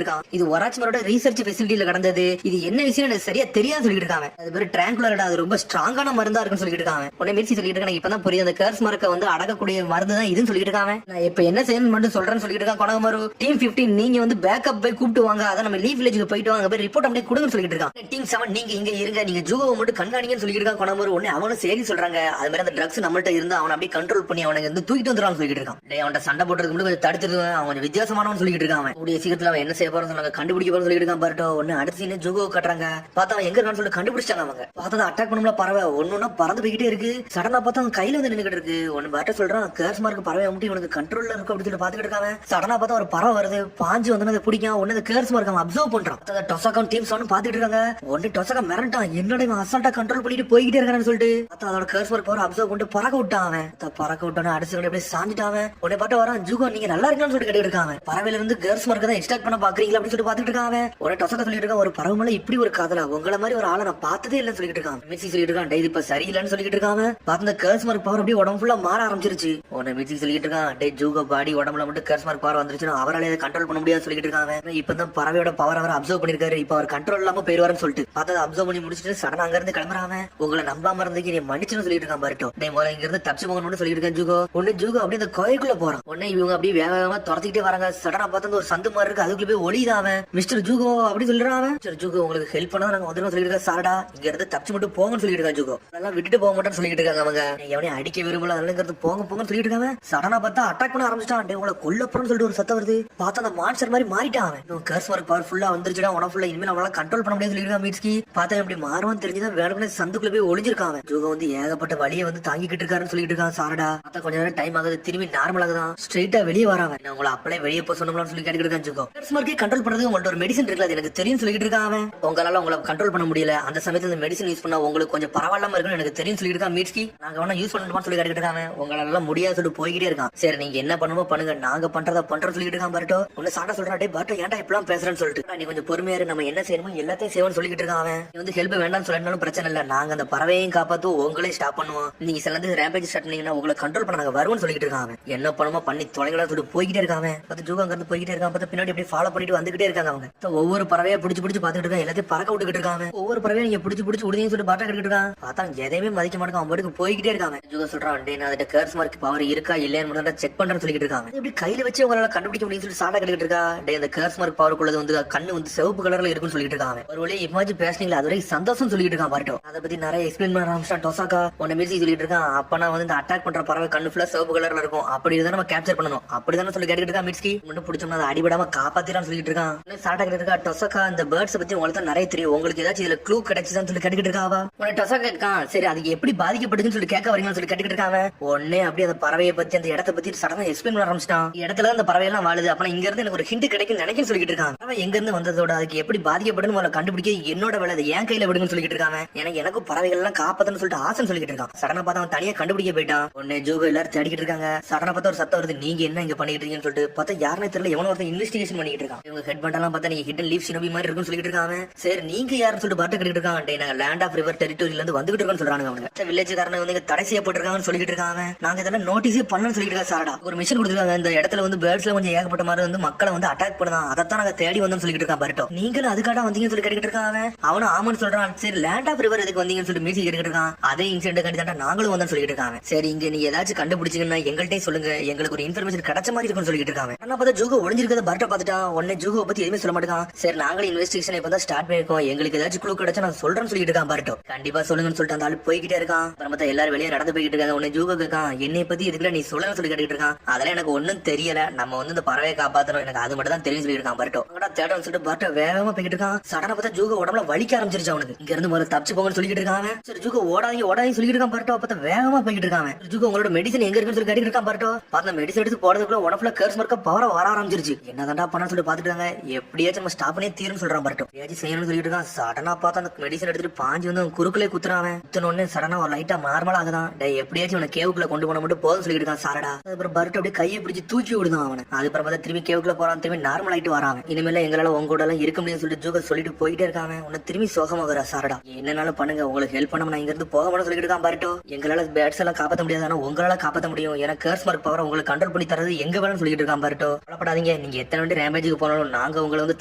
இருக்கான். இது ஒராச்மரோட ரிசர்ச் ஃபெசிலிட்டில கடந்தது. இது என்ன விஷயம் எனக்கு சரியா தெரியாது சொல்லிட்டு இருக்காங்க. அது பேரு ட்ராங்குலர்டா, அது ரொம்ப ஸ்ட்ராங்கான மருந்தா இருக்குன்னு சொல்லிட்டு இருக்காங்க. உடனே மிர்ச்சி சொல்லிட்டு இருக்காங்க. இப்பதான் புரியுது, அந்த கேர்ஸ் மார்க்க வந்து அடக்கக்கூடிய மருந்து தான் இதுன்னு சொல்லிட்டு இருக்காங்க. நான் இப்ப என்ன செய்யணும் மட்டும் சொல்றேன்னு சொல்லிட்டு இருக்கான் கொனகமாரு. டீம் 15 நீங்க வந்து பேக்கப் போய் கூப்பிட்டு வாங்க, அத நம்ம லீவ் வில்லேஜ்க்கு போயிட்டு வாங்க, போய் ரிப்போர்ட் அப்படியே கொடுங்கன்னு சொல்லிட்டு இருக்கான். டீம் 7 நீங்க இங்க இருங்க, நீங்க ஜூகோவை மட்டும் கண்காணிங்கன்னு சொல்லிட்டு இருக்கான் கொனகமாரு. உடனே அவனும் சரி சொல்றாங்க. அது மாதிரி அந்த ட்ரக்ஸ் நம்மள்ட்ட இருந்து அவனை அப்படியே கண்ட்ரோல் பண்ணி அவனுக்கு வந்து தூக்கிட்டு வந்துடுறான்னு சொல்லிட்டு இருக்கான். அவன்கிட்ட சண்டை போடுறதுக்கு மட்டும் கொஞ்சம் தடுத்துருவேன், அவன் கொஞ்சம் வித்தியாசமானவன் சொல்லிட்டு இருக்கான். கூடிய சீக்கிரத்துல அவன் என்ன செய்ய போறோம் சொன்னாங்க, கண்டுபிடிக்க போறோம் சொல்லிட்டு இருக்கான் பர்ட்டோ. ஒன்னு அடுத்த சீனே ஜூகோ கட்டுறாங்க. பார்த்தா அவன் எங்க இருக்கான்னு சொல்லிட்டு கண்டுபிடிச்சாங்க. அவங்க பார்த்தா அட்டாக் பண்ணல பறவை ஒன்னொன்னா பறந்து போய்கிட்டே இருக்கு. சடனா பார்த்தா அவன் கையில வந்து நின்னுகிட்டு இருக்கு. ஒன்னு பர்ட்டோ சொல்றான், கேர்ஸ் மார்க் பறவை முட்டி உனக்கு கண்ட்ரோல்ல இருக்கு அப்படின்னு சொல்லி பாத்துக்கிட்டு இருக்காங்க. சடனா பார்த்தா ஒரு பறவை வருது, பாஞ்சு வந்து அதை பிடிக்கும். ஒன்னு அந்த கேர்ஸ் மார்க் அவன் அப்சர்வ் பண்றான். டொசாக்கா டீம் சொன்னு பாத்துட்டு இருக்காங்க. ஒன்னு டொசாக்கா மிரண்டான், என்னோட அசால்ட்டா கண்ட்ரோல் பண்ணிட்டு போய்கிட்டே இருக்கான்னு சொல்லிட்டு அதோட கேர்ஸ் மார்க் பவர் அப்சர்வ் பண்ணிட்டு பறக்க விட்டான். அவன் பறக்க விட்டான அடிச்சு அப்படியே சாஞ்சிட்டான். உடனே பாட்டு வரான், ஜூகோ நீங்க நல்லா இருக்கலாம்னு சொல்லிட்டு கேட்டு இருக்காங்க. பறவையில இருந்து கேர்ஸ் மார்க் தான் எக்ஸ்ட்ராக்ட் பண்ண பாக்குறீங்களா அப்படின்னு சொல்லிட்டு பாத்துட்டு இருக்காங்க. உடனே டொசாக்கா சொல்லிட்டு இருக்கான், ஒரு பறவை மேல இப்படி ஒரு காதலா, உங்களை மாதிரி ஒரு ஆளை நான் பார்த்ததே இல்லைன்னு சொல்லிட்டு இருக்கான். மிர்ச்சி சொல்லிட்டு இருக்கான், டேய் இப்ப சரியில்லைன்னு சொல்லிட்டு இருக்காங்க. பார்த்து அந்த கேர்ஸ் மார்க் பவர் அப்படியே உடம்பு ஃபுல்லா மாற ஆரம்பிச்சிருச்சு. உடனே மிர்ச்சி சொல்லிட்டு இருக்கான், டேய் ஜூகோ பாடி உடம்புல மட்டும் கேர்ஸ் மார்க் பவர் வந்துருச்சுன்னா அவரால் அதை கண்ட்ரோல் பண்ண முடியாது சொல்லிட்டு இருக்காங்க. இப்பதான் பறவையோட பவர் அவர் அப்சர்வ் பண்ணிருக்காரு, இப்ப அவர் கண்ட்ரோல் இல்லாம போயிருவாருன்னு சொல்லிட்டு பார்த்தா அப்சர்வ் பண்ணி முடிச்சுட்டு சடனா அங்க இருந்து கிளம்புறாங்க. உங்களை நம்பாம இருந்ததுக்கு நீ மன்னிச்சுன்னு சொல்லிட்டு இருக்கான் பர்ட்டோ. டேய் முதல்ல இங்க இருந்து தப்பிச்சு போகணும்னு சொல்லிட்டு இருக்கான் ஜூகோ. ஒன்னு ஜூகோ அப்படியே அந்த கோயிலுக்குள்ள போறான். உடனே இவங்க அப்படியே வேக வேகமா துரத்திக்கிட்டே வராங்க. சடனா பார்த்தா ஒரு சந்து மாதிரி இருக்கு, அதுக்குள்ள போய் ஒளிதான். மிஸ்டர் ஜூகோ அப்படி சொல்றான். மிஸ்டர் ஜூகோ உங்களுக்கு ஹெல்ப் பண்ணா நாங்க வந்துடும் சொல்லிட்டு இருக்கா. சாரடா இங்க இருந்து தப்பிச்சு மட்டும் போங்கன்னு சொல்லிட்டு இருக்கான் ஜூகோ. அதெல்லாம் விட்டுட்டு போக மாட்டேன்னு சொல்லிட்டு இருக்காங்க. அவங்க எவனையும் அடிக்க விரும்பல, அதனால போங்க போங்கன்னு சொல்லிட்டு இருக்காங்க. சடனா பார்த்தா அட்டாக் பண்ண ஆரம்பிச்சிட்டான். டேய் உங்களை கொல்லப்புறம்னு சொல்லிட்டு ஒரு சத்தம் வருது. பார்த்தா அந்த மான்ஸ்டர் மாதிரி மாறிட்டான். அவன் கேர்ஸ் மார்க் பவர் ஃபுல்லா வந்துருச்சுடா, உன ஃபுல்லா இனிமேல் அவனால கண்ட்ரோல் பண்ண முடியாது சொல்லிட்டு இருக்கான். மிர்ச்சி பார்த்தா எப்படி மாறுவான்னு தெரிஞ்சுதான் வேணும்னே சந்துக்குள்ள போய் ஒளிஞ்சிருக்கான். ஜூகோ வந்து ஏகப்பட்ட வழியை வந்து தாங்கிக்கிட்டு இருக்காருன்னு சொல்லிட்டு இருக்கான். சாரடா பார்த்தா கொஞ்ச நேரம் டைம் ஆகுது, திரும்பி நார்மல் ஆகுதான், ஸ்ட்ரெயிட்டா வெளியே வராங்க. நான் உங்களை அப்பளே வெளியே போக சொன்னோம்னு சொல்லி கேட்டுக்கிட்டு இருக்கான் ஜூகோ. கேர்ஸ் மார்க்கை கண்ட்ரோல் பண்றது உங்கள்ட்ட ஒரு மெடிசன் இருக்குல்ல, அது எனக்கு தெரியும் சொல்லிட்டு இருக்கான். உங்களால உங்களை கண்ட்ரோல் பண்ண முடியல, அந்த சமயத்துல இந்த மெடிசன் யூஸ் பண்ணா உங்களுக்கு கொஞ்சம் பரவாயில்லாம இருக்குன்னு எனக்கு தெரியும் சொல்லிட்டு இருக்கான். மிர்ச்சி நாங்க வேணா யூஸ் பண்ணணுமான்னு சொல்லி கேட்டுக்கிட்டு இருக்காங்க. உங்களால முடியாது சொல்லிட்டு போய்கிட்டே இருக்கான். சரி நீங்க என்ன பண்ணுமோ பண்ணுங்க, நாங்க பண்றதா பண்றோம் சொல்லிட்டு இருக்கான். பர்ட்டோ ஒன்னு சாண்டா சொல்றான், டேய் பர்ட்டோ ஏன்டா இப்பலாம் பேசுறேன்னு சொல்லிட்டு நீ கொஞ்சம் பொறுமையா இரு, நம்ம என்ன செய்யணுமோ எல்லாத்தையும் செய்வோம்னு சொல்லிட்டு இருக்கான். அவன் நீ வந்து ஹெல்ப் வேண்டாம்னு சொல்லினாலும் பிரச்சனை இல்ல, நாங்க அந்த பறவையும் காப்பாத்துவோம், உங்களே ஸ்டாப் பண்ணுவோம், நீங்க சில வந்து ரேம்பேஜ் ஸ்டார்ட் பண்ணீங்கன்னா உங்களை கண்ட்ரோல் பண்ண நாங்க வருவோம்னு சொல்லிட்டு இருக்கான். என்ன பண்ணுமோ பண்ணி தொலைங்களா சொல்லிட்டு போய்கிட்டே இருக்காங்க. பார்த்து ஜூகோ அங்க இருந்து போய்கிட்டே இருக்கான். பார்த்து பின்னாடி அப்படியே ஃபாலோ பண்ணிட்டு வந்துகிட்டே இருக்காங்க. அவங்க ஒவ்வொரு பறவையா பிடிச்சு பிடிச்சு பாத்துட்டு இருக்காங்க, எல்லாத்தையும் பறக்க விட்டுக்கிட்டு இருக்காங்க. ஒவ்வொரு பறவையும் நீங்க பிடிச்சு பிடிச்சு விடுதீங்கன்னு சொல்லிட்டு பாட்டா கிட்டு இருக்கான். பார்த்தா எதையுமே மதிக்க மாட்டாங்க, அவன் பாட்டுக்கு போய்கிட்டே இருக்காங்க. ஜூகோ சொல்றான், டேய் நான் அதுட்ட கேர்ஸ் மார்க் பவர் இருக்கா இல்லையான்னு மட்டும் செக் பண்றேன்னு சொல்லிட்டு இருக்காங்க. இப்படி கையில வச்சு உங்களால கண்டுபிடிக்க முடியும்னு சொல்லி சாட்டா கிட்டு இருக்கா. டேய் அந்த கேர்ஸ் மார்க் பவர் குள்ளது வந்து கண்ணு வந்து சிவப்பு கலர்ல இருக்குன்னு சொல்லிட்டு இருக்காங்க. ஒரு வழியை இமேஜ் பேசுனீங்களா அது வரைக்கும் சந்தோஷம் சொல்லிட்டு இருக்கான். பர்ட்டோ அதை பத்தி நிறைய எக்ஸ்பிளைன் பண்ண ஆரம்பிச்சான். டொசாக்கா உன்னை மிர்ச்சி சொல்லிட்டு இருக்கான், அப்பனா வந்து இந்த அட்டாக் பண்ற பறவை கண்ணு ஃபுல்லா சிவப்பு கலர்ல இருக்கும், அப்படிதான் நம்ம கேப்சர் பண்ணணும் அப்படிதான் சொல்லி கேட்டுக்கிட்டு இருக்கா. மிர்ச்சி மட்டும் பிடிச்சோம்னா அதை அடிபடாம காப்பாத்திரான்னு சொல்லிட்டு இருக்கான். சாட்டா கிட்ட இருக்கா, டொசாக்கா இந்த பேர்ட்ஸ் பத்தி உங்களுக்கு நிறைய தெரியும், உங்களுக்கு ஏதாச்சும் இதுல க்ளூ கிடைச்சுதான் சொல்லி கேட்டுக்கிட்டு இருக்காவா. உன்னை டொசாக்கா இருக்கான், சரி அதுக்கு எப்படி பாதிக்கப்படுதுன்னு சொல்லி கேட்க வரீங்கன்னு சொல்லி கேட்டுக்கிட்டு இருக்காங்க. உடனே அப்படியே அந்த பறவையை பத்தி அந்த இடத்த பத்தி சடனா எக்ஸ்பிளைன் பண்ண ஆரம்பிச்சிட்டான். இடத்துல அந்த பறவை எல்லாம் வாழுது, அப்ப இங்க இருந்து எனக்கு ஒரு ஹிண்ட் கிடைக்கும் நினைக்க சொல்லிட்டு இருக்காங்க. அவன் எங்க இருந்து வந்ததோட அதுக்கு எப்படி பாதிக்கப்படுன்னு முதல்ல கண்டுபிடிக்க என்னோட வேலை, அதை என் கையில விடுங்கன்னு சொல்லிட்டு இருக்காங்க. எனக்கு பறவைகள் எல்லாம் காப்பாத்தன்னு சொல்லிட்டு ஆசைன்னு சொல்லிட்டு இருக்கான். சடனா பார்த்தா அவன் தனியா கண்டுபிடிக்க போயிட்டான். உடனே ஜூகோ எல்லாரும் தேடிக்கிட்டு இருக்காங்க. சடனா பார்த்தா ஒரு சத்தம் வருது, நீங்க என்ன இங்க பண்ணிட்டு இருக்கீங்கன்னு சொல்லிட்டு பார்த்தா யாருனே தெரியல, எவனோ ஒருத்தன் இன்வெஸ்டிகேஷன் பண்ணிட்டு இருக்கான். இவங்க ஹெட் பண்டெல்லாம் பார்த்தா நீங்க ஹிடன் லீஃப் ஷினோபி மாதிரி இருக்குன்னு சொல்லிட்டு இருக்காங்க. சரி நீங்க யாருன்னு சொல்லிட்டு பாட்டு கேட்டுட்டு இருக்காங்க. நாங்க லேண்ட் ஆஃப் ரிவர் டெரிட்டோரியில இருந்து வந்துகிட்டு இருக்கோம்னு சொல்றாங்க. அவங்க வில்லேஜ்காரங்க வந்து தடை செய்யப்பட்டிருக்காங்கன்னு சொல்லிட்டு இருக்காங்க. நாங்க இதெல்லாம் நோட்டீஸே பண்ணணும்னு சொல்லிட்டு இருக்காங்க. சாரடா ஒரு மிஷன் கொடுத்துருக்காங்க, இந்த இடத்துல வந்து பேர்ட்ஸ்ல கொஞ்சம் ஏகப்பட்ட மாதிரி வந்து மக்களை வந்து அட்டாக் பண்ணலாம், அதைத்தான் நாங்க தேடி வந்தோம்னு சொல்லிட்டு இருக்கான். பர்ட்டோ நீங்களும் அதுக்காக வந்தீங்கன்னு சொல்லி கேட்டுட்டு இருக்காங்க. அவனும் ஆமான்னு சொல்றான். சரி லேண்ட் ஆஃப் ரிவர் எதுக்கு வந்தீங்கன்னு சொல்லிட்டு மியூசிக் கேட்டுட்டு இருக்கான். அதே இன்சிடென்ட் கண்டிப்பா நாங்களும் வந்தோம்னு சொல்லிட்டு இருக்காங்க. சரி இங்க நீ ஏதாச்சும் கண்டுபிடிச்சீங்கன்னா எங்கள்கிட்ட சொல்லுங்க, எங்களுக்கு ஒரு இன்ஃபர்மேஷன் கிடைச்ச மாதிரி இருக்குன்னு சொல்லிட்டு இருக்காங்க. ஆனா பார்த்தா ஜூகோ ஒளிஞ்சிருக்கத பர்ட்டோ பார்த்துட்டான். உடனே ஜூகோ பத்தி எதுவுமே சொல்ல மாட்டான். சரி நாங்களும் இன்வெஸ்டிகேஷன் இப்பதான் ஸ்டார்ட் பண்ணிருக்கோம், எங்களுக்கு ஏதாச்சும் க்ளூ கிடைச்சா நான் சொல்றேன்னு சொல்லிட்டு இருக்கான். பர்ட்டோ கண்டிப்பா சொல்லுங்கன்னு சொல்லிட்டு அந்த ஆள் போய்கிட்டே இருக்கான். அப்புறம் பார்த்தா எல்லாரும் வெளியே நடந்து போய்கிட்டு இருக்காங்க. உடனே ஜூகோ கேட்கான், என்னை பத்தி இதுக்குள்ள நீ சொல்லணும்னு சொல்லி கேட்டுட்டு இருக்கான். அதெல்லாம் எனக்கு ஒன்னும் தெரியல, நம்ம வந்து இந்த பறவையை காப்பாத்தணும், எனக்கு அது மட்டும் தான் தெரியும் சொல்லிட்டு இருக்கான். பர்ட்டோ தேடன்னு சொல்லிட்டு பர்ட்டோ வேகமா போய்கிட்டு இருக்கான். சடனா பார்த்தா ஜூகோ உடம்புல வலிக்க ஆரம்பிச்சிருச்சு. அவனுக்கு இங்க இருந்து முதல்ல தப்பிச்சு போங்கன்னு சொல்லிட்டு இருக்காங்க. சரி ஜூகோ ஓடாதீங்க ஓடாதீங்க சொல்லிட்டு இருக்கான். பர்ட்டோ பார்த்தா வேகமா போய்கிட்டு இருக்காங்க. ஜூகோ உங்களோட மெடிசன் எங்க இருக்குன்னு சொல்லி கேட்டுட்டு இருக்கான். பர்ட்டோ பார்த்த மெடிசன் எடுத்து போறதுக்குள்ள உடம்புல கேர்ஸ் மார்க்க பவர் வர ஆரம்பிச்சிருச்சு. என்னதான்டா பண்ண சொல்லி சொல்லிட்டு பாத்துட்டாங்க. எப்படியாச்சும் நம்ம ஸ்டாப் பண்ணி தீருன்னு சொல்றான் பரட்டும். ஏதாச்சும் செய்யணும்னு சொல்லிட்டு இருக்கான். சடனா பார்த்தா அந்த மெடிசன் எடுத்துட்டு பாஞ்சு வந்து குறுக்குலே குத்துறான். குத்துனோடனே சடனா ஒரு லைட்டா நார்மல் ஆகுதான். எப்படியாச்சும் அவனை கேவுக்குள்ள கொண்டு போன மட்டும் போதும் சொல்லிட்டு இருக்கான் சாரடா. அதுக்கப்புறம் பரட் அப்படியே கையை பிடிச்சி தூக்கி விடுதான் அவனை. அதுக்கப்புறம் பார்த்தா திரும்பி கேவுக்குள்ள போறான். திரும்பி நார்மல் ஆயிட்டு வரான். இனிமேல எங்களால உங்க கூட எல்லாம் இருக்க முடியும்னு சொல்லிட்டு ஜூகர் சொல்லிட்டு போயிட்டே இருக்காங்க. உன்னை திரும்பி சோகமாகறா சாரடா. என்னன்னாலும் பண்ணுங்க, உங்களுக்கு ஹெல்ப் பண்ண நான் இங்க இருந்து போக மாட்டேன்னு சொல்லிட்டு இருக்கான் பரட்டோ. எங்களால பேட்ஸ் எல்லாம் காப்பாற்ற முடியாது, ஆனா உங்களால காப்பாற்ற முடியும். ஏன்னா கர்ஸ் மார்க் பவர் உங்களுக்கு கண்ட்ரோல் பண்ணி தரது எங்க வேணும்னு சொல்லிட்டு இருக்கான் பரட்டோ. கவலைப்படாதீங்க, நீங்க எத்தனை வண்டி ரேமேஜுக்கு போனாலும் நாங்க உங்களை வந்து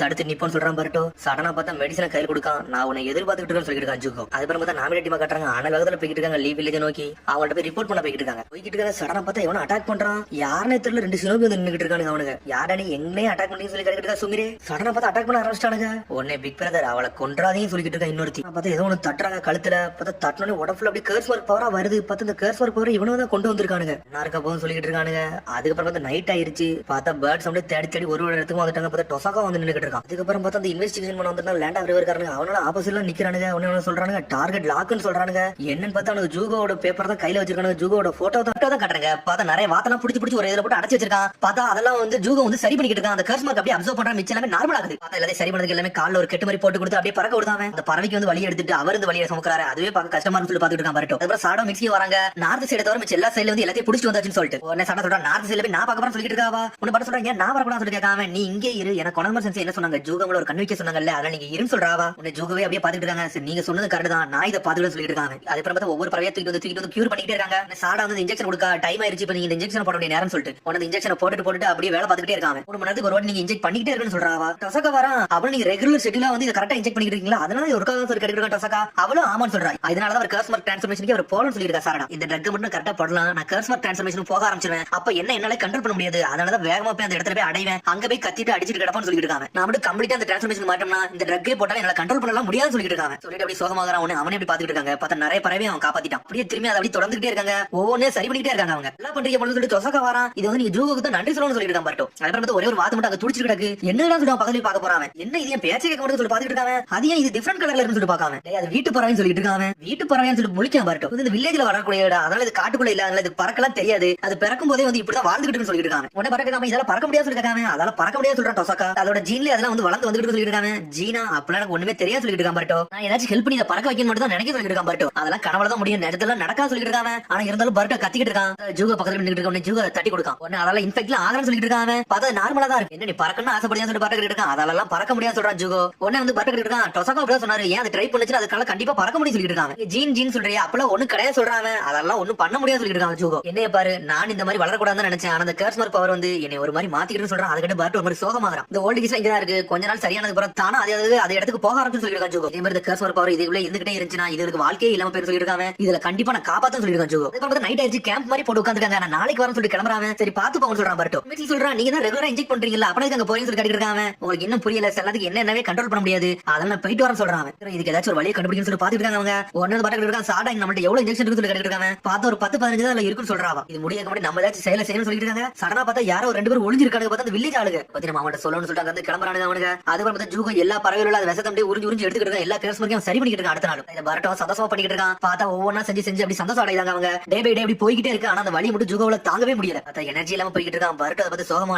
தடுத்து நிப்போம்னு சொல்றான் பரட்டோ. சடனா பார்த்தா மெடிசனை கையில் கொடுக்கான். நான் உன்னை எதிர்பார்த்துட்டு இருக்கேன்னு சொல்லிட்டு இருக்கான் ஜூகோ. அதுக்கப்புறம் பார்த்தா நாமினேட்டிவா காட்டுறாங்க. ஆனா வேகத்துல போய்கிட்டு இருக்காங்க. லீவ் வில்லேஜ் நோக்கி அவங்கள்ட்ட போய் ரிப்போர்ட் பண்ண போய்கிட்டு இருக்காங்க. சடனா பார்த்தா எவனும் அட்டாக் பண்றான். யாருன்னு தெரியல, 2 சினோபி வந்து நின்னுட்டு இருக்கானுங்க. அவனுங்க யாரா நீ எங்கனே அட்டாக் பண்ணி சொல்லி கிடைக்கிட்டு இருக்கா சுமிரே. சடனா பார்த்தா அட்டாக் பண்ண ஆரம்பிச்சிட்டானுங்க. உடனே பிக் பிரதர் அவளை கொன்றாதையும் சொல்லிட்டு இருக்கா இன்னொருத்தி. பார்த்தா ஏதோ ஒன்று தட்டுறாங்க கழுத்துல. பார்த்தா தட்டனே உடம்புல அப்படியே கர்ஸ் ஒர்க் பவரா வருது. பார்த்தா இந்த கர்ஸ் ஒர்க் பவர் இவனும் தான் கொண்டு வந்திருக்கானுங்க. என்ன இருக்க போதும் சொல்லிட்டு இருக்கானுங்க. அதுக்கப்புறம் பார்த்தா நைட் ஆயிருச்சு. பார்த்தா பேர்ட்ஸ் அப்படியே தேடி தேடி ஒரு இடத்துக்கு வந்துட்டாங்க. பார்த்தா டொசாக்கா வந்து நின்னுட்டு இருக்கான். அதுக்கப்புறம் பார்த்தா அந்த இன்வெஸ்டிகேஷன் பண்ண வந்து லேண்ட் ஆஃப் ரிவர் இருக்கானுங்க. அவனால ஆப்போசிட்ல நிக்கிறானுங்க. ஒன்னு சொல்றானுங்க டார்கெட் லாக்னு சொல்றானுங்க. என்னன்னு பார்த்தா அவனுக்கு ஜூகோட பேப்பர் தான் கையில வச்சிருக்கானுங்க. ஜூகோட போட்டோ தான் காட்டுறாங்க. பார்த்தா நிறைய வாத்தெல்லாம் பிடிச்சி ஒரு இதுல போட்டு அடைச்சு வச்சிருக்கான். பார்த்தா அதெல்லாம் வந்து ஜூகோ வந்து சரி பண்ணிக்கிட்டு இருக்கான். அந்த கர்ஸ் மார்க் அப்படியே அப்சர்வ் பண்றான். மிச்சம் எல்லாமே நார்மல் ஆகுது. பார்த்தா எல்லாத்தையும் சரி பண்ணதுக்கு எல்லாமே கால்ல ஒரு கெட்டு மாதிரி போட்டு கொடுத்து அப்படியே பறக்க விடுதாங்க. அந்த பறவைக்கு வந்து வழி எடுத்துட்டு அவர் இந்த வழியை சுமக்கிறாரு. அதுவே பார்க்க கஷ்டமா சொல்லி பாத்துட்டு இருக்கான் பரட்டோ. அதுக்கப்புறம் சாடோ மிக்ஸி வராங்க. நார்த் சைடு தவிர மிச்ச எல்லா சைடுல வந்து எல்லாத்தையும் பிடிச்சி வந்தாச்சுன்னு சொல்லிட்டு உடனே சாடா சொல்றான் நார்த் சைடுல போய் நான் பார்க்க போறேன்னு சொல்லிட்டு இருக்காவா. உன்னை பார்த்து சொல்றாங்க நான் வரக்கூடாதுன்னு சொல்லி கேட்காம நீ இங்கே இரு. எனக்கு கொனமர் சென்ஸ் என்ன சொன்னாங்க, ஜூகோல ஒரு கண் வைக்க சொன்னாங்கல்ல, அதெல்லாம் நீங்க இருன்னு சொல்றாவா. உன்னை ஜூகோவே அப்படியே பாத்துட்டு இருக்காங்க. சரி நீங்க சொன்னது கரெக்ட் தான், நான் இதை பாத்துட்டு சொல்லிட்டு இருக்காங்க. அதுக்கப்புறம் பார்த்தா ஒவ்வொரு பறவையை தூக்கிட்டு வந்து கியூர் பண்ணிட்டே இருக்காங்க. சாடா வந்து இன்ஜெக்ஷன் கொடுக்க டைம் ஆயிருச்சு. இப்ப நீங்க இந்த இன்ஜெக்ஷன் போட வேண்டிய நேரம் சொல்லிட்டு உடனே இன்ஜெக்ஷன் போட்டுட்டு அப்படியே வேலை பார்த்துட்டே இருக்காங்க. 1 மணி நேரத்துக்கு ஒரு வாட்டி நீங்க இன்ஜெக்ட் பண்ணிட்டே இருக்குன்னு சொல்றாவா. டொசாக்கா வரா அவளும் நீங்க ரெகுலர் ஷெட்யூலா வந்து இதை கரெக்டா இன்ஜெக்ட் பண்ணிட்டு இருக்கீங்களா, அதனால ஒரு காலம் சொல்லி கிடைக்கிறா டொசாக்கா. அவளும் ஆமான்னு சொல்றா. அதனாலதான் ஒரு கர்ஸ் மார்க் டிரான்ஸ்ஃபர்மேஷனுக்கு அவர் போகணும்னு சொல்லியிருக்கா சாரடா. இந்த ட்ரக் மட்டும் கரெக்டா போடலாம், நான் கர்ஸ் மார்க் டிரான்ஸ்ஃபர்மேஷன் போக ஆரம்பிச்சிருவேன். அப்ப என்ன என்னால கண்ட்ரோல் பண்ண முடியாது, அதனாலதான் வேகமா போய் அந்த இடத்துல போய் அடைவேன். அங்க போய் கத்திட்டு அடிச்சிட்டு கிடப்பான்னு சொல்லிட்டு இருக்காங்க. நான் மட்டும் கம்ப்ளீட்டா அந்த டிரான்ஸ்ஃபர்மேஷன் மாட்டோம்னா இந்த ட்ரக்கே போட்டாலும் என்னால கண்ட்ரோல் பண்ணலாம் முடியாதுன்னு சொல்லிட்டு இருக்காங்க. சொல்லிட்டு அப்படி சோகமாக அவனே அப்படி பாத்துட்டு இருக்காங்க. பார்த்தா நிறைய பறவை அவன் காப்பாத்திட்டான். அப்படியே திரும்பி அதை அப்படி தொடர்ந்துட்டே இருக்காங்க. ஒவ்வொன்னே சரி பண்ணிட்டே இருக்காங்க. அவங்க எல்லாம் பண்றீங்க சொல்லிட்டு டொசாக்கா வரான். இது வந்து நீங்க ஜூகோக்கு தான் நன்றி சொல்லணும்னு சொல்லிட்டு இருக்கான் பரட்டோ. அதுக்கப்புறம் ஒரே ஒரு வாத்து மட்டும் அங்க துடிச்சிட்டு கிடக்கு. என்னடா சொல்லி பக்கத்துல பார்க்க போறான். என்ன இது என் பேச்சை கேட்க மாட்டேன்னு சொல்லி பாத்துட்டு இருக்காங்க. அது ஏன் இது டிஃபரெண்ட் கலர்ல இருக்குன்னு சொல்லி பார்க்காம அது வீட்டு பறவைன்னு சொல்லிட்டு இருக்காங்க. வீட்டு பறவைன்னு சொல்லி முழிக்காம பரட்டோ. இந்த வில்லேஜ்ல வரக்கூடிய அதனால இது காட்டுக்குள்ள இல்ல, அதனால இது பறக்கலாம் தெரியாது. அது பிறக்கும் போதே வந்து இப்படிதான் வாழ்ந்துட்டு சொல்லிட்டு இருக்காங்க. உடனே பறக்காம இதெல்லாம் பறக்க முடியாது சொல்லிருக்காங்க. அதெல்லாம் பறக்க முடியாது சொல்றான் டொசாக்கா. அதோட ஜீன்ல அதெல்லாம் வந்து வளர்ந்து வந்துட்டு சொல்லிட்டு இருக்காங்க. ஜீனா அப்பலாம் எனக்கு ஒண்ணுமே தெரியாது சொல்லிட்டு இருக்கான் பரட்டோ. நான் ஏதாச்சும் ஹெல்ப் பண்ணி இதை பறக்க வைக்கணும் மட்டும் தான் நினைக்க சொல்லிட்டு இருக்கான் பரட்டோ. அதெல்லாம் கனவுல தான் முடியும், நேரத்துல நடக்கா சொல்லிட்டு இருக்காங்க. ஆனா இருந்தாலும் பரட்டோ கத்திக்கிட்டு இருக்கான். ஜூகோ பக்கத்துல நின்னுட்டு இருக்க. ஜூகோ தட்டி கொடுக்கான். உடனே அதெல்லாம் இன்ஃபெக்ட்ல ஆகறன்னு சொல்லிட்டு இருக்காங்க. பார்த்தா நார்மலா தான் இருக்கு. என்ன நீ பறக்கணும்னு ஆசைப்படியா சொல்லி பறக்க இருக்கான். அதெல்லாம் பறக்க முடியாது சொல்றான் ஜூகோ. உடனே வந்து பறக்க இருக்கான். டொசாக்கா அப்படியே சொன்னாரு, ஏன் அதை ட்ரை பண்ணுச்சு அதுக்கால கண்டிப்பா பறக்க முடியும் சொல்லிட்டு இருக்காங்க. ஜீன் சொல்றியா அப்பெல்லாம் ஒண்ணு கிடையாது சொல்றாங்க. அதெல்லாம் ஒண்ணும் பண்ண முடியாது சொல்லிட்டு இருக்காங்க ஜூகோ. என்னைய பாரு, நான் இந்த மாதிரி வளரக்கூடாதுன்னு நினைச்சேன். ஆனா அந்த கர்ஸ் மார்க் பவர் வந்து என்னை ஒரு மாதிரி மாத்திக்கிட்டு சொல்றான். அதுக்கிட்ட பரட்டோ ஒரு மாதிரி சோகமாகறான். இந்த ஓல்டு கேஸ் இங்கதான் இருக்கு. கொஞ்ச நாள் சரியானது பிறகு தானா அதே இடத்துக்கு போக ஆரம்பிச்சு சொல்லிட்டு இருக்கான் ஜூகோ. இதே மாதிரி இந்த கர்ஸ் மார்க் பவர் இதுக்குள்ள இருந்துகிட்டே இருந்துச்சுன்னா இதுக்கு வாழ்க்கையே இல்லாம பேர் சொல்லிட்டு இருக்காங்க. இதுல கண்டிப்பா நான் காப்பாத்தன்னு சொல்லிட்டு இருக்கான் ஜூகோ. அதுக்கப்புறம் நைட் ஆயிடுச்சு. கேம்ப் மாதிரி போட்டு உட்காந்துருக்காங்க. நான் நாளைக்கு வரேன்னு சொல்லி கிளம்புறாங்க. சரி பாத்து போங்க சொல்றான் பரட்டோ. மிச்சி சொல்றான், நீங்க தான் ரெகுலரா இன்ஜெக்ட் பண்றீங்கல்ல, அப்படியே அங்க போறீங்கன்னு சொல்லி இருக்காங்க. உங்களுக்கு இன்னும் புரியல, எல்லாத்துக்கு என்னவே கண்ட்ரோல் பண்ண முடியாது, அதெல்லாம் போயிட்டு வரேன்னு சொல்றாங்க. இதுக்கு ஏதாச்சும் ஒரு வழியை கண்டுபிடிக்கணும்னு சொல்லி பாத்துட்டு இருக்காங்க. அவங்க ஒன்னு பரட்டோ இருக்காங்க. சாடா நம்மள்ட்ட எவ்வளவு இன்ஜெக்ஷன் இருக்குன்னு சொல்லி இருக்காங்க. பார்த்தா ஒரு 10-15 தான் இருக்குன்னு சொல்றாங்க. இது முடியாத முன்னாடி நம்ம ஏதாச்சும் செயல செய்யணும்னு சொல்லிட்டு இருக்காங்க. சடனா பார்த்தா யாரோ 2 பேர் ஒளிஞ்சிருக்காங்க. பார்த்தா அந்த வில்லேஜ் ஆளுங்க பத்தி நம்ம அவங்கள்ட்ட சொல்லணும்னு சொல்லிட்டு வந்து கிளம்புறானுங்க அவனுங்க. அதுக்கப்புறம் பார்த்தா ஜூகோ எல்லா பறவைகளும் அதை விஷத்தை அப்படியே உறிஞ்சு எடுத்துக்கிட்டு இருக்காங்க. எல்லா கேஸ் மார்க்கையும் சரி பண்ணிக்கிட்டு இருக்காங்க. அடுத்த நாள் இந்த பரட்டோ சந்தோஷமா பண்ணிக்கிட்டு இருக்கான். பார்த்தா ஒவ்வொன்னா செஞ்சு அப்படி சந்தோஷம் அடையாங்க. அவங்க டே பை டே அப்படி போய்கிட்டே இருக்கு. ஆனா அந்த வலி மட்டும் ஜூகோல தாங்கவே முடியல. பார்த்தா எனர்ஜி இல்லாம போய்கிட்டு இருக்கான். பரட்டோ அதை பார்த்து சோகமா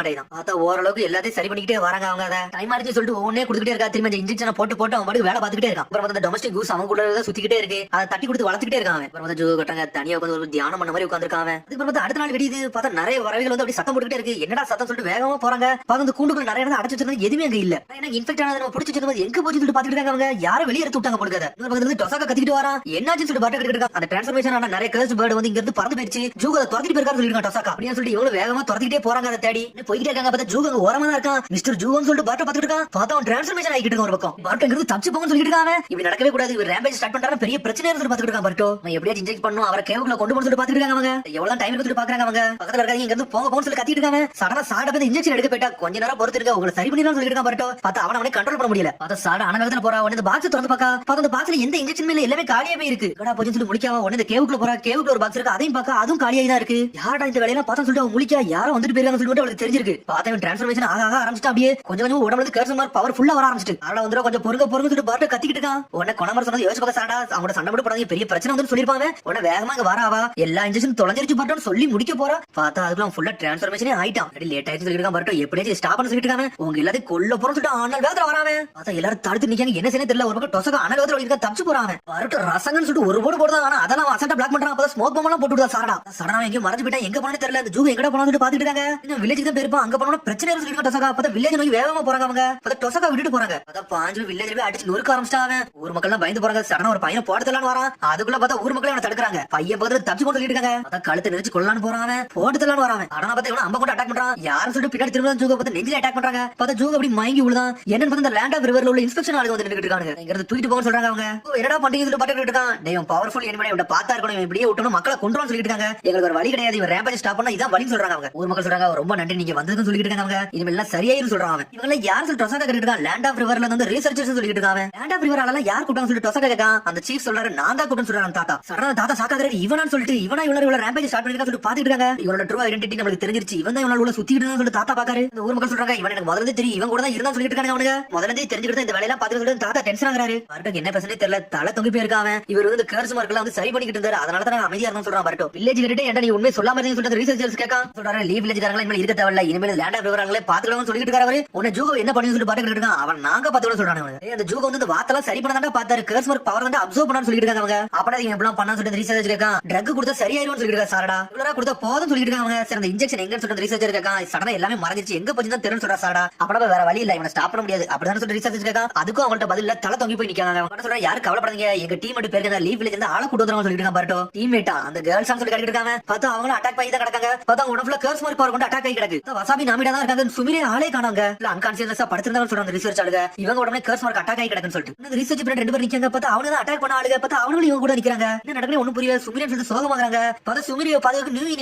அடையான். பார்த்தா ஓரளவுக்கு எல்லாத்தையும் சரி பண்ணிக்கிட்டே வராங்க. அவங்க அதை டைம் ஆயிடுச்சு சொல்லிட்டு ஒவ்வொன்னே கொடுத்துட்டே இருக்கா. திரும்ப இன்ஜெக்ஷன் போட்டு அவன் பாட்டுக்கு வேலை பார்த்துக்கிட்டே இருக்கான். அப்புறம் வந்து டொமஸ்டிக் கூஸ் அவங்க கூட சுத்திக்கிட்டே இருக்கு. அதை தட்டி கொடுத்து வளர்த்துக்கிட்டே இருக்காங்க. அப்புறம் வந்து ஜூகோ கட்டாங்க தனியா உட்காந்து ஒரு தியானம் பண்ண மாதிரி உட்காந்துருக்காங்க. அதுக்கப்புறம் வந்து அடுத்த நாள் வெடியுது. பார்த்தா நிறைய பறவைகள் வந்து அப்படி சத்தம் போட்டுக்கிட்டே இருக்கு. என்னடா சத்தம் சொல்லிட்டு வேகமா போறாங்க. பார்த்தா அந்த கூண்டுக்குள்ள நிறைய இடத்துல அடைச்சு வச்சிருந்தது எதுவுமே அங்க இல்ல. எனக்கு இன்ஃபெக்ட் ஆனது நம்ம பிடிச்சி வச்சிருந்தது எங்க போச்சு சொல்லிட்டு பாத்துக்கிட்டு இருக்காங்க. அவங்க யாரும் வெளியே எடுத்து விட்டாங்க போடுங்க. இன்னொரு பக்கத்துல இருந்து டொசாக்கா கத்திக்கிட்டு வரான். என்னாச்சு சொல்லிட்டு பாட்டு இருக்காங்க. அந்த டிரான்ஸ்ஃபர்மேஷன் ஆன நிறைய கர்ஸ் பேர்டு வந்து இங்க இருந்து பறந்து போயிடுச்சு. ஜூகோ துரத்திட்டு போயிருக்காரு சொல்லிருக்காங்க டொசாக்கா. அப்படின்னு சொல்லிட்டு எவ்வளவு வேகமா துரத்திக்கிட்டே போறாங்க. அதை தேடி போய்கிட்டே இருக்காங்க. பார்த்தா ஜூகோ அங்க ஓரமா தான் இருக்கான். மிஸ்டர் ஜூகோன்னு சொல்லிட்டு பாட்டு பாத்துட்டு இருக்கான். பார்த்தா அவன் டிரான்ஸ்ஃபர்மேஷன் ஆகிட்டு இருக்கான். ஒரு பக்கம் பாட்டு இருந்து தப்பிச்சு போங்கன்னு சொல்லிட்டு இருக்காங்க. இப்படி நடக்கவே கூடாது, இவர் ரேம்பேஜ் ஸ்டார்ட் பண்றாரு, பெரிய பிரச்சனை இருந்து பாத்துட்டு இருக்கான். பர்ட்டோ நான் எப்படியா இன்ஜெக்ட் பண்ணும் அவரை கேவுக்குள்ள கொண்டு போன்னு சொல்லிட்டு பாத்துட்டு இருக்காங்க. அவங்க எவ்வளவு டைம் எடுத்துட்டு பாக்குறாங்க. அவங்க பக்கத்துல இருக்காங்க. இங்க இருந்து போங்கன்னு சொல்லி கத்திட்டு இருக்காங்க. சடனா சாட போய் இன்ஜெக்ஷன் எடுக்க போயிட்டா கொஞ்ச நேரம் பொறுத்து இருக்க உங்களை சரி பண்ணிடலாம் சொல்லிட்டு இருக்கான். பர்ட்டோ பார்த்தா அவனை கண்ட்ரோல் பண்ண முடியல. பார்த்தா சாட அனகத்துல போறா. உடனே இந்த பாக்ஸ் திறந்து பாக்கா. பார்த்தா அந்த பாக்ஸ்ல எந்த இன்ஜெக்ஷன் மேல எல்லாமே காலியா போய் இருக்கு. கடா போச்சு சொல்லி முழிக்காம உடனே இந்த கேவுக்குள்ள போறா. கேவுக்குள்ள ஒரு பாக்ஸ் இருக்கு. அதையும் பாக்க அதுவும் காலியா தான் இருக்கு. யாரடா இந்த வேலையெல்லாம் பார்த்தா சொல்லிட்டு அவன் முழிக்கா. யாரும் வந்துட்டு போயிருக்காங்க சொல்லிட்டு அவளுக்கு தெரிஞ்சிருக்கு. பார்த்தா டிரான்ஸ்ஃபர்மேஷன் ஆக ஆரம்பிச்சுட்டு அப்படியே கொஞ்சம் உடம்புல கர்ஸ் மார்க் பவர் ஃபுல்லா வர ஆரம்பிச்சிட்டு. அதனால வந்து கொஞ்சம் பொறுங்க சொல்லிட்டு பாட்டு கத்திக்கிட்டு இருக்கான். உடனே கொணமர் சொன்னது யோசிச்சு பார்க்க சாடா அவங்களோட சண்டை போட்டு போறாங்க. பெரிய பிரச்சனை வந்து சொல்லிருப்பாங்க. உடனே வேகமா இங்க வராவா. எல்லா இன்ஜெக்ஷன் தொலைஞ்சிருச்சு பாட்டோன்னு சொல்லி முடிக்க போறா. பார்த்தா அதுக்குள்ள ஃபுல்லா டிரான்ஸ்ஃபர்மேஷனே ஆயிட்டான். லேட் ஆயிடுச்சு சொல்லிருக்கான். பரட்டோ எப்படியாச்சும் ஸ்டாப் பண்ண சொல்லிட்டு இருக்காங்க. உங்க எல்லாத்தையும் கொல்ல போறோம்னு சொல்லிட்டு அண்ணல் வேகத்துல வராம பார்த்தா எல்லாரும் தடுத்து நிக்காங்க. என்ன செய்ய தெரியல. ஒரு பக்கம் டொசகா அண்ணல் வேகத்துல இருக்க தப்பிச்சு போறாங்க. வரட்டு ரசங்கன்னு சொல்லிட்டு ஒரு போடு போடுதான். ஆனா அதெல்லாம் அசல்ட்டா பிளாக் பண்றான். அப்பதான் ஸ்மோக் பாம் எல்லாம் போட்டு விடுதா சாரடா. சடனா எங்க மறைஞ்சு போயிட்டா எங்க போனே தெரியல. இந்த ஜூ எங்கடா போனான்னு சொல்லிட்டு பாத்துட்டு இருக்காங்க. இன்னும் வில்லேஜ் தான் போயிருப்போம். அங்க போனா பிரச்சனை சொல்லிட்டு டொசகா பார்த்தா வில்லேஜ் நோக்கி வேகமா போறாங்க. அவங்க பார்த்தா டொசகா விட்டுட்டு போறாங்க. பார்த்தா பாஞ்சு வில்லேஜ்ல போய் அடிச்சு நொறுக்க ஆரம்பிச்சிட்டாங்க. ஊர் மக்கள் எல்லாம் பயந்து போறாங்க. சடனா ஒரு பையனை போட்டுலான்னு வரான். அதுக்குள்ள பார்த்தா ஊர் மக்கள் அவனை தடுக்கிறாங்க. பையன் பக்கத்துல தப்பிச்சு போட்டு சொல்லிட்டு இருக்காங்க. பார்த்தா கழுத்தை நெரிச்சு கொள்ளலான்னு போறாங்க. போட்டுலான்னு வராங்க. ஆனா பார்த்தா இவன் அம்ப கொண்டு அட்டாக் பண்றான். யாரும் சொல்லிட்டு பின்னாடி திரும்ப ஜூக பார்த்து நெஞ்சில அட்டாக் பண்றாங்க. பார்த்தா ஜூக அப்படி மயங்கி விழுதான். என்னன்னு பார்த்தா இந்த லேண்ட் ஆஃப் ரிவர்ல உள்ள இன்ஸ்பெக்ஷன் ஆளுங்க வந்து நின்னுட்டு இருக்காங்க. இங்க இருந்து தூக்கிட்டு போக சொல்றாங்க. அவங்க என்னடா பண்றீங்க சொல்லிட்டு பாத்துட்டு இருக்கான். டேய் பவர்ஃபுல் எனிமே இவனை பார்த்தா இருக்கணும். இவன் இப்படியே விட்டணும் மக்களை கொண்டுவான்னு சொல்லிட்டு இருக்காங்க. எங்களுக்கு ஒரு வழி கிடையாது. இவன் ரேம்பேஜ் ஸ்டாப் பண்ணா இதான் வழின்னு சொல்றாங்க. அவங்க ஊர் மக்கள் சொல்றாங்க ரொம்ப நன்றி நீங்க வந்ததுன்னு சொல்லிட்டு இருக்காங்க. அவங்க இனிமேல் எல்லாம் சரியாயிரும் சொல்றாங்க. இவங்க எல்லாம் யார் சொல்லி டொசகா கேட்டு இருக்காங்க. லேண்ட் ஆஃப் ரிவர்ல வந்து ரிசர்ச்சர்ஸ் சொல்லிட்டு இருக்காங்க. லேண்ட் ஆஃப் ரிவர் ஆளெல்லாம் யார் கூட்டம் சொல்லிட்டு டொசகா கேட்கான். அந்த சீஃப் சொல்றாரு நான் தான் கூட்டம் சொல்றாங்க. தாத்தா சடனா தாத்தா சாக்காதே இவனான்னு சொல்லிட்டு இவனா இவளோட ரேம்பேஜ் ஸ்டார்ட் பண்ணிருக்கா சொல்லிட்டு பாத்துட்டு இருக்காங்க. இவனோட ட்ரூ ஐடென்டிட்டி நமக்கு தெரிஞ்சிருச்சு. இவன் தான் இவனோட சுத்திட்டு சொல்லிட்டு தாத்தா பாக்காரு. இந்த ஊர் மக்கள் சொல்றாங்க இவன் எனக்கு முதல்ல தெரியும். இவன் கூட தான் இருந்தா சொல்லிட்டு இருக்காங்க. அவனுங்க முதல்ல தெரிஞ்சுக்கிட்டு இந்த வேலையெல்லாம் பாத்துட்டு சொல்லிட்டு தாத்தா டென்ஷன் ஆகுறாரு. பரட்டோக்கு என்ன பேசனே தெரியல. தலை தொங்கி போயிருக்காங்க. இவர் வந்து கர்ஸ் மார்க்லாம் வந்து சரி பண்ணிக்கிட்டு இருந்தாரு. அதனால தான் அமைதியா இருந்தா சொல்றான். பரட்டோ வில்லேஜ் கிட்ட ஏன்டா நீ உண்மை சொல்லாம இருந்தீங்க சொல்லிட்டு ரிசர்ச்சர்ஸ் கேட்கான். சொல்றாரு லீவ் வில்லேஜ்காரங்களா இனிமேல் இருக்க தேவையில்ல. இனிமேல் லேண்ட் ஆஃப் ரிவராங்களே பாத்துக்கலாம்னு சொல்லிட்டு இருக்காரு. உன்னை ஜூகோ என்ன பண்ணி சொல்லிட்டு பாத்துக்கிட்டு இருக்கான். அவன் நாங்க பாத்துக்கலாம் சொல்றாங்க. அந்த ஜூகோ வந்து வாத்தெல்லாம் சரி பண்ணாண்டா பாத்தாரு. கர்ஸ் மார்க் பவர் வந்து அப்சர்வ் பண்ணான்னு சொல்லிட்டு இருக்காங்க. அவங்க அப்படா நீங்க எப்பலாம் பண்ணா சொல்லிட்டு ரிசர்ச்சர் கேட்கான். ட்ரக் கொடுத்தா சரியாயிரும்னு சொல்லிட்டு இருக்காரு. சாரடா இவ்வளவு கொடுத்தா போதும் சொல்லிட்டு இருக்காங்க. சரி அந்த இன்ஜெக்ஷன் எங்கன்னு சொல்லிட்டு ரிசர்ச்சர் கேட்கான். சடனா எல்லாமே மறைஞ்சிச்சு. எங்க போச்சுன்னு தான் தெரியும் சொல்றா. சாரடா அப்படா வேற வழி இல்ல. இவனை ஸ்டாப் பண்ண முடியாது. அப்படிதான் சொல்லிட்டு ரிசர்ச்சர் கேட்கான். அதுக்கும் அவங்கள்ட்ட பதில் இல்ல. தலை தொங்கி போய் நிக்காங்க. அவங்க சொல்றாங்க யாரும் கவலைப்படாதீங்க. எங்க டீம் மட்டும் பேருக்கு லீவ் வில்லேஜ் இருந்து ஆளை கூட்டு வந்துரும் சொல்லிட்டு இருக்கான். பரட்டோ டீம்மேட்டா அந்த கேர்ள்ஸ் சொல்லி கட்டிட்டு இருக்காங்க. பார்த்தா அவங்களும் அட்டாக் பண்ணி தான் கிடக்காங்க. பார்த்தா உடம்புல கர்ஸ் மார்க் பவர் கொண்டு அட்டாக் ஆகி கிடக்கு. வசாபி நாமிடா தான் இருக்காங்க. சுமிரே ஆளே காணாங்க. இல்ல அன்கான்சியஸா படுத்திருந்தாங்க சொல்றாங்க ரிசர்ச் ஆளுங்க. இவங்க உடனே கர்ஸ் மார்க் அட்டாக் ஆகி கிடக்குன்னு சொல்லிட்டு இந்த ரிசர்ச் பண்ண ரெண்டு பேர் நிக்காங்க. பார்த்தா அவங்க தான் அட்டாக் பண்ண ஆளுங்க. பார்த்தா அவங்களும் இவங்க கூட நிக்கிறாங்க. என்ன நடக்குது ஒண்ணும் புரியல. சுமிரே சொல்லிட்டு சோகமாகறாங்க. பார்த்தா சுமிரியை பாதுகாக்க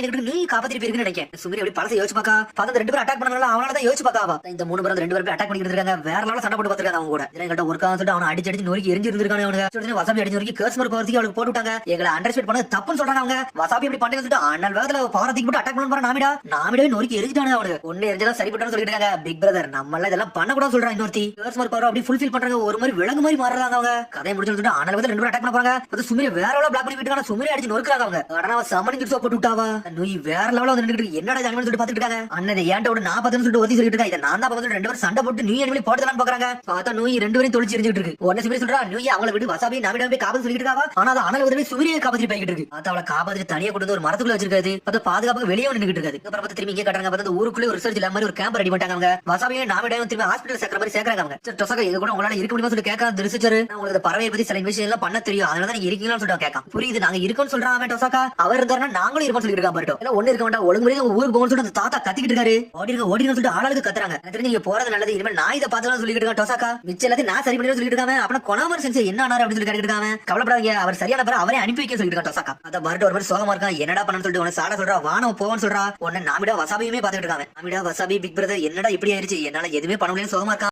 நீ காப்பாத்தி போயிருக்குன்னு நினைக்கிறேன். சுமிரி அப்படி பழசை யோசிச்சு பாக்கா. பார்த்தா ரெண்டு பேரும் அட்டாக் பண்ணனால அவனால தான் யோசிச்சு பாக்காவா. இந்த மூணு பேரும் ரெண்டு பேரும் அட்டாக் பண்ணிட்டு இருக்காங்க. வேற லெவல்ல சண்டை போட்டு பாத்துருக்காங்க. அவங்க கூட எங்கள்ட்ட ஒரு காலம் சொல்லிட்டு அவனை அடிச்சு அடிச்சு நொறுக்கி எரிஞ்சு இருந்திருக்காங்க. அவனுங்க சொல்லிட்டு வசாபி அடிச்சு நொறுக்கி கர்ஸ் மார்க் பவர்த்தி அவளுக்கு போட்டு விட்டாங்க. எங்களை அண்டர்ஸ்டாண்ட் பண்ணது தப்புன்னு சொல்றாங்க. அவங்க வசாபி அப்படி பண்ணி சொல்லிட்டு அண்ணல் வேகத்துல பவரத்திக்கு போட்டு அட்டாக் பண்ண நாமிடாவே நொறுக்கி எரிஞ்சிட்டாங்க. அவனுக்கு ஒண்ணு எரிஞ்சதா சரி பண்ணு சொல்லிட்டு இருக்காங்க. பிக் பிரதர் நம்ம எல்லாம் இதெல்லாம் பண்ண கூட சொல்றாங்க. இன்னொருத்தி கர்ஸ் மார்க் பவர் அப்படி ஃபுல்ஃபில் பண்றாங்க. ஒரு மாதிரி விலங்கு மாதிரி மாறுறாங்க. அவங்க கதையை முடிச்சு சொல்லிட்டு அண்ணல் வேகத்துல ரெண்டு பேரும் அட்டாக் பண்ண போறாங்க. அது சுமிரி வேற லெவல்ல பிளாக் பண்ணி விட்டுறாங்க. சுமிரி அடிச்சு நொறுக்குறாங்க. அவங்க கடனா சமணி கிட்ஸ் போட்டு விட்டாவா. நோய் வேற லெவல்ல வந்து நின்னுட்டு என்னடா ஜாலின்னு சொல்லிட்டு பாத்துட்டு இருக்காங்க. அண்ணன் ஏன்ட்ட ஒரு 40 சொல்லிட்டு ஒத்தி சொல்லிட்டு இருக்கா. இதை நான் தான் பார்த்து ரெண்டு பேரும் சண்டை போட்டு நீ என்ன போட்டுலாம் பாக்குறாங்க. பார்த்தா நோய் ரெண்டு பேரும் தொழிச்சு எரிஞ்சிட்டு இருக்கு. உடனே சுமிரி சொல்றா நோய் அவங்கள விட்டு வசாபி நாமிடா போய் காப்பாத்து சொல்லிட்டு இருக்காவா. ஆனா அது அண்ணல் உதவி சுமிரியை காப்பாத்தி போய்கிட்டு இருக்கு. பார்த்தா அவளை காப்பாத்தி தனியா கொண்டு வந்து ஒரு மரத்துக்குள்ள வச்சிருக்காது. பார்த்தா பாதுகாப்புக்கு வெளியே நின்னுட்டு இருக்காது. அப்புறம் பார்த்து திரும்பி இங்கே கட்டுறாங்க. பார்த்தா ஊருக்குள்ளே ஒரு ரிசர்ச் லேப் மாதிரி ஒரு கேம்ப் ரெடி பண்ணிட்டாங்க. அவங்க வசாபியை நாமிடாவும் திரும்பி ஹாஸ்பிட்டல் சேர்க்கிற மாதிரி சேர்க்கறாங்க. அவங்க டொசகா இது கூட உங்களால இருக்க முடியுமா சொல்லி கேட்க அந்த ரிசர்ச்சர் உங்களுக்கு பறவை பத்தி சில விஷயம் எல்லாம் பண்ண தெரியும். அதனால நீங்க இருக்கீங்கன்னு சொல்லிட்டு கேட்கான். புரியுது நாங்க இருக்கோம்னு சொல்றான். அவன் டொசகா அவர் இருந்தாருன்னா நாங்களும் இருக்கோம்னு சொல்லிட்டு இருக்கான். பரட்டோ இல்ல ஒண்ணு இருக்க வேண்டாம் ஒழுங்கு முறையாக ஊருக்கு போகணும்னு சொல்லிட்டு அந்த தாத்தா கத்திக்கிட்டு இருக்காரு. ஓடிங்க சொல்லிட்டு ஆளாளுக்கு கத்துறாங்க. எனக்கு தெரிஞ்சு நீங்க போறது நல்லது. இனிமேல் நான் இதை பார்த்து சொல்லிட்டு இருக்கேன். டொசகா மிச்சம் எல்லாத்தையும் நான் சரி பண்ணி சொல்லிட்டு இருக்காங்க. அப்புறம் கொனாமர் சென்ஸ் என்ன ஆனாரு அப்படின்னு சொல்லி கேட்டுட்டு இருக்காங்க. கவலைப்படாதீங்க அவர் சரியான பிறகு அவரே அனுப்பி வைக்க சொல்லிட்டு இருக்கான். டொசகா அத பரட்டோ ஒரு மாதிரி சோகமா இருக்கான். என்னடா பண்ணு சொல்லிட்டு உன சாட சொல்றா. வானம் போவான்னு சொல்றா. உன்ன நாமிடா வசாபியுமே பாத்துட்டு இருக்காங்க. நாமிடா வசாபி பிக் பிரதர் என்னடா இப்படி ஆயிருச்சு. என்னால எதுவுமே பண்ண முடியாது சோகமா இருக்கான்.